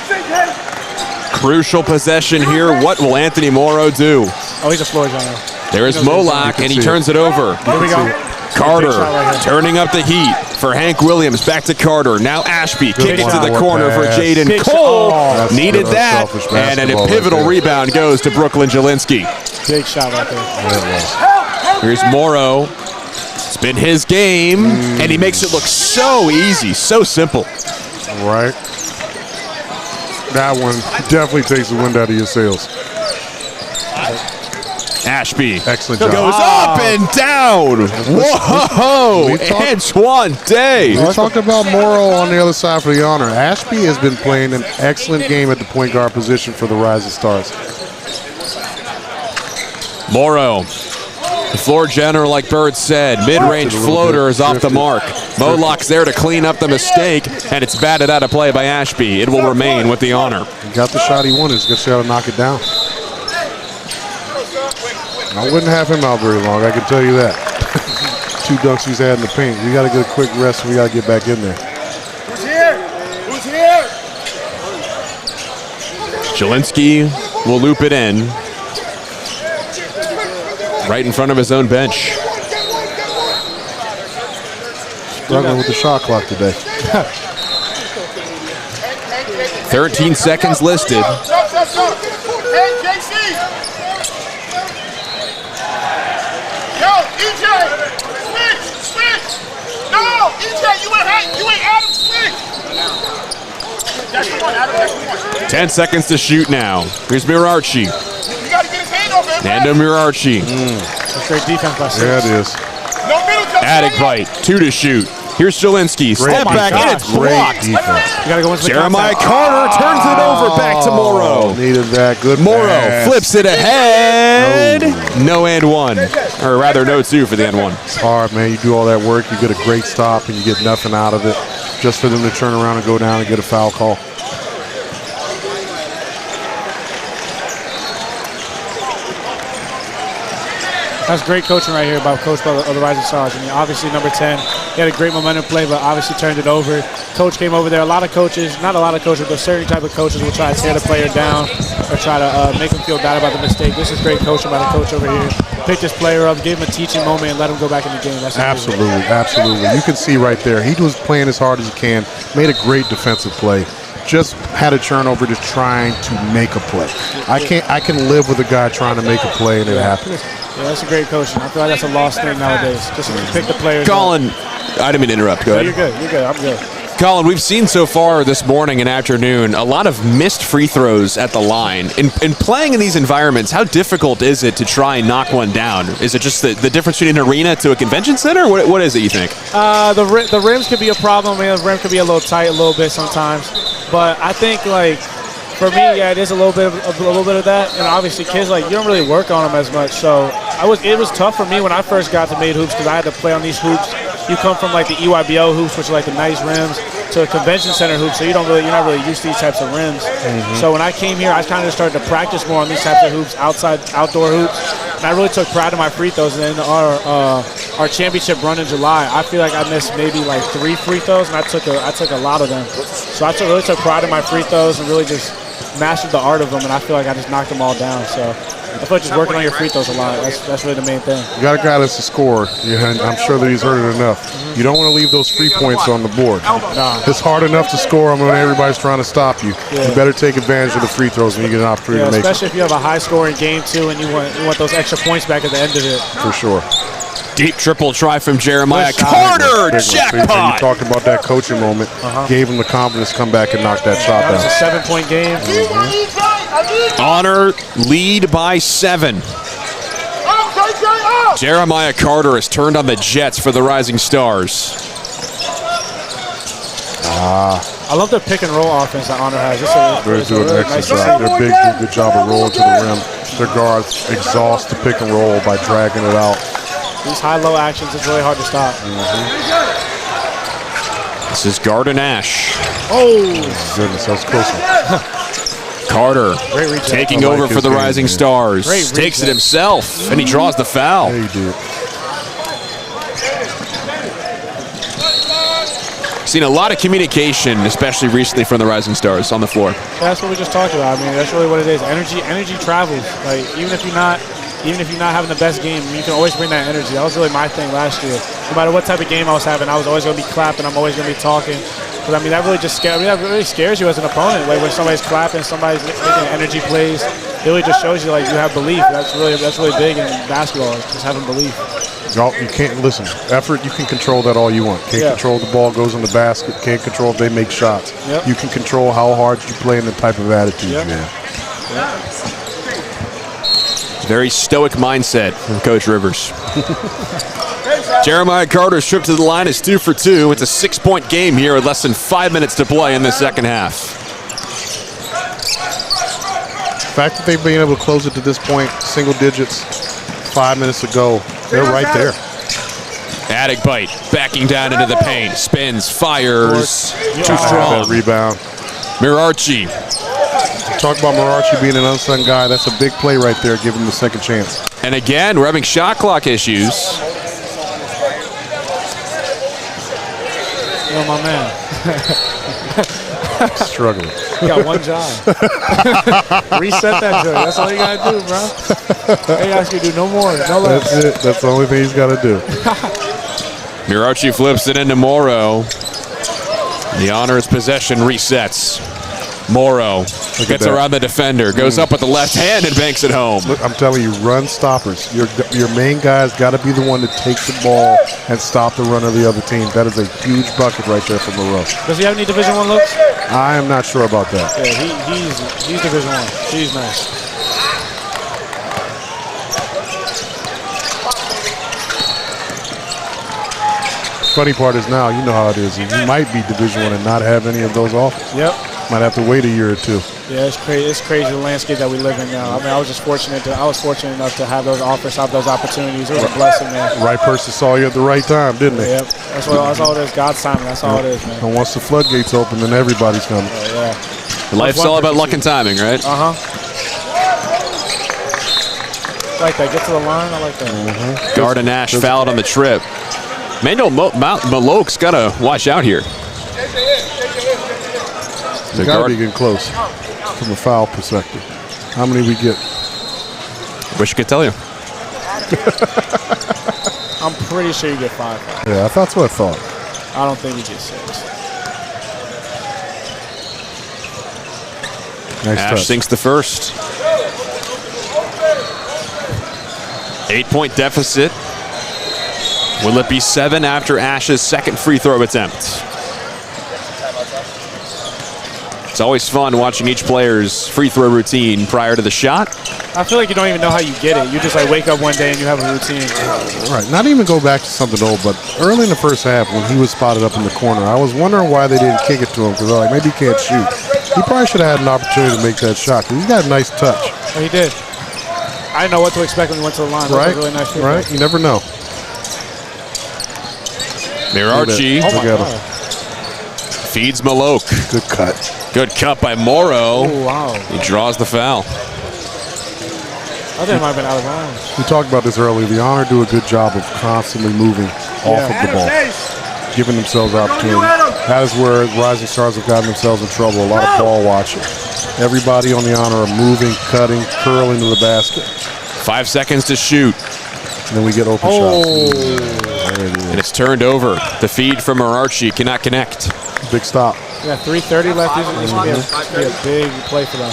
Crucial possession here. What will Anthony Morrow do? Oh, he's a floor general. There is You 𝘼ax, can and he see turns it over. Here we go. Carter Big shot right here. turning up the heat for Hank Williams. Back to Carter. Now Ashby kicking to shot. the corner for Pass. Jaden Big shot. Cole. Oh, that's Needed good. that. Selfish And a basketball pivotal right there. rebound goes to Brooklyn Jelinski. Big shot right there. Here's Morrow. It's been his game, and he makes it look so easy, so simple. Right. That one definitely takes the wind out of your sails. Ashby Excellent goes job. up and down. Whoa! we talked- Antoine Day. We talked about Morrow on the other side for the Honor. Ashby has been playing an excellent game at the point guard position for the Rising Stars. Morrow, the floor general, like Bird said, mid-range A little floater bit is off the drifted. mark. 𝘼ax there to clean up the mistake, and it's batted out of play by Ashby. It will remain with the Honor. He got the shot he wanted. He's going to try to knock it down. I wouldn't have him out very long, I can tell you that. 2 dunks he's had in the paint. We got to get a quick rest and we got to get back in there. Who's here? Who's here? Jelinski will loop it in. Right in front of his own bench. Struggling with the shot clock today. 13 seconds listed. Hey, JC! Yo, EJ! Switch! No! EJ, you ain't Adam, switch! That's the one, Adam, that's the one. 10 seconds to shoot now. Here's Mirachi. You gotta get his hand off him. Nando Mirachi. That's great defense by Yeah, Six. it is. No middle, just Attic bite. 2 to shoot. Here's Jelinski. Step Great back, and defense. it's Great blocked. defense. You gotta go into the Jeremiah contact. Carter turns it over back to Morrow. Needed that. Good Morrow pass. flips it ahead. No and one. Or rather, no two for the and one. It's hard, man. You do all that work, you get a great stop, and you get nothing out of it. Just for them to turn around and go down and get a foul call. That's great coaching right here by Coach of the Rising Stars. I mean, obviously number 10, he had a great momentum play, but obviously turned it over. Coach came over there. A lot of coaches, not a lot of coaches, but certain type of coaches will try to tear the player down or try to make him feel bad about the mistake. This is great coaching by the coach over here. Picked this player up, gave him a teaching moment, and let him go back in the game. That's amazing. Absolutely, absolutely. You can see right there, he was playing as hard as he can, made a great defensive play. Just had a turnover just trying to make a play. I can live with a guy trying to make a play and it happens. Yeah, that's a great coaching. I feel like that's a lost thing nowadays. Just pick the players up. Colin, I didn't mean to interrupt. Go No, ahead. you're good. You're good. I'm good. Colin, we've seen so far this morning and afternoon a lot of missed free throws at the line. In playing in these environments, how difficult is it to try and knock one down? Is it just the difference between an arena to a convention center? What is it, you think? The rims could be a problem. I mean, the rim could be a little tight a little bit sometimes. But I think, like, for me, yeah, it is a little bit of that. And obviously, kids, like, you don't really work on them as much. So it was tough for me when I first got to Made Hoops because I had to play on these hoops. You come from like the EYBO hoops, which are like the nice rims, to a convention center hoop, so you're not really used to these types of rims. So when I came here, I kind of started to practice more on these types of hoops, outdoor hoops, and I really took pride in my free throws. And then our championship run in July, I feel like I missed maybe like 3 free throws, and I took a lot of them. So I really took pride in my free throws and really just mastered the art of them, and I feel like I just knocked them all down. So I feel like just working on your free throws a lot. That's really the main thing. You got a guy that's a scorer. Yeah, and I'm sure that he's heard it enough. You don't want to leave those 3 points on the board. It's hard enough to score them when everybody's trying to stop you. Yeah. You better take advantage of the free throws when you get an opportunity to make especially if you have a high-scoring game too, and you want those extra points back at the end of it. for sure. Deep triple try from Jeremiah Good shot. Carter. Big one. So Jackpot. you talked about that coaching moment. Gave him the confidence to come back and knock that shot That was a down. 7-point game. Honor lead by 7. Jeremiah Carter has turned on the Jets for the Rising Stars. I love the pick and roll offense that Honor has. They're doing an excellent job. They're big, do a good job of rolling to the rim. Their guards exhaust the pick and roll by dragging it out. These high-low actions, it's really hard to stop. This is Garden Ash. Oh, Goodness, that was close. Carter taking over for the game, Rising man. Stars. Great Takes it reset. himself, and he draws the foul. Yeah, he did. Seen a lot of communication, especially recently from the Rising Stars on the floor. That's what we just talked about. I mean, that's really what it is. Energy travels. Like even if you're not having the best game, you can always bring that energy. That was really my thing last year. No matter what type of game I was having, I was always going to be clapping. I'm always going to be talking. Because I mean, that really just that really scares you as an opponent. Like when somebody's clapping, somebody's making energy plays. It really just shows you like you have belief. That's really big in basketball. Just having belief. You can't listen. Effort, you can control that all you want. Can't control the ball goes in the basket. Can't control if they make shots. Yep. You can control how hard you play and the type of attitude you have. Very stoic mindset from Coach Rivers. Jeremiah Carter's trip to the line is 2 for 2. It's a 6-point game here with less than 5 minutes to play in the second half. The fact that they've been able to close it to this point, single digits, 5 minutes to go, they're right there. 𝘼thletes backing down into the paint. Spins, fires. Too That strong. rebound. 𝘼aximizing. Talk about 𝘼aximizing being an unsung guy. That's a big play right there. Give him the second chance. And again, we're having shot clock issues. Yo, my man. Struggling. You got one job. Reset that joint. That's all you got to do, bro. They ask you to do no more, no less. That's it. That's the only thing he's got to do. 𝘼aximizing flips it into Morrow. The honors possession resets. Morrow gets around the defender, goes up with the left hand and banks it home. Look, I'm telling you, run stoppers. Your main guy's got to be the one to take the ball and stop the run of the other team. That is a huge bucket right there for Morrow. Does he have any Division I looks? I am not sure about that. Yeah, he's Division I. He's nice. Funny part is now, you know how it is. You might be Division I and not have any of those offers. Yep. Might have to wait a year or two. Yeah, it's crazy. It's crazy the landscape that we live in now. I mean, I was fortunate enough to have those offers, have those opportunities. It was a blessing, man. Right person saw you at the right time, didn't they? Yep. That's all it is. God's timing. That's all it is, man. And once the floodgates open, then everybody's coming. Yeah. Life's all about luck and timing, right? I like that. Get to the line. I like that. Garden Ash fouled on the trip. Manuel Malok's got to watch out here. You got to be getting close from a foul perspective. How many we get? Wish I could tell you. I'm pretty sure you get 5. Yeah, that's what I thought. I don't think you get 6. Nice Ash touch. sinks the first. 8-point deficit. Will it be 7 after Ash's second free throw attempt? It's always fun watching each player's free throw routine prior to the shot. I feel like you don't even know how you get it. You just like wake up one day and you have a routine. Right, not even go back to something old, but early in the first half when he was spotted up in the corner, I was wondering why they didn't kick it to him because I was like, maybe he can't shoot. He probably should have had an opportunity to make that shot because he's got a nice touch. Oh, he did. I didn't know what to expect when he went to the line. That was a really nice free throw. Right, you never know. 𝘼aximizing Look at him. feeds Malok. Good cut. Good cut by Morrow. Oh, wow. He draws the foul. I think it might have been out of bounds. We talked about this earlier. The Honor do a good job of constantly moving off of the ball, giving themselves opportunity. That is where Rising Stars have gotten themselves in trouble. A lot of ball watching. Everybody on the Honor are moving, cutting, curling to the basket. 5 seconds to shoot. And then we get open shots. And it's turned over. The feed from 𝘼aximizing cannot connect. Big stop. Yeah, 3:30 left. This would be a big play for them.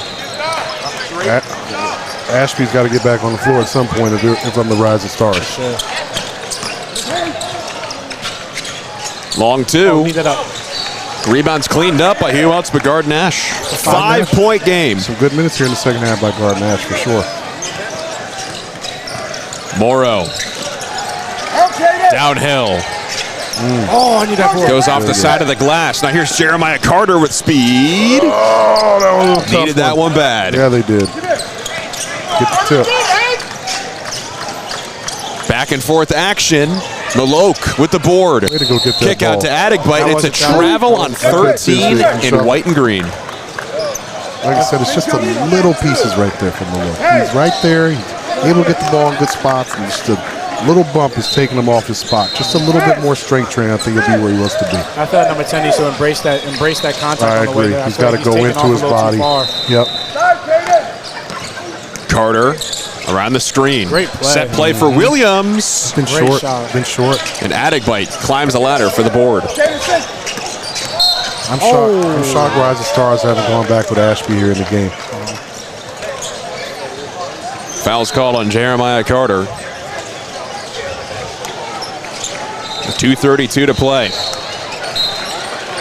Ashby's got to get back on the floor at some point if I'm the Rising Stars. Sure. Long 2. Leave it up. Rebounds cleaned up by who else but Garden Ash. 5-point game. Some good minutes here in the second half by Garden Ash for sure. Morrow. Downhill. Oh, I need that board. Goes off the side of the glass. Now here's Jeremiah Carter with speed. Oh, that was a tough Needed that one bad. Yeah, they did. Get the tip. Back and forth action. Malok with the board. Way to go get that Kick out ball. to 𝘼aximizing. It's a wasn't foul. travel on 13 in white and green. Like I said, it's just the little pieces right there from the look. He's right there. He's able to get the ball in good spots, and just a little bump is taking him off his spot. Just a little bit more strength training, I think he'll be where he wants to be. I thought number 10 needs to embrace that contact I on the way agree. there. He's got to go into his body. Yep. Carter around the screen. Great play. Set play for Williams. Been Great short. shot. Been short. And 𝘈aximizing climbs the ladder for the board. I'm shocked Rising Stars haven't gone back with Ashby here in the game. Foul's called on Jeremiah Carter. 2:32 to play.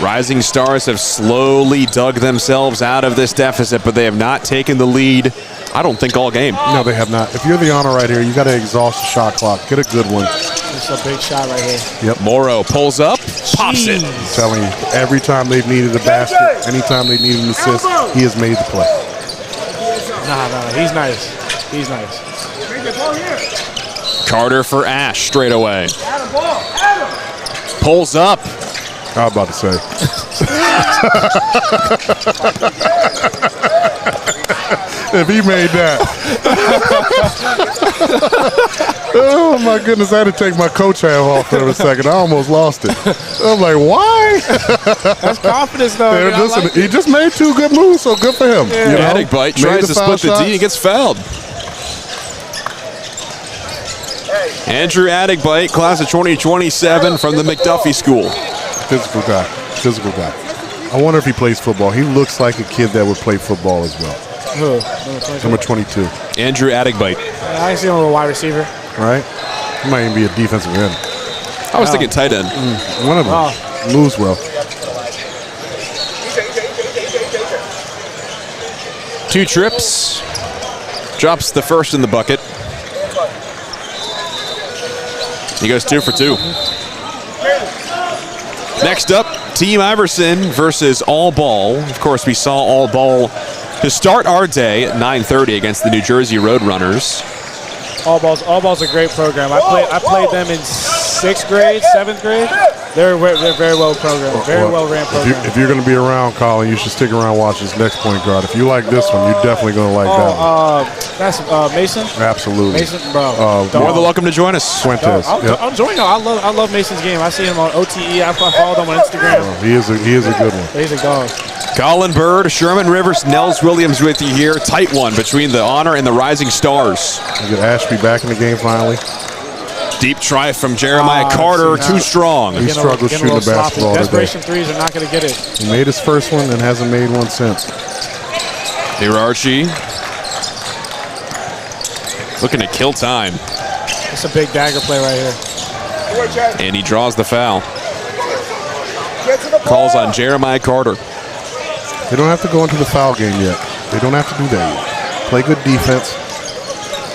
Rising Stars have slowly dug themselves out of this deficit, but they have not taken the lead, I don't think, all game. No, they have not. If you're the honor right here, you got to exhaust the shot clock. Get a good one. It's a big shot right here. Yep. Morrow pulls up, pops it. I'm telling you, every time they've needed a basket, anytime they needed an assist, he has made the play. Nah, he's nice. He's nice. Carter for Ash straight away. Pulls up. I was about to say. If he made that. Oh my goodness, I had to take my coach hat off for a second. I almost lost it. I'm like, why? That's confidence, though. Yeah, listen, he just made 2 good moves, so good for him. Yeah. You know? 𝘈aximizing Made tries to foul split the shots. D and gets fouled. Andrew 𝘈aximizing, class of 2027 from the McDuffie School. Physical guy. Physical guy. I wonder if he plays football. He looks like a kid that would play football as well. Number 22. Andrew 𝘈aximizing. I see him a wide receiver. Right? He might even be a defensive end. I was thinking tight end. One of them moves well. 2 trips. Drops the first in the bucket. He goes 2 for 2. Next up, Team Iverson versus All Ball. Of course, we saw All Ball to start our day at 9:30 against the New Jersey Roadrunners. All Ball's a great program. I played them in 6th grade, 7th grade. They're very well programmed, very well ran program. If you're going to be around, Colin, you should stick around and watch this next point guard. If you like this one, you're definitely going to like that one. That's Mason. Absolutely. Mason, bro. More than welcome to join us. Fuentes. I'm joining him. I love Mason's game. I see him on OTE. I followed him on Instagram. He is a good one. He's a dog. Colin Bird, Sherman Rivers, Nels Williams with you here. Tight one between the Honor and the Rising Stars. You get Ashby back in the game finally. Deep try from Jeremiah Carter, too strong. He struggles shooting the basketball today. Desperation threes are not going to get it. He made his first one and hasn't made one since. 𝘈aximizing looking to kill time. It's a big dagger play right here. And he draws the foul. Calls on Jeremiah Carter. They don't have to go into the foul game yet. They don't have to do that yet. Play good defense.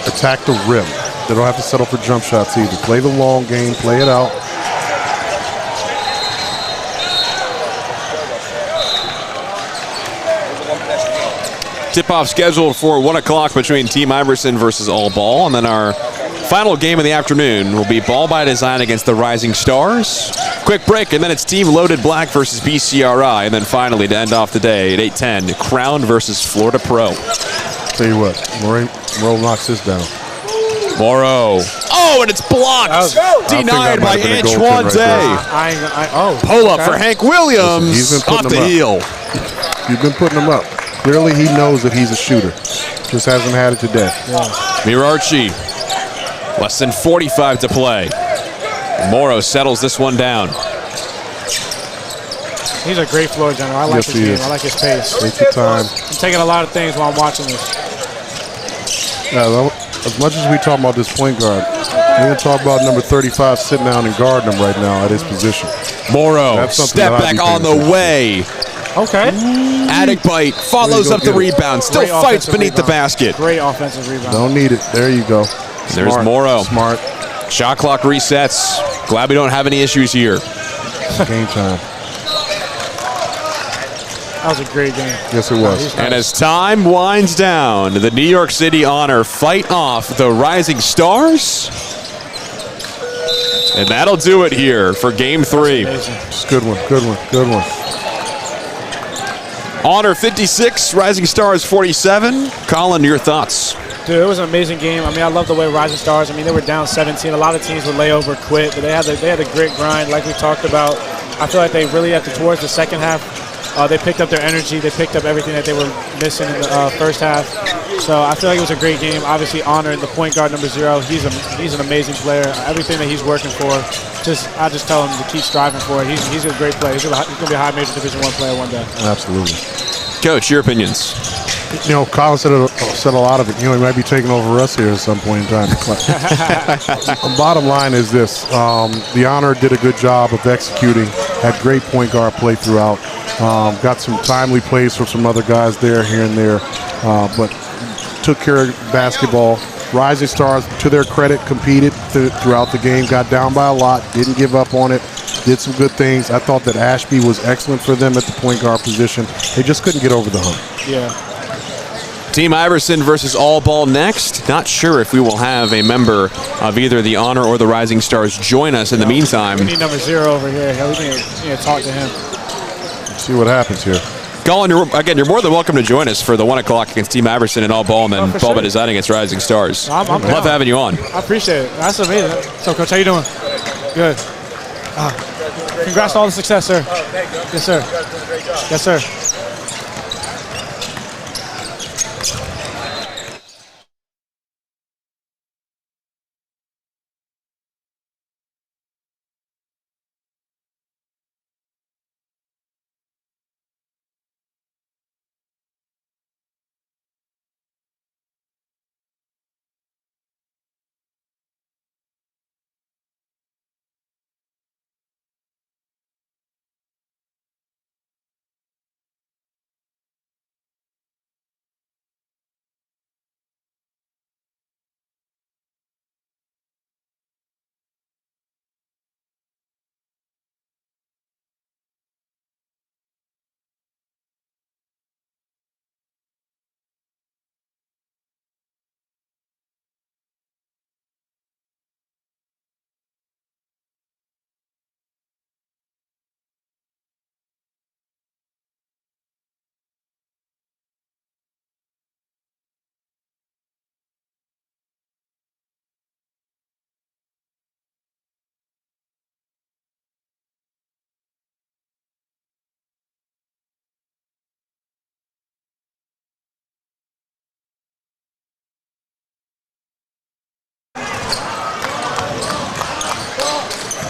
Attack the rim. They don't have to settle for jump shots either. Play the long game. Play it out. Tip-off scheduled for 1 o'clock between Team Iverson versus All Ball. And then our final game of the afternoon will be Ball by Design against the Rising Stars. Quick break, and then it's Team Loaded Black versus BCRI. And then finally, to end off the day at 8:10, Crown versus Florida Pro. Tell you what, Morrow knocks this down. Morrow. Oh, and it's blocked. Denied by Antoine Day. Pull up for Hank Williams. Listen, he's been putting off the him up. heel. You've been putting him up. Clearly, he knows that he's a shooter. Just hasn't had it today. 𝘈aximizing. Less than 45 to play. Morrow settles this one down. He's a great floor general. I like his game. I like his pace. Take your time. I'm taking a lot of things while I'm watching this. Yeah, as much as we talk about this point guard, we're going to talk about number 35 sitting down and guarding him right now at his position. Morrow, step back on the way. Okay. 𝘈aximizing follows up the rebound. Still fights beneath the basket. Great offensive rebound. Don't need it. There you go. There's Morrow. Smart. Shot clock resets. Glad we don't have any issues here. Game time. That was a great game. Yes, it was. And as time winds down, the New York City Honor fight off the Rising Stars. And that'll do it here for Game 3. It's a good one. Good one. Good one. Honor 56, Rising Stars 47. Colin, your thoughts? Dude, it was an amazing game. I mean, I love the way Rising Stars, I mean, they were down 17. A lot of teams would lay over, quit, but they had the grit grind like we talked about. I feel like they really, towards the second half, they picked up their energy. They picked up everything that they were missing in the first half. So I feel like it was a great game. Obviously, Honor, the point guard, number 0. He's an amazing player. Everything that he's working for, I just tell him to keep striving for it. He's a great player. He's going to be a high major Division I player one day. Absolutely. Coach, your opinions? Colin said a lot of it. He might be taking over us here at some point in time. Bottom line is this. The Honor did a good job of executing. Had great point guard play throughout. Got some timely plays from some other guys here and there. But took care of basketball. Rising Stars, to their credit, competed throughout the game. Got down by a lot. Didn't give up on it. Did some good things. I thought that Ashby was excellent for them at the point guard position. They just couldn't get over the hump. Yeah. Team Iverson versus All Ball next. Not sure if we will have a member of either the Honor or the Rising Stars join us in the meantime. We need number 0 over here. We need to talk to him. See what happens here. Colin, you're more than welcome to join us for the 1 o'clock against Team Iverson and All Ball, and then Ball designing against Rising Stars. I'm love having you on. I appreciate it. That's amazing. So, Coach, how you doing? Good. Congrats on all the success, sir. Yes, sir. Yes, sir.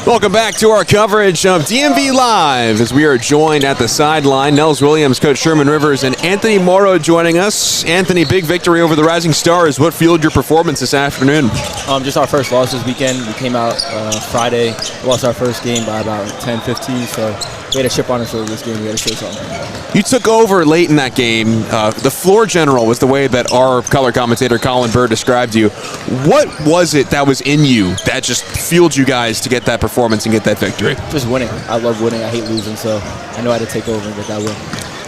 Welcome back to our coverage of DMV Live as we are joined at the sideline. Nels Williams, Coach Sherman Rivers, and Anthony Morrow joining us. Anthony, big victory over the Rising Stars. What fueled your performance this afternoon? Just our first loss this weekend. We came out Friday, lost our first game by about 10-15, so we had a chip on our shoulder this game. We had to show something. You took over late in that game. The floor general was the way that our color commentator Colin Burr described you. What was it that was in you that just fueled you guys to get that performance and get that victory? Just winning. I love winning. I hate losing, so I know I had to take over and get that win.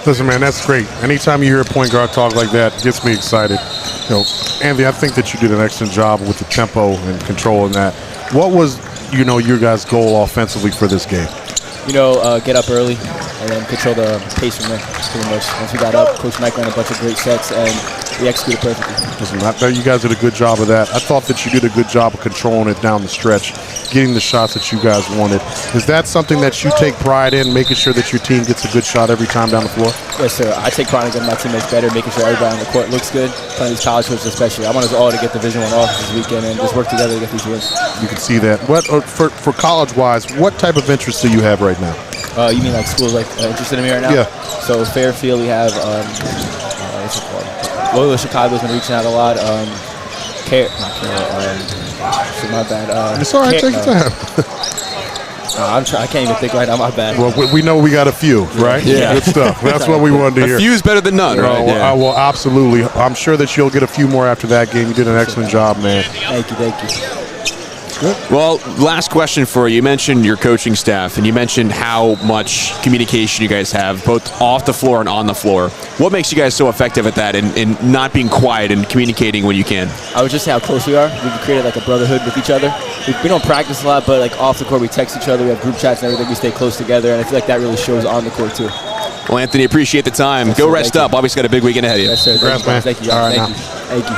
Listen, man, that's great. Anytime you hear a point guard talk like that, it gets me excited. Andy, I think that you did an excellent job with the tempo and controlling that. What was, your guys' goal offensively for this game? Get up early and then control the pace from there, pretty much. Once we got up, Coach Mike ran a bunch of great sets, and we executed perfectly. Listen, I thought you guys did a good job of that. I thought that you did a good job of controlling it down the stretch, getting the shots that you guys wanted. Is that something that you take pride in, making sure that your team gets a good shot every time down the floor? Yes, sir. I take pride in getting my teammates better, making sure everybody on the court looks good, playing these college hoops especially. I want us all to get Division I offers this weekend and just work together to get these wins. You can see that. What for college-wise, what type of interest do you have right now? You mean like schools interested in me right now? Yeah. So Fairfield, we have what's it called? Loyola Chicago's been reaching out a lot. My bad. It's all right. Take your time. I can't even think right now. My bad. Well, we know we got a few, right? Yeah. Good stuff. That's what we wanted to hear. A few's better than none, right? I will absolutely. I'm sure that you'll get a few more after that game. You did an excellent job, man. Thank you. Good. Well, last question for you. You mentioned your coaching staff, and you mentioned how much communication you guys have, both off the floor and on the floor. What makes you guys so effective at that and not being quiet and communicating when you can? I would just say how close we are. We've created like a brotherhood with each other. We don't practice a lot, but like off the court we text each other. We have group chats and everything. We stay close together, and I feel like that really shows on the court too. Well, Anthony, appreciate the time. Yes, Go sir, rest up. Obviously got a big weekend ahead of you. Yes, sir. Congrats, man. Thank you. All right, Thank you.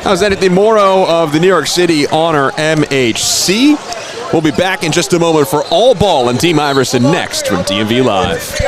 That was Anthony Morrow of the New York City Honor MHC. We'll be back in just a moment for All Ball and Team Iverson next from DMV Live.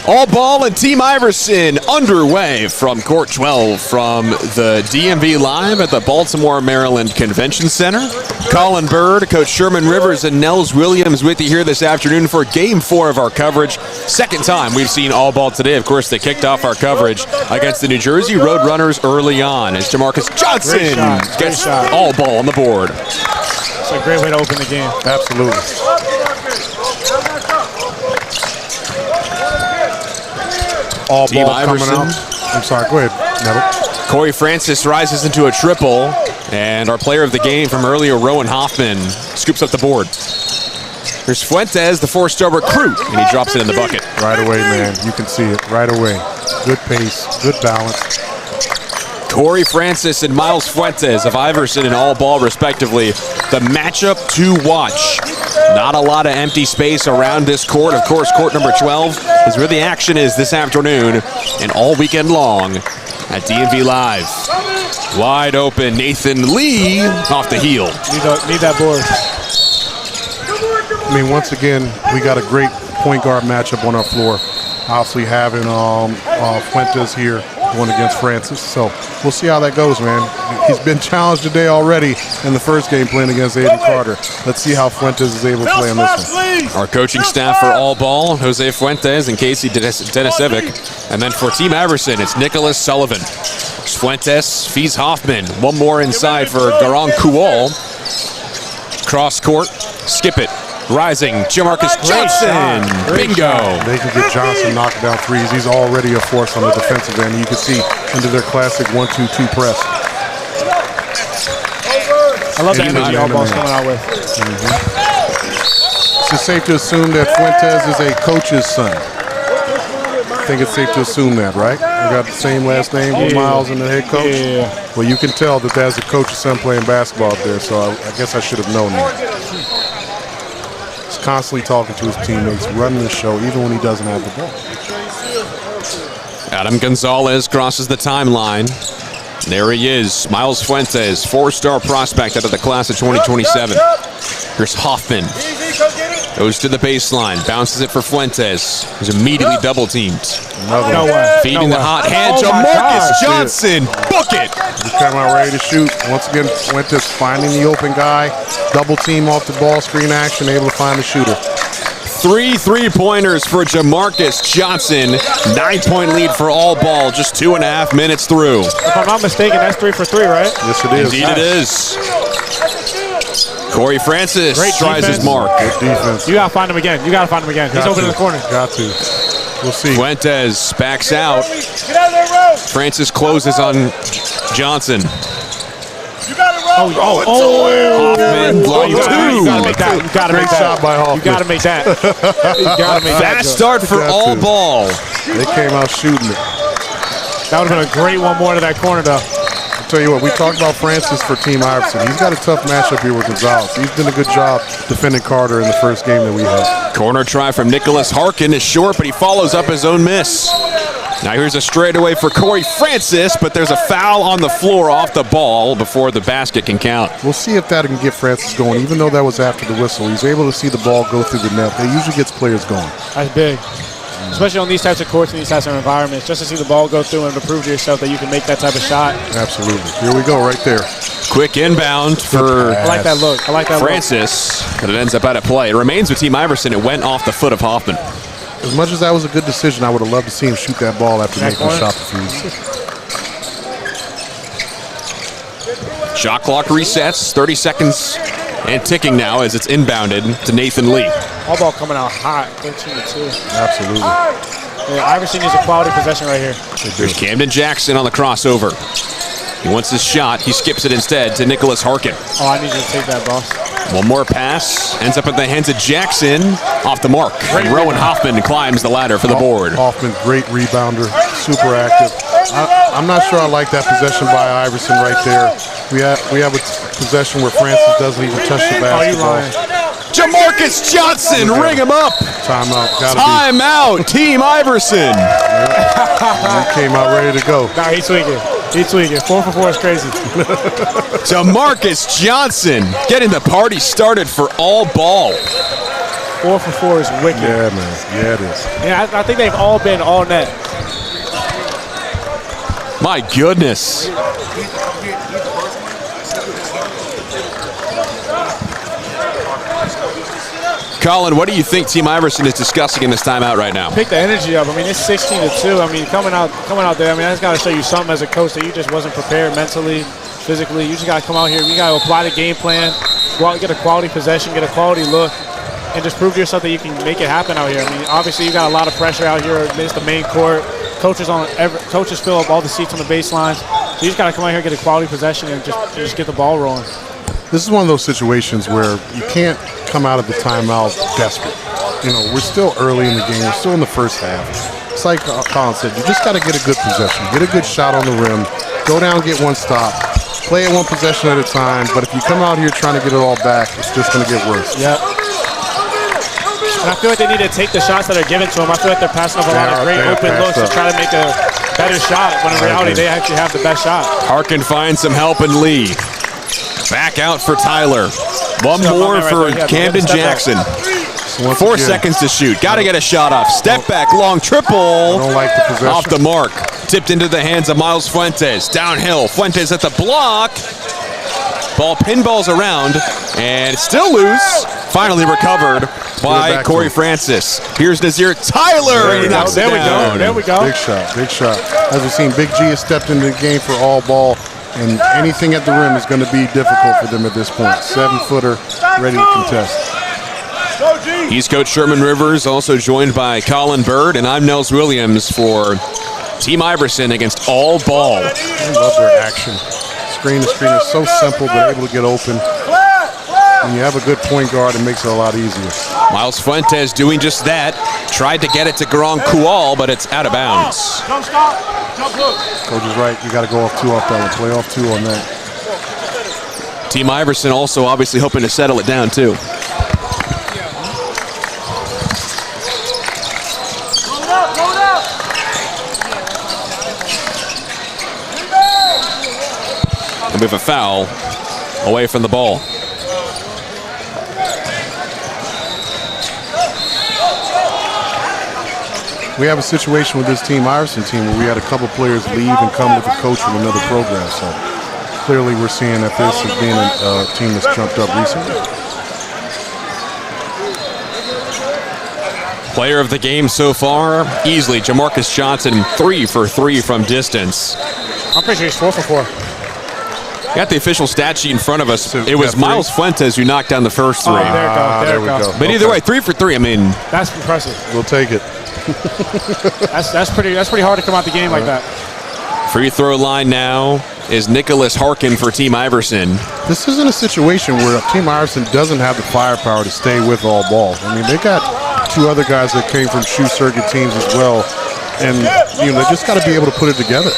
All Ball and Team Iverson underway from Court 12 from the DMV Live at the Baltimore, Maryland Convention Center. Colin Bird, Coach Sherman Rivers, and Nels Williams with you here this afternoon for Game 4 of our coverage. Second time we've seen All Ball today. Of course, they kicked off our coverage against the New Jersey Roadrunners early on as Jamarcus Johnson gets All Ball on the board. It's a great way to open the game. Absolutely. All Team ball coming Iverson. out. I'm sorry, go ahead, Neville. Corey Francis rises into a triple, and our player of the game from earlier, Rowan Hoffman, scoops up the board. Here's Fuentes, the 4-star recruit, and he drops it in the bucket. Right away, man. You can see it right away. Good pace, good balance. Corey Francis and Miles Fuentes of Iverson and All Ball, respectively. The matchup to watch. Not a lot of empty space around this court. Of course, court number 12 is where the action is this afternoon and all weekend long at DMV Live. Wide open, Nathan Lee off the heel. Need that board. I mean, once again, we got a great point guard matchup on our floor. Obviously having Fuentes here going against Francis. So we'll see how that goes, man. He's been challenged today already in the first game playing against Aiden Carter. Let's see how Fuentes is able to play in this one. Our coaching staff for All Ball, Jose Fuentes and Casey Denisevic. And then for Team Iverson, it's Nicholas Sullivan. Fuentes feeds Hoffman. One more inside for Garang Kual. Cross court, skip it. Rising, Jamarcus Johnson. Bingo. They can get Johnson knocking down threes. He's already a force on the defensive end. You can see into their classic 1-2-2 press. I love the energy All Ball's coming out with. Is it safe to assume that Fuentes is a coach's son? I think it's safe to assume that, right? We got the same last name with Miles and the head coach? Yeah. Well, you can tell that there's a coach's son playing basketball up there, so I guess I should have known that. He's constantly talking to his teammates, running the show, even when he doesn't have the ball. Adam Gonzalez crosses the timeline. There he is, Miles Fuentes, 4-star prospect out of the class of 2027. Here's Hoffman. Goes to the baseline, bounces it for Fuentes. He's immediately double-teamed. No way. Feeding the hot hand, Jamarcus Johnson. Book it. He's coming out ready to shoot. Once again, Fuentes finding the open guy. Double team off the ball screen action, able to find the shooter. 3 3-pointers for Jamarcus Johnson. 9-point lead for All Ball, just 2.5 minutes through. If I'm not mistaken, that's 3 for 3, right? Yes, it is. Indeed it is. Corey Francis tries his mark. Good defense. You got to find him again. He's open in the corner. Got to. We'll see. Fuentes backs out. Francis closes on Johnson. Hoffman, long You gotta make that. You gotta Great make that. shot by Hoffman. You gotta make that. You gotta make that. Fast start for All Ball. They came out shooting it. That would have been a great one more to that corner, though. I'll tell you what, we talked about Francis for Team Iverson. He's got a tough matchup here with Gonzalez. He's done a good job defending Carter in the first game that we had. Corner try from Nicholas Harkin is short, but he follows up his own miss. Now here's a straightaway for Corey Francis, but there's a foul on the floor off the ball before the basket can count. We'll see if that can get Francis going. Even though that was after the whistle, he's able to see the ball go through the net. That usually gets players going. That's big. Especially on these types of courts and these types of environments, just to see the ball go through and to prove to yourself that you can make that type of shot. Absolutely. Here we go right there. Quick inbound for I like that look. I like that Francis, but it ends up out of play. It remains with Team Iverson. It went off the foot of Hoffman. As much as that was a good decision, I would have loved to see him shoot that ball after making the shot defuse. Shot clock resets, 30 seconds and ticking now as it's inbounded to Nathan Lee. All ball coming out hot, 13-2. Absolutely. Yeah, Iverson needs a quality possession right here. There's Camden Jackson on the crossover. He wants his shot. He skips it instead to Nicholas Harkin. Oh, I need you to take that, boss. One more pass. Ends up at the hands of Jackson. Off the mark. And Rowan Hoffman climbs the ladder for the board. Hoffman, great rebounder. Super active. I'm not sure I like that possession by Iverson right there. We have a possession where Francis doesn't even touch the basketball. Oh, you lying. Jamarcus Johnson, ring him up. Timeout. Timeout, Team Iverson. He came out ready to go. Nah, he's tweaking. He's tweaking. 4 for 4 is crazy. Jamarcus Johnson getting the party started for all ball. 4 for 4 is wicked. Yeah, man. Yeah, it is. Yeah, I think they've all been all net. My goodness. Colin, what do you think Team Iverson is discussing in this timeout right now? Pick the energy up. I mean, it's 16-2. I mean, coming out there, I mean, that's got to show you something as a coach that you just wasn't prepared mentally, physically. You just got to come out here. You got to apply the game plan, go out and get a quality possession, get a quality look, and just prove to yourself that you can make it happen out here. I mean, obviously, you got a lot of pressure out here against the main court. Coaches fill up all the seats on the baselines. So you just got to come out here, get a quality possession, and just get the ball rolling. This is one of those situations where you can't come out of the timeout desperate. You know, we're still early in the game. We're still in the first half. It's like Colin said, you just got to get a good possession, get a good shot on the rim, go down, get one stop, play it one possession at a time. But if you come out here trying to get it all back, it's just going to get worse. Yep. And I feel like they need to take the shots that are given to them. I feel like they're passing up a lot of great open looks to try to make a better shot, when in reality they actually have the best shot. Harkin finds some help in Lee. Back out for Tyler. One more for Camden Jackson. 4 seconds to shoot. Got to get a shot off. Step back, long triple. Don't like the possession. Off the mark. Tipped into the hands of Miles Fuentes. Downhill. Fuentes at the block. Ball pinballs around and still loose. Finally recovered by Corey Francis. Here's Nazir Tyler. He knocks it down. There we go. Big shot. Big shot. As we've seen, Big G has stepped into the game for all ball. And anything at the rim is going to be difficult for them at this point. 7-footer, ready to contest. He's Coach Sherman Rivers, also joined by Colin Bird, and I'm Nels Williams for Team Iverson against all ball. I love their action. Screen to screen is so simple, but able to get open. When you have a good point guard, it makes it a lot easier. Miles Fuentes doing just that. Tried to get it to Garang Kual, but it's out of bounds. Jump stop. Jump hook. Coach is right. You got to go off 2 off that one. Play off 2 on that. Team Iverson also obviously hoping to settle it down, too. Roll it up. And we have a foul away from the ball. We have a situation with this Team Iverson team where we had a couple players leave and come with a coach from another program. So clearly we're seeing that this has been a team that's jumped up recently. Player of the game so far, easily Jamarcus Johnson, 3 for 3 from distance. I'm pretty sure he's 4 for 4. Got the official stat sheet in front of us. It was Miles Fuentes who knocked down the first 3. Oh, there we go. But either way, 3 for 3. I mean, that's impressive. We'll take it. That's pretty hard to come out the game like that. Free throw line now is Nicholas Harkin for Team Iverson. This isn't a situation where Team Iverson doesn't have the firepower to stay with all ball. I mean, they got 2 other guys that came from shoe circuit teams as well, and you know they just got to be able to put it together.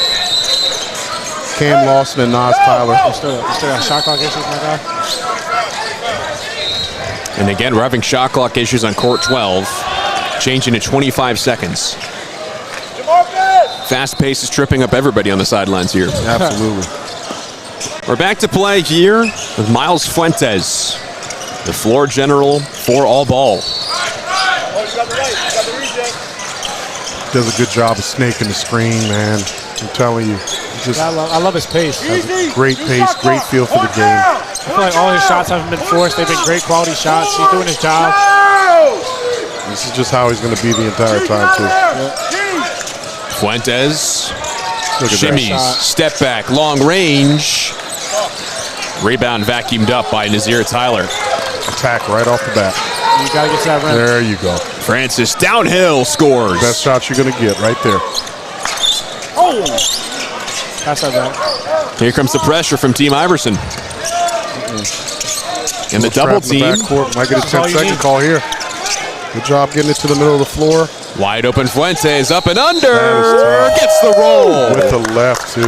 Cam Lawson and Nas Tyler. Still got shot clock issues, my guy. And again, we're having shot clock issues on court 12. Changing to 25 seconds. Fast pace is tripping up everybody on the sidelines here. Absolutely. We're back to play here with Miles Fuentes, the floor general for all ball. Does a good job of snaking the screen, man. I'm telling you. Just I love his pace. great pace, great feel for the game. I feel like all his shots haven't been forced. They've been great quality shots. He's doing his job. This is just how he's going to be the entire time, too. Fuentes Look at shimmies, that. step back, long range. Rebound vacuumed up by Nazir Tyler. Attack right off the bat. You got to get to that rim. There you go. Francis downhill scores. Best shot you're going to get right there. Oh! Pass that down. Here comes the pressure from Team Iverson. And the double Trap in the team. backcourt. Might get a That's all 10-second you need. call here. Good job getting it to the middle of the floor. Wide open Fuentes, up and under. That is tough. Gets the roll. With the left, too.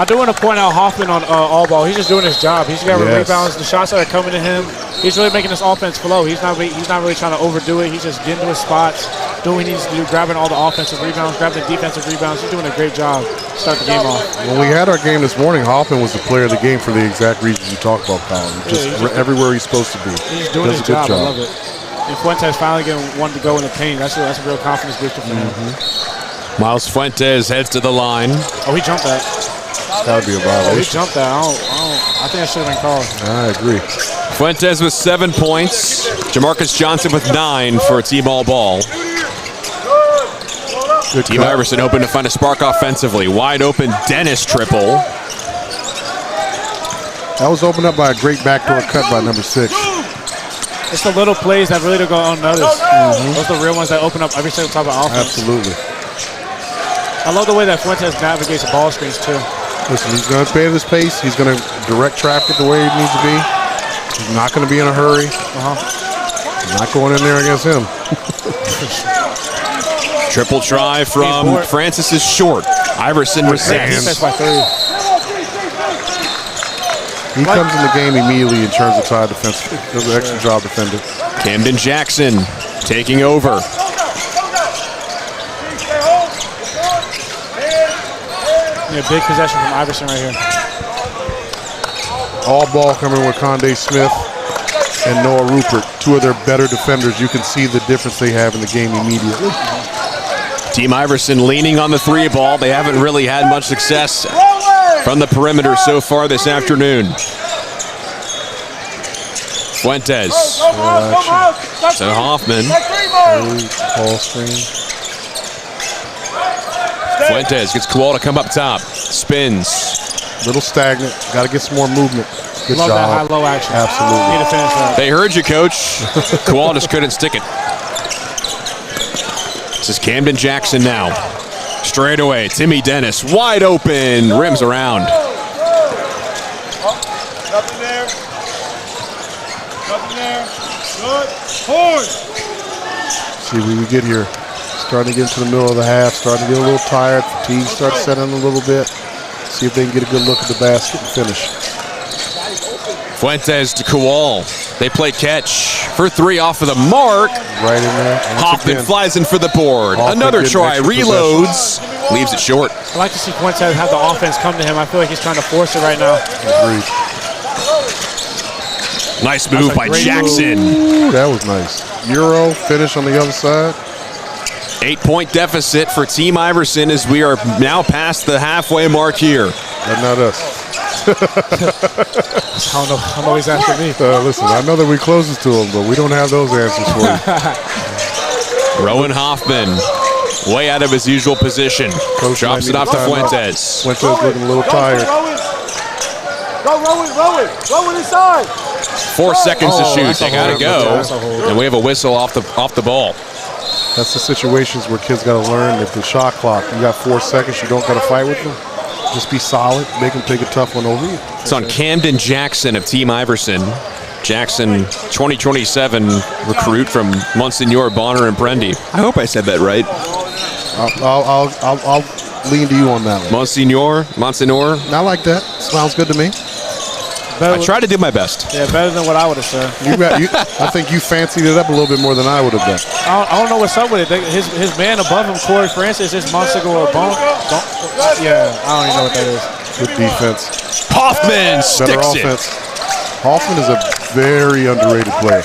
I do want to point out Hoffman on all ball. He's just doing his job. He's got Yes. rebounds. The shots that are coming to him, he's really making this offense flow. He's not really trying to overdo it. He's just getting to his spots, doing what he needs to do, grabbing all the offensive rebounds, grabbing the defensive rebounds. He's doing a great job to start the game off. When we had our game this morning, Hoffman was the player of the game for the exact reasons you talked about, Colin. Just everywhere he's supposed to be. He's doing Does his a good job. I love it. And Fuentes finally getting one to go in the paint. That's a real confidence booster for him. Miles Fuentes heads to the line. Oh, he jumped that. That would be a Oh, he violation. jumped that. I think that should have been called. I agree. Fuentes with 7 points. Jamarcus Johnson with 9 for Team All Ball. Good Team cut. Iverson hoping to find a spark offensively. Wide open Dennis triple. That was opened up by a great backdoor cut by number 6. It's the little plays that really don't go unnoticed. Those are the real ones that open up every single type of offense. Absolutely. I love the way that Fuentes navigates the ball screens too. Listen, he's going to play at his pace. He's going to direct traffic the way it needs to be. He's not going to be in a hurry. Not going in there against him. Triple try from Francis is short. Iverson Defense resets. by 3. He comes in the game immediately and turns the tide defense. Does an excellent job defending. Camden Jackson taking over. Yeah, big possession from Iverson right here. All ball coming with Condé Smith and Noah Rupert. Two of their better defenders. You can see the difference they have in the game immediately. Team Iverson leaning on the 3 ball. They haven't really had much success from the perimeter so far this afternoon. Fuentes to Hoffman. Ball screen. Fuentes gets Kowal to come up top. Spins. Little stagnant. Got to get some more movement. Good Love job. that high-low action. Absolutely. Need to finish that. They heard you, Coach. Kowal just couldn't stick it. This is Camden Jackson now. Straight away, Timmy Dennis, wide open, rims around. Nothing there. Nothing there. Good. Horn. See what we get here. Starting to get into the middle of the half. Starting to get a little tired. Fatigue starts setting in a little bit. See if they can get a good look at the basket and finish. Fuentes to Kowal. They play catch for 3 off of the mark. Right in there. Once Hoffman again, flies in for the board. Hoffman Another getting try, extra reloads, leaves it short. I like to see Fuentes have the offense come to him. I feel like he's trying to force it right now. Agreed. Nice move by great Jackson. Ooh, that was nice. Euro finish on the other side. 8-point deficit for Team Iverson as we are now past the halfway mark here. But not us. I don't know he's asking me. Listen, I know that we closest to them, but we don't have those answers for you. Rowan Hoffman, way out of his usual position. Coach Drops might it need off to a timeout. Fuentes. Fuentes looking a little tired. Rowan inside. 4 seconds to shoot. that's a They gotta hold. go. That's a hold. And we have a whistle off the ball. That's the situations where kids got to learn that the shot clock, you got 4 seconds, you don't got to fight with them. Just be solid, make them take a tough one over you. It's on Camden Jackson of Team Iverson. Jackson, 2027 recruit from Monsignor, Bonner, and Prendy. I hope I said that right. I'll lean to you on that one. Monsignor. I like that. Sounds good to me. I try to do my best. Yeah, better than what I would have said. I think you fancied it up a little bit more than I would have done. I don't know what's up with it. His man above him, Corey Francis, is Monsignor or Bone. Yeah, I don't even know what that is. Good defense. Hoffman Better sticks it. offense. Hoffman is a very underrated player.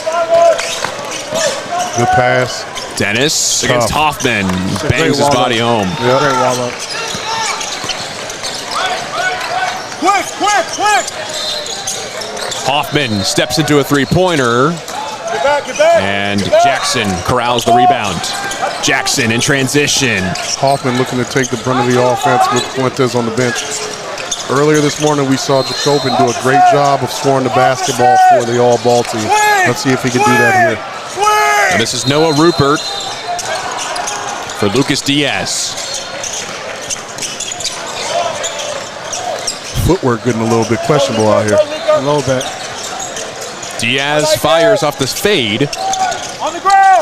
Good pass. Dennis against Hoffman. a Bangs great his wall body home. Yep. Great wall up. Hoffman steps into a three-pointer. And Jackson corrals the rebound. Jackson in transition. Hoffman looking to take the brunt of the offense with Fuentes on the bench. Earlier this morning, we saw Jacobin do a great job of scoring the basketball for the all-ball team. Let's see if he can do that here. And this is Noah Rupert for Lucas Diaz. Footwork getting a little bit questionable out here. A little bit. Diaz fires off this fade.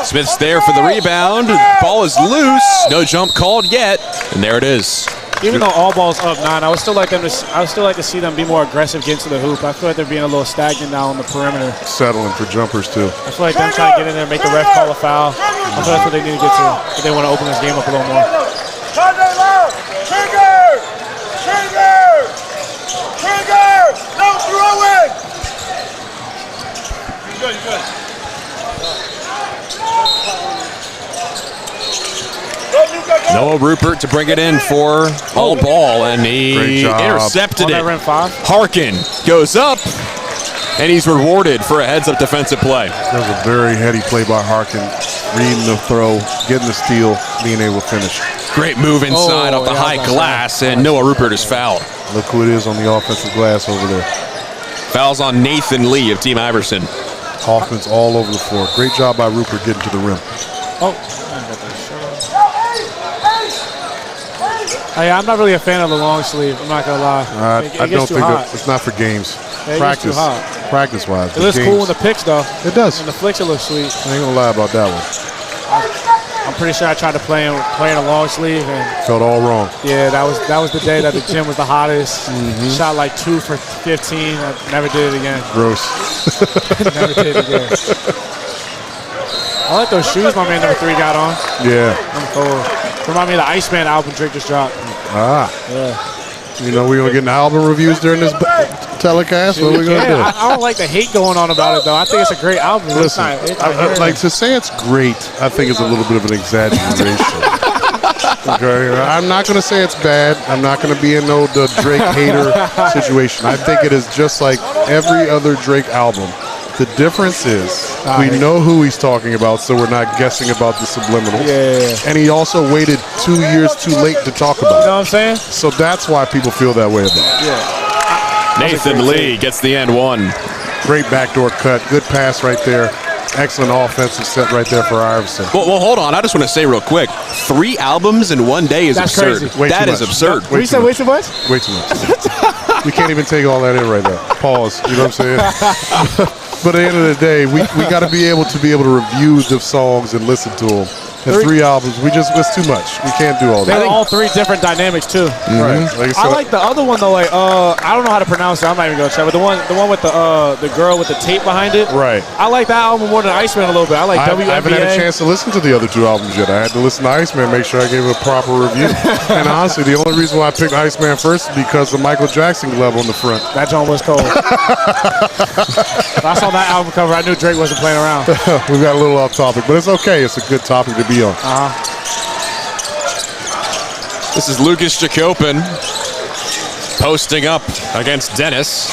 Smith's there for the rebound. Ball is loose. No jump called yet. And there it is. Even though all balls up 9, I would still like to see them be more aggressive getting to the hoop. I feel like they're being a little stagnant now on the perimeter. Settling for jumpers too. I feel like them trying to get in there and make the ref call a foul. I feel that's what they need to get to if they want to open this game up a little more. No throwing! You're good. Noah Rupert to bring it in for all ball, and he intercepted it. Harkin goes up, and he's rewarded for a heads-up defensive play. That was a very heady play by Harkin, reading the throw, getting the steal, being able to finish. Great move inside off the high glass, and Noah Rupert is fouled. Look who it is on the offensive glass over there. Fouls on Nathan Lee of Team Iverson. Hoffman's all over the floor. Great job by Rupert getting to the rim. Hey, I'm not really a fan of the long sleeve. I'm not gonna lie. I don't think it's not for games. Practice-wise. It looks cool in the pics, though. It does. In the flicks, it looks sweet. I ain't gonna lie about that one. I'm pretty sure I tried to play in a long sleeve and felt all wrong. Yeah, that was the day that the gym was the hottest. Shot like 2 for 15. I never did it again. Gross. Never did it again. I like those shoes my man number 3 got on. Yeah. I'm cool. Remind me of the Iceman album Drake just dropped. Yeah. You know, we're going to get an album reviews during this telecast? What are we going to do? I don't like the hate going on about it, though. I think it's a great album. Listen, like to say it's great, I think is a little bit of an exaggeration. Okay, I'm not going to say it's bad. I'm not going to be in the Drake hater situation. I think it is just like every other Drake album. The difference is we know who he's talking about, so we're not guessing about the subliminals. Yeah. And he also waited 2 years too late to talk about it. You know what I'm saying? So that's why people feel that way about it. Yeah. Nathan Lee gets the end one. Great backdoor cut. Good pass right there. Excellent offensive set right there for Iverson. Well, hold on. I just want to say real quick, 3 albums in one day is absurd. Crazy. That is absurd. Way too much? Way too much. We can't even take all that in right now. Pause. You know what I'm saying? But at the end of the day, we got to be able to review the songs and listen to them. And 3 albums, it's too much. We can't do all that. They're all 3 different dynamics too. Right. Like I like the other one though. Like I don't know how to pronounce it. I'm not even gonna try. But the one with the girl with the tape behind it. Right. I like that album more than Iceman a little bit. I like WNBA. I haven't had a chance to listen to the other 2 albums yet. I had to listen to Iceman, make sure I gave it a proper review. And honestly, the only reason why I picked Iceman first is because of Michael Jackson glove on the front. That joint was cold. I saw that album cover. I knew Drake wasn't playing around. We got a little off topic, but it's okay. It's a good topic to be on. This is Lucas Jacobin posting up against Dennis.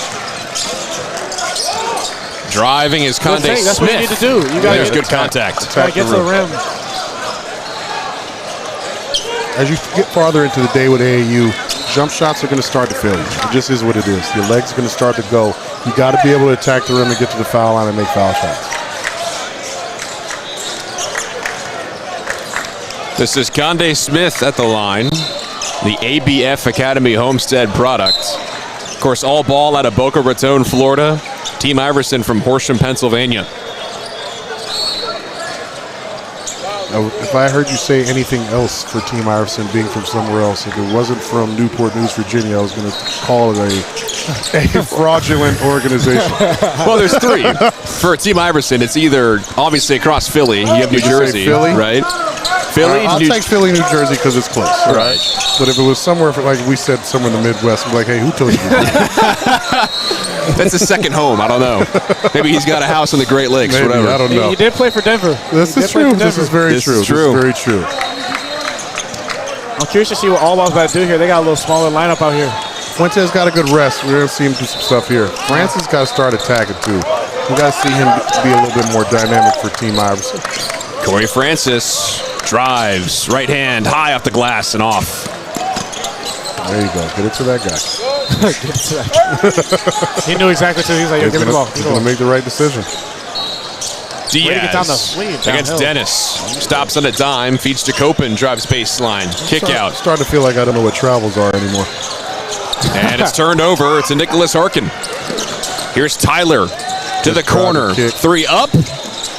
Driving is Conde Smith. That's what you need to do. You got There's good contact. Gotta get to the rim. As you get farther into the day with AAU, jump shots are going to start to fail you. It just is what it is. Your legs are going to start to go. You got to be able to attack the rim and get to the foul line and make foul shots. This is Conde Smith at the line, the ABF Academy Homestead product. Of course, all ball out of Boca Raton, Florida. Team Iverson from Horsham, Pennsylvania. If I heard you say anything else for Team Iverson being from somewhere else, if it wasn't from Newport News, Virginia, I was going to call it a fraudulent organization. Well, there's 3. For Team Iverson, it's either obviously across Philly. You have New Jersey, Philly? right? Philly, I'll take Philly, New Jersey because it's close. Right. But if it was somewhere, like we said, somewhere in the Midwest, I'm like, hey, who told you that? That's his second home. I don't know. Maybe he's got a house in the Great Lakes. Maybe, whatever. I don't know. He did play for Denver. This is true. This is very true. This is very true. I'm curious to see what All Ball's about to do here. They got a little smaller lineup out here. Fuentes got a good rest. We're going to see him do some stuff here. Francis got to start attacking, too. We got to see him be a little bit more dynamic for Team Iverson. Corey Francis drives, right hand, high off the glass and off. There you go. Get it to that guy. Get it to that guy. He knew exactly what to do. He was like, yo, give me the ball. He's going to make the right decision. Diaz against Dennis. Stops on a dime, feeds to Copen, drives baseline. Kick out. Starting to feel like I don't know what travels are anymore. And it's turned over to Nicholas Harkin. Here's Tyler to the corner. Three up,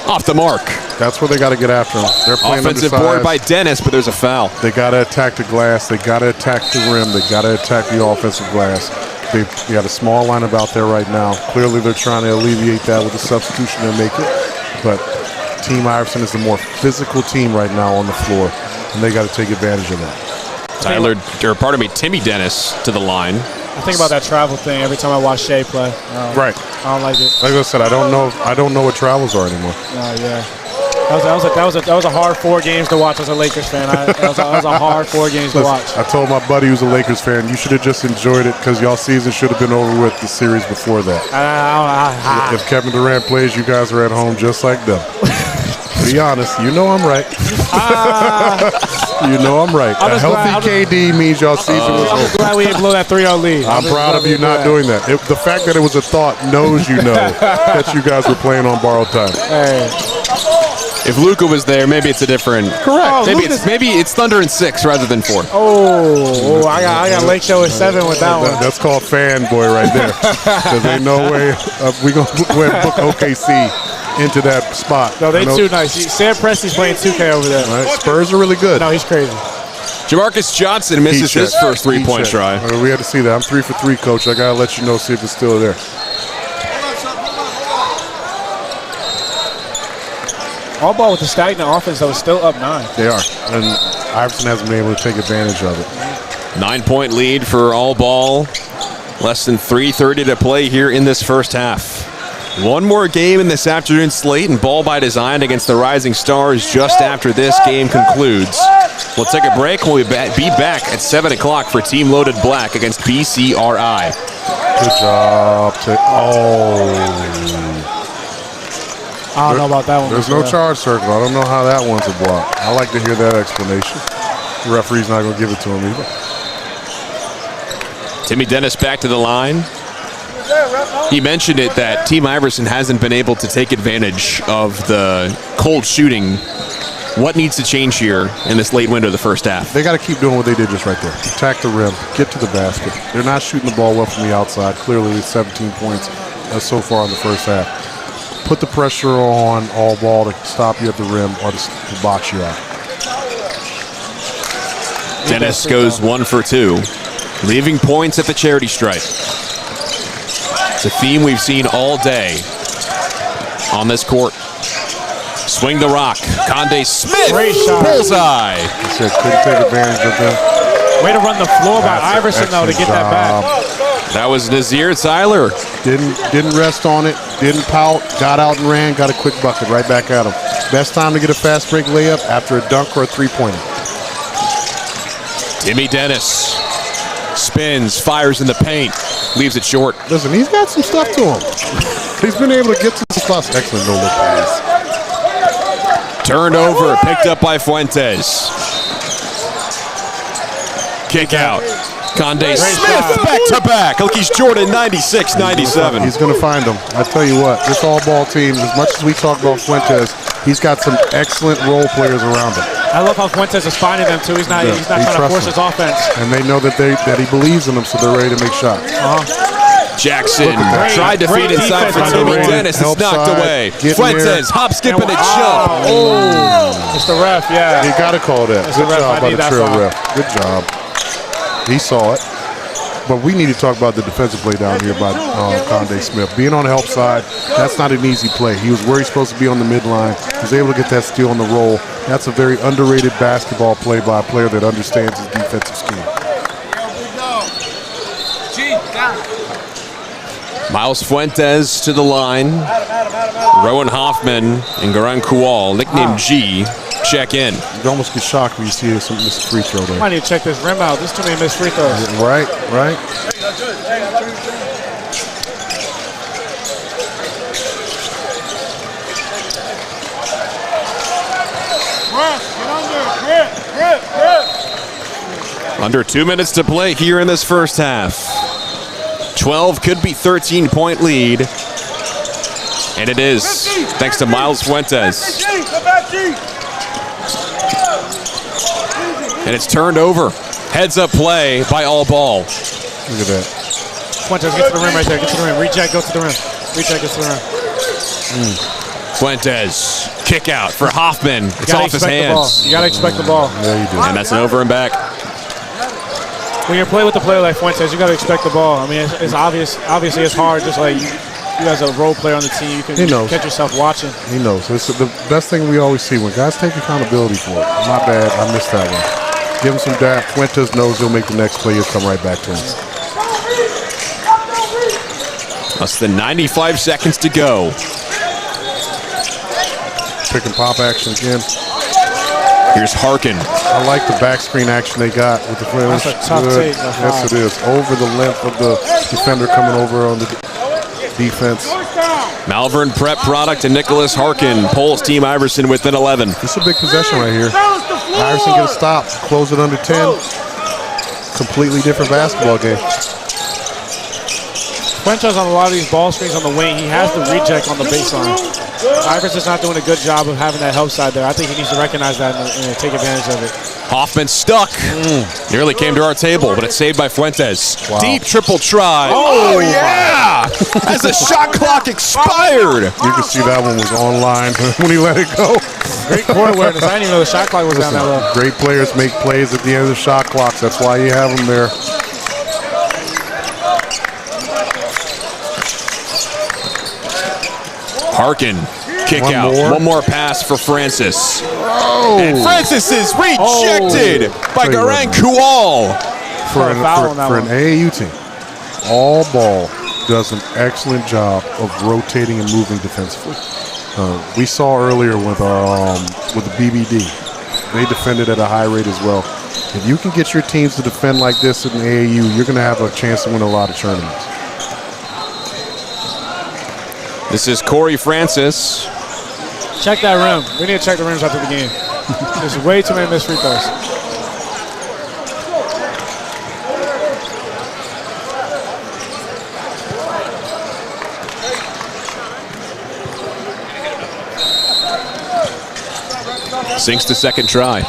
off the mark. That's where they got to get after him. They're playing offensive board by Dennis, but there's a foul. They got to attack the glass. They got to attack the rim. They got to attack the offensive glass. They got a small lineup out there right now. Clearly, they're trying to alleviate that with the substitution they're making. But Team Iverson is the more physical team right now on the floor, and they got to take advantage of that. Timmy Dennis to the line. I think about that travel thing every time I watch Shea play. Right. I don't like it. Like I said, I don't know what travels are anymore. Yeah. That was a hard 4 games to watch as a Lakers fan. That was a hard 4 games to watch. I told my buddy who's a Lakers fan, you should have just enjoyed it because y'all season should have been over with the series before that. If Kevin Durant plays, you guys are at home just like them. Be honest, you know I'm right. You know I'm right. A healthy KD means y'all season was over. I'm glad we didn't blow that 3-0 lead. I'm proud of you not doing that. The fact that it was a thought knows you know that you guys were playing on borrowed time. Hey. If Luka was there, maybe it's a different. Correct. Maybe it's Thunder in 6 rather than 4. I got Lake Show at 7 with that one. That's called fanboy right there. Because ain't no way we gonna book OKC into that spot. No, they too nice. Sam Presti's playing 2K over there. Right. Spurs are really good. No, he's crazy. Jamarcus Johnson misses his first 3-point try. We had to see that. I'm 3 for 3, coach. I gotta let you know, see if it's still there. All ball with the stagnant offense that was still up 9. They are. And Iverson hasn't been able to take advantage of it. 9-point lead for all ball. Less than 3:30 to play here in this first half. One more game in this afternoon slate, and Ball by Design against the Rising Stars just after this game concludes. We'll take a break. We'll be back at 7 o'clock for Team Loaded Black against BCRI. Good job. I don't know about that one. There's no charge circle. I don't know how that one's a block. I like to hear that explanation. The referee's not going to give it to him either. Timmy Dennis back to the line. He mentioned it that Team Iverson hasn't been able to take advantage of the cold shooting. What needs to change here in this late window of the first half? They got to keep doing what they did just right there. Attack the rim. Get to the basket. They're not shooting the ball well from the outside. Clearly, it's 17 points so far in the first half. Put the pressure on all ball to stop you at the rim or to box you out. Dennis goes 1 for 2, leaving points at the charity stripe. It's a theme we've seen all day on this court. Swing the rock. Conde Smith. Bullseye. He said couldn't take advantage of them. Way to run the floor by Iverson, though, to get that back. That was Nazir Tyler. Didn't rest on it. Didn't pout. Got out and ran. Got a quick bucket right back at him. Best time to get a fast break layup after a dunk or a 3-pointer. Timmy Dennis spins, fires in the paint, leaves it short. Listen, he's got some stuff to him. He's been able to get to some spots. Excellent no-look pass. Turned over, picked up by Fuentes. Kick out. Conde Smith back to back. Look, he's Jordan 96-97. He's going to find them. I tell you what, this all-ball team, as much as we talk about Fuentes, he's got some excellent role players around him. I love how Fuentes is finding them too. He's not trying to force his offense. And they know that he believes in them, so they're ready to make shots. Jackson tried to feed inside for Timmy Dennis. It's knocked away. Fuentes hop, skip, and a jump. Oh, it's the ref. Yeah, you got to call that. Good job by the trail ref. Good job. He saw it. But we need to talk about the defensive play down here by Conde Smith. Being on the help side, that's not an easy play. He was where he's supposed to be on the midline. He was able to get that steal on the roll. That's a very underrated basketball play by a player that understands his defensive scheme. Miles Fuentes to the line. Rowan Hoffman and Garan Kual, nicknamed G, check in. You almost get shocked when you see some missed free throw there. I need to check this rim out. There's too many missed free throws. Right. Under 2 minutes to play here in this first half. 12 could be 13-point lead. And it is, thanks to Miles Fuentes. And it's turned over. Heads up play by All Ball. Look at that. Fuentes, get to the rim right there. Get to the rim. Recheck, go to the rim. Recheck, get to the rim. Fuentes, kick out for Hoffman. It's off his hands. You got to expect the ball. Yeah, you do. And that's an over and back. When you're playing with a player like Fuentes, you got to expect the ball. I mean, it's obvious. Obviously, it's hard. Just like you as a role player on the team, you can catch yourself watching. He knows. It's the best thing we always see when guys take accountability for it. My bad, I missed that one. Give him some dap. Fuentes knows he'll make the next play. He'll come right back to him. Less than 95 seconds to go. Pick and pop action again. Here's Harkin. I like the back screen action they got with the That's a tough take. Yes, it is. Over the length of the defender coming over on the defense. Malvern Prep product and Nicholas Harkin pulls Team Iverson within 11. This is a big possession right here. Iverson get a stop, close it under 10. Completely different basketball game. Fuentes on a lot of these ball screens on the wing, he has the reject on the baseline. Iverson's not doing a good job of having that help side there. I think he needs to recognize that and take advantage of it. Hoffman stuck. Nearly came to our table, but it's saved by Fuentes. Wow. Deep triple try. Oh, yeah! As the shot clock expired. You can see that one was online when he let it go. Great court awareness. I didn't even know the shot clock was down that low. Great players make plays at the end of the shot clocks. That's why you have them there. Harkin, kick out. One more pass for Francis. Oh. And Francis is rejected by Garang Kual. For an AAU team, All Ball does an excellent job of rotating and moving defensively. We saw earlier with the BBD, they defended at a high rate as well. If you can get your teams to defend like this in the AAU, you're going to have a chance to win a lot of tournaments. This is Corey Francis. Check that rim. We need to check the rims after the game. There's way too many missed free throws. Sinks to second try.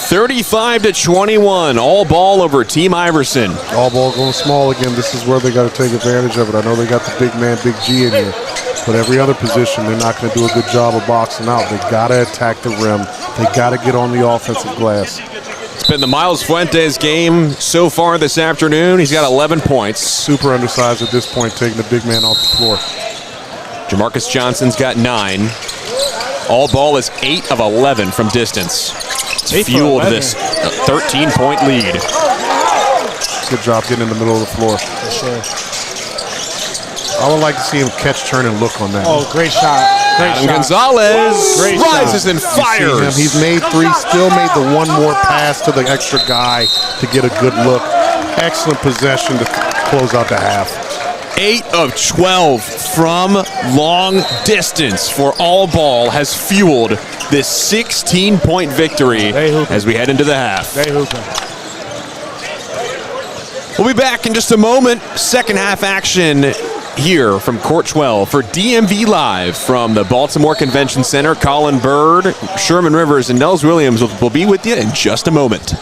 35-21. All Ball over Team Iverson. All Ball going small again. This is where they got to take advantage of it. I know they got the big man, Big G in here, but every other position, they're not going to do a good job of boxing out. They got to attack the rim. They got to get on the offensive glass. It's been the Miles Fuentes game so far this afternoon. He's got 11 points. Super undersized at this point, taking the big man off the floor. Jamarcus Johnson's got 9. All Ball is 8 of 11 from distance. It's fueled this 13-point lead. Good job getting in the middle of the floor. For sure. I would like to see him catch, turn, and look on that. Oh, great shot. Great Adam shot. Gonzalez Great rises shot. and fires. He's made 3, still made the one more pass to the extra guy to get a good look. Excellent possession to close out the half. 8 of 12 from long distance for All Ball has fueled this 16-point victory as we head into the half. They hooping. We'll be back in just a moment. Second half action here from Court 12 for DMV Live from the Baltimore Convention Center. Colin Bird, Sherman Rivers, and Nels Williams will be with you in just a moment.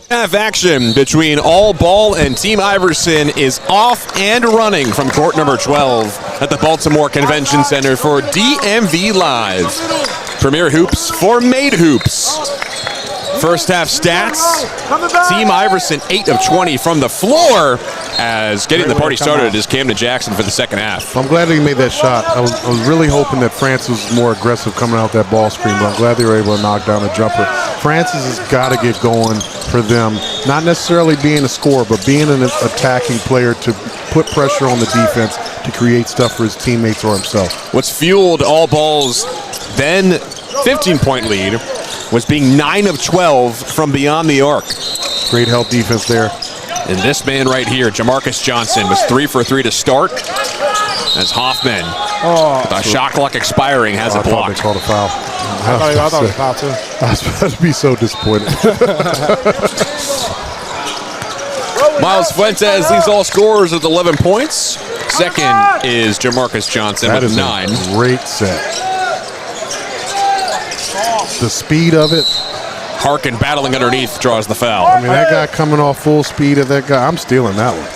Half action between All Ball and Team Iverson is off and running from court number 12 at the Baltimore Convention Center for DMV Live. Premier Hoops for Made Hoops. First half stats, Team Iverson 8 of 20 from the floor, as getting the party started is Camden Jackson for the second half. I'm glad he made that shot. I was really hoping that Francis was more aggressive coming out that ball screen, but I'm glad they were able to knock down a jumper. Francis has got to get going for them, not necessarily being a scorer, but being an attacking player to put pressure on the defense to create stuff for his teammates or himself. What's fueled All Ball's then 15-point lead was being 9 of 12 from beyond the arc. Great help defense there. And this man right here, Jamarcus Johnson, was 3 for 3 to start. As Hoffman, the shot clock expiring, has it blocked. I thought they called a foul. I thought it was a foul too. I was about to be so disappointed. Miles Fuentes leads all scorers with 11 points. Second is Jamarcus Johnson with 9. A great set. The speed of it. Harkin battling underneath draws the foul. I mean, that guy coming off full speed of that guy, I'm stealing that one.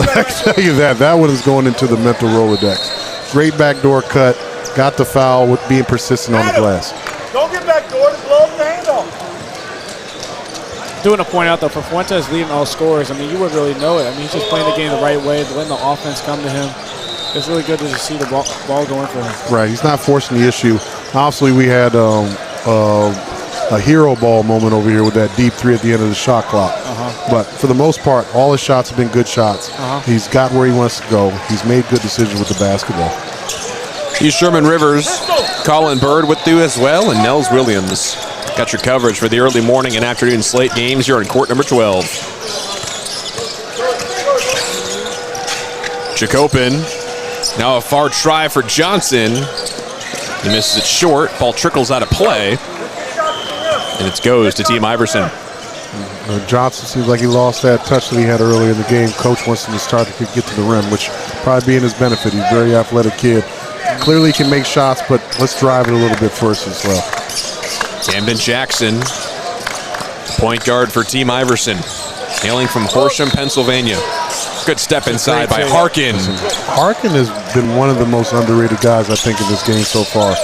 I can tell you that. That one is going into the mental Rolodex. Great backdoor cut. Got the foul with being persistent on the glass. Don't get backdoor to blow the hand off. Doing a point out though, for Fuentes leading all scorers, I mean, you wouldn't really know it. I mean, he's just playing the game the right way, letting the offense come to him. It's really good to just see the ball going for him. Right, he's not forcing the issue. Obviously, we had a hero ball moment over here with that deep three at the end of the shot clock. But for the most part, all his shots have been good shots. He's got where he wants to go. He's made good decisions with the basketball. He's Sherman Rivers, Colin Bird with you as well, and Nels Williams. Got your coverage for the early morning and afternoon slate games here on court number 12. Jacopin, now a far try for Johnson. He misses it short. Ball trickles out of play. And it goes to Team Iverson. Johnson seems like he lost that touch that he had earlier in the game. Coach wants him to start to get to the rim, which probably be in his benefit. He's a very athletic kid. Clearly can make shots, but let's drive it a little bit first as well. Camden Jackson, point guard for Team Iverson, hailing from Horsham, Pennsylvania. Good step inside by Harkin. Harkin has been one of the most underrated guys, I think, in this game so far.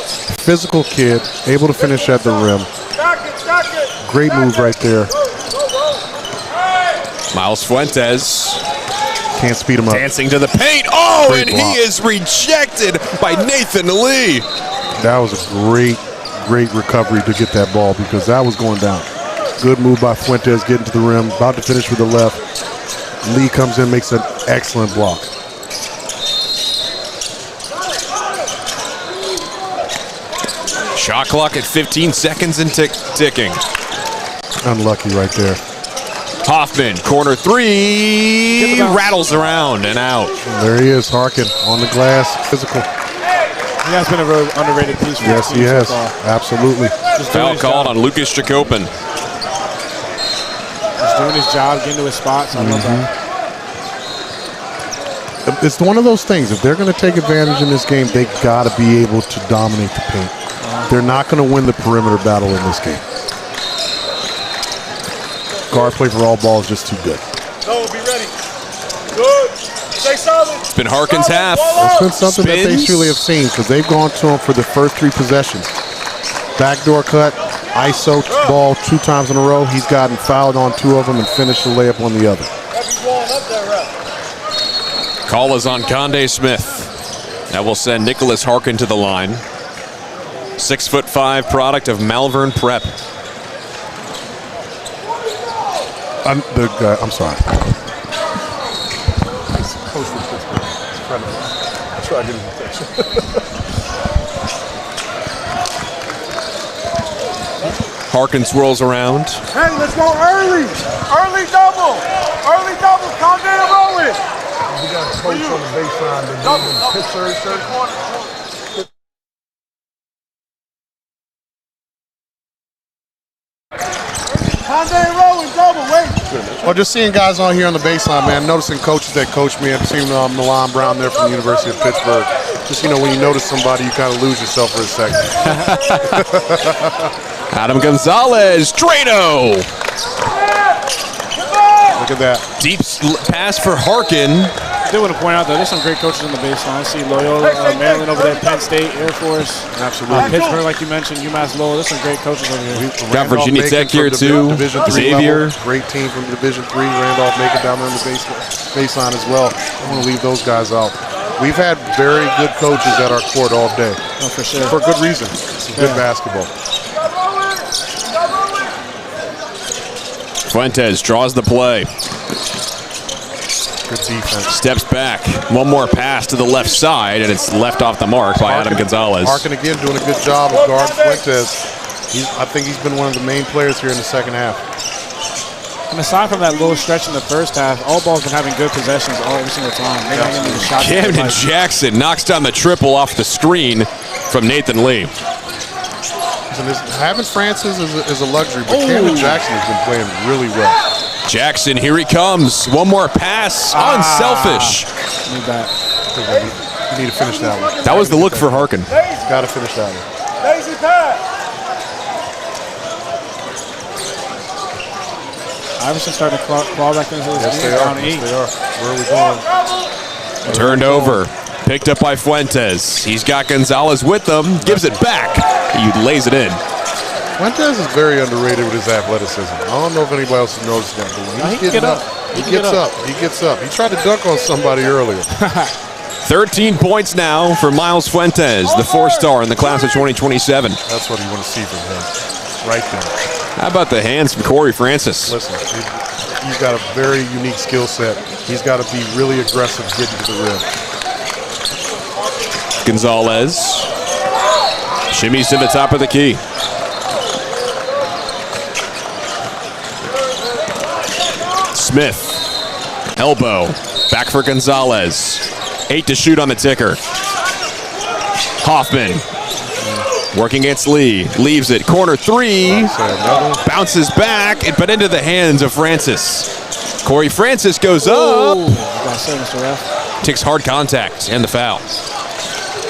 Physical kid, able to finish at the rim. Great move right there. Miles Fuentes. Can't speed him up. Dancing to the paint. Oh, Great and block. he is rejected by Nathan Lee. That was a great recovery to get that ball because that was going down. Good move by Fuentes, getting to the rim, about to finish with the left. Lee comes in, makes an excellent block. Shot clock at 15 seconds and ticking. Unlucky right there. Hoffman, corner three, rattles around and out. There he is, Harkin on the glass, physical. He has been a really underrated piece. Yes, he has. Absolutely. Foul called on Lucas Jacopin. He's doing his job, getting to his spots. I love that. It's one of those things. If they're going to take advantage in this game, they got to be able to dominate the paint. They're not going to win the perimeter battle in this game. Guard play for All Ball is just too good. No, be ready. Good. Stay solid. It's been Harkin's half. It's been something that they truly have seen because they've gone to him for the first 3 possessions. Backdoor cut, ISO ball 2 times in a row. He's gotten fouled on 2 of them and finished the layup on the other. Call is on Conde Smith. That will send Nicholas Harkin to the line. 6'5" product of Malvern Prep. I'm sorry. Coach from Pittsburgh. It's incredible. I try to get his attention. Harkin swirls around. Hey, let's go early. Early double. Early double. Calm down, roll it. We got a coach on the baseline that Pittsburgh third corner. Well, just seeing guys on here on the baseline, man, noticing coaches that coach me. I've seen Milan Brown there from the University of Pittsburgh. Just, when you notice somebody, you kind of lose yourself for a second. Adam Gonzalez, Drano. Look at that. Deep pass for Harkin. I do want to point out, though, there's some great coaches on the baseline. I see Loyola, Maryland over there, Penn State, Air Force. Absolutely. Pittsburgh, like you mentioned, UMass Lowell. There's some great coaches over here. Got Virginia Tech here, too. Xavier. Great team from Division III. Randolph making down on the baseline as well. I want to leave those guys out. We've had very good coaches at our court all day. Oh, for sure. For good reason. It's good basketball. Fuentes draws the play. Good defense. Steps back. One more pass to the left side, and it's left off the mark by Adam Gonzalez. Harkin again doing a good job of guard Fuentes. I think he's been one of the main players here in the second half. And aside from that little stretch in the first half, all ball's been having good possessions every single time. Camden Jackson knocks down the triple off the screen from Nathan Lee. Having Francis is a luxury, but Camden Jackson has been playing really well. Jackson, here he comes. One more pass. Unselfish. Need that. You need to finish that one. That was the look for Harkin. Got to finish that one. Lazy pass. Iverson starting to claw back into this game. Down 8. Yes, they are. Where are we going? Turned over. Picked up by Fuentes. He's got Gonzalez with them. Gives it back. He lays it in. Fuentes is very underrated with his athleticism. I don't know if anybody else has noticed that, but when he's getting up, he gets up. He gets up. He tried to dunk on somebody earlier. 13 points now for Miles Fuentes, the 4-star in the class of 2027. That's what you want to see from him. Right there. How about the hands from Corey Francis? Listen, he's got a very unique skill set. He's got to be really aggressive getting to the rim. Gonzalez shimmies to the top of the key. Smith, elbow, back for Gonzalez. 8 to shoot on the ticker. Hoffman working against Lee, leaves it. Corner 3, bounces back, but into the hands of Francis. Corey Francis goes up. Takes hard contact and the foul.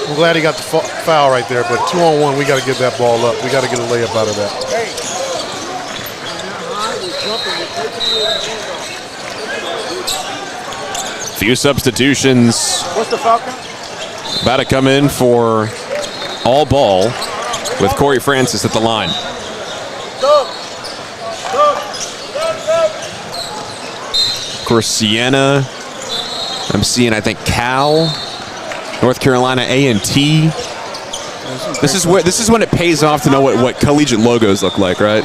I'm glad he got the foul right there, but 2-on-1, we got to get that ball up. We got to get a layup out of that. Few substitutions. What's the Falcon? About to come in for all ball with Corey Francis at the line. Of course, Siena. I'm seeing, I think, Cal, North Carolina A&T. This is when it pays off to know what collegiate logos look like, right?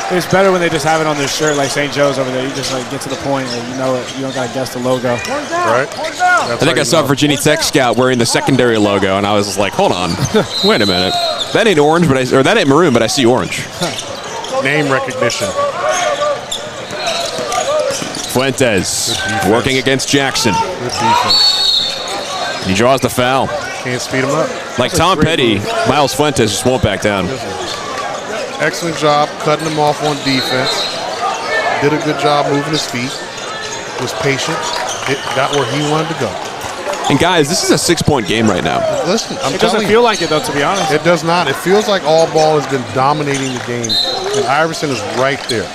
It's better when they just have it on their shirt, like St. Joe's over there. You just like get to the point and you know it. You don't gotta guess the logo. Right? I think I saw Virginia Tech scout wearing the secondary logo, and I was like, "Hold on, wait a minute. That ain't orange, or that ain't maroon, but I see orange." Name recognition. Fuentes working against Jackson. Good defense. He draws the foul. Can't speed him up. Like Tom Petty, Miles Fuentes just won't back down. Excellent job cutting him off on defense. Did a good job moving his feet. Was patient. It got where he wanted to go. And guys, this is a 6-point game right now. Listen, it doesn't feel like it though, to be honest. It does not. It feels like all ball has been dominating the game, and Iverson is right there.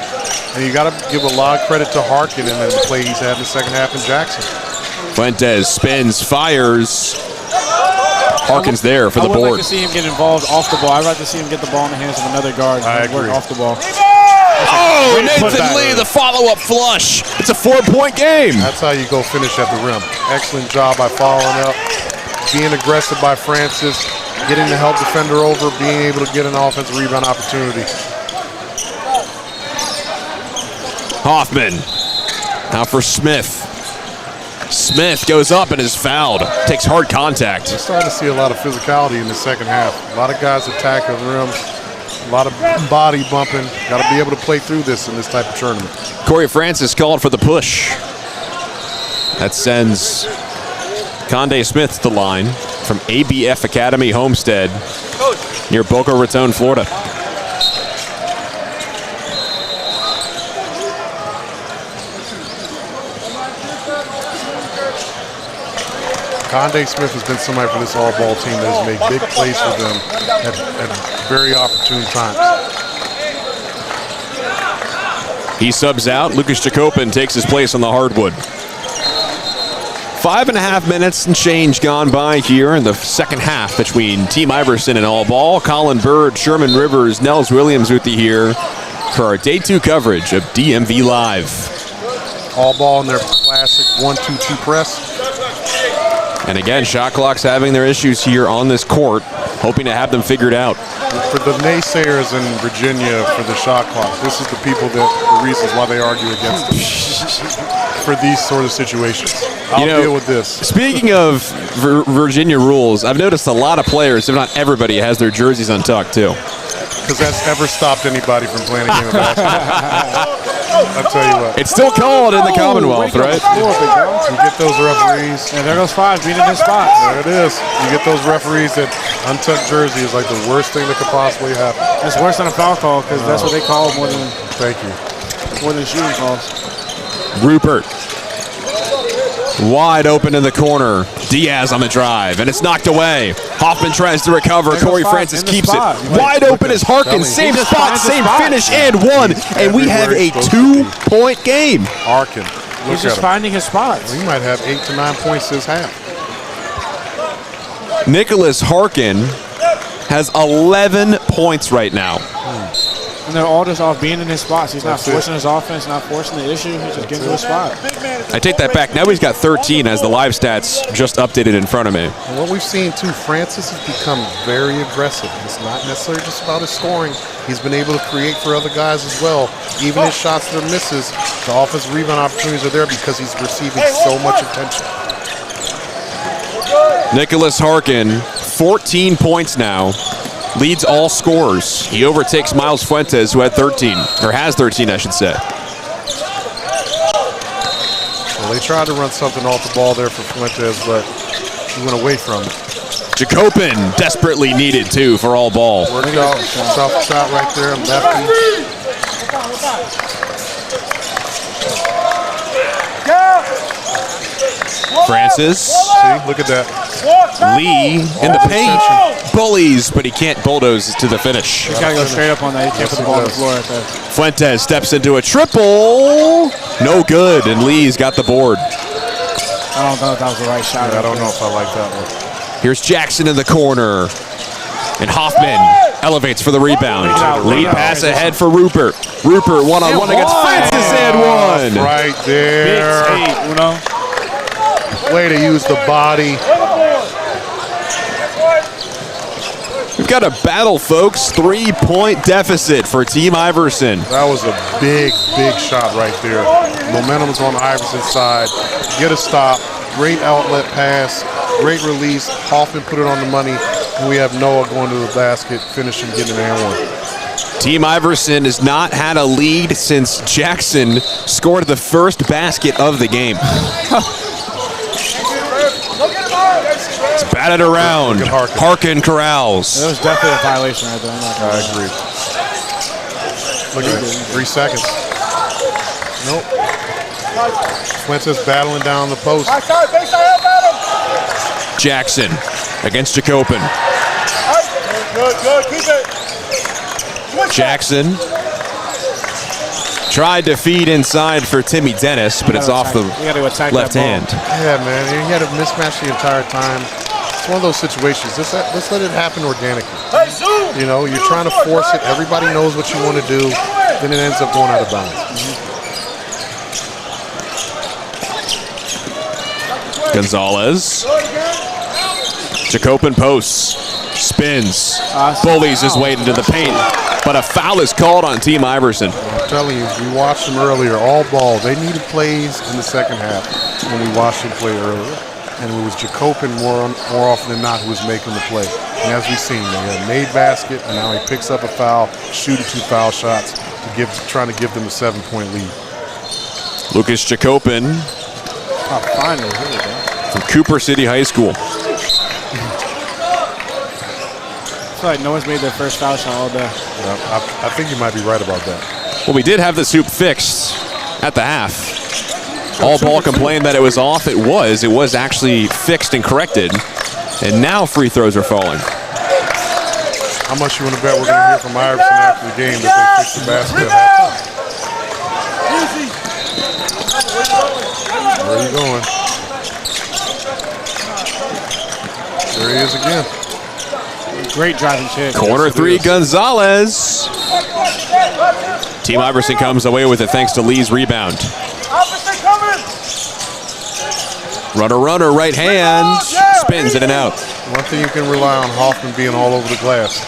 And you got to give a lot of credit to Harkin and the play he's had in the second half in Jackson. Fuentes spins, fires. Harkin's there for the board. I would like to see him get involved off the ball. I'd rather see him get the ball in the hands of another guard and work off the ball. Oh, Nathan Lee, the follow-up flush. It's a 4-point game. That's how you go finish at the rim. Excellent job by following up, being aggressive by Francis, getting the help defender over, being able to get an offensive rebound opportunity. Hoffman, now for Smith. Smith goes up and is fouled. Takes hard contact. We're starting to see a lot of physicality in the second half. A lot of guys attacking the rim. A lot of body bumping. Got to be able to play through this in this type of tournament. Corey Francis called for the push. That sends Conde Smith to the line from ABF Academy Homestead near Boca Raton, Florida. Conde Smith has been somebody for this all-ball team that has made big plays for them at very opportune times. He subs out. Lucas Jacopin takes his place on the hardwood. 5.5 minutes and change gone by here in the second half between Team Iverson and All Ball. Colin Bird, Sherman Rivers, Nels Williams with you here for our Day 2 coverage of DMV Live. All Ball in their classic 1-2-2 press. And again, shot clock's having their issues here on this court, hoping to have them figured out. For the naysayers in Virginia for the shot clock, this is the people the reasons why they argue against it. For these sort of situations. I'll deal with this. Speaking of Virginia rules, I've noticed a lot of players, if not everybody, has their jerseys untucked too. Because that's ever stopped anybody from playing a game of basketball. I'll tell you what. It's still called in the Commonwealth, right? You get those referees. And there goes 5 being in his spot. There it is. You get those referees that untucked jersey is like the worst thing that could possibly happen. It's worse than a foul call because that's what they call more than shooting calls. Rupert. Wide open in the corner. Diaz on the drive, and it's knocked away. Hoffman tries to recover. Corey Francis keeps it. Wide open is Harkin. Same spot, same finish, and one. And we have a 2-point game. Harkin. He's just finding his spots. He might have 8 to 9 points this half. Nicholas Harkin has 11 points right now. And they're all just off being in his spots. He's not forcing his offense, not forcing the issue. He's just getting to his spot. I take that back. Now he's got 13 as the live stats just updated in front of me. And what we've seen too, Francis has become very aggressive. It's not necessarily just about his scoring. He's been able to create for other guys as well. Even his shots that are misses, the offensive rebound opportunities are there because he's receiving so much attention. Nicholas Harkin, 14 points now. Leads all scorers. He overtakes Miles Fuentes, who had 13, or has 13, I should say. Well, they tried to run something off the ball there for Fuentes, but he went away from it. Jacopin desperately needed, too, for All Ball. Worked out, soft shot right there, lefty. Francis. See, look at that. Lee in the paint. Bullies, but he can't bulldoze to the finish. He's got to go straight up on that. He can't put the ball on the floor right there. Fuentes steps into a triple. No good, and Lee's got the board. I don't know if that was the right shot. Yeah, I don't know if I like that one. Here's Jackson in the corner. And Hoffman elevates for the rebound. Lead pass ahead for Rupert. Rupert one-on-one against Francis and one. Right there. Big 8, Uno. Way to use the body. We've got a battle, folks. 3-point deficit for Team Iverson. That was a big, big shot right there. Momentum's on Iverson's side. Get a stop. Great outlet pass. Great release. Hoffman put it on the money. And we have Noah going to the basket, finishing, getting an and one. Team Iverson has not had a lead since Jackson scored the first basket of the game. It's batted around. Harkin corrals. That was definitely a violation right there. I agree. Look at it. 3 seconds. Nope. Fuentes battling down the post. Jackson against Jacopin. Good, keep it. Jackson tried to feed inside for Timmy Dennis, but it's off the left hand. Yeah, man. He had a mismatch the entire time. It's one of those situations. Let's let it happen organically. You know, you're trying to force it. Everybody knows what you want to do. Then it ends up going out of bounds. Gonzalez. Jacopin posts. Spins. Bullies his way into the paint. But a foul is called on Team Iverson. I'm telling you, we watched them earlier. All ball. They needed plays in the second half when we watched them play earlier. And it was Jacopin more often than not who was making the play. And as we've seen, they had made basket, and now he picks up a foul, shooting 2 foul shots, trying to give them a 7-point lead. Lucas Jacopin Finally, here we go. from Cooper City High School. I feel like no one's made their first foul shot all day. Yeah, I think you might be right about that. Well, we did have this hoop fixed at the half. All Ball complained that it was off. It was actually fixed and corrected. And now free throws are falling. How much you want to bet we're going to hear from Iverson after the game that they fixed the basket at halftime? Where are you going? There he is again. Great driving kick. Corner three, Gonzalez. Team Iverson comes away with it thanks to Lee's rebound. Runner, right hand. Spins in and out. One thing you can rely on, Hoffman being all over the glass.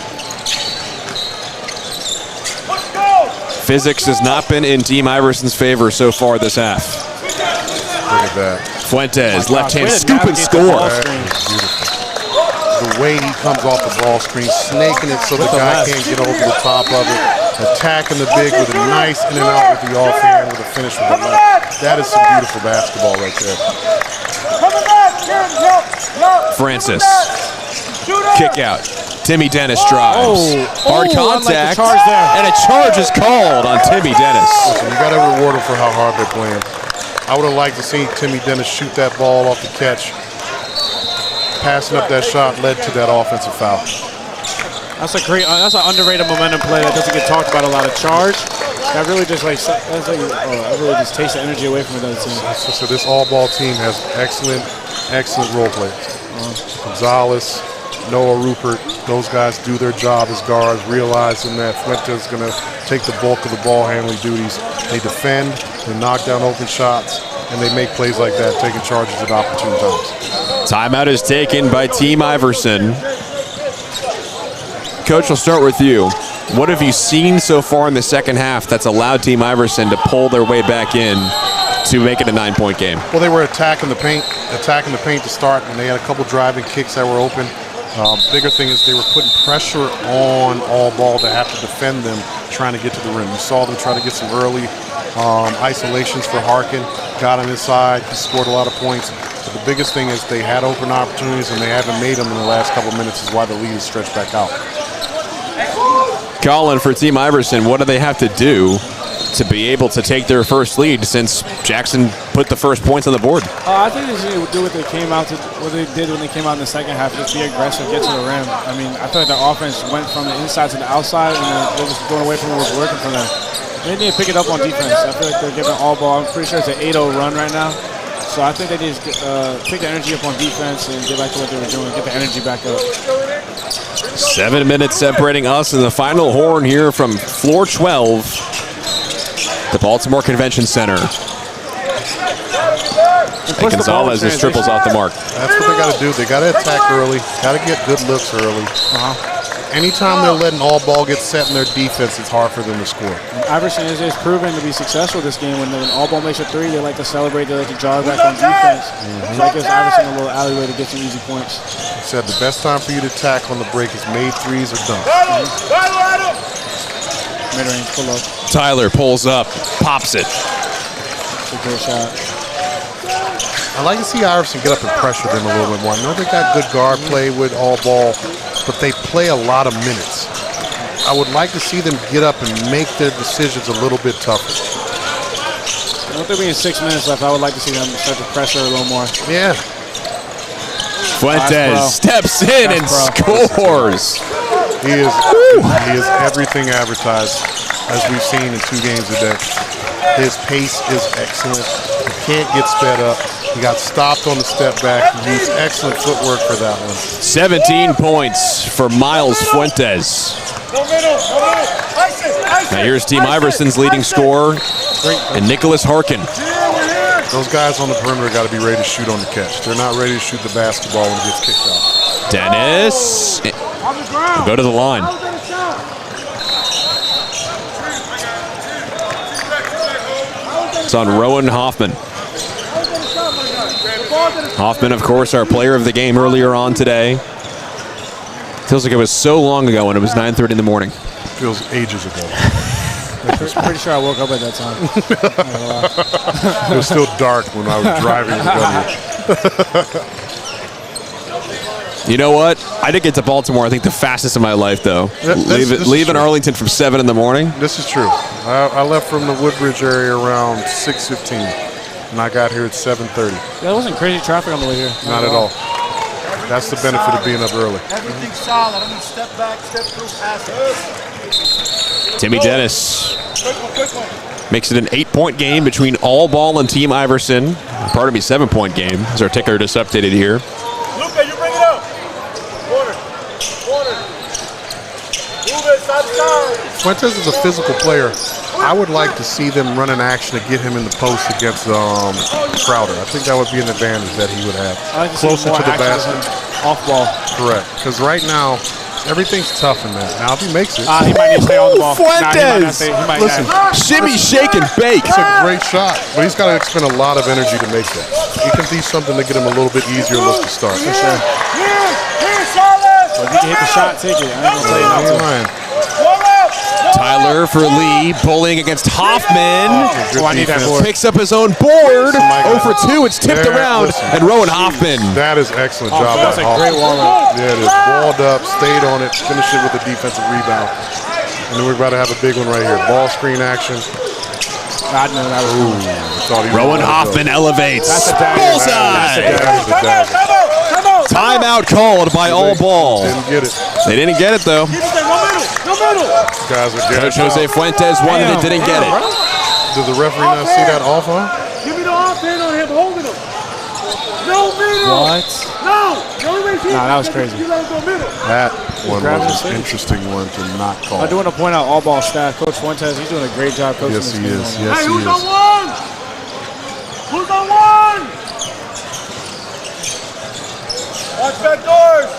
Physics has not been in Team Iverson's favor so far this half. Look at that. Fuentes, left hand scoop and score. The way he comes off the ball screen, snaking it so the guy can't get over the top of it, attacking the big with a nice in and out with the offhand with a finish with the left. That is some beautiful basketball right there. Francis, kick out. Timmy Dennis drives. Hard contact, and a charge is called on Timmy Dennis. Listen, you got to reward him for how hard they're playing. I would have liked to see Timmy Dennis shoot that ball off the catch. Passing up that shot led to that offensive foul. That's a great, that's an underrated momentum play that doesn't get talked about a lot. Of charge. That really just that really just takes the energy away from the other team. So this all-ball team has excellent role players. Gonzalez, Noah Rupert, those guys do their job as guards, realizing that Fuentes is going to take the bulk of the ball handling duties. They defend, they knock down open shots, and they make plays like that, taking charges at opportune times. Timeout is taken by Team Iverson. Coach, we'll start with you. What have you seen so far in the second half that's allowed Team Iverson to pull their way back in to make it a 9-point game? Well, they were attacking the paint to start, and they had a couple driving kicks that were open. Bigger thing is they were putting pressure on all ball to have to defend them trying to get to the rim. You saw them try to get some early isolations for Harkin, got him inside, he scored a lot of points. But the biggest thing is they had open opportunities and they haven't made them in the last couple minutes is why the lead is stretched back out. Colin, for Team Iverson, what do they have to do to be able to take their first lead since Jackson put the first points on the board? I think they should do what they did when they came out in the second half, just be aggressive, get to the rim. I mean, I feel like the offense went from the inside to the outside, and they was going away from what was working for them. They need to pick it up on defense. I feel like they're giving all ball. I'm pretty sure it's an 8-0 run right now. So I think they need to pick the energy up on defense and get back to what they were doing, get the energy back up. 7 minutes separating us in the final horn here from floor 12, the Baltimore Convention Center. And Gonzalez just triples off the mark. That's what they got to do. They got to attack early, got to get good looks early. Anytime they're letting all ball get set in their defense, it's hard for them to score. Iverson is proven to be successful this game. When all ball makes a three, they like to celebrate, they like to jar back on defense. So that gives Iverson a little alleyway to get some easy points. He said the best time for you to attack on the break is made threes or dunks. Mid-range, pull up. Tyler pulls up, pops it. That's a great shot. I like to see Iverson get up and pressure them a little bit more. I know they got good guard play with all ball, but they play a lot of minutes. I would like to see them get up and make their decisions a little bit tougher. I don't think we have 6 minutes left. I would like to see them start to pressure a little more. Yeah. Fuentes steps in and scores. He is everything advertised, as we've seen in 2 games a day. His pace is excellent. He can't get sped up. He got stopped on the step back. He used excellent footwork for that one. 17 points for Miles Fuentes. Now here's Team Iverson's leading scorer, and Nicholas Harkin. Those guys on the perimeter got to be ready to shoot on the catch. They're not ready to shoot the basketball when it gets kicked out. Dennis will go to the line. It's on Rowan Hoffman. Hoffman, of course, our player of the game earlier on today. Feels like it was so long ago when it was 9:30 in the morning. Feels ages ago. I'm pretty sure I woke up at that time. It was still dark when I was driving to W. You know what? I did get to Baltimore, I think, the fastest of my life, though. Leaving Arlington from 7 in the morning. This is true. I left from the Woodbridge area around 6:15, and I got here at 7:30. That wasn't crazy traffic on the way here. Not at all. That's the benefit of being up early. Everything's solid. I mean, step back, step through, pass it. Timmy Dennis makes it an 8-point game between all ball and Team Iverson. pardon me, 7-point game. As our ticker just updated here. Luca, you bring it up. Corner. Move it, side to side. Fuentes is a physical player. I would like to see them run an action to get him in the post against Crowder. I think that would be an advantage that he would have. I like to see Closer more to the action basket. off ball. Correct. Because right now, everything's tough in that. Now, if he makes it, He might need to stay on the ball. Fuentes! listen, Shimmy, shake, and bake. it's a great shot, but he's got to expend a lot of energy to make that. He can be something to get him a little bit easier look to start. For sure. Here, Charlotte. If you can hit the shot, take it. I ain't gonna tell you not He's to. lying. Tyler for Lee, bullying against Hoffman. Oh, I need that board. Picks up his own board. 0 for 2. It's tipped around, and Rowan Hoffman. That is excellent job. That's by a great Hoffman. warm-up. Yeah, it is. Balled up, stayed on it, finished it with a defensive rebound. And then we're about to have a big one right here. Ball screen action. God, no, that was Rowan Hoffman elevates. That's a dagger. Bullseye. That is a dagger. Timeout called by all ball. Didn't get it. They didn't get it, though. No middle. Guys are getting Coach Jose Fuentes wanted it, didn't get it. Did the referee not see that off on? Give me the offhand on him, holding him. No middle. What? No. The only way Nah, that was crazy. You let him go middle. That one grabbing was his an face. interesting one to not call. I do want to point out all ball staff. Coach Fuentes, he's doing a great job coaching Yes, this he team is. right now. Yes, Hey, he who's on is. one? Who's on one? Watch back doors.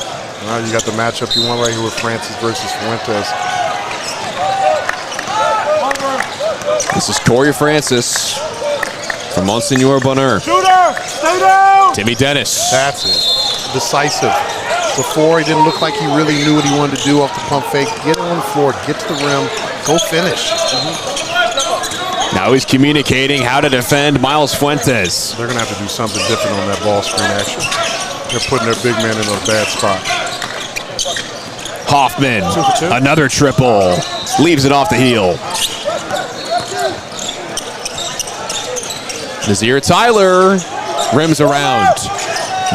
Now you got the matchup you want right here with Francis versus Fuentes. This is Corey Francis from Monsignor Bonheur. Shooter, stay down. Timmy Dennis. That's it. Decisive. Before, he didn't look like he really knew what he wanted to do off the pump fake. Get on the floor, get to the rim, go finish. Now he's communicating how to defend Miles Fuentes. They're going to have to do something different on that ball screen action. They're putting their big man in a bad spot. Hoffman, another triple. Leaves it off the heel. Nazir Tyler rims around.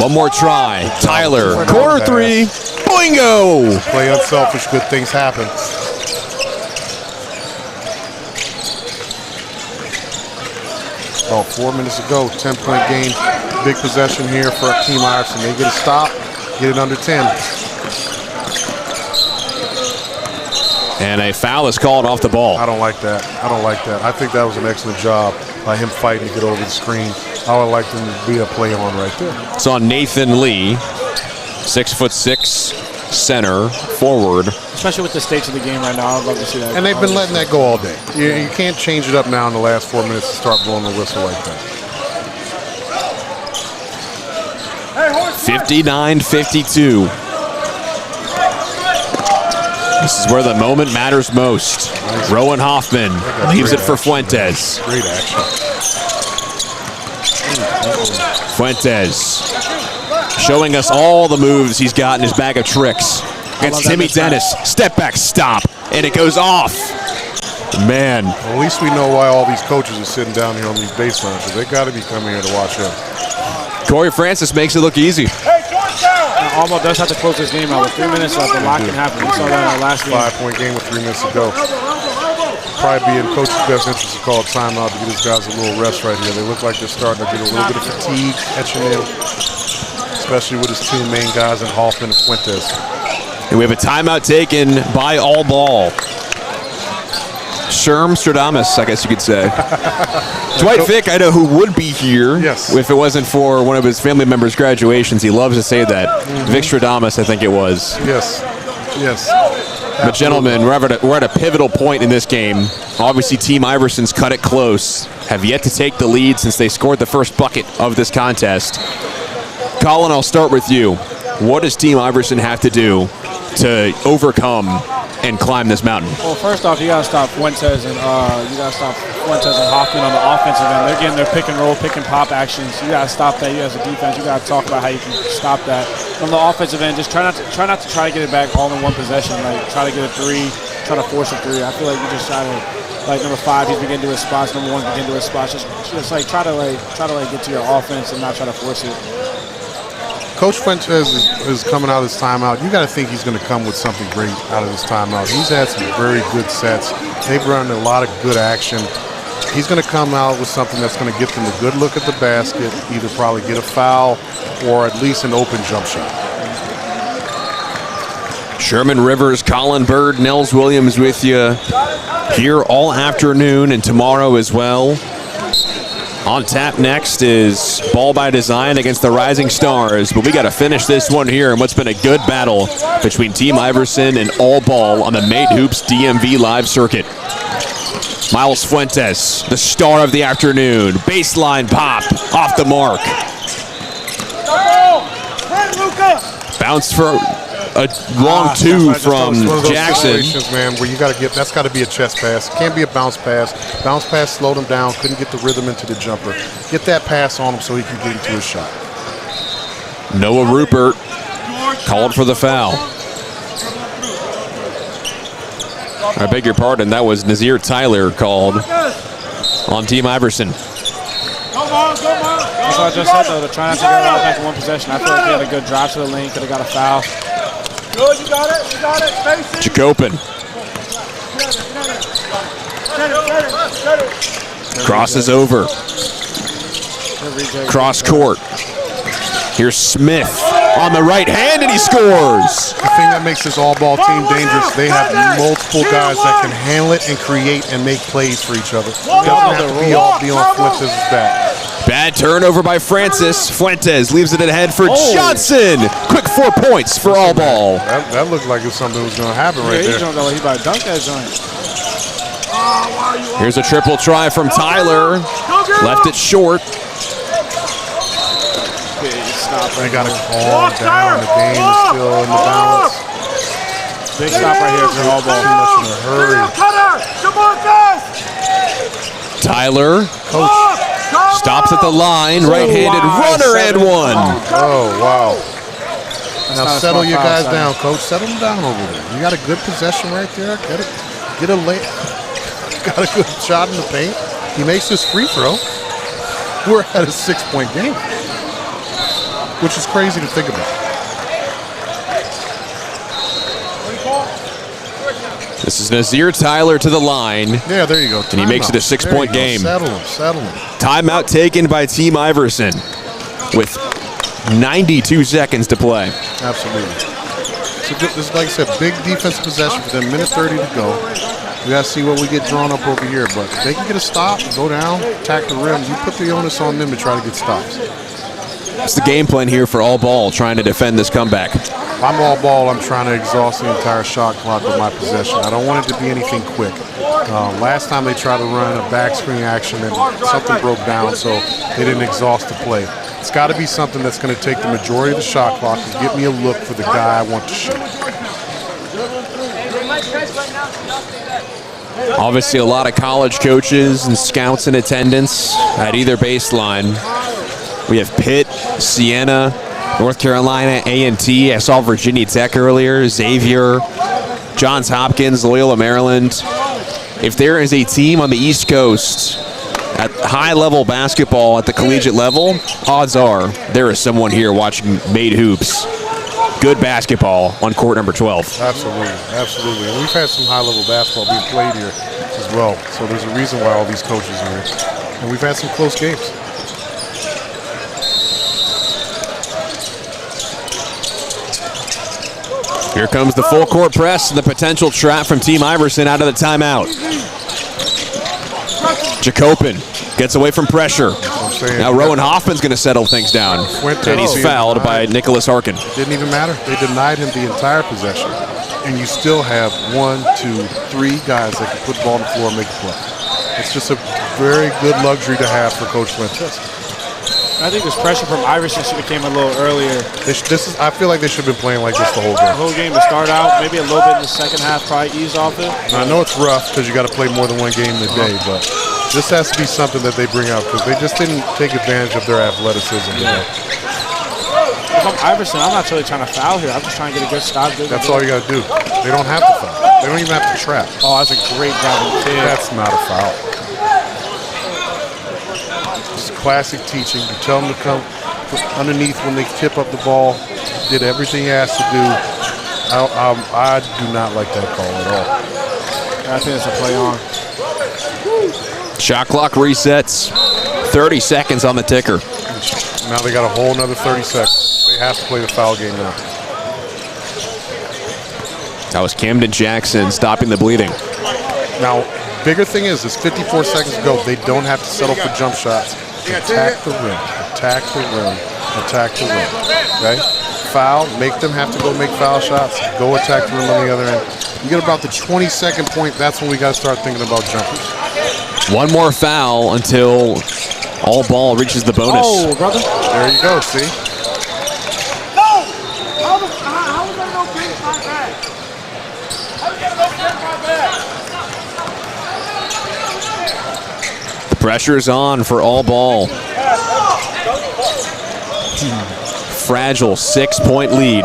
One more try. Tyler, corner three. Boingo! Play unselfish, good things happen. About 4 minutes to go, 10-point game. Big possession here for Team Iverson. They get a stop, get it under 10. And a foul is called off the ball. I don't like that. I don't like that. I think that was an excellent job by him fighting to get over the screen. I would like them to be a play on right there. It's on Nathan Lee, 6'6", center, forward. Especially with the stakes of the game right now, I'd love to see that. And they've been letting that go all day. You can't change it up now in the last 4 minutes to start blowing the whistle like that. 59-52. This is where the moment matters most. Rowan Hoffman leaves it for Fuentes. Great action. Fuentes showing us all the moves he's got in his bag of tricks. Against Timmy Dennis. Step back, stop. And it goes off. Man. Well, at least we know why all these coaches are sitting down here on these baselines, because they got to be coming here to watch him. Corey Francis makes it look easy. Almost does have to close this game out with 3 minutes left. A lot can happen. We saw that in our last game. 5-point game with 3 minutes to go. Probably be in coach's best interest to call a timeout to give these guys a little rest right here. They look like they're starting to get a little bit of fatigue etching in, especially with his two main guys in Hoffman and Fuentes. And we have a timeout taken by all ball. Shermstradamus, I guess you could say. Dwight Vick, I know who would be here if it wasn't for one of his family members' graduations. He loves to say that. Vic Stradamus, I think it was. Yes, yes. But gentlemen, we're at a pivotal point in this game. Obviously, Team Iverson's cut it close, have yet to take the lead since they scored the first bucket of this contest. Colin, I'll start with you. What does Team Iverson have to do to overcome and climb this mountain? Well, first off, you gotta stop Fuentes and Hoffman on the offensive end. They're getting their pick and roll, pick and pop actions. You gotta stop that. You as a defense, you gotta talk about how you can stop that. On the offensive end, just try not to try to get it back all in one possession. Like try to get a three, try to force a three. I feel like you just try to, like number 5, he's beginning to his spots. Number 1's beginning to his spots. Just like try to get to your offense and not try to force it. Coach Fuentes is coming out of this timeout. You got to think he's going to come with something great out of this timeout. He's had some very good sets. They've run a lot of good action. he's going to come out with something that's going to get them a good look at the basket, either probably get a foul or at least an open jump shot. Sherman Rivers, Colin Bird, Nels Williams with you here all afternoon and tomorrow as well. On tap next is Ball by Design against the Rising Stars, but we got to finish this one here in what's been a good battle between Team Iverson and All Ball on the Made Hoops DMV live circuit. Miles Fuentes, the star of the afternoon. Baseline pop off the mark. Bounce for a long two from Jackson. Man, where you got to get, that's got to be a chest pass. It can't be a bounce pass. Bounce pass slowed him down. Couldn't get the rhythm into the jumper. Get that pass on him so he can get into his shot. Noah Rupert called for the foul. I beg your pardon. That was Nazir Tyler called on Team Iverson. That's what I just said, though. To try not to get it all back in one possession. I feel like he had a good drive to the lane. Could have got a foul. Good, you got it, you got it. Jacopin. Crosses over. Cross court. Here's Smith on the right hand, and he scores. The thing that makes this all-ball team dangerous, they have multiple guys that can handle it and create and make plays for each other. It doesn't have to be all on Fuentes' back. Bad turnover by Francis. Fuentes leaves it ahead for Johnson. Quick 4 points for All Ball. That looked like it was something that was going to happen right there. He jumped like he about to dunk that joint. Here's a triple try from Tyler. Left it short. They got to calm down. The game is still in the balance. Big stop right here for All Ball. Too much in a hurry. Tyler stops at the line. Right-handed runner and one. Oh, wow. Now settle your guys down, coach. Settle them down over there. You got a good possession right there. Get a lay. Got a good shot in the paint. He makes his free throw. We're at a 6-point game, which is crazy to think about. This is Nazir Tyler to the line. Yeah, there you go. And he makes it a 6-point game. Settle him. Timeout taken by Team Iverson with 92 seconds to play. Absolutely. So this is, like I said, big defensive possession for them. Minute 30 to go. We got to see what we get drawn up over here. But if they can get a stop, go down, attack the rim, you put the onus on them to try to get stops. That's the game plan here for All Ball, trying to defend this comeback. If I'm All Ball, I'm trying to exhaust the entire shot clock with my possession. I don't want it to be anything quick. Last time they tried to run a back screen action and something broke down, so they didn't exhaust the play. It's got to be something that's going to take the majority of the shot clock and get me a look for the guy I want to shoot. Obviously, a lot of college coaches and scouts in attendance at either baseline. We have Pitt, Siena, North Carolina, A&T. I saw Virginia Tech earlier, Xavier, Johns Hopkins, Loyola, Maryland. If there is a team on the East Coast at high-level basketball at the collegiate level, odds are there is someone here watching Made Hoops. Good basketball on court number 12. Absolutely. And we've had some high-level basketball being played here as well. So there's a reason why all these coaches are here. And we've had some close games. Here comes the full court press and the potential trap from Team Iverson out of the timeout. Jacopin gets away from pressure. Now Rowan Hoffman's going to settle things down. And he's fouled by Nicholas Harkin. Didn't even matter. They denied him the entire possession. And you still have 1, 2, 3 guys that can put the ball on the floor and make a play. It's just a very good luxury to have for Coach Fuentes. I think this pressure from Iverson should have came a little earlier. I feel like they should have been playing like this the whole game. The whole game to start out, maybe a little bit in the second half, probably ease off it. Now, I know it's rough because you got to play more than one game in a day, but this has to be something that they bring out because they just didn't take advantage of their athleticism. Yeah. If I'm Iverson, I'm not really trying to foul here. I'm just trying to get a good stop. That's all you got to do. They don't have to foul. They don't even have to trap. Oh, that's a great driving kick. That's not a foul. It's classic teaching. You tell them to come underneath when they tip up the ball. Did everything he has to do. I do not like that call at all. I think it's a play on. Shot clock resets. 30 seconds on the ticker. Now they got a whole another 30 seconds. They have to play the foul game now. That was Camden Jackson stopping the bleeding. Now, bigger thing is, there's 54 seconds to go. They don't have to settle for jump shots. Attack the rim, attack the rim, attack the rim. Okay? Foul, make them have to go make foul shots. Go attack the rim on the other end. You get about the 22nd point, that's when we got to start thinking about jumpers. One more foul until all ball reaches the bonus. Oh, brother. There you go, see? No! How was there no big my bag? How did there no big my bag? The pressure's on for all ball. Fragile 6-point lead.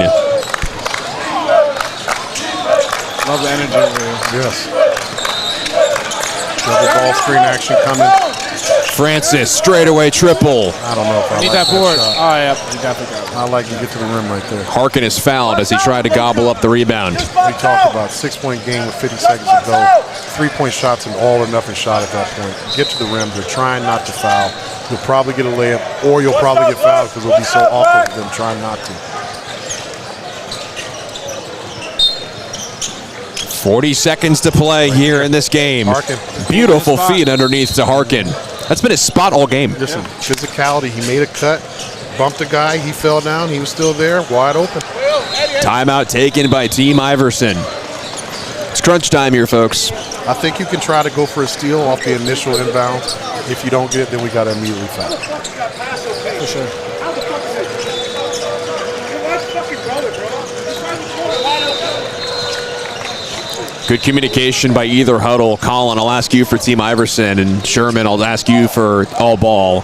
Love the energy over here. Yes. Double ball screen action coming. Francis, straightaway triple. I don't know if I Need like that board. shot. Oh, yeah. You definitely got it. I like you get to the rim right there. Harkin is fouled as he tried to gobble up the rebound. We talked about 6-point game with 50 seconds to go. 3-point shots, an all or nothing shot at that point. Get to the rim. They're trying not to foul. You'll probably get a layup, or you'll probably get fouled because it'll be so awkward with them trying not to. 40 seconds to play here in this game. Harkin. Beautiful feed underneath to Harkin. That's been his spot all game. Listen, physicality. He made a cut, bumped a guy, he fell down, he was still there, wide open. Timeout taken by Team Iverson. It's crunch time here, folks. I think you can try to go for a steal off the initial inbound. If you don't get it, then we got to immediately foul. For sure. Good communication by either huddle. Colin, I'll ask you for Team Iverson, and Sherman, I'll ask you for all ball.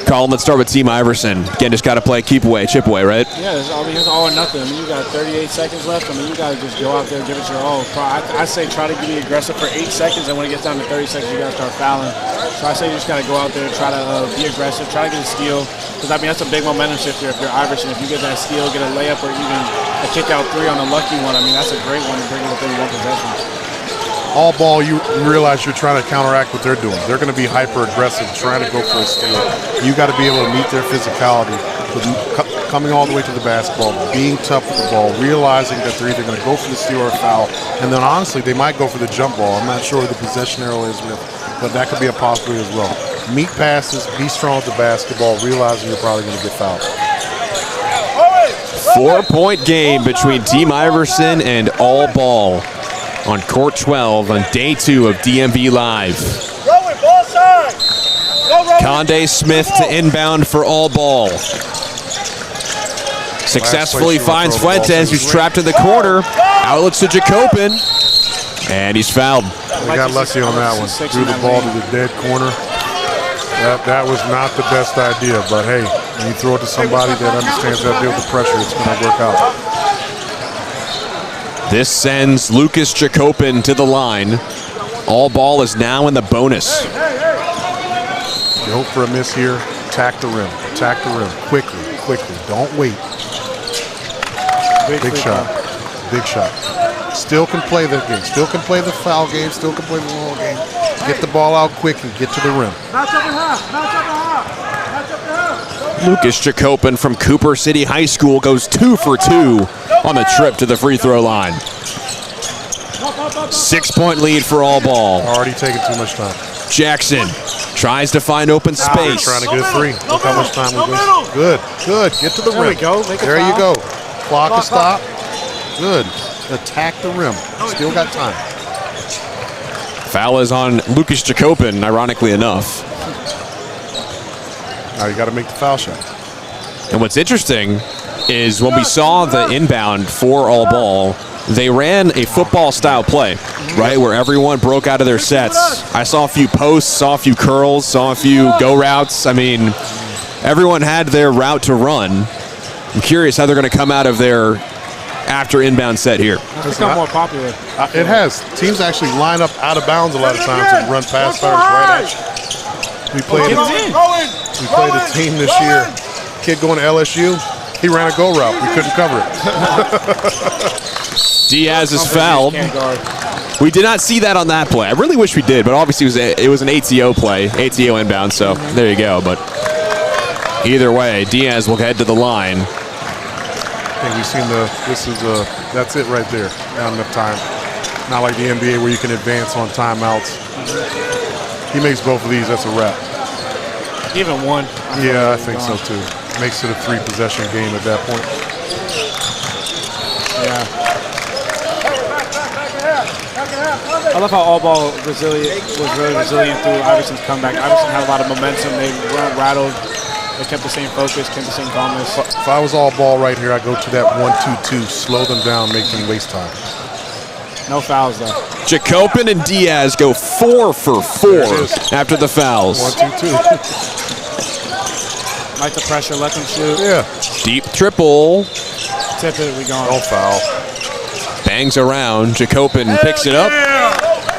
Colin, let's start with Team Iverson. Again, just got to play keep away, chip away, right? Yeah, it's all or nothing. I mean, you got 38 seconds left. I mean, you got to just go out there and give it your all. I say try to be aggressive for 8 seconds, and when it gets down to 30 seconds, you got to start fouling. So I say you just got to go out there and try to be aggressive, try to get a steal. Because, I mean, that's a big momentum shifter if you're Iverson. If you get that steal, get a layup, or even a kick-out 3 on a lucky one, I mean, that's a great one to bring within one possession. All ball, you realize you're trying to counteract what they're doing. They're going to be hyper-aggressive, trying to go for a steal. You got to be able to meet their physicality, with coming all the way to the basketball, being tough with the ball, realizing that they're either going to go for the steal or a foul, and then honestly, they might go for the jump ball. I'm not sure who the possession arrow is with, but that could be a possibility as well. Meet passes, be strong with the basketball, realizing you're probably going to get fouled. 4-point game between Team Iverson and all ball on court 12 on day 2 of DMV Live. Rowan, ball side. Go, Rowan. Conde Smith to inbound for all ball. Successfully finds Fuentes, who's trapped in the corner. Outlets to Jacopin, and he's fouled. We got lucky on that one. Threw the ball to the dead corner. That was not the best idea, but hey, when you throw it to somebody that understands how to deal with the pressure, it's going to work out. This sends Lucas Jacopin to the line. All ball is now in the bonus. You hope for a miss here. Attack the rim. Attack the rim. Quickly. Don't wait. Big shot. Big shot. Still can play the game. Still can play the foul game. Still can play the long game. Get the ball out quick and get to the rim. Match up and half. Match up and half. Match up and half. Lucas Jacopin from Cooper City High School goes 2 for 2 on the trip to the free throw line. 6-point lead for all ball. Already taking too much time. Jackson tries to find open space. Trying to get a 3. Look how much time we wasted. Good. Get to the rim. There we go. Make a There you foul. go. Clock is stopped. Good. Attack the rim. Still got time. Foul is on Lucas Jacopin, ironically enough. Now you got to make the foul shot. And what's interesting is when we saw the inbound for all ball, they ran a football-style play, right, where everyone broke out of their sets. I saw a few posts, saw a few curls, saw a few go routes. I mean, everyone had their route to run. I'm curious how they're going to come out of their after inbound set here. It's become more popular. It has. Teams actually line up out of bounds a lot of times and run pass starters right at you. We played a team this year. Kid going to LSU, he ran a go route. We couldn't cover it. Diaz is fouled. We did not see that on that play. I really wish we did, but obviously it was an ATO play, ATO inbound, so there you go. But either way, Diaz will head to the line. I think we've seen that's it right there. Not enough time. Not like the NBA where you can advance on timeouts. He makes both of these, that's a wrap. Even one. Yeah, I think so too. Makes it a 3-possession game at that point. Yeah. I love how all ball was really resilient through Iverson's comeback. Iverson had a lot of momentum. They weren't rattled. They kept the same focus, kept the same calmness. If I was all ball right here, I'd go to that 1-2-2, slow them down, make them waste time. No fouls though. Jacopin and Diaz go 4 for 4 after the fouls. 1-2-2. Like the pressure, let them shoot. Yeah. Deep triple. Tip it, we gone. No foul. Bangs around. Jacopin picks it up.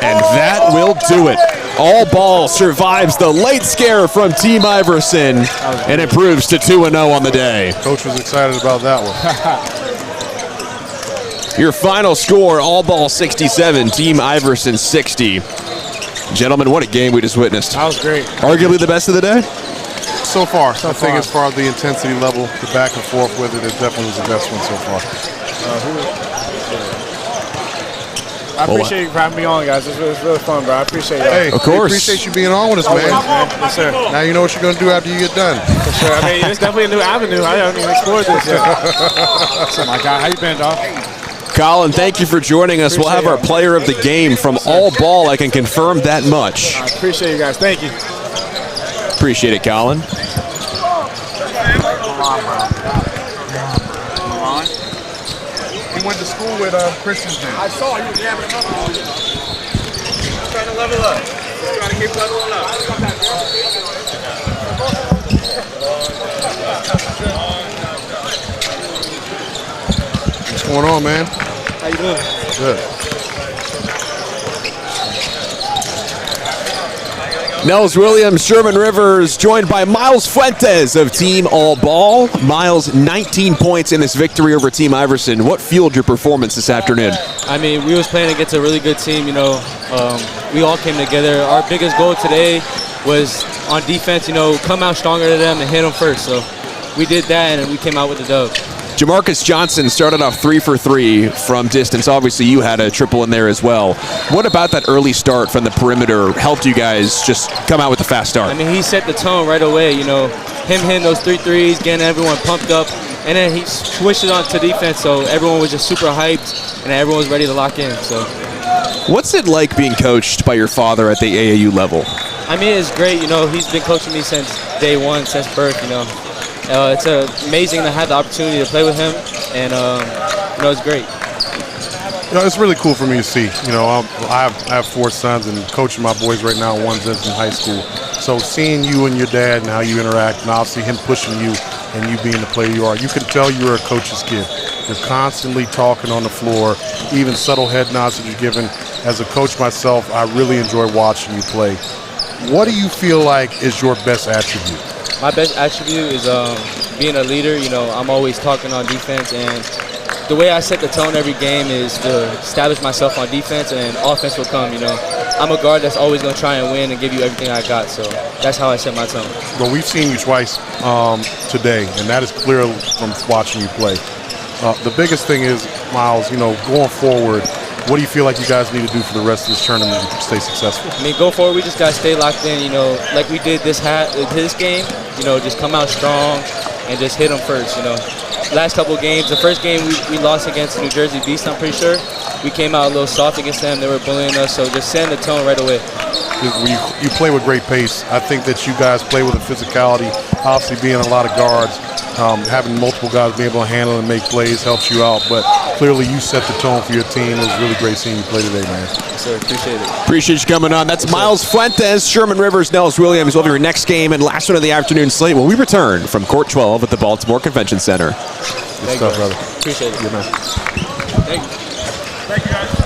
And that will do it. All ball survives the late scare from Team Iverson and improves to 2-0 on the day. Coach was excited about that one. Your final score, all ball 67, Team Iverson 60. Gentlemen, what a game we just witnessed. That was great. Arguably the best of the day? So far. I think as far as the intensity level, the back and forth with it definitely was the best one so far. I appreciate you having me on, guys. It was really fun, bro. I appreciate it. Hey, of course. We appreciate you being on with us, man. Yes, sir. Now you know what you're going to do after you get done. For sure. I mean, it's definitely a new avenue. I haven't even explored this yet. Oh, my God. How you been, dog? Colin, thank you for joining us. We'll have our player of the game from all ball. I can confirm that much. I appreciate you guys. Thank you. Appreciate it, Colin. He went to school with Christians. I saw you jamming him up. He's trying to level up. He's trying to keep leveling up. What's going on, man? How you doing? Good. Nels Williams, Sherman Rivers, joined by Miles Fuentes of Team All Ball. Miles, 19 points in this victory over Team Iverson. What fueled your performance this afternoon? I mean, we was playing against a really good team, you know. We all came together. Our biggest goal today was on defense, you know, come out stronger than them and hit them first. So we did that, and we came out with the dub. Jamarcus Johnson started off 3 for 3 from distance. Obviously, you had a triple in there as well. What about that early start from the perimeter helped you guys just come out with a fast start? I mean, he set the tone right away, you know. Him hitting those 3 threes, getting everyone pumped up, and then he switched it on to defense, so everyone was just super hyped, and everyone was ready to lock in. So, what's it like being coached by your father at the AAU level? I mean, it's great. You know, he's been coaching me since day one, since birth, you know. It's amazing to have the opportunity to play with him, and you know, it's great. You know, it's really cool for me to see. You know, I have 4 sons, and coaching my boys right now, one's in high school. So seeing you and your dad and how you interact, and obviously him pushing you and you being the player you are, you can tell you're a coach's kid. You're constantly talking on the floor, even subtle head nods that you're giving. As a coach myself, I really enjoy watching you play. What do you feel like is your best attribute? My best attribute is being a leader. You know, I'm always talking on defense, and the way I set the tone every game is to establish myself on defense, and offense will come. You know, I'm a guard that's always going to try and win and give you everything I got. So that's how I set my tone. Well, we've seen you twice today, and that is clear from watching you play. The biggest thing is, Miles, you know, going forward, what do you feel like you guys need to do for the rest of this tournament to stay successful? I mean, go forward, we just got to stay locked in, you know, like we did this game, you know, just come out strong and just hit them first, you know. Last couple of games, the first game we lost against New Jersey Beast, I'm pretty sure. We came out a little soft against them. They were bullying us, so just setting the tone right away. When you play with great pace, I think that you guys play with a physicality, obviously being a lot of guards, having multiple guys be able to handle and make plays helps you out, but clearly you set the tone for your team. It was really great seeing you play today, man. Yes, sir. Appreciate it. Appreciate you coming on. That's Miles Fuentes, Sherman Rivers, Nels Williams. We'll have your next game and last one of the afternoon slate when we return from Court 12 at the Baltimore Convention Center. Good stuff, brother. Appreciate it. Good man. Thank you. Thank you, guys.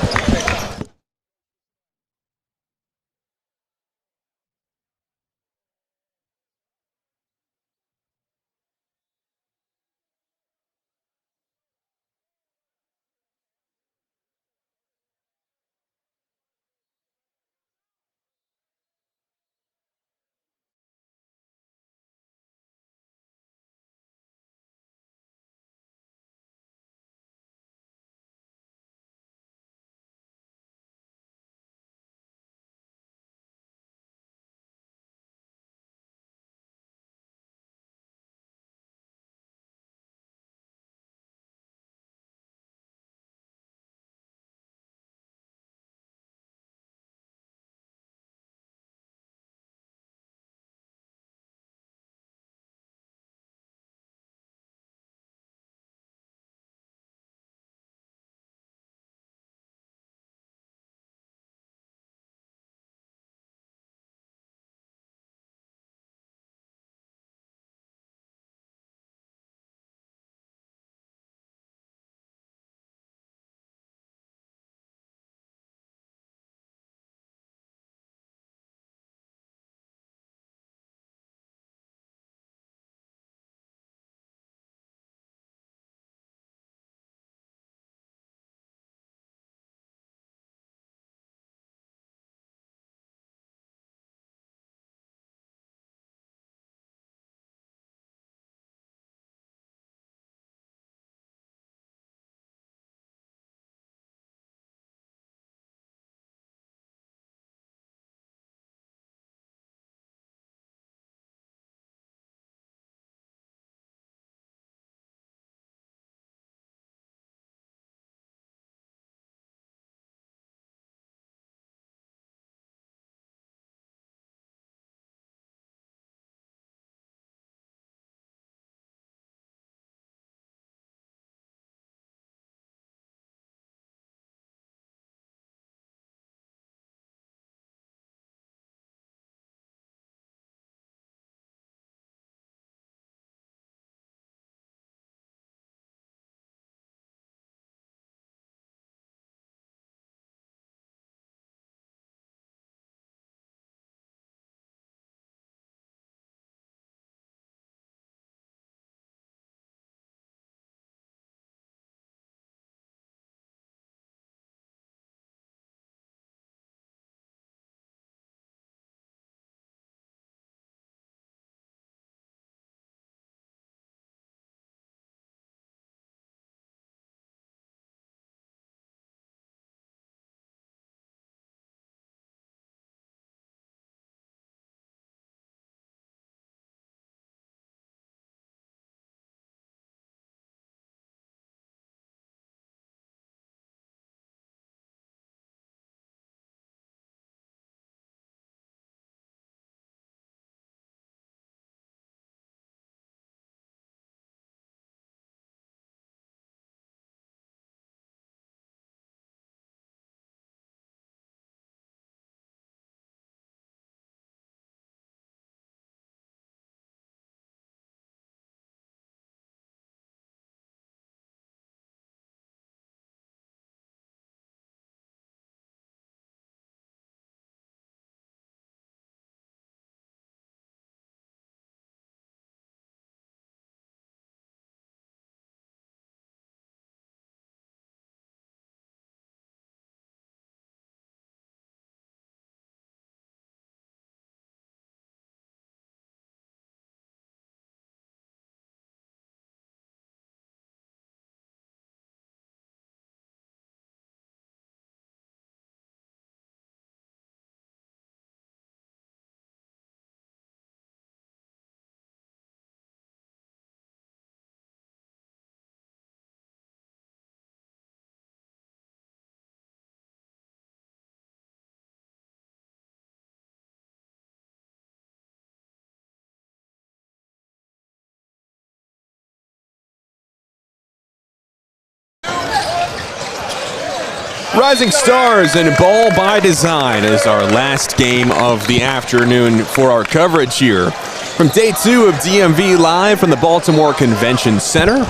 Rising Stars and Ball by Design is our last game of the afternoon for our coverage here. From day 2 of DMV Live from the Baltimore Convention Center,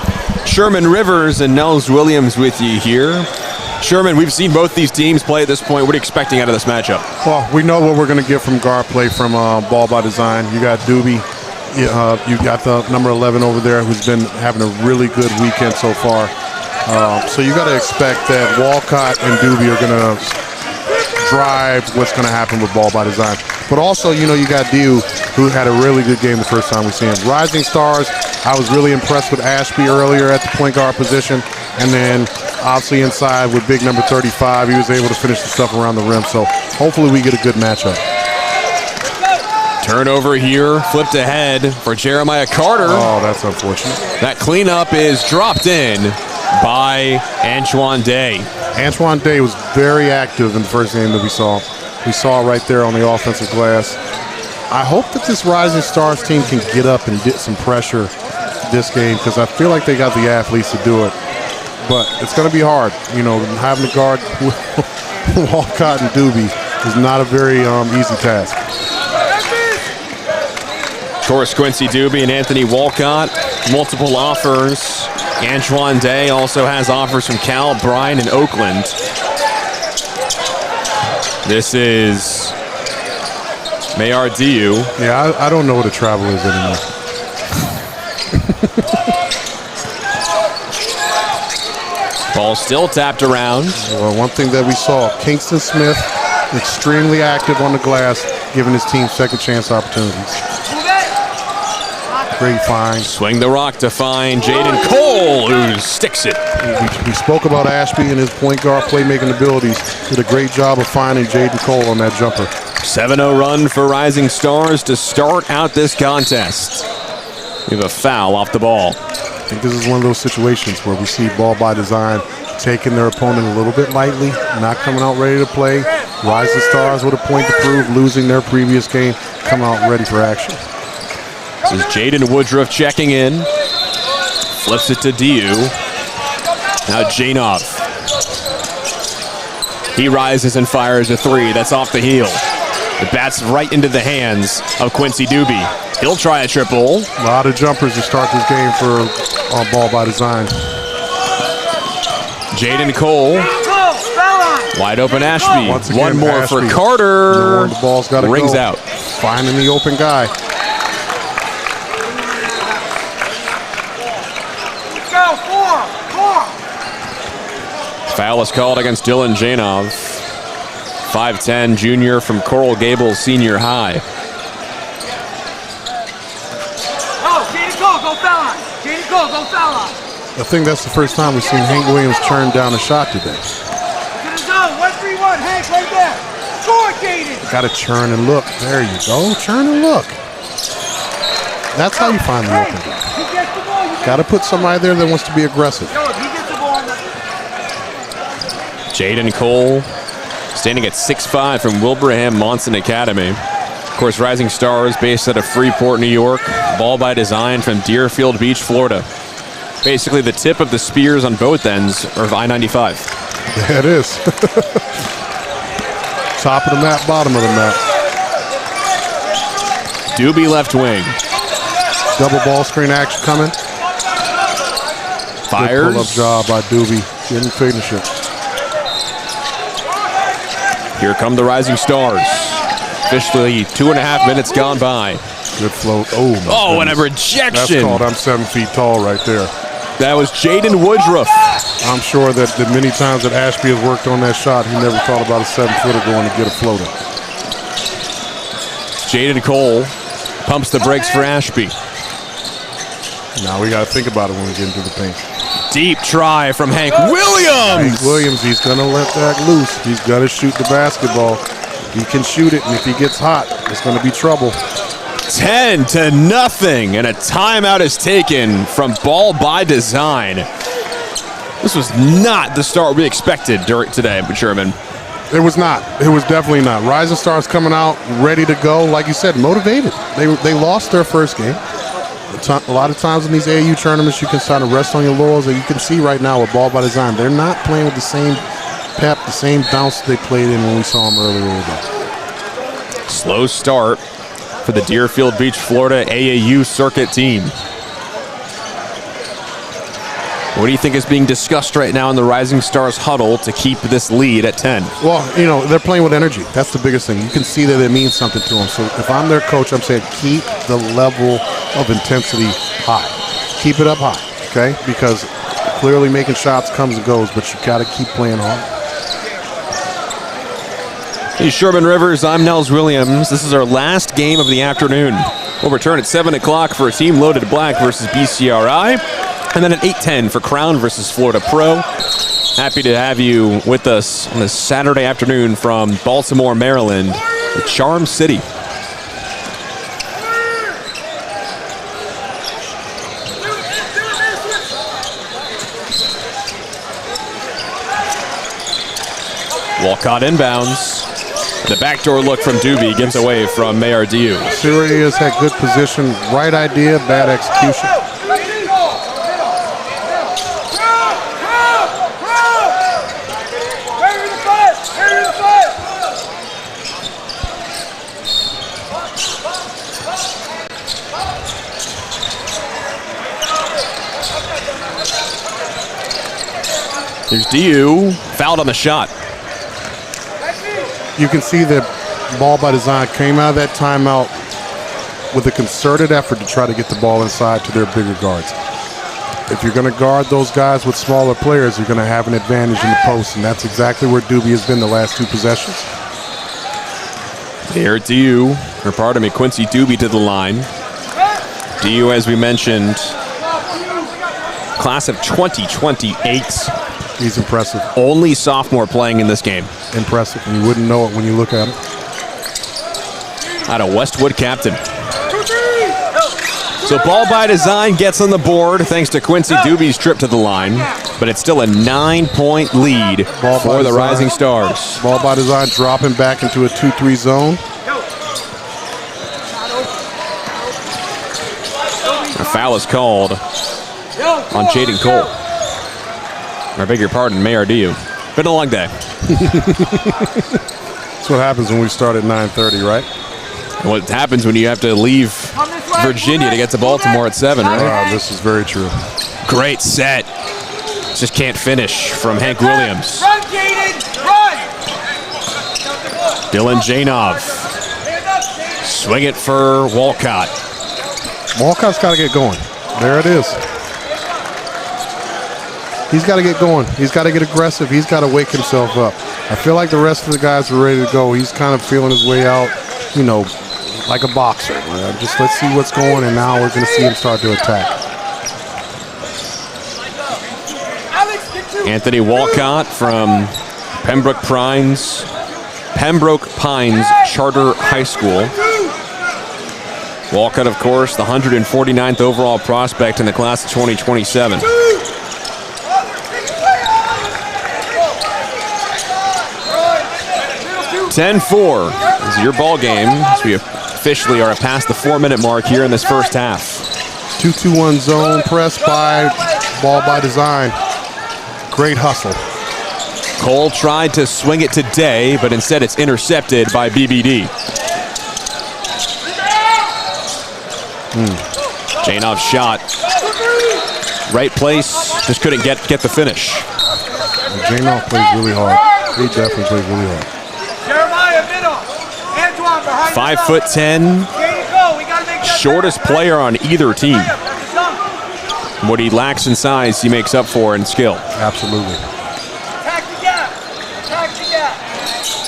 Sherman Rivers and Nels Williams with you here. Sherman, we've seen both these teams play at this point. What are you expecting out of this matchup? Well, we know what we're going to get from guard play from Ball by Design. You got Doobie. You got the number 11 over there who's been having a really good weekend so far. So you got to expect that Walcott and Doobie are going to drive what's going to happen with Ball by Design. But also, you got Diu, who had a really good game the first time we see him. Rising Stars, I was really impressed with Ashby earlier at the point guard position. And then, obviously, inside with big number 35, he was able to finish the stuff around the rim. So hopefully we get a good matchup. Turnover here, flipped ahead for Jeremiah Carter. Oh, that's unfortunate. That cleanup is dropped in by Antoine Day. Antoine Day was very active in the first game that we saw. We saw right there on the offensive glass. I hope that this Rising Stars team can get up and get some pressure this game because I feel like they got the athletes to do it. But it's going to be hard. Having to guard Walcott and Doobie is not a very easy task. Of course, Quincy Doobie and Anthony Walcott, multiple offers. Antoine Day also has offers from Cal, Bryan, and Oakland. This is Mayar Diu. Yeah, I don't know what a travel is anymore. Ball still tapped around. Well, one thing that we saw, Kingston Smith, extremely active on the glass, giving his team second chance opportunities. Great find. Swing the rock to find Jaden Cole, who sticks it. We spoke about Ashby and his point guard playmaking abilities. Did a great job of finding Jaden Cole on that jumper. 7-0 run for Rising Stars to start out this contest. We have a foul off the ball. I think this is one of those situations where we see Ball by Design taking their opponent a little bit lightly, not coming out ready to play. Rising Stars with a point to prove, losing their previous game, come out ready for action. This is Jaden Woodruff checking in. Flips it to Diu. Now Janov. He rises and fires a 3. That's off the heel. The bat's right into the hands of Quincy Doobie. He'll try a triple. A lot of jumpers to start this game for Ball by Design. Jaden Cole. Wide open Ashby. Once again, one more Ashby. for Carter. The ball's got to Rings go. out. Finding the open guy. Foul is called against Dylan Janov. 5'10", junior from Coral Gables Senior High. I think that's the first time we've seen Hank Williams turn down a shot today. Got to churn and look. There you go. Churn and look. That's how you find the open guy. Got to put somebody there that wants to be aggressive. Jaden Cole standing at 6'5" from Wilbraham Monson Academy. Of course, Rising Stars based out of Freeport, New York. Ball by Design from Deerfield Beach, Florida. Basically the tip of the spears on both ends of I-95. Yeah, it is. Top of the map, bottom of the map. Doobie left wing. Double ball screen action coming. Fires. Good pull-up job by Doobie. Didn't finish it. Here come the Rising Stars. Officially 2.5 minutes gone by. Good float. Oh, my Oh, goodness. and a rejection. That's called I'm 7 feet tall right there. That was Jaden Woodruff. I'm sure that the many times that Ashby has worked on that shot, he never thought about a 7-footer going to get a floater. Jaden Cole pumps the brakes for Ashby. Now we got to think about it when we get into the paint. Deep try from Hank Williams. Hank Williams, he's going to let that loose. He's got to shoot the basketball. He can shoot it, and if he gets hot, it's going to be trouble. 10-0, and a timeout is taken from Ball by Design. This was not the start we expected during today, but Sherman. It was not. It was definitely not. Rising Stars coming out ready to go, like you said, motivated. They lost their first game. A lot of times in these AAU tournaments, you can kind of rest on your laurels, and you can see right now with Ball by Design, they're not playing with the same pep, the same bounce they played in when we saw them earlier today. Slow start for the Deerfield Beach, Florida AAU circuit team. What do you think is being discussed right now in the Rising Stars huddle to keep this lead at 10? Well, they're playing with energy. That's the biggest thing. You can see that it means something to them. So if I'm their coach, I'm saying keep the level of intensity high. Keep it up high, okay? Because clearly making shots comes and goes, but you got to keep playing hard. He's Sherman Rivers. I'm Nels Williams. This is our last game of the afternoon. We'll return at 7 o'clock for a Team Loaded Black versus BCRI. And then at 8:10 for Crown versus Florida Pro. Happy to have you with us on this Saturday afternoon from Baltimore, Maryland, the Charm City. Walcott inbounds. The backdoor look from Doobie gives away from Mayardiu. Sirius had good position, right idea, bad execution. There's DU, fouled on the shot. You can see that Ball by Design came out of that timeout with a concerted effort to try to get the ball inside to their bigger guards. If you're going to guard those guys with smaller players, you're going to have an advantage in the post, and that's exactly where Doobie has been the last 2 possessions. Here, Quincy Doobie to the line. DU, as we mentioned, class of 2028. He's impressive. Only sophomore playing in this game. Impressive. And you wouldn't know it when you look at him. Out of Westwood captain. So Ball by Design gets on the board thanks to Quincy Doobie's trip to the line. But it's still a 9-point lead for the Rising Stars. Ball by Design dropping back into a 2-3 zone. A foul is called on Jaden Cole. I beg your pardon, Mayardiu. Been a long day. That's what happens when we start at 9:30, right? What happens when you have to leave Virginia to get to Baltimore at 7, right? This is very true. Great set. Just can't finish from Hank Williams. Run, Jaden! Run! Dylan Janov. Swing it for Walcott. Walcott's got to get going. There it is. He's got to get going. He's got to get aggressive. He's got to wake himself up. I feel like the rest of the guys are ready to go. He's kind of feeling his way out, like a boxer. Just let's see what's going, and now we're going to see him start to attack. Anthony Walcott from Pembroke Pines Charter High School. Walcott, of course, the 149th overall prospect in the class of 2027. 10-4 is your ball game as we officially are past the 4-minute mark here in this first half. 2-2-1 zone press by Ball by Design. Great hustle. Cole tried to swing it today, but instead it's intercepted by BBD. Janov shot. Right place, just couldn't get the finish. Janov plays really hard. He definitely plays really hard. 5'10", shortest player on either team. What he lacks in size, he makes up for in skill. Absolutely.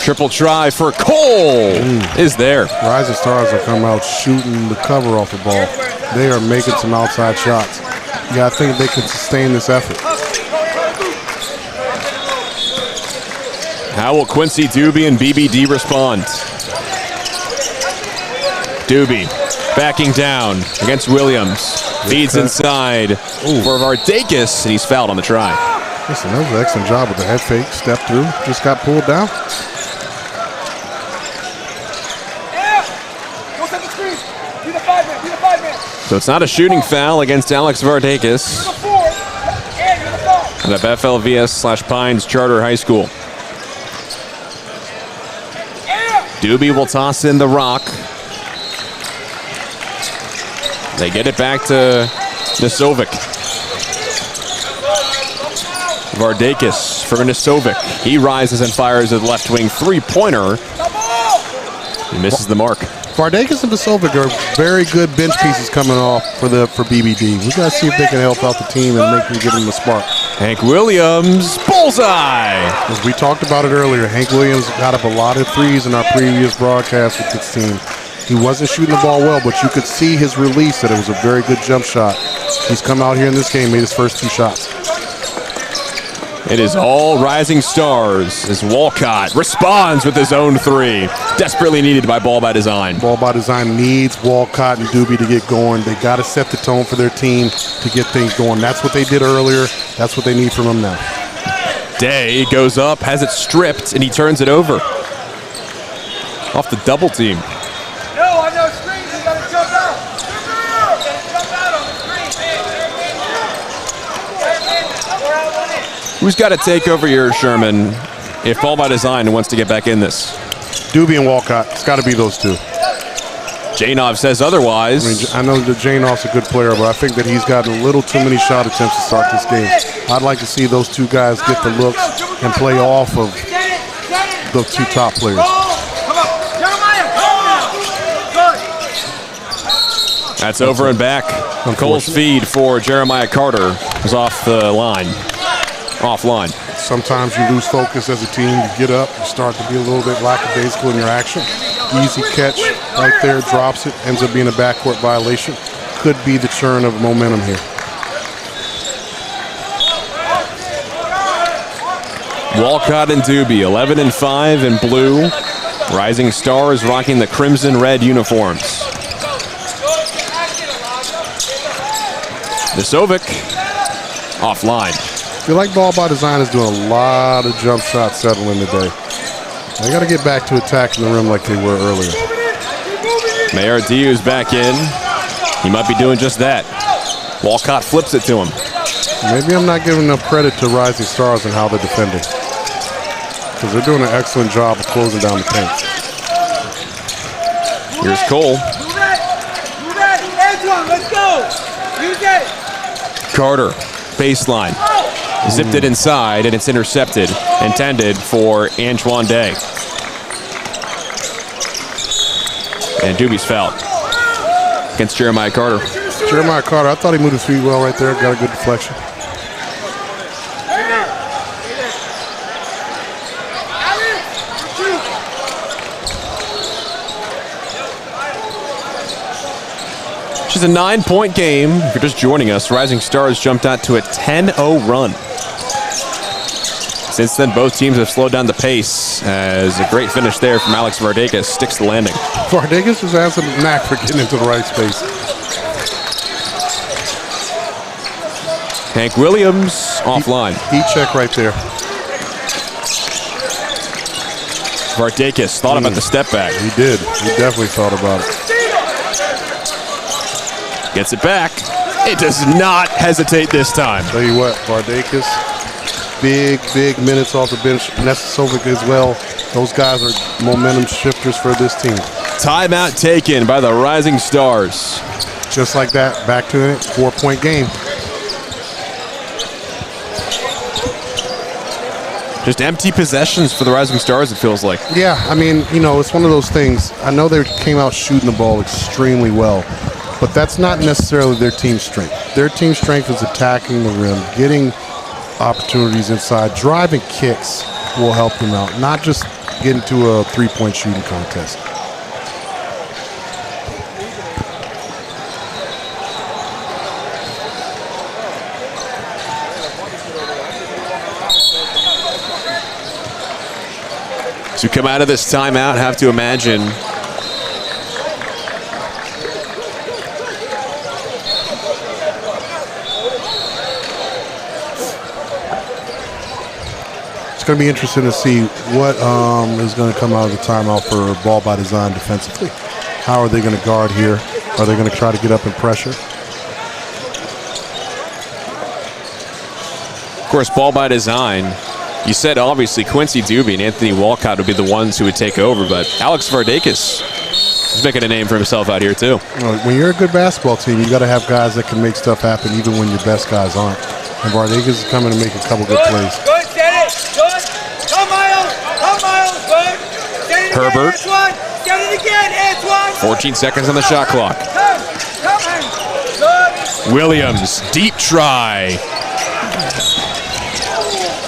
Triple try for Cole is there. Rising Stars are coming out shooting the cover off the ball. They are making some outside shots. You got to think they can sustain this effort. How will Quincy Doobie and BBD respond? Doobie backing down against Williams. Feeds inside for 𝘿aximizing, and he's fouled on the try. Listen, that was an excellent job with the head fake. Step through, just got pulled down. So it's not a shooting foul against Alex 𝘿aximizing out of FLVS/Pines Charter High School. Doobie will toss in the rock. They get it back to Nisovic. 𝘿aximizing for Nisovic. He rises and fires a left wing three-pointer. He misses the mark. 𝘿aximizing and Nisovic are very good bench pieces coming off for BBD. We got to see if they can help out the team and make them give them a spark. Hank Williams, bullseye! As we talked about it earlier, Hank Williams got up a lot of threes in our previous broadcast with this team. He wasn't shooting the ball well, but you could see his release that it was a very good jump shot. He's come out here in this game, made his first 2 shots. It is all Rising Stars as Walcott responds with his own 3. Desperately needed by Ball by Design. Ball by Design needs Walcott and Doobie to get going. They got to set the tone for their team to get things going. That's what they did earlier. That's what they need from them now. Day goes up, has it stripped, and he turns it over. Off the double team. No, on those screens, you gotta jump out. Jump out on the screen, Who's got to take over here, Sherman, if Ball by Design wants to get back in this? Doobie and Walcott. It's got to be those 2. Janov says otherwise. I know that Janov's a good player, but I think that he's gotten a little too many shot attempts to start this game. I'd like to see those 2 guys get the looks and play off of the 2 top players. That's over and back. Cole's feed for Jeremiah Carter is off the line. Offline. Sometimes you lose focus as a team. You get up, you start to be a little bit lackadaisical in your action. Easy catch right there, drops it, ends up being a backcourt violation. Could be the churn of momentum here. Walcott and Doobie, 11 and 5 in blue. Rising Stars rocking the crimson red uniforms. Nisovic offline. I feel like Ball by Design is doing a lot of jump shot settling today. They got to get back to attacking the rim like they were earlier. Mayor Diu's back in. He might be doing just that. Walcott flips it to him. Maybe I'm not giving enough credit to Rising Stars and how they're defending, because they're doing an excellent job of closing down the paint. Here's Cole. Let's go. Use it. Carter, baseline. Zipped it inside, and it's intercepted. Intended for Antoine Day. And Doobie's fouled against Jeremiah Carter. Jeremiah Carter, I thought he moved his feet well right there. Got a good deflection. It's a 9-point game. If you're just joining us, Rising Stars jumped out to a 10-0 run. Since then, both teams have slowed down the pace as a great finish there from Alex 𝘿aximizing sticks the landing. 𝘿aximizing just has a knack for getting into the right space. Hank Williams offline. Heat check right there. 𝘿aximizing thought about the step back. He did. He definitely thought about it. Gets it back. It does not hesitate this time. Tell you what, 𝘿aximizing, big minutes off the bench. Nisovic as well. Those guys are momentum shifters for this team. Timeout taken by the Rising Stars. Just like that, back to it. 4-point game. Just empty possessions for the Rising Stars, it feels like. Yeah, I mean, you know, it's one of those things. I know they came out shooting the ball extremely well, but that's not necessarily their team strength. Their team strength is attacking the rim, getting opportunities inside. Driving kicks will help them out, not just getting to a three-point shooting contest. To come out of this timeout, have to imagine it's going to be interesting to see what is going to come out of the timeout for Ball by Design defensively. How are they going to guard here? Are they going to try to get up and pressure? Of course, Ball by Design You said obviously Quincy Doobie and Anthony Walcott would be the ones who would take over, but Alex 𝘿aximizing is making a name for himself out here too. When you're a good basketball team, you got to have guys that can make stuff happen even when your best guys aren't. And 𝘿aximizing is coming to make a couple good plays. Good, set it. Good. Come, Miles. Come, Miles. Good. Set it Herbert. again, Antoine. Set it again, Antoine. 14 seconds on the shot clock. Come, good. Williams, deep try.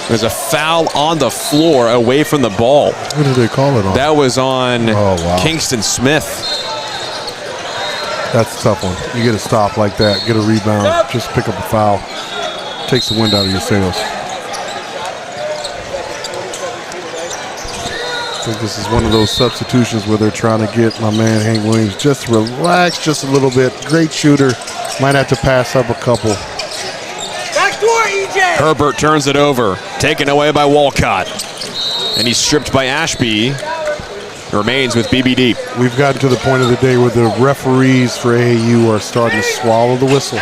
There's a foul on the floor away from the ball. Who did they call it on? That was on Kingston Smith. That's a tough one. You get a stop like that, get a rebound, just pick up a foul. Takes the wind out of your sails. I think this is one of those substitutions where they're trying to get my man Hank Williams just to relax just a little bit. Great shooter. Might have to pass up a couple. Backdoor, EJ. Herbert turns it over, taken away by Walcott. And he's stripped by Ashby. Remains with BBD. We've gotten to the point of the day where the referees for AAU are starting to swallow the whistle.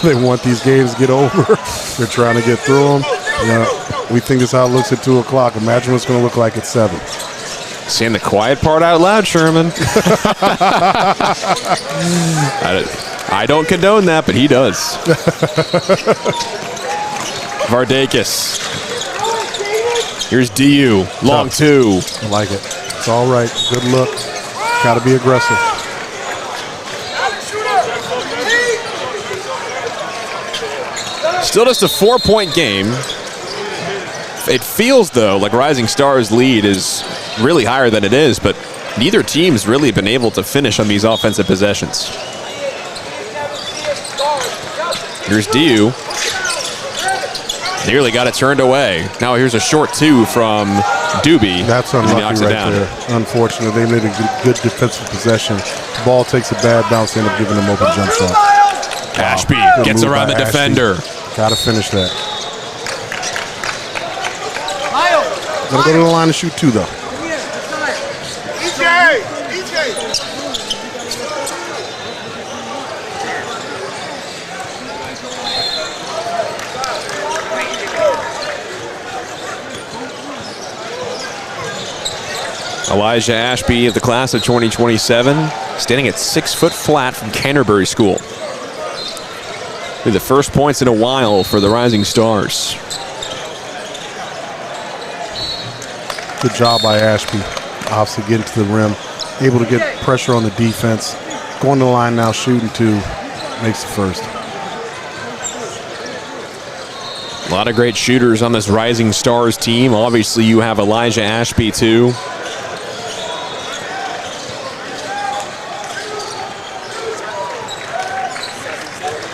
They want these games to get over. They're trying to get through them. We think this is how it looks at 2 o'clock. Imagine what it's going to look like at 7. Saying the quiet part out loud, Sherman. I don't condone that, but he does. 𝘿aximizing. Here's DU. Long 2. I like it. It's all right. Good look. Got to be aggressive. Still just a 4-point game. It feels, though, like Rising Stars' lead is really higher than it is, but neither team's really been able to finish on these offensive possessions. Here's DU. Nearly got it turned away. Now here's a short 2 from Doobie. That's unlucky right there. Unfortunate. They made a good defensive possession. The ball takes a bad bounce, end up giving them open jump shot. Ashby gets around the defender. Got to finish that. Gonna go to the line and shoot 2, though. EJ! Elijah Ashby of the class of 2027, standing at 6 foot flat from Canterbury School. With the first points in a while for the Rising Stars. Good job by Ashby. Obviously getting to the rim. Able to get pressure on the defense. Going to the line now, shooting 2. Makes the first. A lot of great shooters on this Rising Stars team. Obviously, you have Elijah Ashby, too.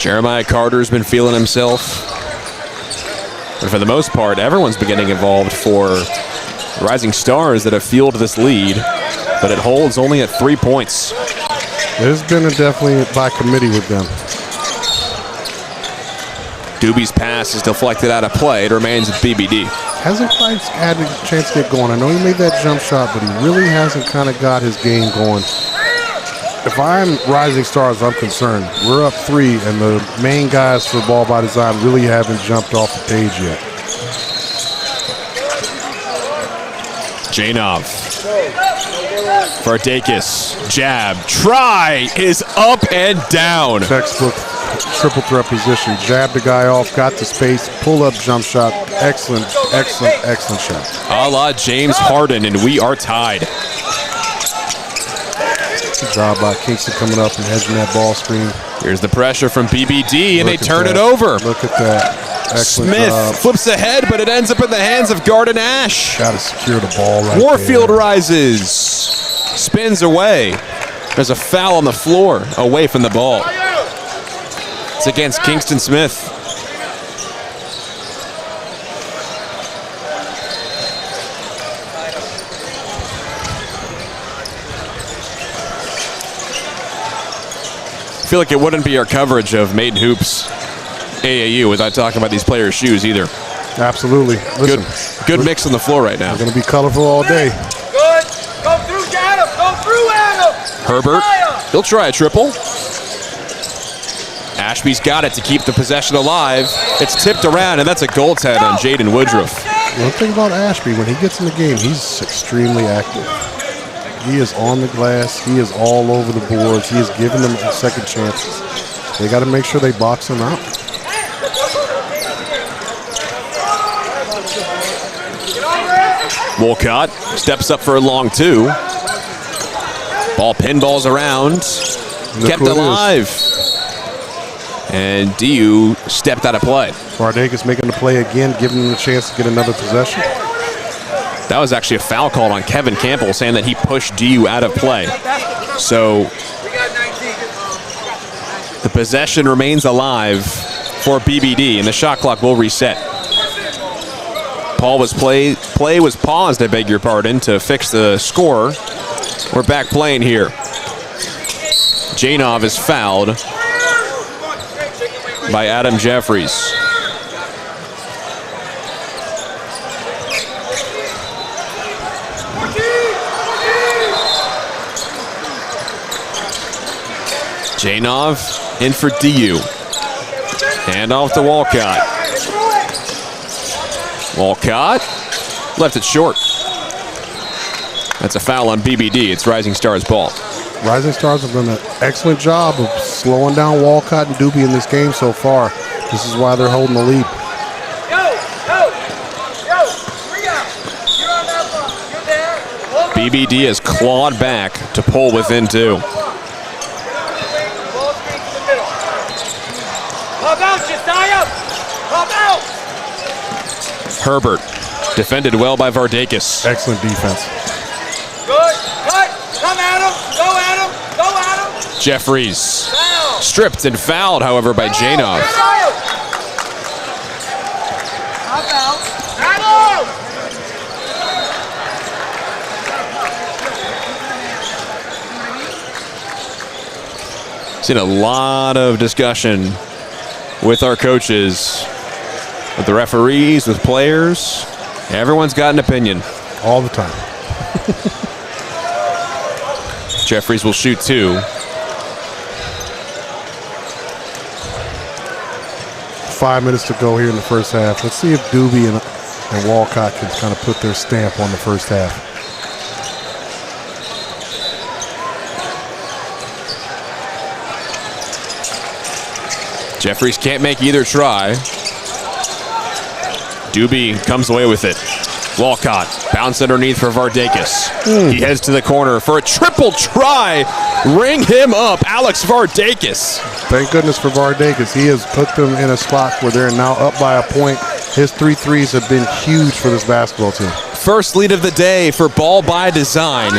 Jeremiah Carter's been feeling himself. But for the most part, everyone's been getting involved for Rising Stars that have fueled this lead. But it holds only at 3 points. There's been a definitely by committee with them. Doobie's pass is deflected out of play. It remains with BBD. Hasn't quite had a chance to get going. I know he made that jump shot, but he really hasn't kind of got his game going. If I'm Rising Stars, I'm concerned. We're up 3, and the main guys for Ball by Design really haven't jumped off the page yet. Janov. 𝘿aximizing. Jab. Try is up and down. Textbook triple threat position. Jab the guy off, got the space, pull up jump shot. Excellent, excellent, excellent shot. A la James Harden, and we are tied. Good job by Kingston coming up and hedging that ball screen. Here's the pressure from BBD, and they turn it over. Look at that. Excellent Smith job. flips ahead, but it ends up in the hands of Garden Ash. Got to secure the ball right Warfield there. rises. Spins away. There's a foul on the floor away from the ball. It's against Kingston Smith. I feel like it wouldn't be our coverage of Maiden Hoops AAU without talking about these players' shoes either. Absolutely. Listen, good mix on the floor right now. They're going to be colorful all day. Good. Go through, Adam. Go through, Adam. Herbert, he'll try a triple. Ashby's got it to keep the possession alive. It's tipped around, and that's a goaltend on Jaden Woodruff. One thing about Ashby, when he gets in the game, he's extremely active. He is on the glass. He is all over the boards. He is giving them second chances. They got to make sure they box him out. Wolcott steps up for a long two. Ball pinballs around. Kept alive. And DU stepped out of play. 𝘿aximizing making the play again, giving them the chance to get another possession. That was actually a foul called on Kevin Campbell, saying that he pushed DU out of play. So the possession remains alive for BBD, and the shot clock will reset. Play was paused, I beg your pardon, to fix the score. We're back playing here. Janov is fouled by Adam Jeffries. Janov in for DU. Hand off to Wolcott. Wolcott left it short. That's a foul on BBD. It's Rising Stars ball. Rising Stars have done an excellent job of slowing down Wolcott and Doobie in this game so far. This is why they're holding the lead. BBD has clawed back to pull within two. Herbert defended well by 𝘿aximizing. Excellent defense. Good. Cut. Come at him. Go at him. Go at him. Jeffries stripped and fouled, however, by Janov. Seen a lot of discussion with our coaches, with the referees, with players. Everyone's got an opinion. All the time. Jeffries will shoot two. 5 minutes to go here in the first half. Let's see if Doobie and Wolcott can kind of put their stamp on the first half. Jeffries can't make either try. Doobie comes away with it. Wolcott bounce underneath for 𝘿aximizing. He heads to the corner for a triple try. Ring him up, Alex 𝘿aximizing. Thank goodness for 𝘿aximizing. He has put them in a spot where they're now up by a point. His 3 threes have been huge for this basketball team. First lead of the day for Ball by Design.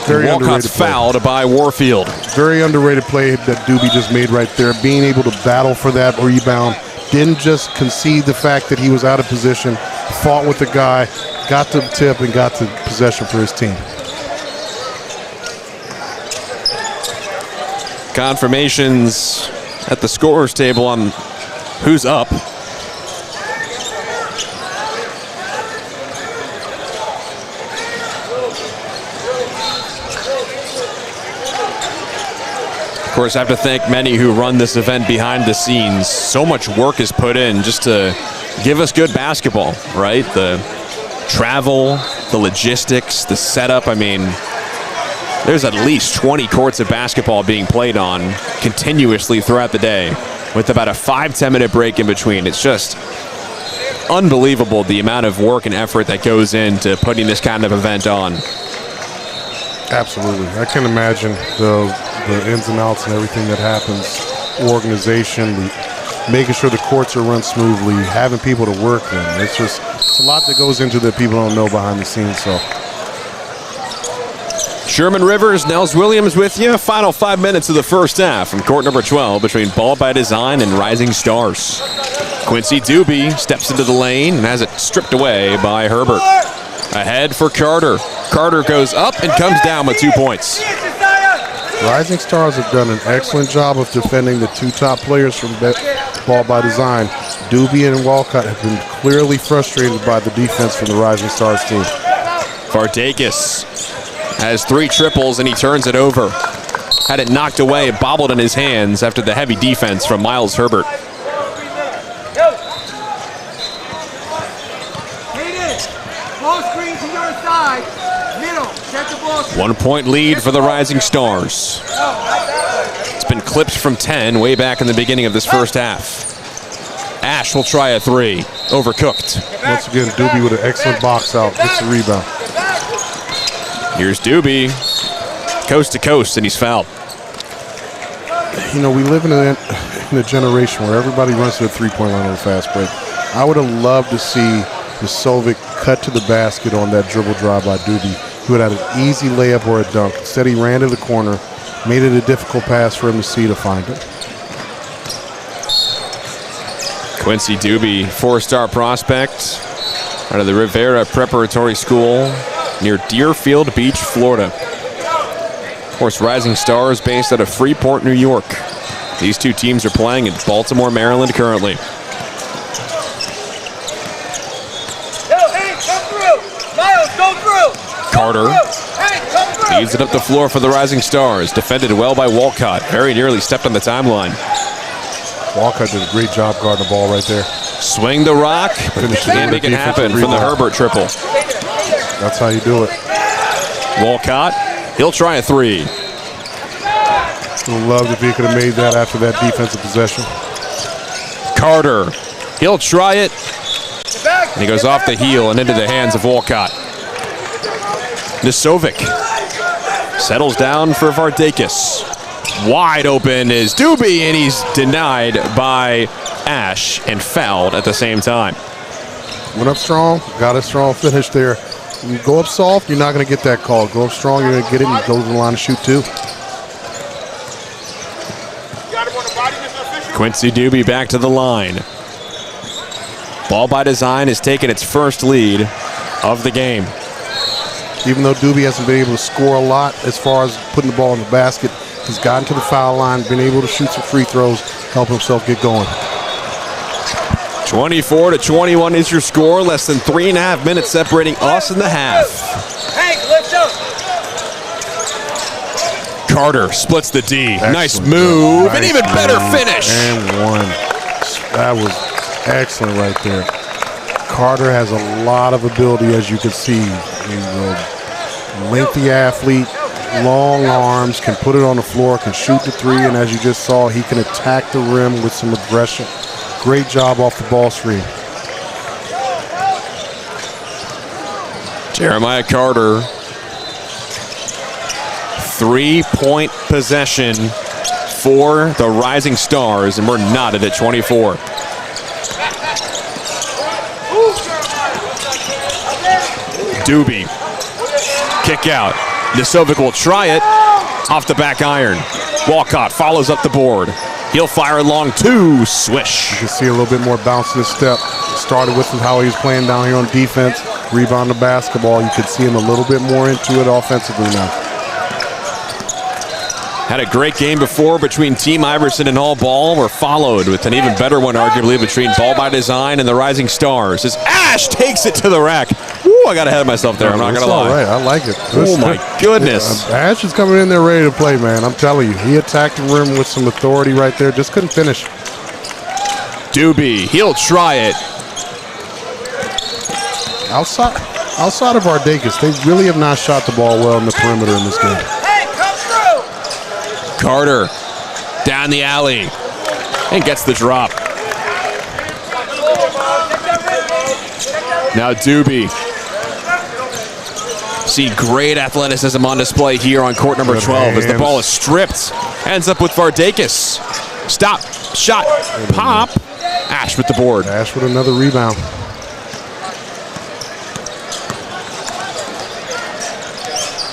Very Wolcott's fouled by Warfield. Very underrated play that Doobie just made right there. Being able to battle for that rebound. Didn't just concede the fact that he was out of position. Fought with the guy. Got the tip and got the possession for his team. Confirmations at the scorer's table on who's up. Of course, I have to thank many who run this event behind the scenes. So much work is put in just to give us good basketball, right? The travel, the logistics, the setup. I mean, there's at least 20 courts of basketball being played on continuously throughout the day with about a 5-10 minute break in between. It's just unbelievable the amount of work and effort that goes into putting this kind of event on. Absolutely. I can imagine the ins and outs and everything that happens. Organization, making sure the courts are run smoothly, having people to work them. It's a lot that goes into that people don't know behind the scenes. So Sherman Rivers, Nels Williams with you. Final 5 minutes of the first half from court number 12 between Ball by Design and Rising Stars. Quincy Doobie steps into the lane and has it stripped away by Herbert. Ahead for Carter. Carter goes up and comes down with 2 points. Rising Stars have done an excellent job of defending the 2 top players from Ball by Design. Doobie and Wolcott have been clearly frustrated by the defense from the Rising Stars team. 𝘿aximizing has 3 triples and he turns it over. Had it knocked away, bobbled in his hands after the heavy defense from Miles Herbert. 1-point lead for the Rising Stars. It's been clipped from 10 way back in the beginning of this first half. Ash will try a 3. Overcooked. Once again, Doobie with an excellent box out. Gets the rebound. Here's Doobie. Coast to coast, and he's fouled. You know, we live in a generation where everybody runs to the three-point line on a fast break. I would have loved to see 𝘼cut to the basket on that dribble drive by Doobie. He would have had an easy layup or a dunk. Instead, he ran to the corner, made it a difficult pass for him to see to find it. Quincy Doobie, 4-star prospect out of the Rivera Preparatory School near Deerfield Beach, Florida. Of course, Rising Stars based out of Freeport, New York. These two teams are playing in Baltimore, Maryland currently. Yo, hey, come through! Miles, go through! Carter Hey, come through! feeds it up the floor for the Rising Stars. Defended well by Walcott. Very nearly stepped on the timeline. Walcott did a great job guarding the ball right there. Swing the rock. Can't make it happen from the Herbert triple. That's how you do it. Walcott, he'll try a 3. Would have loved if he could have made that after that defensive possession. Carter, he'll try it. And he goes off the heel and into the hands of Walcott. 𝘼settles down for 𝘿aximizing. Wide open is Doobie, and he's denied by Ash and fouled at the same time. Went up strong, got a strong finish there. You go up soft, you're not going to get that call. Go up strong, you're going to get it and go to the line to shoot too. Quincy Doobie back to the line. Ball by Design has taken its first lead of the game. Even though Doobie hasn't been able to score a lot as far as putting the ball in the basket, he's gotten to the foul line, been able to shoot some free throws, help himself get going. 24-21 is your score. Less than 3.5 minutes separating us in the half. Hank, let's go! Carter splits the D. Excellent. Nice move, and even better finish. And one. That was excellent right there. Carter has a lot of ability, as you can see. He's a lengthy athlete, long arms, can put it on the floor, can shoot the 3, and as you just saw, he can attack the rim with some aggression. Great job off the ball screen. Jeremiah Carter, 3-point possession for the Rising Stars, and we're knotted at 24. Doobie, kick out. 𝘼will try it off the back iron. Walcott follows up the board. He'll fire long 2, swish. You can see a little bit more bounce in his step. Started with how he was playing down here on defense, rebound the basketball. You could see him a little bit more into it offensively now. Had a great game before between Team Iverson and All Ball. We're followed with an even better one, arguably, between Ball by Design and the Rising Stars. As Ash takes it to the rack. Ooh, I got ahead of myself there. I'm not going to lie. All right, I like it. Oh, my goodness. Ash is coming in there ready to play, man. I'm telling you. He attacked the rim with some authority right there. Just couldn't finish. Doobie, he'll try it. Outside of 𝘿aximizing, they really have not shot the ball well in the perimeter in this game. Carter down the alley and gets the drop. Now Doobie. See great athleticism on display here on court number 12 as the ball is stripped. Ends up with 𝘿aximizing. Stop, shot, pop. Ash with the board. Ash with another rebound.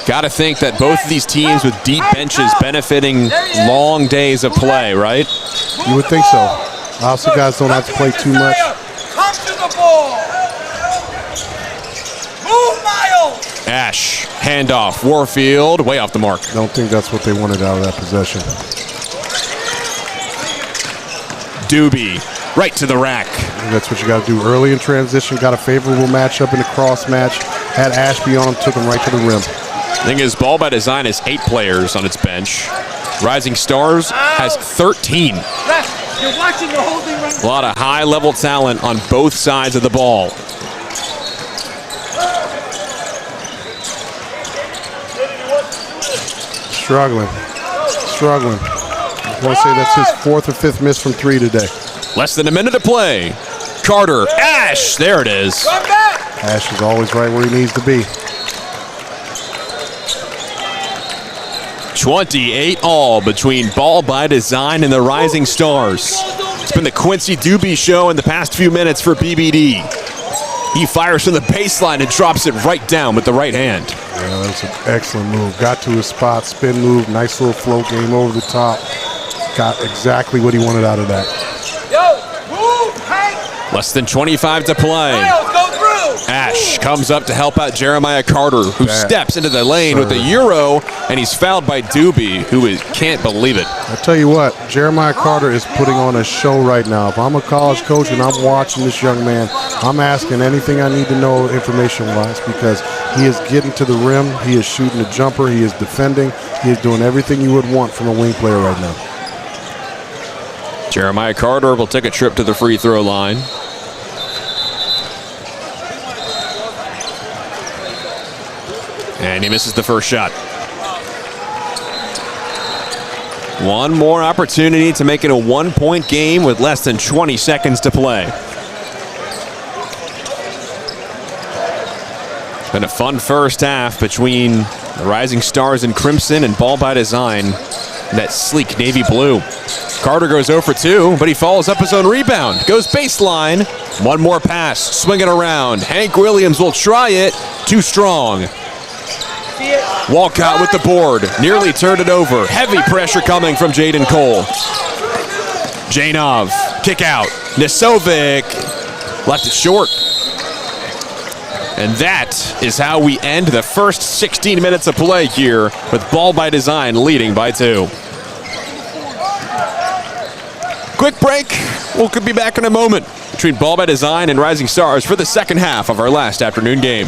Got to think that both of these teams with deep benches benefiting long days of play, right? You would think so. Obviously, guys don't have to play too much. Come to the ball! Move, Miles! Ash, handoff, Warfield, way off the mark. Don't think that's what they wanted out of that possession. Doobie, right to the rack. And that's what you got to do early in transition. Got a favorable matchup in the cross match. Had Ashby on him, took him right to the rim. Thing is, Ball by Design has 8 players on its bench. Rising Stars has 13. You're watching the whole thing right now. A lot of high-level talent on both sides of the ball. Struggling. I want to say that's his 4th or 5th miss from 3 today. Less than a minute to play. Carter, Ash, there it is. Ash is always right where he needs to be. 28 all between Ball by Design and the Rising Stars. It's been the Quincy Doobie show in the past few minutes for BBD. He fires from the baseline and drops it right down with the right hand. Yeah, that's an excellent move. Got to his spot, spin move, nice little float game over the top. Got exactly what he wanted out of that. Less than 25 to play. Ash comes up to help out Jeremiah Carter, who steps into the lane with a Euro, and he's fouled by Doobie, who can't believe it. I tell you what, Jeremiah Carter is putting on a show right now. If I'm a college coach and I'm watching this young man, I'm asking anything I need to know information-wise, because he is getting to the rim, he is shooting a jumper, he is defending, he is doing everything you would want from a wing player right now. Jeremiah Carter will take a trip to the free throw line. And he misses the first shot. One more opportunity to make it a 1-point game with less than 20 seconds to play. It's been a fun first half between the Rising Stars in crimson and Ball by Design in that sleek navy blue. Carter goes 0 for 2, but he follows up his own rebound. Goes baseline. One more pass. Swing it around. Hank Williams will try it. Too strong. Walcott with the board. Nearly turned it over. Heavy pressure coming from Jaden Cole. Janov. Kick out. Nisovic left it short. And that is how we end the first 16 minutes of play here, with Ball by Design leading by 2. Quick break. We'll be back in a moment between Ball by Design and Rising Stars for the second half of our last afternoon game.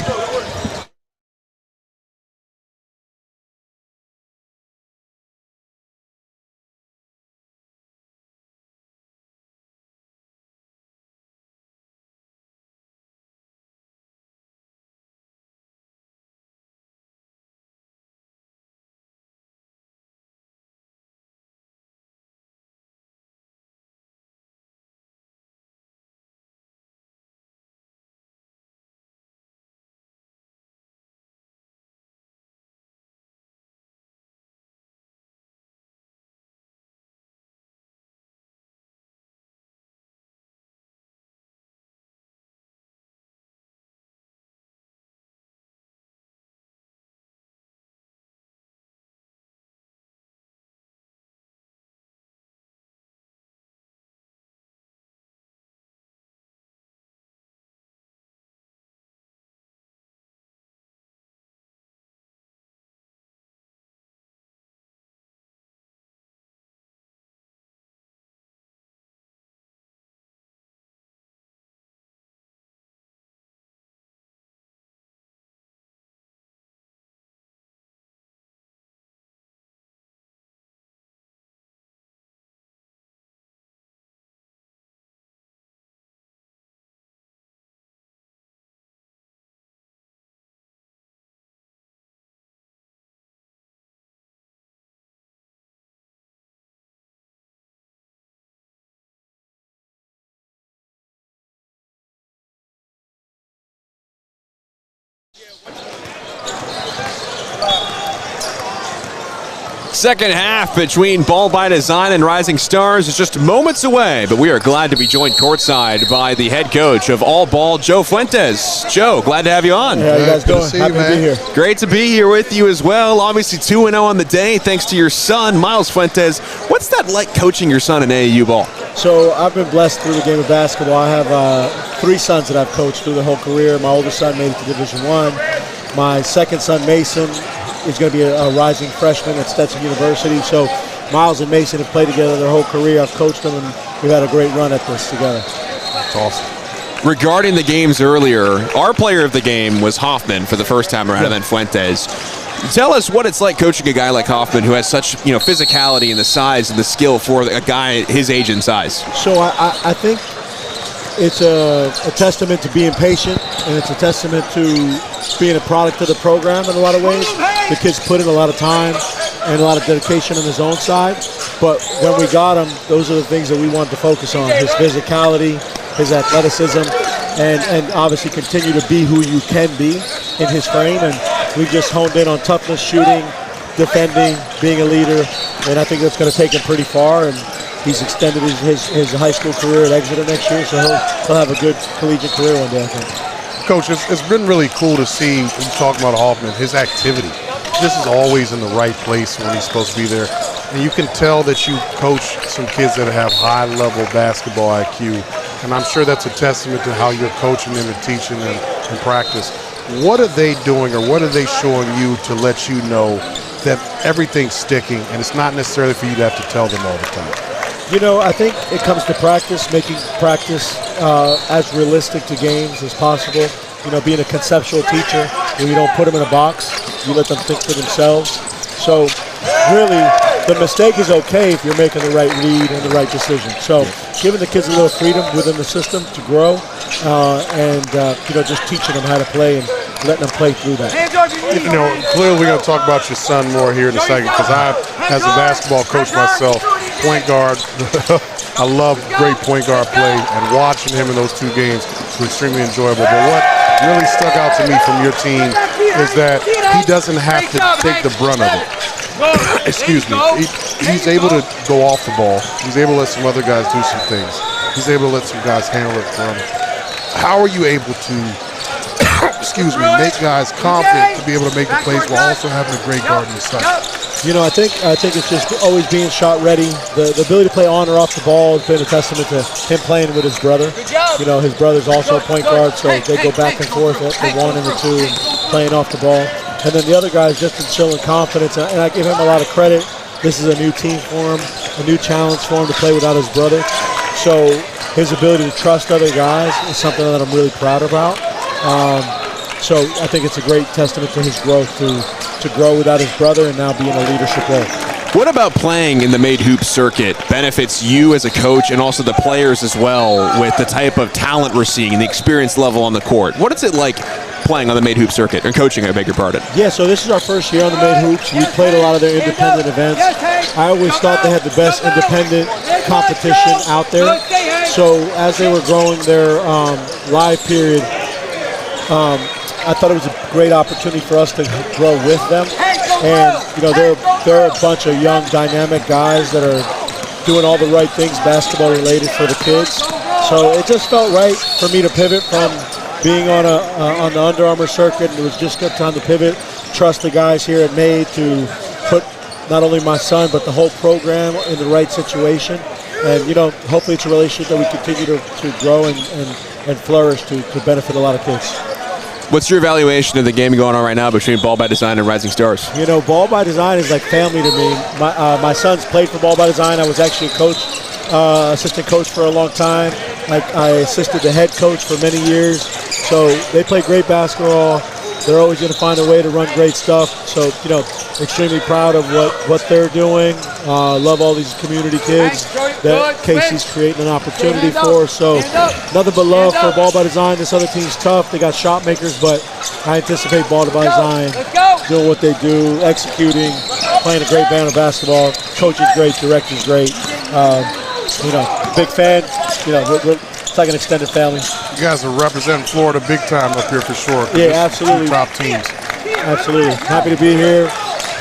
Second half between Ball by Design and Rising Stars is just moments away, but we are glad to be joined courtside by the head coach of All Ball, Joe Fuentes. Joe, glad to have you on. How you guys doing? Happy to be here. Great to be here with you as well. Obviously 2-0 on the day thanks to your son, Miles Fuentes. What's that like coaching your son in AAU ball? So I've been blessed through the game of basketball. I have 3 sons that I've coached through their whole career. My oldest son made it to Division I. My second son, Mason, is going to be a rising freshman at Stetson University. So Miles and Mason have played together their whole career. I've coached them, and we've had a great run at this together. That's awesome. Regarding the games earlier, our player of the game was Hoffman for the first time around, and then Fuentes. Tell us what it's like coaching a guy like Hoffman who has such physicality and the size and the skill for a guy his age and size. So I think it's a testament to being patient, and it's a testament to being a product of the program in a lot of ways. The kids put in a lot of time. and a lot of dedication on his own side. But when we got him, those are the things that we wanted to focus on: his physicality, his athleticism, and obviously continue to be who you can be in his frame. And we just honed in on toughness, shooting, defending, being a leader, and I think that's going to take him pretty far. And he's extended his high school career at Exeter next year, so he'll have a good collegiate career one day, I think. Coach, it's been really cool to see, you talking about Hoffman, his activity. This is always in the right place when he's supposed to be there. And you can tell that you coach some kids that have high-level basketball IQ. And I'm sure that's a testament to how you're coaching them and teaching them in practice. What are they doing, or what are they showing you to let you know that everything's sticking and it's not necessarily for you to have to tell them all the time? You know, I think it comes to practice, making practice as realistic to games as possible. You know, being a conceptual teacher where you don't put them in a box, you let them think for themselves. So really, the mistake is okay if you're making the right read and the right decision. So giving the kids a little freedom within the system to grow and you know, just teaching them how to play and letting them play through that. You know, clearly we're going to talk about your son more here in a second, because I, as a basketball coach myself, point guard, I love great point guard play, and watching him in those two games was extremely enjoyable. But what really stuck out to me from your team is that he doesn't have to take the brunt of it. Excuse me. He's able to go off the ball. He's able to let some other guys do some things. He's able to let some guys handle it for him. How are you able to, excuse me, make guys confident to be able to make the plays while also having a great guard in the side? You know, I think it's just always being shot ready. The ability to play on or off the ball has been a testament to him playing with his brother. You know, his brother's also a point guard, so they go back and forth at the 1 and the 2 and playing off the ball. And then the other guys just instilling confidence, and I give him a lot of credit. This is a new team for him, a new challenge for him to play without his brother. So his ability to trust other guys is something that I'm really proud about. So I think it's a great testament to his growth to grow without his brother and now be in a leadership role. What about playing in the Made Hoops circuit benefits you as a coach and also the players as well, with the type of talent we're seeing and the experience level on the court? What is it like playing on the Made Hoops circuit, or coaching, I beg your pardon? Yeah, so this is our first year on the Made Hoops. We played a lot of their independent events. I always thought they had the best independent competition out there. So as they were growing their live period, I thought it was a great opportunity for us to grow with them. And, you know, they're a bunch of young, dynamic guys that are doing all the right things basketball related for the kids. So it just felt right for me to pivot from being on the Under Armour circuit. It was just good time to pivot, trust the guys here at Made to put not only my son but the whole program in the right situation. And, you know, hopefully it's a relationship that we continue to grow and flourish to benefit a lot of kids. What's your evaluation of the game going on right now between Ball by Design and Rising Stars? You know, Ball by Design is like family to me. My son's played for Ball by Design. I was actually a coach, assistant coach for a long time. I assisted the head coach for many years. So they play great basketball. They're always going to find a way to run great stuff. So, you know, extremely proud of what they're doing. Love all these community kids that Casey's creating an opportunity for. So nothing but love for Ball by Design. This other team's tough. They got shot makers, but I anticipate Ball by Design doing what they do, executing, playing a great band of basketball. Coach is great, director's great. You know, big fan. You know, it's like an extended family. You guys are representing Florida big time up here for sure. Yeah, absolutely. Top teams. Absolutely. Happy to be here.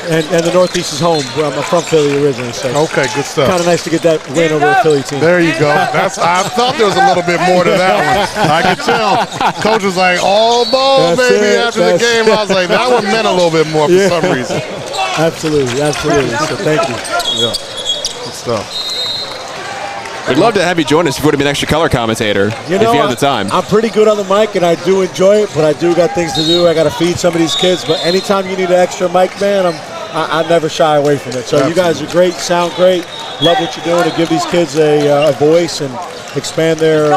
And the Northeast is home. I'm from Philly originally. So okay, good stuff. Kind of nice to get that win over a Philly team. There you go. I thought there was a little bit more to that one. I could tell. Coach was like, all ball, That's baby, it. after the game. I was like, that one meant a little bit more for some reason. Absolutely. So thank you. Yeah, good stuff. We'd love to have you join us if you would have been an extra color commentator, if you have the time. I'm pretty good on the mic, and I do enjoy it, but I do got things to do. I got to feed some of these kids. But anytime you need an extra mic, man, I never shy away from it. So you guys are great, sound great. Love what you're doing to give these kids a voice and expand their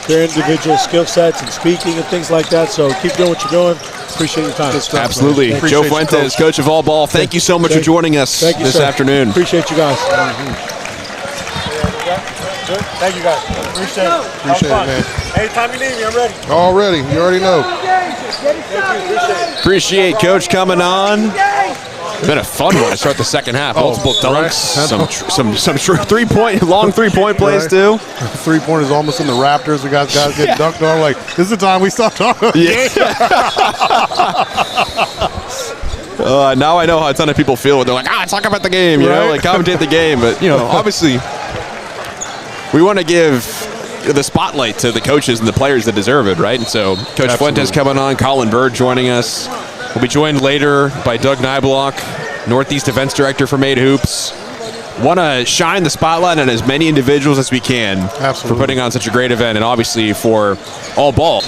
individual skill sets and speaking and things like that. So keep doing what you're doing. Appreciate your time. Absolutely. Joe Fuentes, coach of all ball. Thank you so much for joining us this afternoon. Appreciate you guys. Thank you guys. Appreciate it. Appreciate it, man. Anytime you need me, I'm ready. Already. You already know. Appreciate Coach coming on. It's been a fun one to start the second half. Multiple dunks, right. some long three-point plays too. 3-pointers almost in the Raptors. We got guys getting dunked on. Like, this is the time we stop talking. Now I know how a ton of people feel. They're like, talk about the game, you know, like commentate the game. But, you know, obviously we want to give the spotlight to the coaches and the players that deserve it, right? And so Coach Fuentes coming on, Colin Bird joining us. We'll be joined later by Doug 𝘖evelopment, Northeast Events Director for Made Hoops. Want to shine the spotlight on as many individuals as we can for putting on such a great event, and obviously for all ball.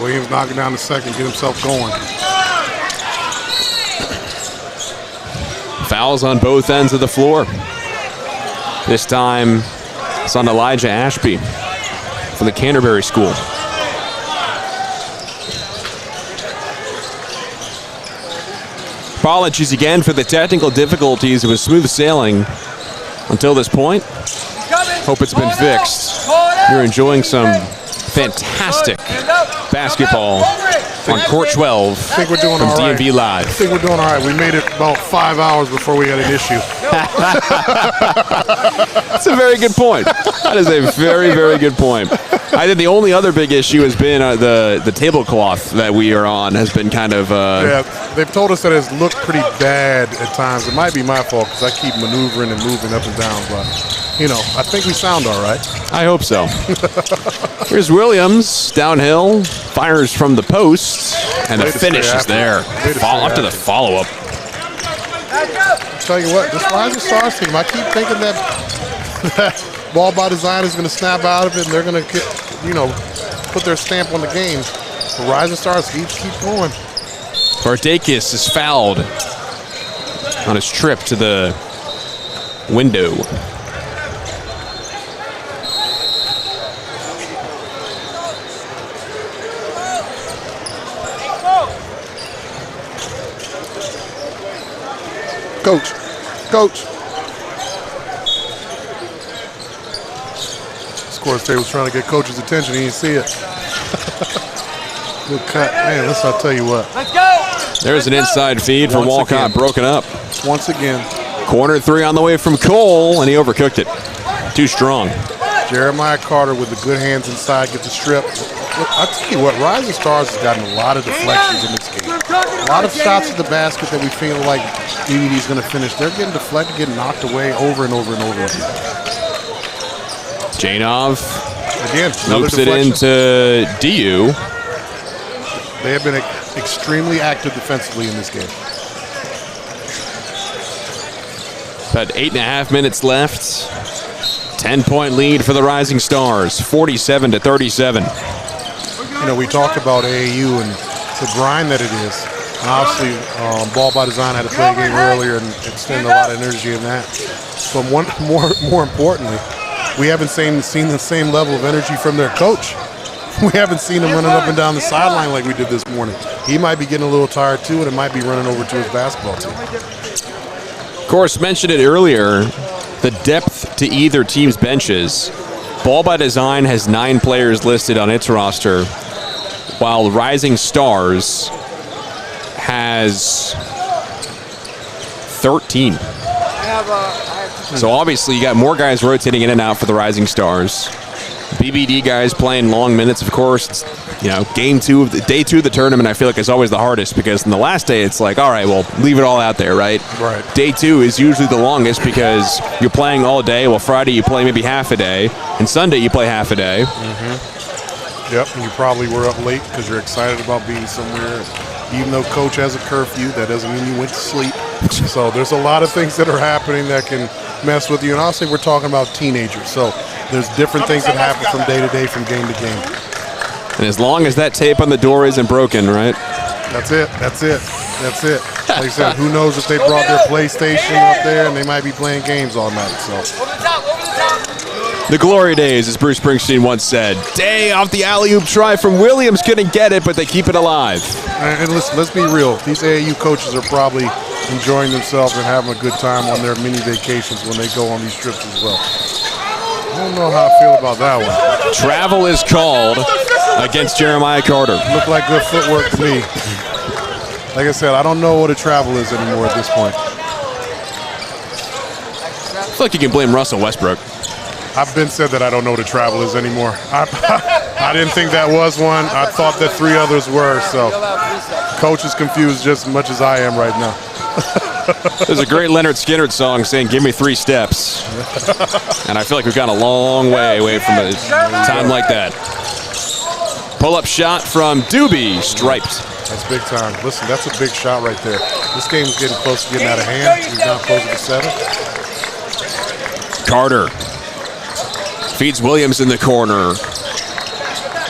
Williams knocking down the second, get himself going. Fouls on both ends of the floor. This time it's on Elijah Ashby from the Canterbury School. Apologies again for the technical difficulties. It was smooth sailing until this point. Hope it's been fixed. You're enjoying some fantastic basketball on Court 12 think we're doing from all right. DMV Live. I think we're doing all right. We made it about 5 hours before we had an issue. That's a very good point. That is a very, very good point. I think the only other big issue has been the tablecloth that we are on has been kind of... yeah, they've told us that it's looked pretty bad at times. It might be my fault because I keep maneuvering and moving up and down, but, you know, I think we sound all right. I hope so. Here's Williams downhill, fires from the post, and the finish is there. After the follow-up. I'll tell you what, this Rising Stars team, I keep thinking that Ball by Design is going to snap out of it and they're going to get, you know, put their stamp on the game. The Rising Stars keep going. 𝘖aximizing is fouled on his trip to the window. Coach. Scores table was trying to get coach's attention. He didn't see it. Good cut. Man, I'll tell you what. Let's go. There's an inside feed from Walcott, broken up. Once again. Corner three on the way from Cole, and he overcooked it. Too strong. Jeremiah Carter with the good hands inside, gets the strip. Look, I'll tell you what, Rising Stars has gotten a lot of deflections in this game. A lot of shots at the basket that we feel like DVD's going to finish. They're getting deflected, getting knocked away over and over and over again. Janov again loops it into DU. They have been extremely active defensively in this game. About 8.5 minutes left. 10-point lead for the Rising Stars, 47-37. You know, we talked about AAU and the grind that it is. And obviously, Ball by Design had to play a game earlier and extend a lot of energy in that. But more importantly, we haven't seen the same level of energy from their coach. We haven't seen him running up and down the sideline like we did this morning. He might be getting a little tired too, and it might be running over to his basketball team. Of course, mentioned it earlier, the depth to either team's benches. Ball by Design has 9 players listed on its roster, while Rising Stars has 13. So obviously you got more guys rotating in and out for the Rising Stars. BBD guys playing long minutes, of course. It's, you know, day two of the tournament, I feel like is always the hardest because in the last day it's like, all right, well, leave it all out there, right? Right. Day 2 is usually the longest because you're playing all day. Well, Friday you play maybe half a day, and Sunday you play half a day. Mm-hmm. Yep, and you probably were up late because you're excited about being somewhere. Even though coach has a curfew, that doesn't mean you went to sleep. So there's a lot of things that are happening that can mess with you. And honestly, we're talking about teenagers. So there's different things that happen from day to day, from game to game. And as long as that tape on the door isn't broken, right? That's it. Like I said, who knows if they brought their PlayStation up there and they might be playing games all night. So the glory days, as Bruce Springsteen once said. Day off the alley-oop try from Williams, couldn't get it, but they keep it alive. And listen, let's be real. These AAU coaches are probably enjoying themselves and having a good time on their mini vacations when they go on these trips as well. I don't know how I feel about that one. Travel is called against Jeremiah Carter. Looked like good footwork to me. Like I said, I don't know what a travel is anymore at this point. I feel like you can blame Russell Westbrook. I've been said that I don't know what a travel is anymore. I didn't think that was one. I thought that 3 others were, so coach is confused just as much as I am right now. There's a great Leonard Skinner song saying, "Give me 3 steps." And I feel like we've gone a long way away from a time like that. Pull-up shot from Doobie, striped. That's big time. Listen, that's a big shot right there. This game's getting close to getting out of hand. We've gone closer to 7. Carter feeds Williams in the corner.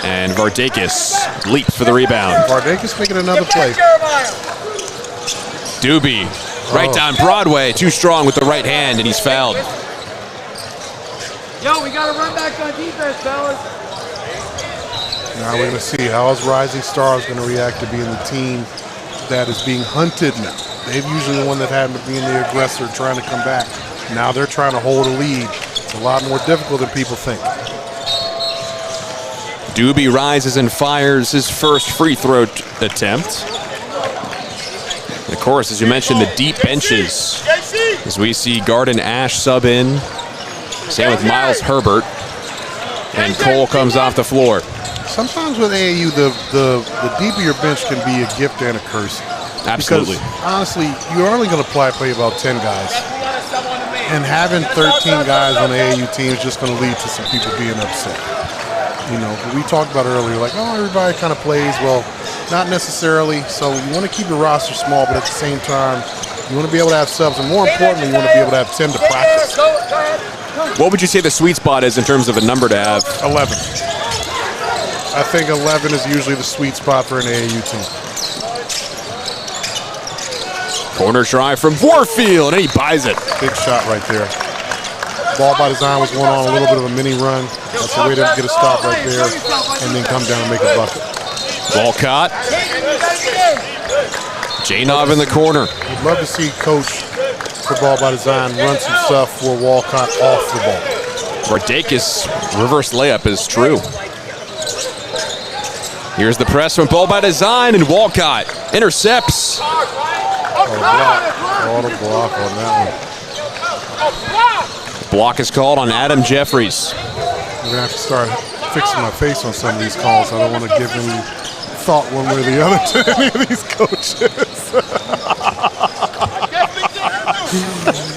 And 𝘿aximizing leaps for the rebound. 𝘿aximizing making another play. Doobie, right down Broadway, too strong with the right hand, and he's fouled. Yo, we got to run back on defense, fellas. Now we're going to see how is Rising Stars going to react to being the team that is being hunted now. They've usually the one that had been being the aggressor trying to come back. Now they're trying to hold a lead. It's a lot more difficult than people think. Doobie rises and fires his first free throw attempt. And of course, as you mentioned, the deep benches. As we see Garden Ash sub in. Same with Miles Herbert. And Cole comes off the floor. Sometimes with AAU, the deeper your bench can be a gift and a curse. Absolutely. Because, honestly, you're only going to play about 10 guys. And having 13 guys on the AAU team is just going to lead to some people being upset. You know, we talked about earlier, like, oh, everybody kind of plays. Well, not necessarily. So you want to keep your roster small, but at the same time, you want to be able to have subs. And more importantly, you want to be able to have 10 to practice. What would you say the sweet spot is in terms of a number to have? 11. I think 11 is usually the sweet spot for an AAU team. Corner try from Warfield, and he buys it. Big shot right there. Ball by design was going on a little bit of a mini run. That's the way to get a stop right there, and then come down and make a bucket. Walcott. Janov in the corner. We'd love to see Coach for Ball by Design run some stuff for Walcott off the ball. 𝘿aximizing reverse layup is true. Here's the press from Ball by Design, and Walcott intercepts. Called a block on that one. Block is called on Adam Jeffries. I'm going to have to start fixing my face on some of these calls. I don't want to give any thought one way or the other to any of these coaches.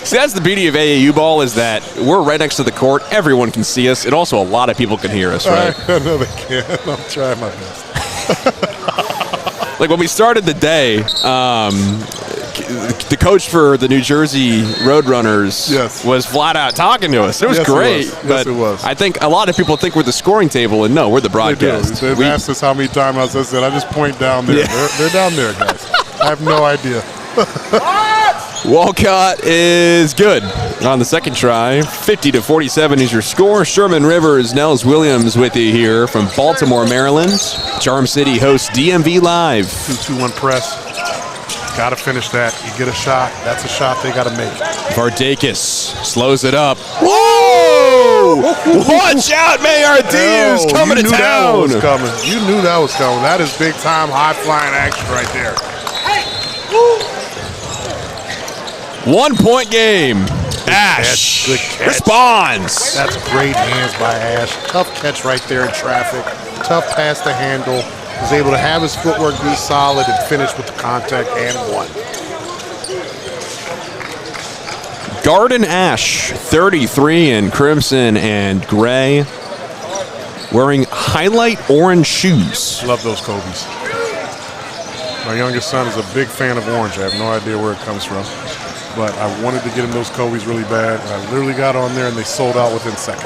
See, that's the beauty of AAU ball, is that we're right next to the court. Everyone can see us, and also a lot of people can hear us, right? I know they can. I'm trying my best. Like when we started the day, the coach for the New Jersey Roadrunners was flat out talking to us. It was great. Yes, it was. I think a lot of people think we're the scoring table, and no, we're the broadcast. They've asked us how many timeouts. I said, I just point down there. Yeah. They're down there, guys. I have no idea. Walcott is good on the second try. 50-47 is your score. Sherman Rivers, Nels Williams with you here from Baltimore, Maryland. Charm City hosts DMV Live. 2-2-1 press. Got to finish that. You get a shot. That's a shot they got to make. 𝘿aximizing slows it up. Whoa! Watch out, Mayor Diaz coming to town. You knew that was coming. That is big time high flying action right there. 1 point game. Ash good catch. Responds. That's great hands by Ash. Tough catch right there in traffic. Tough pass to handle. Was able to have his footwork be solid and finish with the contact and one. Garden Ash, 33 in crimson and gray, wearing highlight orange shoes. Love those Kobe's. My youngest son is a big fan of orange. I have no idea where it comes from. But I wanted to get him those Kobe's really bad. I literally got on there and they sold out within seconds.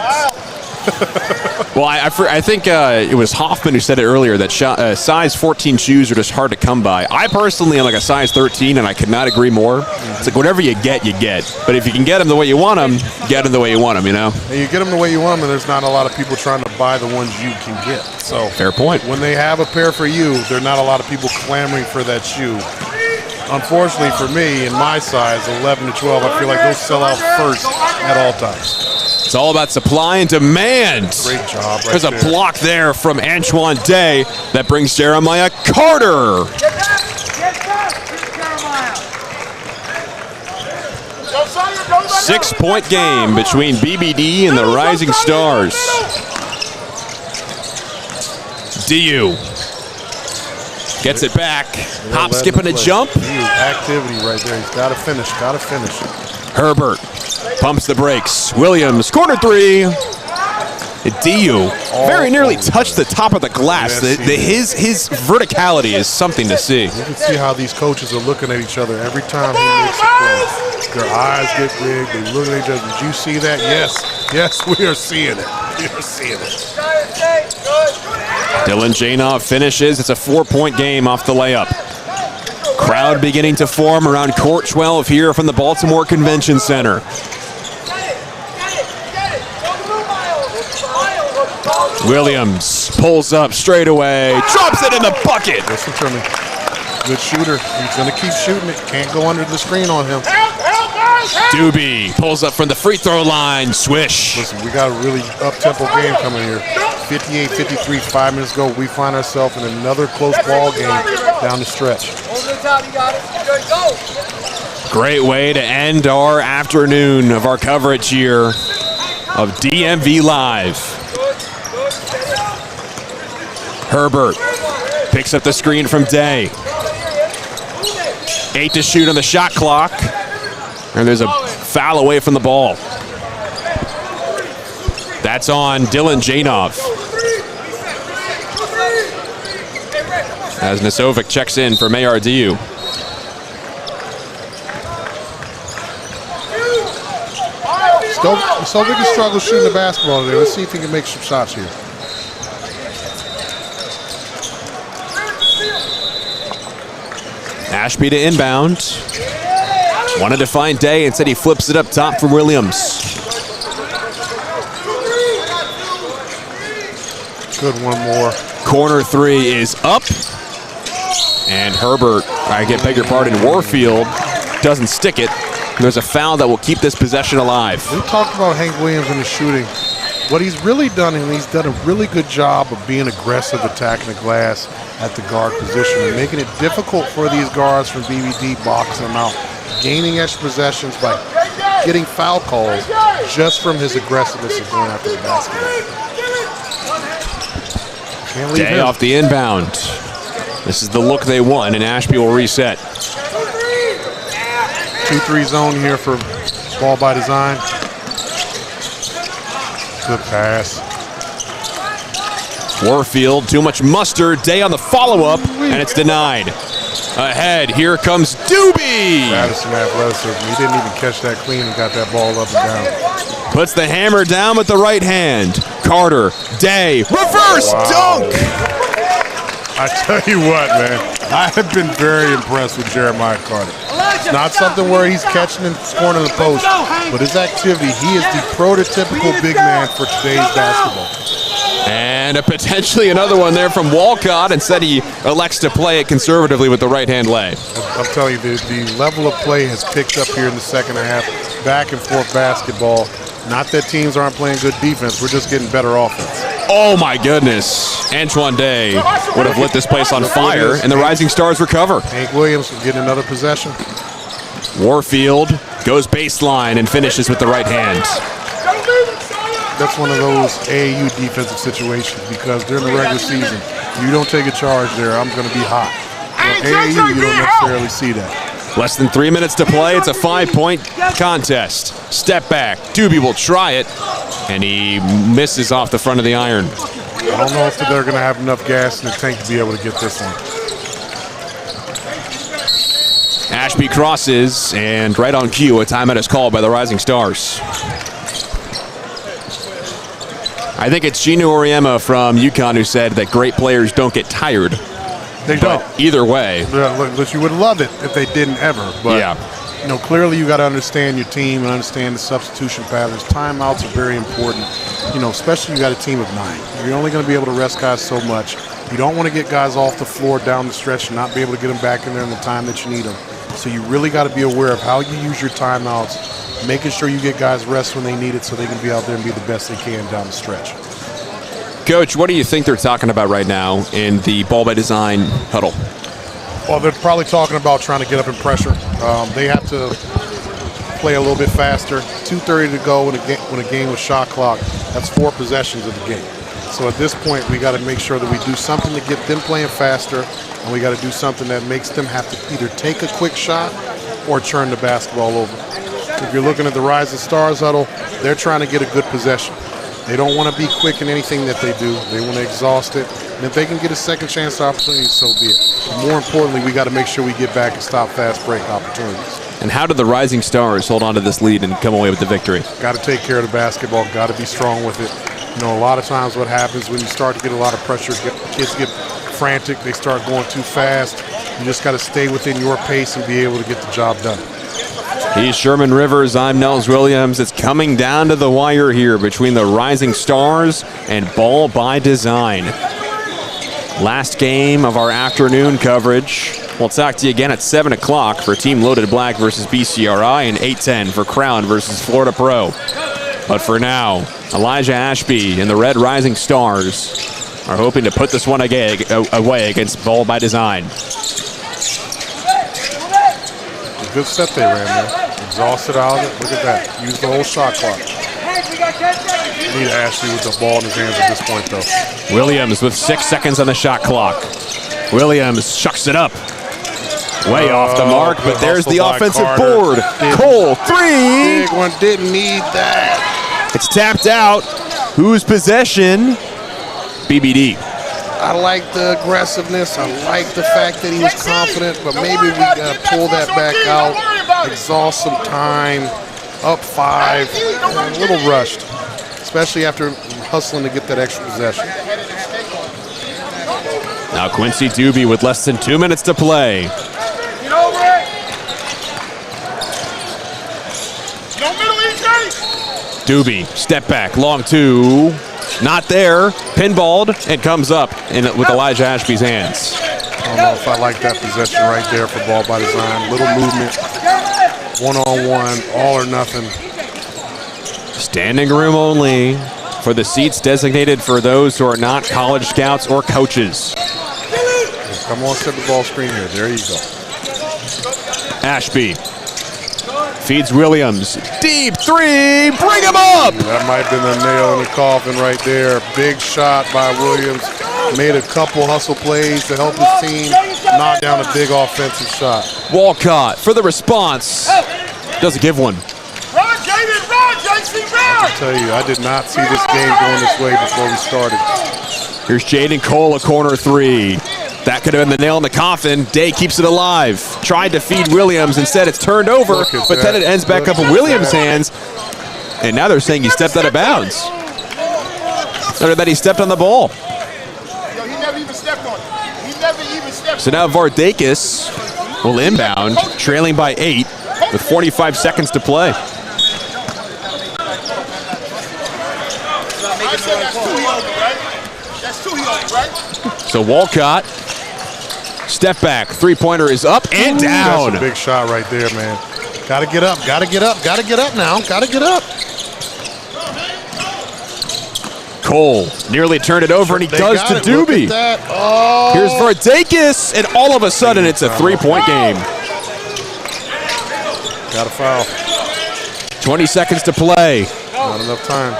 Well, I think it was Hoffman who said it earlier that size 14 shoes are just hard to come by. I personally am like a size 13, and I could not agree more. It's like whatever you get, you get. But if you can get them the way you want them, get them the way you want them, you know? And you get them the way you want them, and there's not a lot of people trying to buy the ones you can get. So fair point. When they have a pair for you, there are not a lot of people clamoring for that shoe. Unfortunately for me, in my size, 11 to 12, I feel like those sell out first at all times. It's all about supply and demand. Great job right There's a block there from Antoine Day that brings Jeremiah Carter. 6-point game between BBD and the Rising Stars. DU gets it back. Hop, skip, and a jump. Activity right there. He's got to finish. Got to finish. Herbert pumps the brakes. Williams, corner three. DU very nearly touched the top of the glass. Yes, His verticality is something to see. You can see how these coaches are looking at each other every time he makes a play. Their eyes get big. They look at each other. Did you see that? Yes. Yes, we are seeing it. We are seeing it. Dylan Janov finishes. It's a 4-point game off the layup. Crowd beginning to form around court 12 here from the Baltimore Convention Center. Williams pulls up straight away, drops it in the bucket. Listen to me. Good shooter. He's going to keep shooting it. Can't go under the screen on him. Doobie pulls up from the free throw line. Swish. Listen, we got a really up-tempo game coming here. 58-53, 5 minutes ago. We find ourselves in another close ball game down the stretch. Great way to end our afternoon of our coverage here of DMV Live. Herbert picks up the screen from Day. 8 to shoot on the shot clock. And there's a foul away from the ball. That's on Dylan Janov. As Nasovic checks in for Mayor DU. Nasovic has struggled shooting the basketball today. Let's see if he can make some shots here. Ashby to inbound. Wanted to find Day, instead he flips it up top for Williams. Good, one more. Corner three is up. And Herbert, I beg your pardon, Warfield doesn't stick it. There's a foul that will keep this possession alive. We talked about Hank Williams and his shooting. What he's really done, and he's done a really good job of being aggressive, attacking the glass at the guard position and making it difficult for these guards from BBD boxing them out, gaining extra possessions by getting foul calls just from his aggressiveness of going after the basketball. Can't leave Day him. off the inbound. This is the look they want, and Ashby will reset. 2-3 zone here for ball by design. Good pass. Warfield, too much mustard. Day on the follow-up, and it's denied. Ahead, here comes Doobie. Madison athleticism. He didn't even catch that clean and got that ball up and down. Puts the hammer down with the right hand. Carter, Day, reverse dunk. I tell you what, man, I have been very impressed with Jeremiah Carter. It's not something where he's catching and scoring in the post, but his activity, he is the prototypical big man for today's basketball. And potentially another one there from Walcott. Instead, he elects to play it conservatively with the right-hand lay. I'm telling you, the level of play has picked up here in the second half. Back and forth basketball. Not that teams aren't playing good defense. We're just getting better offense. Oh, my goodness. Antoine Day would have lit this place on fire, and the Rising Stars recover. Hank Williams will get another possession. Warfield goes baseline and finishes with the right hand. That's one of those AAU defensive situations because during the regular season, you don't take a charge there, I'm going to be hot. AAU, you don't necessarily see that. Less than 3 minutes to play. It's a 5-point contest. Step back. Doobie will try it, and he misses off the front of the iron. I don't know if they're going to have enough gas in the tank to be able to get this one. Ashby crosses, and right on cue, a timeout is called by the Rising Stars. I think it's Gino Auriemma from UConn who said that great players don't get tired. They don't. Either way. Look, you would love it if they didn't ever. But, yeah. You know, clearly you got to understand your team and understand the substitution patterns. Timeouts are very important, you know, especially you got a team of 9. You're only going to be able to rest guys so much. You don't want to get guys off the floor down the stretch and not be able to get them back in there in the time that you need them. So you really got to be aware of how you use your timeouts, making sure you get guys rest when they need it so they can be out there and be the best they can down the stretch. Coach, what do you think they're talking about right now in the ball by design huddle? Well, they're probably talking about trying to get up in pressure. They have to play a little bit faster. 2:30 to go when a game with shot clock. That's 4 possessions of the game. So at this point, we got to make sure that we do something to get them playing faster, and we got to do something that makes them have to either take a quick shot or turn the basketball over. If you're looking at the Rising Stars huddle, they're trying to get a good possession. They don't want to be quick in anything that they do. They want to exhaust it. And if they can get a second chance opportunity, so be it. But more importantly, we got to make sure we get back and stop fast break opportunities. And how did the Rising Stars hold on to this lead and come away with the victory? Got to take care of the basketball. Got to be strong with it. You know, a lot of times what happens when you start to get a lot of pressure, kids get frantic. They start going too fast. You just got to stay within your pace and be able to get the job done. He's Sherman Rivers. I'm Nels Williams. It's coming down to the wire here between the Rising Stars and Ball by Design. Last game of our afternoon coverage. We'll talk to you again at 7 o'clock for Team Loaded Black versus BCRI and 8:10 for Crown versus Florida Pro. But for now, Elijah Ashby and the Red Rising Stars are hoping to put this one away against Ball by Design. A good set they ran there. Exhausted out of it. Look at that. Use the whole shot clock. Need Ashley with the ball in his hands at this point, though. Williams with 6 seconds on the shot clock. Williams shucks it up. Way off the mark, but there's the offensive board. Cole, 3. Big one, didn't need that. It's tapped out. Whose possession? BBD. I like the aggressiveness. I like the fact that he was confident, but maybe we got to pull that back out, exhaust some time, up 5, a little rushed, especially after hustling to get that extra possession. Now Quincy Doobie with less than 2 minutes to play. Doobie, step back, long 2. Not there, pinballed, and comes up with Elijah Ashby's hands. I don't know if I like that possession right there for Ball by Design. Little movement, one-on-one, all or nothing. Standing room only for the seats designated for those who are not college scouts or coaches. Come on, set the ball screen here. There you go. Ashby feeds Williams. Deep 3, bring him up! That might have been the nail in the coffin right there. Big shot by Williams. Made a couple hustle plays to help his team knock down a big offensive shot. Walcott for the response. Doesn't give one. I tell you, I did not see this game going this way before we started. Here's Jaden Cole, a corner 3. That could have been the nail in the coffin. Day keeps it alive. Tried to feed Williams. Instead, it's turned over, but then it ends back up in Williams' hands. And now they're saying he stepped out of bounds. Or that he stepped on the ball. He never even stepped on it. He never even stepped. So now Vardakis will inbound, trailing by 8 with 45 seconds to play. That's 2 he on, right? So Walcott, step back, 3-pointer is up and down. That's a big shot right there, man. Gotta get up, gotta get up, gotta get up now, gotta get up. Cole nearly turned it over, and he does to Doobie. Oh. Here's Vardakis, and all of a sudden it's a 3-point game. Got a foul. 20 seconds to play. Not enough time.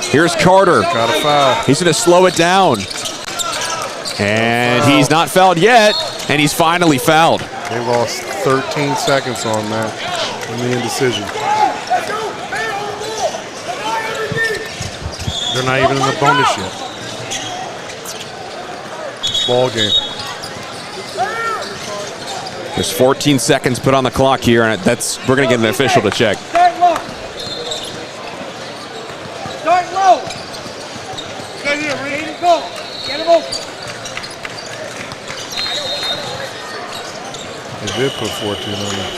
Here's Carter. Got a foul. He's going to slow it down. And he's not fouled yet, and he's finally fouled. They lost 13 seconds on that in the indecision. They're not even in the bonus yet. Ball game. There's 14 seconds put on the clock here, and we're going to get an official to check. Start low. Start low. Get here, Reed. Go. Get him open. They did put 14 on there.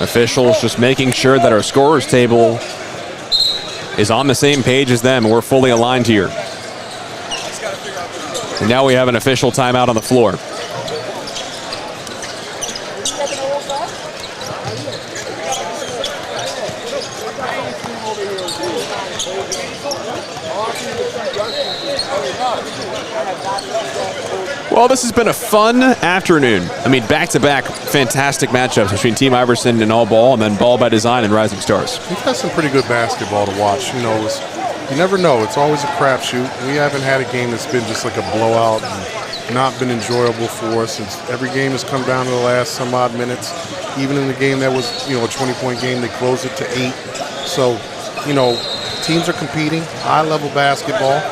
Officials just making sure that our scorers table is on the same page as them, and we're fully aligned here. And now we have an official timeout on the floor. Well, this has been a fun afternoon. I mean, back-to-back fantastic matchups between Team Iverson and All Ball, and then Ball by Design and Rising Stars. We've had some pretty good basketball to watch. You know, you never know. It's always a crapshoot. We haven't had a game that's been just like a blowout and not been enjoyable for us. Every game has come down to the last some odd minutes. Even in the game that was, a 20-point game, they closed it to 8. So, teams are competing, high-level basketball.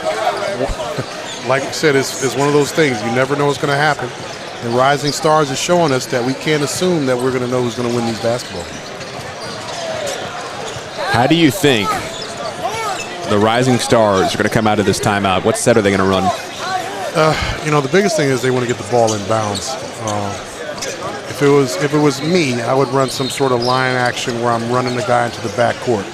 Like I said, it's one of those things. You never know what's going to happen. And Rising Stars is showing us that we can't assume that we're going to know who's going to win these basketball games. How do you think the Rising Stars are going to come out of this timeout? What set are they going to run? The biggest thing is they want to get the ball in bounds. If it was me, I would run some sort of line action where I'm running the guy into the backcourt.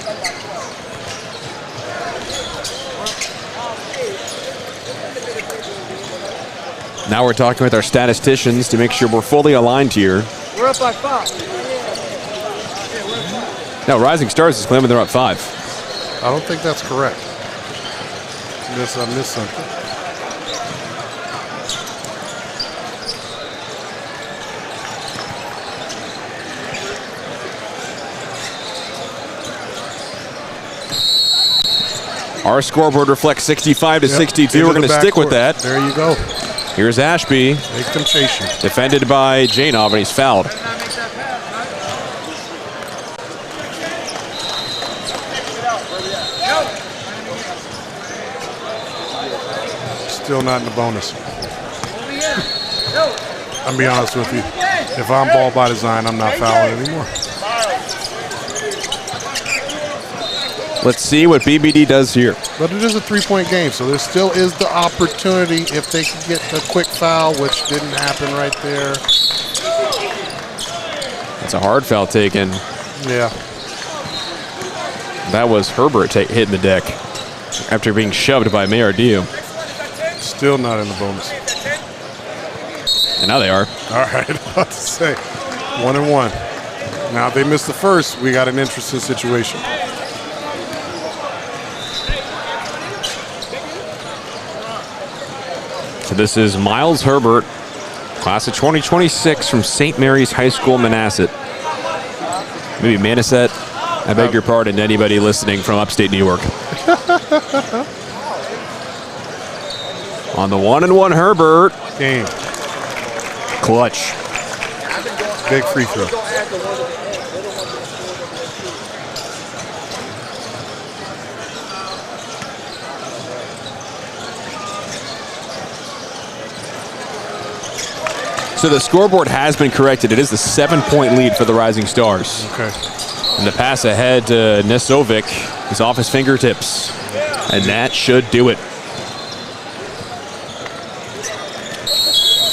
Now we're talking with our statisticians to make sure we're fully aligned here. We're up by 5. No, Rising Stars is claiming they're up 5. I don't think that's correct. I missed something. Our scoreboard reflects 65 to 62. We're going to stick with that. There you go. Here's Ashby. Make them chase you. Defended by Janov, and he's fouled. Still not in the bonus. I'll be honest with you. If I'm Ball by Design, I'm not fouling anymore. Let's see what BBD does here. But it is a 3-point game, so there still is the opportunity if they can get a quick foul, which didn't happen right there. It's a hard foul taken. Yeah. That was Herbert hitting the deck after being shoved by Mayardillo. Still not in the bonus. And now they are. All right, about to say 1-1. Now if they missed the first, we got an interesting situation. So this is Miles Herbert, class of 2026 from St. Mary's High School, Manasset. Maybe Manasset. I beg your pardon, anybody listening from upstate New York. On the 1-1 Herbert. Game. Clutch. Big free throw. So the scoreboard has been corrected. It is the 7-point lead for the Rising Stars. Okay. And the pass ahead to Nesovic is off his fingertips. And that should do it.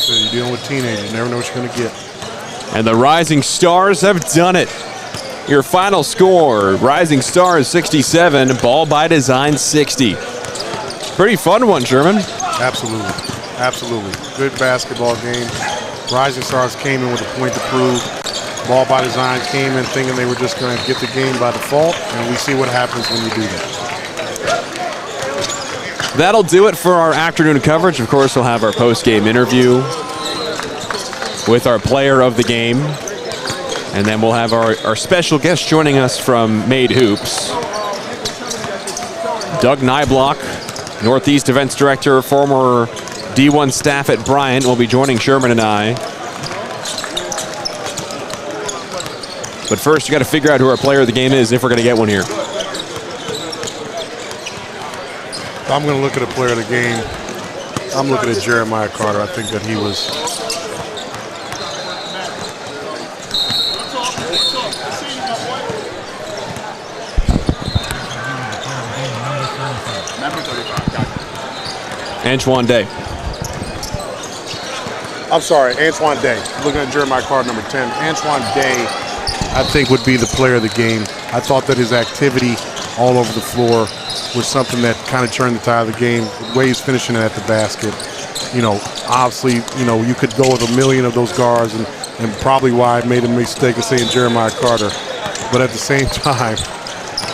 So you're dealing with teenagers. You never know what you're going to get. And the Rising Stars have done it. Your final score, Rising Stars 67, Ball by Design 60. Pretty fun one, Sherman. Absolutely. Absolutely. Good basketball game. Rising Stars came in with a point to prove. Ball by Design came in thinking they were just going to get the game by default, and we see what happens when you do that. That'll do it for our afternoon coverage. Of course, we'll have our post-game interview with our player of the game. And then we'll have our special guest joining us from Made Hoops. Doug Nyblock, Northeast Events Director, former D1 staff at Bryant, will be joining Sherman and I. But first, you got to figure out who our player of the game is if we're going to get one here. I'm going to look at a player of the game. I'm looking at Jeremiah Carter. I think that he was... Antoine Day. I'm sorry, Antoine Day. Looking at Jeremiah Carter, number 10. Antoine Day, I think, would be the player of the game. I thought that his activity all over the floor was something that kind of turned the tide of the game. The way he's finishing it at the basket. Obviously, you could go with a million of those guards, and probably why I made a mistake of saying Jeremiah Carter. But at the same time,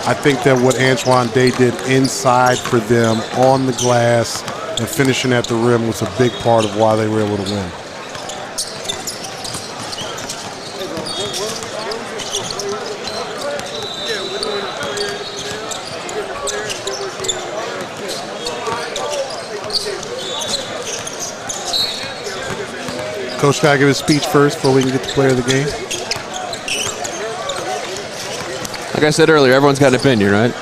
I think that what Antoine Day did inside for them on the glass, and finishing at the rim was a big part of why they were able to win. Coach got to give his speech first before we can get the player of the game. Like I said earlier, everyone's got an opinion, right?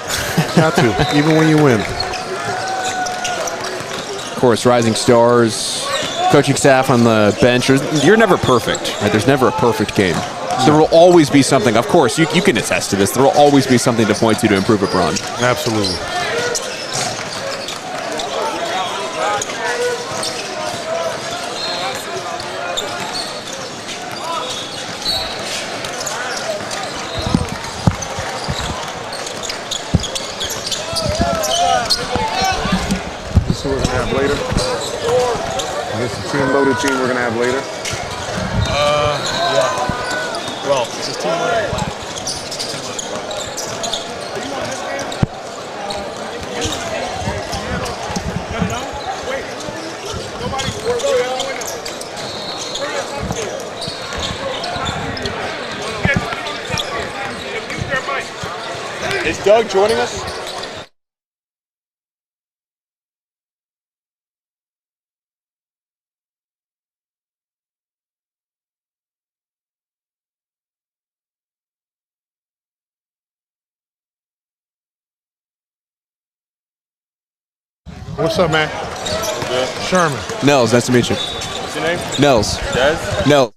Got to, even when you win. Of course, Rising Stars, coaching staff on the bench. You're never perfect, right? There's never a perfect game. So there will always be something. Of course, you can attest to this. There will always be something to point to improve upon. Absolutely. Loaded team we're going to have later? Yeah. Well, this is team loaded. Is Doug joining us? What's up, man? Good. Sherman. Nels, nice to meet you. What's your name? Nels. Des? Nels.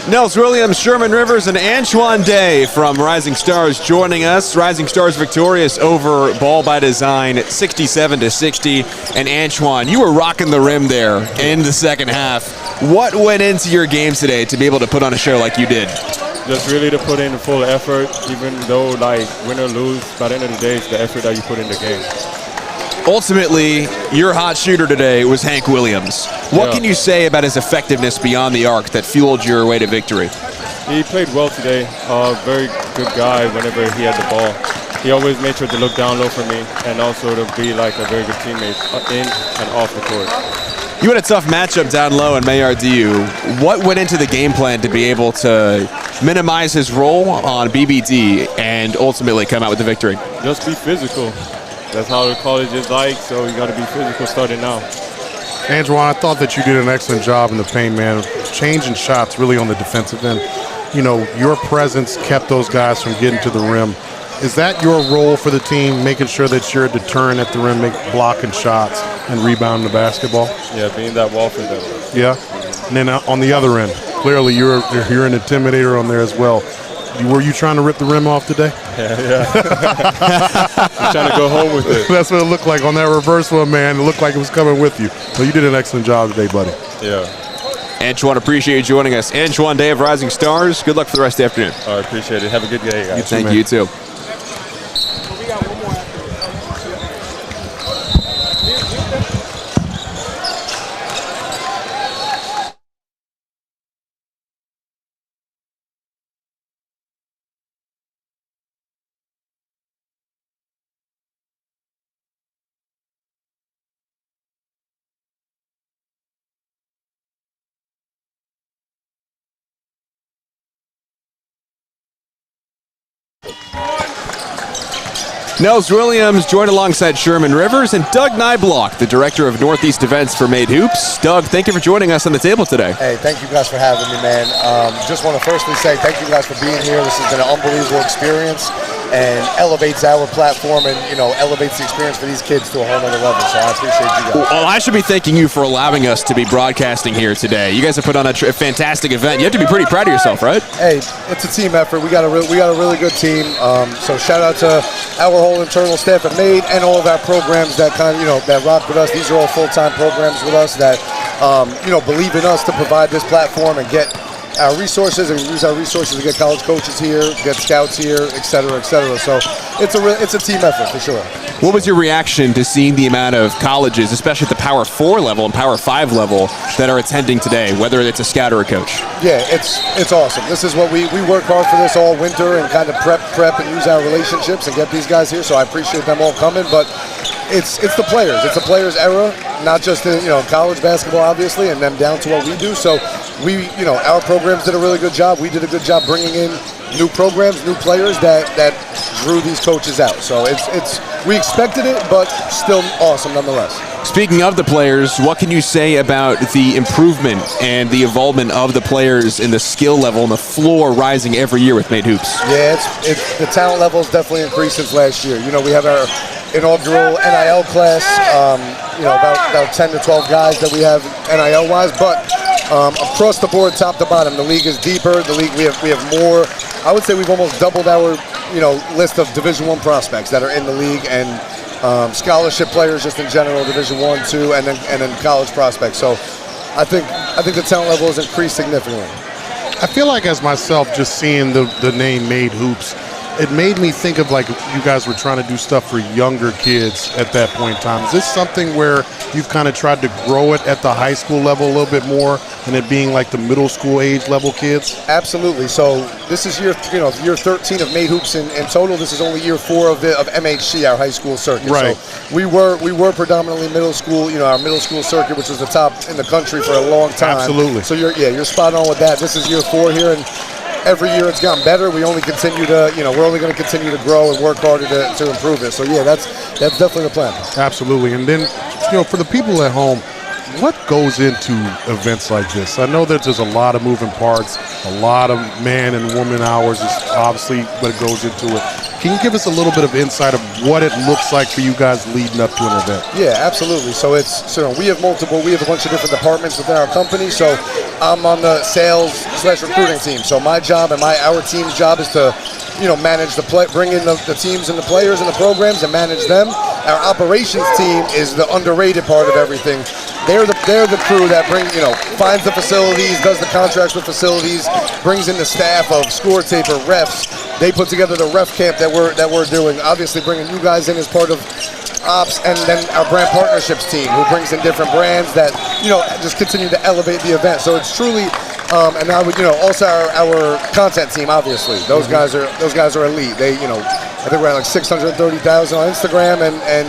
Nels Williams, Sherman Rivers, and Antoine Day from Rising Stars joining us. Rising Stars victorious over Ball by Design, 67-60. And Antoine, you were rocking the rim there in the second half. What went into your game today to be able to put on a show like you did? Just really to put in the full effort, even though like win or lose, by the end of the day, it's the effort that you put in the game. Ultimately, your hot shooter today was Hank Williams. What can you say about his effectiveness beyond the arc that fueled your way to victory? He played well today. Very good guy whenever he had the ball. He always made sure to look down low for me and also to be like a very good teammate in and off the court. You had a tough matchup down low in Maillard Diu. What went into the game plan to be able to minimize his role on BBD and ultimately come out with the victory? Just be physical. That's how the college is like, so you got to be physical starting now. Antoine, I thought that you did an excellent job in the paint, man. Changing shots really on the defensive end. You know, your presence kept those guys from getting to the rim. Is that your role for the team, making sure that you're a deterrent at the rim, blocking shots and rebounding the basketball? Yeah, being that wall for them. Yeah. And then on the other end, clearly you're an intimidator on there as well. Were you trying to rip the rim off today? Yeah. I'm trying to go home with it. That's what it looked like on that reverse one, man. It looked like it was coming with you. So you did an excellent job today, buddy. Yeah. Antoine, appreciate you joining us. Antoine Day of Rising Stars. Good luck for the rest of the afternoon. I appreciate it. Have a good day, guys. Thank you, you too. Nels Williams joined alongside Sherman Rivers and Doug Nyblock, the director of Northeast Events for Made Hoops. Doug, thank you for joining us on the table today. Hey, thank you guys for having me, man. Just want to firstly say thank you guys for being here. This has been an unbelievable experience and elevates our platform and, you know, elevates the experience for these kids to a whole other level. So I appreciate you guys. Well, I should be thanking you for allowing us to be broadcasting here today. You guys have put on a fantastic event. You have to be pretty proud of yourself, right? Hey, it's a team effort. We got a really good team. So shout out to our whole internal staff at Made and all of our programs that kind of, you know, that rock with us. These are all full-time programs with us that, you know, believe in us to provide this platform and get our resources and use our resources to get college coaches here, get scouts here, et cetera, et cetera. So it's a team effort for sure. What was your reaction to seeing the amount of colleges, especially at the Power 4 level and Power 5 level, that are attending today, whether it's a scout or a coach? Yeah, it's awesome. This is what we work hard for this all winter and kind of prep and use our relationships and get these guys here. So I appreciate them all coming, but it's the players. It's a players era, not just in college basketball, obviously, and then down to what we do. So our programs did a really good job. We did a good job bringing in new programs, new players that drew these coaches out. So we expected it, but still awesome nonetheless. Speaking of the players, what can you say about the improvement and the involvement of the players in the skill level and the floor rising every year with Made Hoops? Yeah, the talent level has definitely increased since last year. We have our inaugural NIL class, about 10 to 12 guys that we have NIL-wise, but across the board, top to bottom, the league is deeper. The league, we have more. I would say we've almost doubled our list of Division I prospects that are in the league, and scholarship players just in general, Division I, II, and then college prospects. So I think the talent level has increased significantly. I feel like as myself, just seeing the name Made Hoops, it made me think of like you guys were trying to do stuff for younger kids at that point in time. Is this something where you've kind of tried to grow it at the high school level a little bit more and it being like the middle school age level kids? Absolutely. So this is year 13 of Made Hoops in total. This is only year 4 of MHC, our high school circuit. Right. So we were predominantly middle school, our middle school circuit, which was the top in the country for a long time. Absolutely. So you're spot on with that. This is year 4 here, and every year it's gotten better. We only continue to, we're only going to continue to grow and work harder to improve it. So yeah, that's definitely the plan. Absolutely. And then, for the people at home, what goes into events like this? I know that there's a lot of moving parts, a lot of man and woman hours is obviously what goes into it. Can you give us a little bit of insight of what it looks like for you guys leading up to an event? Yeah, absolutely. So we have a bunch of different departments within our company. So I'm on the sales/recruiting team. So my job and our team's job is to, manage bring in the teams and the players and the programs and manage them. Our operations team is the underrated part of everything. They're the crew that finds the facilities, does the contracts with facilities, brings in the staff of score taper, refs. They put together the ref camp that we're doing. Obviously, bringing you guys in as part of ops, and then our brand partnerships team, who brings in different brands that just continue to elevate the event. So it's truly, and I would also our content team. Obviously, those guys are elite. They I think we're at like 630,000 on Instagram and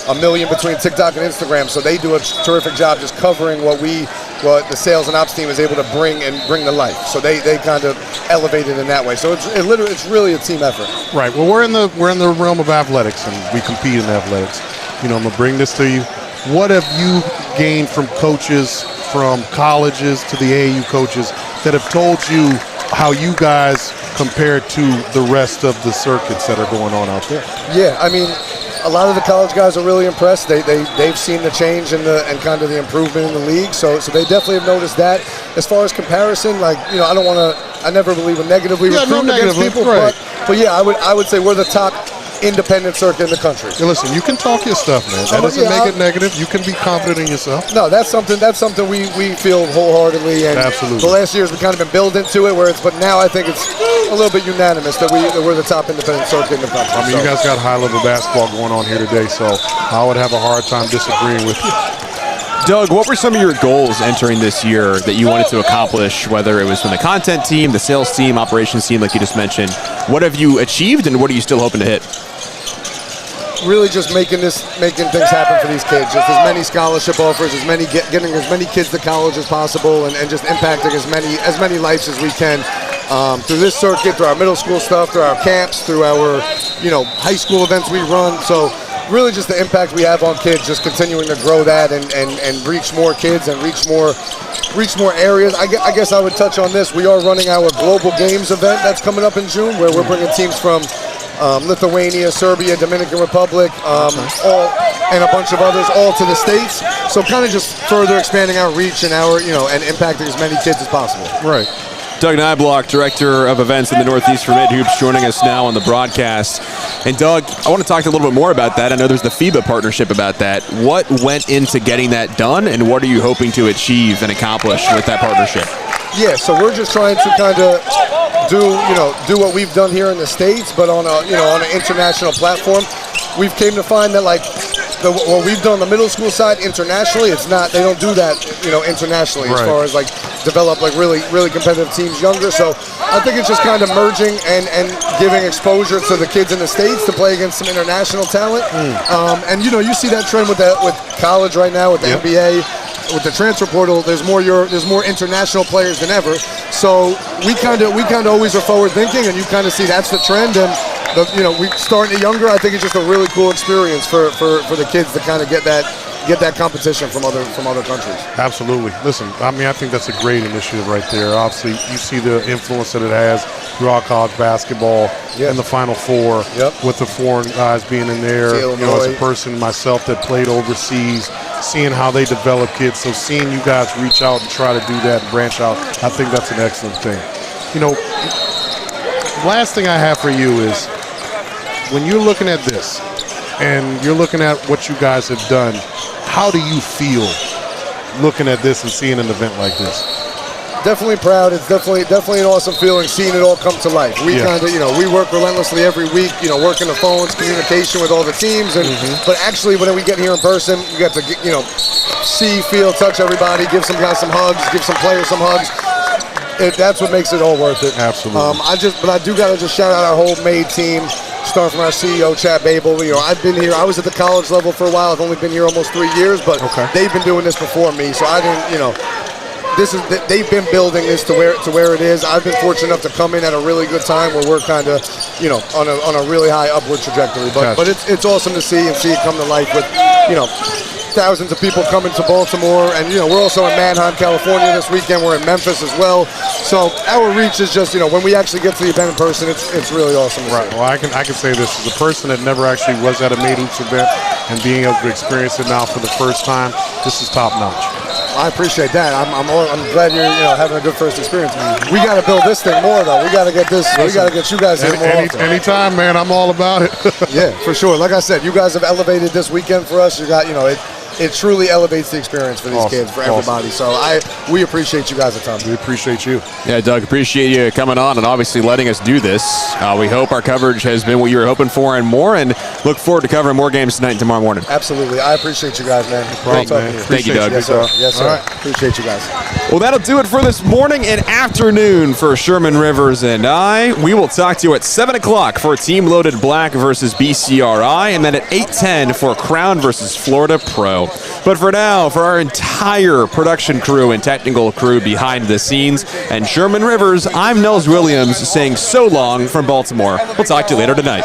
1 million between TikTok and Instagram. So they do a terrific job just covering what the sales and ops team is able to bring to life. So they kind of elevate it in that way. So it's really a team effort. Right. Well, we're in the realm of athletics, and we compete in athletics. I'm gonna bring this to you. What have you gained from coaches, from colleges to the AAU coaches that have told you how you guys compare to the rest of the circuits that are going on out there? Yeah, I mean, a lot of the college guys are really impressed. They've seen the change and kind of the improvement in the league. So they definitely have noticed that. As far as comparison, I never believe in negatively recruiting against people, right. but yeah, I would say we're the top independent circuit in the country. Yeah, listen, you can talk your stuff, man. That doesn't make it negative. You can be confident in yourself. No, that's something we feel wholeheartedly. And absolutely. The last years we kind of been building to it, but now I think it's a little bit unanimous that we're the top independent circuit in the country. I mean, you guys got high-level basketball going on here today, so I would have a hard time disagreeing with you. Doug, what were some of your goals entering this year that you wanted to accomplish, whether it was from the content team, the sales team, operations team, like you just mentioned? What have you achieved, and what are you still hoping to hit? Really just making things happen for these kids. Just as many scholarship offers, getting as many kids to college as possible, and just impacting as many lives as we can through this circuit, through our middle school stuff, through our camps, through our high school events we run. So really just the impact we have on kids, just continuing to grow that and reach more kids and reach more areas. I guess I would touch on this. We are running our Global Games event that's coming up in June, where we're bringing teams from Lithuania, Serbia, Dominican Republic, and a bunch of others, all to the States. So kind of just further expanding our reach and and impacting as many kids as possible. Right. Doug Nyblock, Director of Events in the Northeast for Made Hoops, joining us now on the broadcast. And Doug, I want to talk a little bit more about that. I know there's the FIBA partnership about that. What went into getting that done, and what are you hoping to achieve and accomplish with that partnership? Yeah, so we're just trying to kind of do what we've done here in the States, but on an international platform. We've came to find that what we've done on the middle school side internationally, they don't do that, internationally as far as develop really, really competitive teams younger. So I think it's just kind of merging and giving exposure to the kids in the States to play against some international talent. And you see that trend with college right now, with the NBA, with the transfer portal. There's more international players than ever. So we kind of always are forward thinking, and you kind of see that's the trend. And we starting younger. I think it's just a really cool experience for the kids to kind of get that competition from other countries. Absolutely. Listen, I think that's a great initiative right there. Obviously, you see the influence that it has throughout college basketball in the Final Four, with the foreign guys being in there. As a person myself that played overseas, seeing how they develop kids. So seeing you guys reach out and try to do that and branch out, I think that's an excellent thing. Last thing I have for you is, when you're looking at this and you're looking at what you guys have done, how do you feel looking at this and seeing an event like this? Definitely proud. It's definitely an awesome feeling seeing it all come to life. We we work relentlessly every week, working the phones, communication with all the teams, and but actually when we get here in person, we get to see, feel, touch everybody, give some guys some hugs, give some players some hugs. That's what makes it all worth it. Absolutely. But I do gotta just shout out our whole MADE team. Start from our CEO, Chad Babel. I've been here. I was at the college level for a while. I've only been here almost 3 years, but they've been doing this before me. So I didn't, they've been building this to where it is. I've been fortunate enough to come in at a really good time where we're kind of, on a really high upward trajectory. But it's awesome to see it come to life with, thousands of people coming to Baltimore, and we're also in Manheim, California this weekend. We're in Memphis as well. So our reach is just when we actually get to the event in person, it's really awesome. Right. Well, I can say this as a person that never actually was at a MADE Hoops event and being able to experience it now for the first time. This is top notch. I appreciate that. I'm glad you're having a good first experience. We got to build this thing more though. We got to get this. We got to get you guys here more often. Anytime, man. I'm all about it. Yeah, for sure. Like I said, you guys have elevated this weekend for us. You got it truly elevates the experience for these kids, for everybody. So we appreciate you guys a ton. We appreciate you. Yeah, Doug, appreciate you coming on and obviously letting us do this. We hope our coverage has been what you were hoping for and more, and look forward to covering more games tonight and tomorrow morning. Absolutely. I appreciate you guys, man. Thank you, Doug. Yes, sir. Yes, sir. All right. Appreciate you guys. Well, that'll do it for this morning and afternoon for Sherman Rivers and I. We will talk to you at 7 o'clock for Team Loaded Black versus BCRI, and then at 8:10 for Crown versus Florida Pro. But for now, for our entire production crew and technical crew behind the scenes and Sherman Rivers, I'm Nels Williams saying so long from Baltimore. We'll talk to you later tonight.